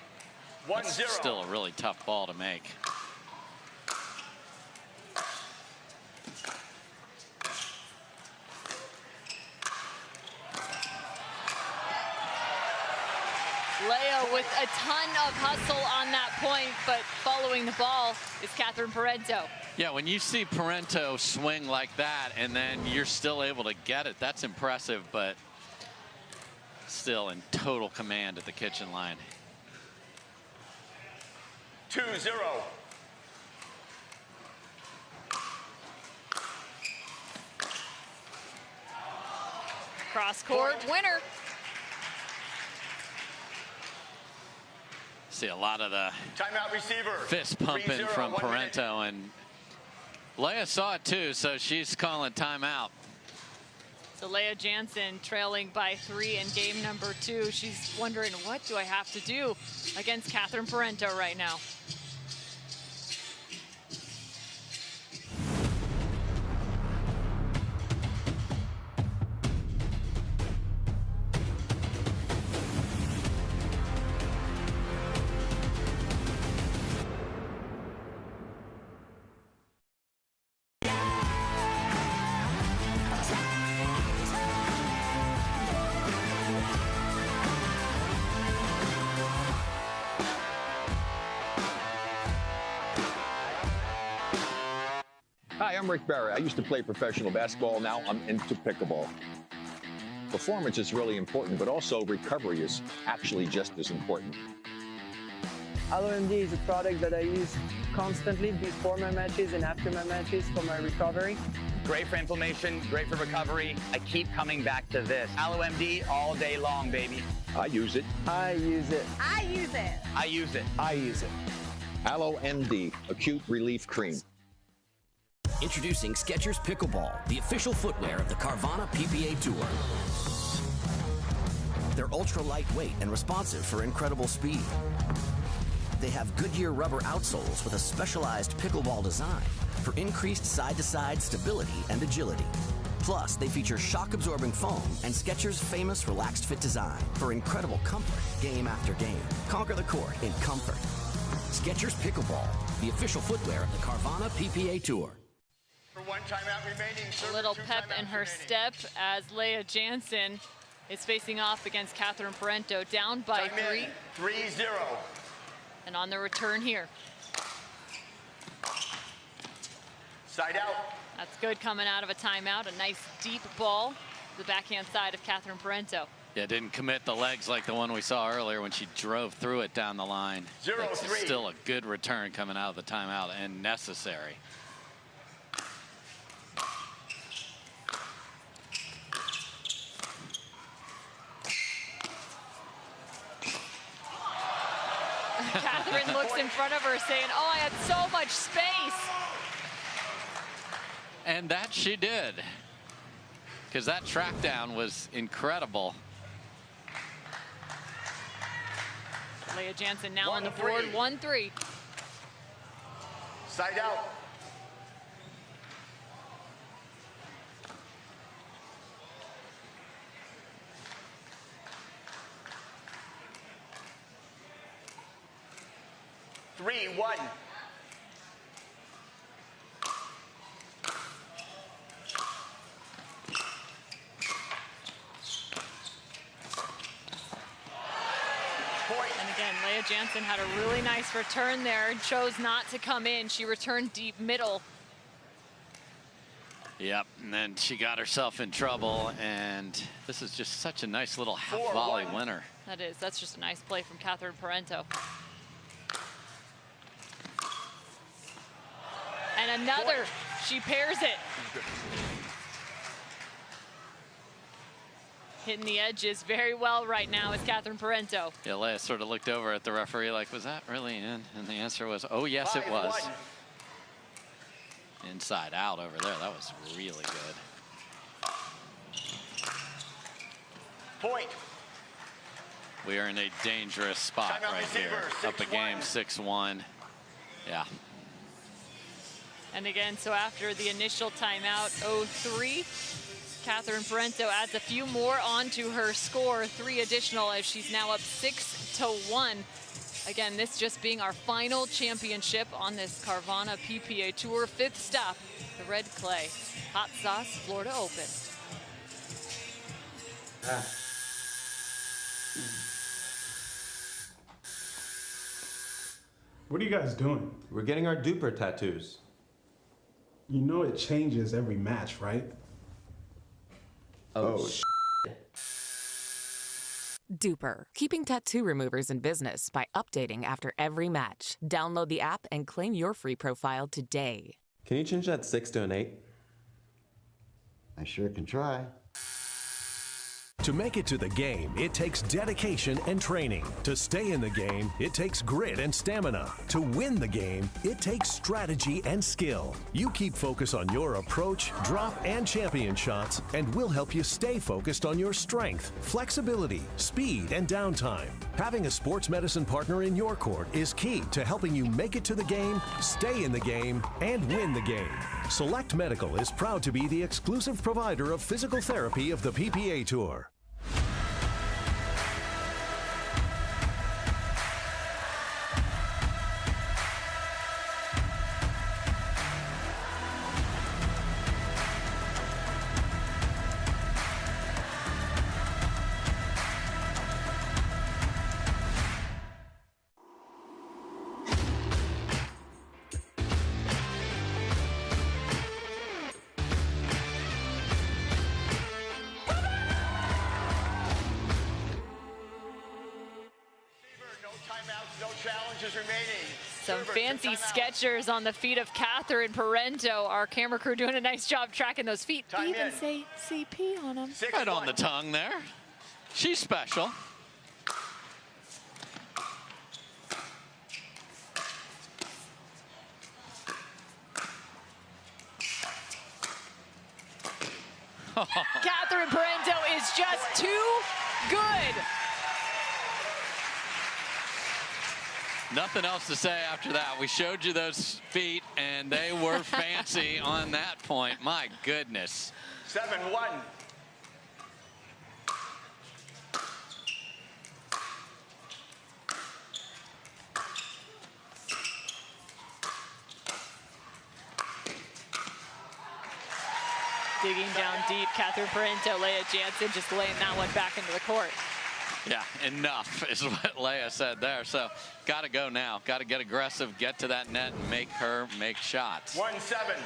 1-0. That's still a really tough ball to make. Leigh with a ton of hustle on that point, but following the ball is Catherine Parenteau. Yeah, when you see Parenteau swing like that and then you're still able to get it, that's impressive, but still in total command at the kitchen line. 2-0. Cross court winner. See a lot of the timeout receiver. Fist pumping from Parenteau, and Leigh saw it too, so she's calling timeout. So Leigh Jansen trailing by 3 in game number 2. She's wondering, what do I have to do against Catherine Parenteau right now? Hi, I'm Rick Barry. I used to play professional basketball. Now I'm into pickleball. Performance is really important, but also recovery is actually just as important. AlloMD is a product that I use constantly before my matches and after my matches for my recovery. Great for inflammation, great for recovery. I keep coming back to this. AlloMD all day long, baby. I use it. I use it. I use it. I use it. I use it. AlloMD, Acute Relief Cream. Introducing Skechers Pickleball, the official footwear of the Carvana PPA Tour. They're ultra lightweight and responsive for incredible speed. They have Goodyear rubber outsoles with a specialized pickleball design for increased side-to-side stability and agility. Plus, they feature shock-absorbing foam and Skechers' famous relaxed fit design for incredible comfort game after game. Conquer the court in comfort. Skechers Pickleball, the official footwear of the Carvana PPA Tour. One timeout remaining. A little pep in her step as Leigh Jansen is facing off against Catherine Parenteau, down by 3. 3-0. And on the return here. Side out. That's good coming out of a timeout. A nice deep ball to the backhand side of Catherine Parenteau. Yeah, didn't commit the legs like the one we saw earlier when she drove through it down the line. 0-3. Still a good return coming out of the timeout and necessary. Catherine looks in front of her saying, oh, I had so much space. And that she did. Because that track down was incredible. Leigh Jansen now on the board, 1-3. Side out. Three, 1. And again, Leigh Jansen had a really nice return there and chose not to come in. She returned deep middle. Yep, and then she got herself in trouble, and this is just such a nice little half volley winner. That is, that's just a nice play from Catherine Parenteau. And another, she pairs it. Hitting the edges very well right now is Catherine Parenteau. Yeah, Leigh sort of looked over at the referee like, was that really in? And the answer was, oh, yes, it was. 5-1. Inside out over there. That was really good. Point. We are in a dangerous spot right here. Up a game, 6-1. Yeah. And again, so after the initial timeout, 0-3, Catherine Parenteau adds a few more onto her score, 3 additional, as she's now up 6-1. Again, this just being our final championship on this Carvana PPA Tour. 5th stop, the red clay. Hot Sauce, Florida Open. What are you guys doing? We're getting our duper tattoos. You know it changes every match, right? Oh, Duper, keeping tattoo removers in business by updating after every match. Download the app and claim your free profile today. Can you change that 6 to an 8? I sure can try. To make it to the game, it takes dedication and training. To stay in the game, it takes grit and stamina. To win the game, it takes strategy and skill. You keep focus on your approach, drop, and champion shots, and we'll help you stay focused on your strength, flexibility, speed, and downtime. Having a sports medicine partner in your court is key to helping you make it to the game, stay in the game, and win the game. Select Medical is proud to be the exclusive provider of physical therapy of the PPA Tour. Some fancy sketchers on the feet of Catherine Parenteau. Our camera crew doing a nice job tracking those feet. They even say CP on them. Right on the tongue there. She's special. Catherine Parenteau is just too good. Nothing else to say after that. We showed you those feet, and they were fancy on that point. My goodness. 7-1. Digging down deep, Catherine Parenteau, Leigh Jansen just laying that one back into the court. Yeah, enough is what Leigh said there. So got to go now. Got to get aggressive, get to that net, and make her make shots. 1-7.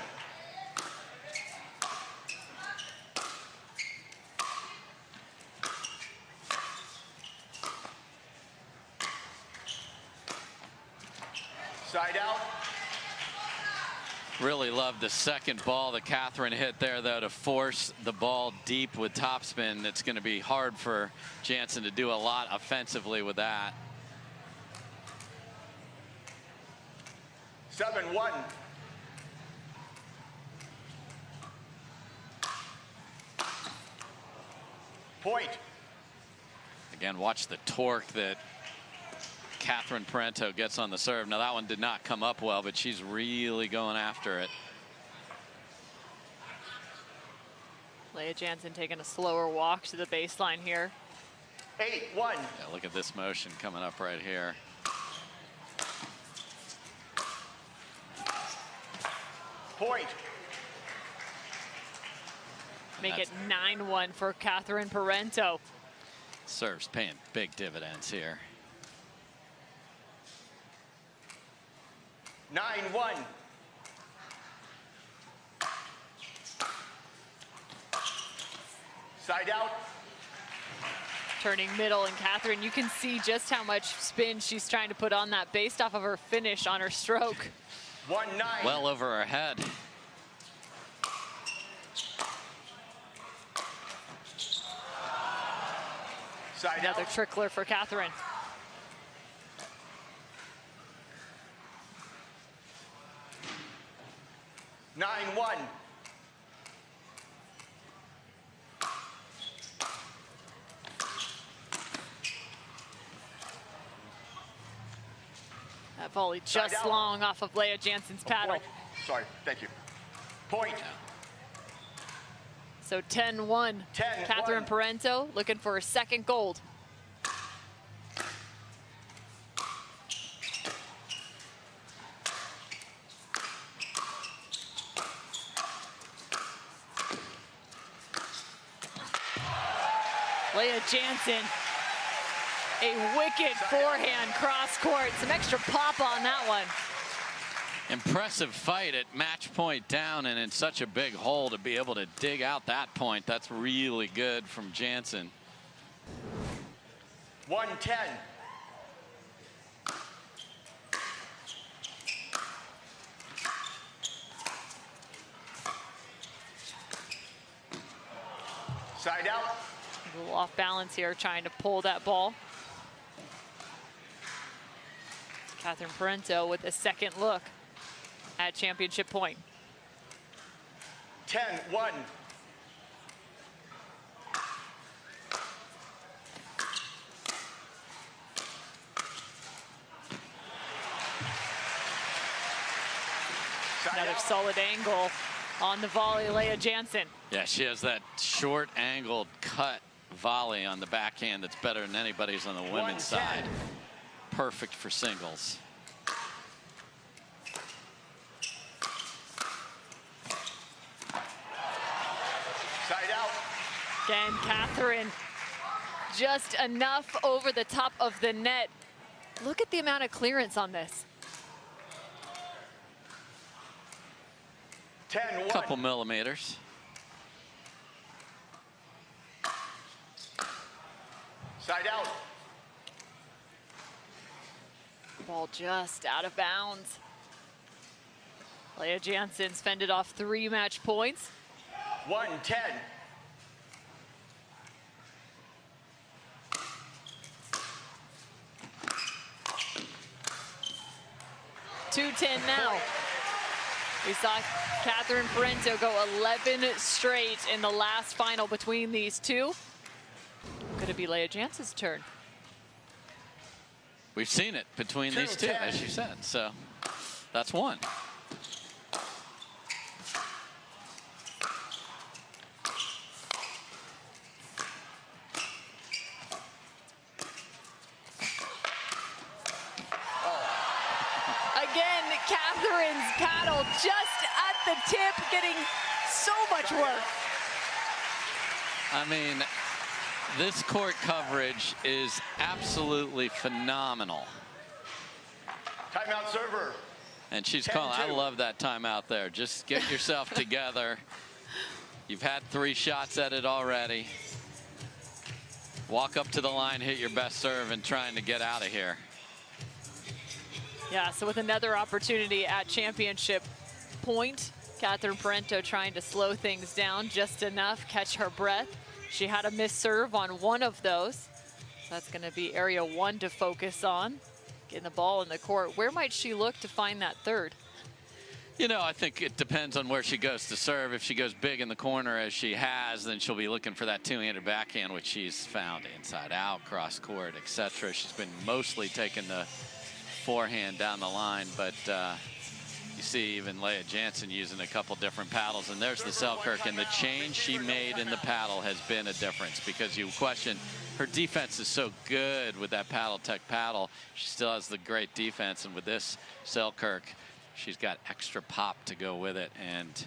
Side out. Really loved the second ball that Catherine hit there, though, to force the ball deep with topspin. It's going to be hard for Jansen to do a lot offensively with that. 7-1. Point. Again, watch the torque that Catherine Parenteau gets on the serve. Now that one did not come up well, but she's really going after it. Leigh Jansen taking a slower walk to the baseline here. 8-1. Yeah, look at this motion coming up right here. Point. Make it 9-1 for Catherine Parenteau. Serves paying big dividends here. 9-1. Side out. Turning middle, and Catherine, you can see just how much spin she's trying to put on that based off of her finish on her stroke. 1-9. Well over her head. Side Another out. trickler for Catherine. Nine, 1. That volley just long off of Leigh Jansen's paddle. Point. Sorry, thank you. Point. So 10-1. Catherine Parenteau looking for her second gold. Leigh Jansen, a wicked forehand cross court. Some extra pop on that one. Impressive fight at match point down and in such a big hole to be able to dig out that point. That's really good from Jansen. 110. Side out. A little off balance here, trying to pull that ball. Catherine Parenteau with a second look at championship point. 10-1. Another solid angle on the volley, Leigh Jansen. Yeah, she has that short angled cut volley on the backhand that's better than anybody's on the women's side. Perfect for singles. Side out. Again, Catherine, just enough over the top of the net. Look at the amount of clearance on this. 10-1. Couple millimeters. Side out. Ball just out of bounds. Leigh Jansen's fended off 3 match points. 1-10. .210 now. We saw Catherine Parenteau go 11 straight in the last final between these two. Could it be Leigh Jansen's turn? We've seen it between these two, as you said. So that's one. Again, Catherine's paddle just at the tip, getting so much work. I mean, this court coverage is absolutely phenomenal. Timeout server. And she's calling. I love that timeout there. Just get yourself together. You've had 3 shots at it already. Walk up to the line, hit your best serve, and trying to get out of here. Yeah, so with another opportunity at championship point, Catherine Parenteau trying to slow things down just enough, catch her breath. She had a missed serve on one of those. That's going to be area 1 to focus on. Getting the ball in the court. Where might she look to find that third? You know, I think it depends on where she goes to serve. If she goes big in the corner as she has, then she'll be looking for that 2-handed backhand, which she's found inside out, cross court, etc. She's been mostly taking the forehand down the line, but you see even Leigh Jansen using a couple different paddles, and there's the Selkirk, and the change she made in the paddle has been a difference, because you question her defense is so good with that paddle tech paddle. She still has the great defense, and with this Selkirk, she's got extra pop to go with it, and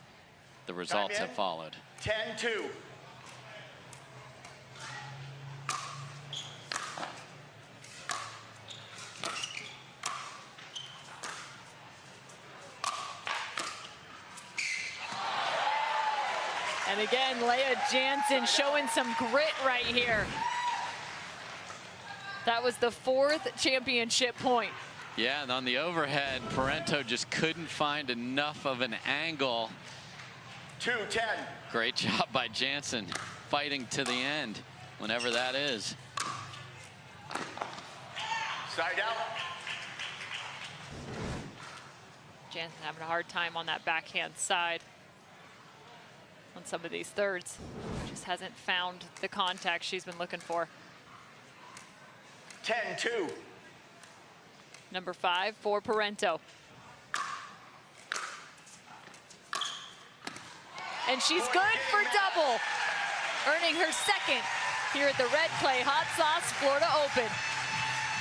the results have followed. 10-2. And again, Leigh Jansen showing some grit right here. That was the 4th championship point. Yeah, and on the overhead, Parenteau just couldn't find enough of an angle. 2-10. Great job by Jansen, fighting to the end, whenever that is. Side out. Jansen having a hard time on that backhand side on some of these thirds. Just hasn't found the contact she's been looking for. 10-2. Number 5 for Parenteau. And she's good for double, earning her 2nd here at the Red Clay Hot Sauce Florida Open.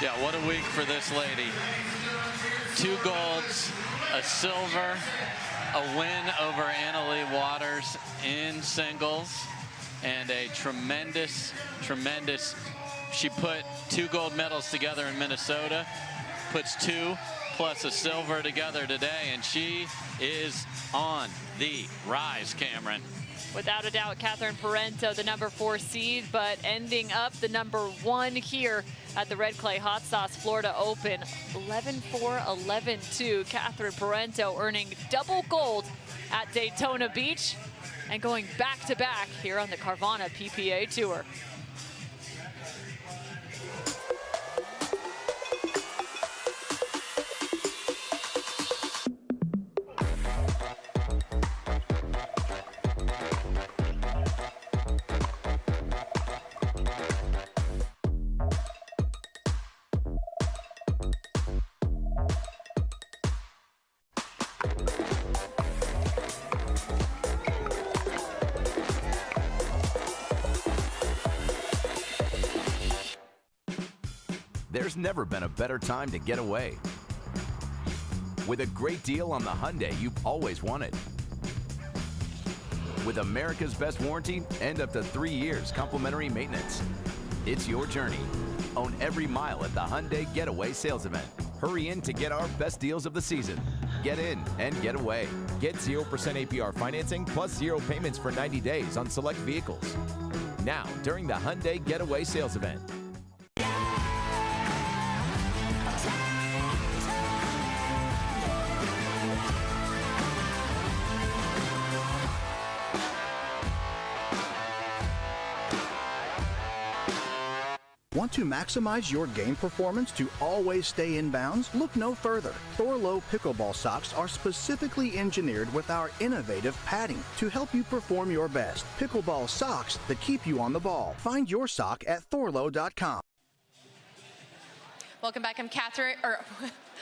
Yeah, what a week for this lady. 2 golds, a silver, a win over Annalee Waters in singles, and a tremendous, she put 2 gold medals together in Minnesota, puts 2 plus a silver together today, and she is on the rise, Cameron. Without a doubt, Catherine Parenteau, the number 4 seed, but ending up the number 1 here at the Red Clay Hot Sauce Florida Open. 11-4, 11-2. Catherine Parenteau earning double gold at Daytona Beach and going back-to-back here on the Carvana PPA Tour. there's never been a better time to get away. With a great deal on the Hyundai you've always wanted. With America's best warranty and up to 3 years complimentary maintenance. It's your journey. Own every mile at the Hyundai Getaway Sales Event. Hurry in to get our best deals of the season. Get in and get away. Get 0% APR financing plus 0 payments for 90 days on select vehicles. Now, during the Hyundai Getaway Sales Event. Want to maximize your game performance to always stay in bounds? Look no further. Thorlo pickleball socks are specifically engineered with our innovative padding to help you perform your best. Pickleball socks that keep you on the ball. Find your sock at thorlo.com. Welcome back.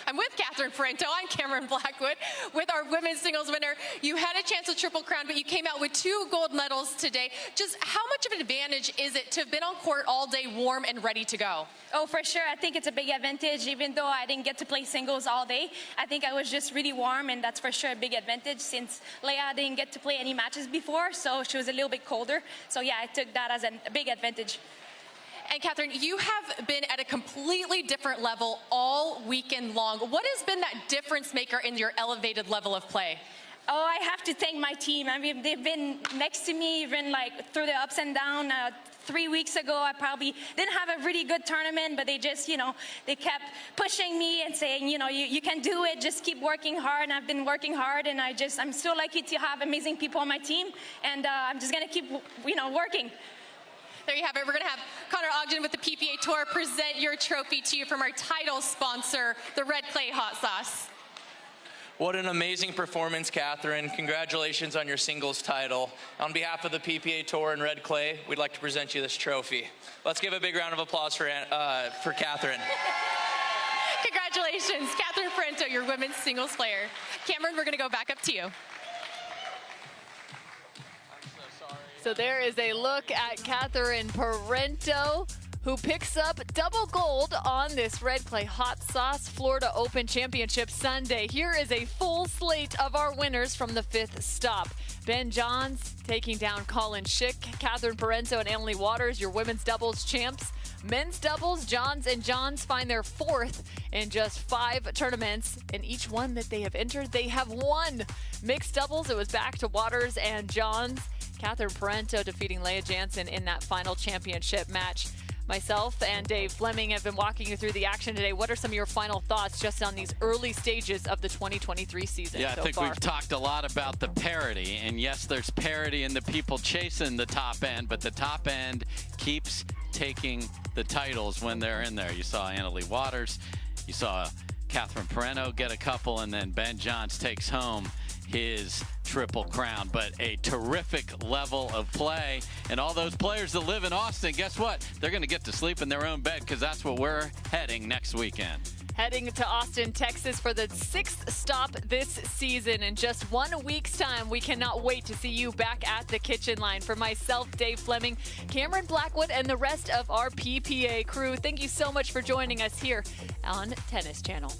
I'm with Catherine Parenteau. I'm Cameron Blackwood with our women's singles winner. You had a chance at Triple Crown, but you came out with 2 gold medals today. Just how much of an advantage is it to have been on court all day warm and ready to go? Oh, for sure. I think it's a big advantage. Even though I didn't get to play singles all day, I think I was just really warm, and that's for sure a big advantage since Leigh didn't get to play any matches before, so she was a little bit colder. So yeah, I took that as a big advantage. And Catherine, you have been at a completely different level all weekend long. What has been that difference maker in your elevated level of play? Oh, I have to thank my team. I mean, they've been next to me even like through the ups and downs. 3 weeks ago, I probably didn't have a really good tournament, but they just, they kept pushing me and saying, you can do it, just keep working hard. And I've been working hard, and I'm so lucky to have amazing people on my team, and I'm just gonna keep, working. There you have it. We're going to have Connor Ogden with the PPA Tour present your trophy to you from our title sponsor, the Red Clay Hot Sauce. What an amazing performance, Catherine. Congratulations on your singles title. On behalf of the PPA Tour and Red Clay, we'd like to present you this trophy. Let's give a big round of applause for Catherine. Congratulations, Catherine Parenteau, your women's singles player. Cameron, we're going to go back up to you. So there is a look at Catherine Parenteau, who picks up double gold on this Red Clay Hot Sauce Florida Open Championship Sunday. Here is a full slate of our winners from the 5th stop. Ben Johns taking down Collin, Shick, Catherine Parenteau and Emily Waters, your women's doubles champs. Men's doubles, Johns and Johns find their 4th in just 5 tournaments. In each one that they have entered, they have won. Mixed doubles, it was back to Waters and Johns. Catherine Parenteau defeating Leigh Jansen in that final championship match. Myself and Dave Fleming have been walking you through the action today. What are some of your final thoughts just on these early stages of the 2023 season Yeah, so I think far? we've talked a lot about the parity. And yes, there's parity in the people chasing the top end, but the top end keeps taking the titles when they're in there. You saw Annalie Waters, you saw Catherine Parenteau get a couple, and then Ben Johns takes home his Triple Crown. But a terrific level of play, and all those players that live in Austin, guess what? They're going to get to sleep in their own bed, because that's where we're heading next weekend. Heading to Austin, Texas for the 6th stop this season. In just 1 week's time, we cannot wait to see you back at the kitchen line. For myself, Dave Fleming, Cameron Blackwood, and the rest of our PPA crew, thank you so much for joining us here on Tennis Channel.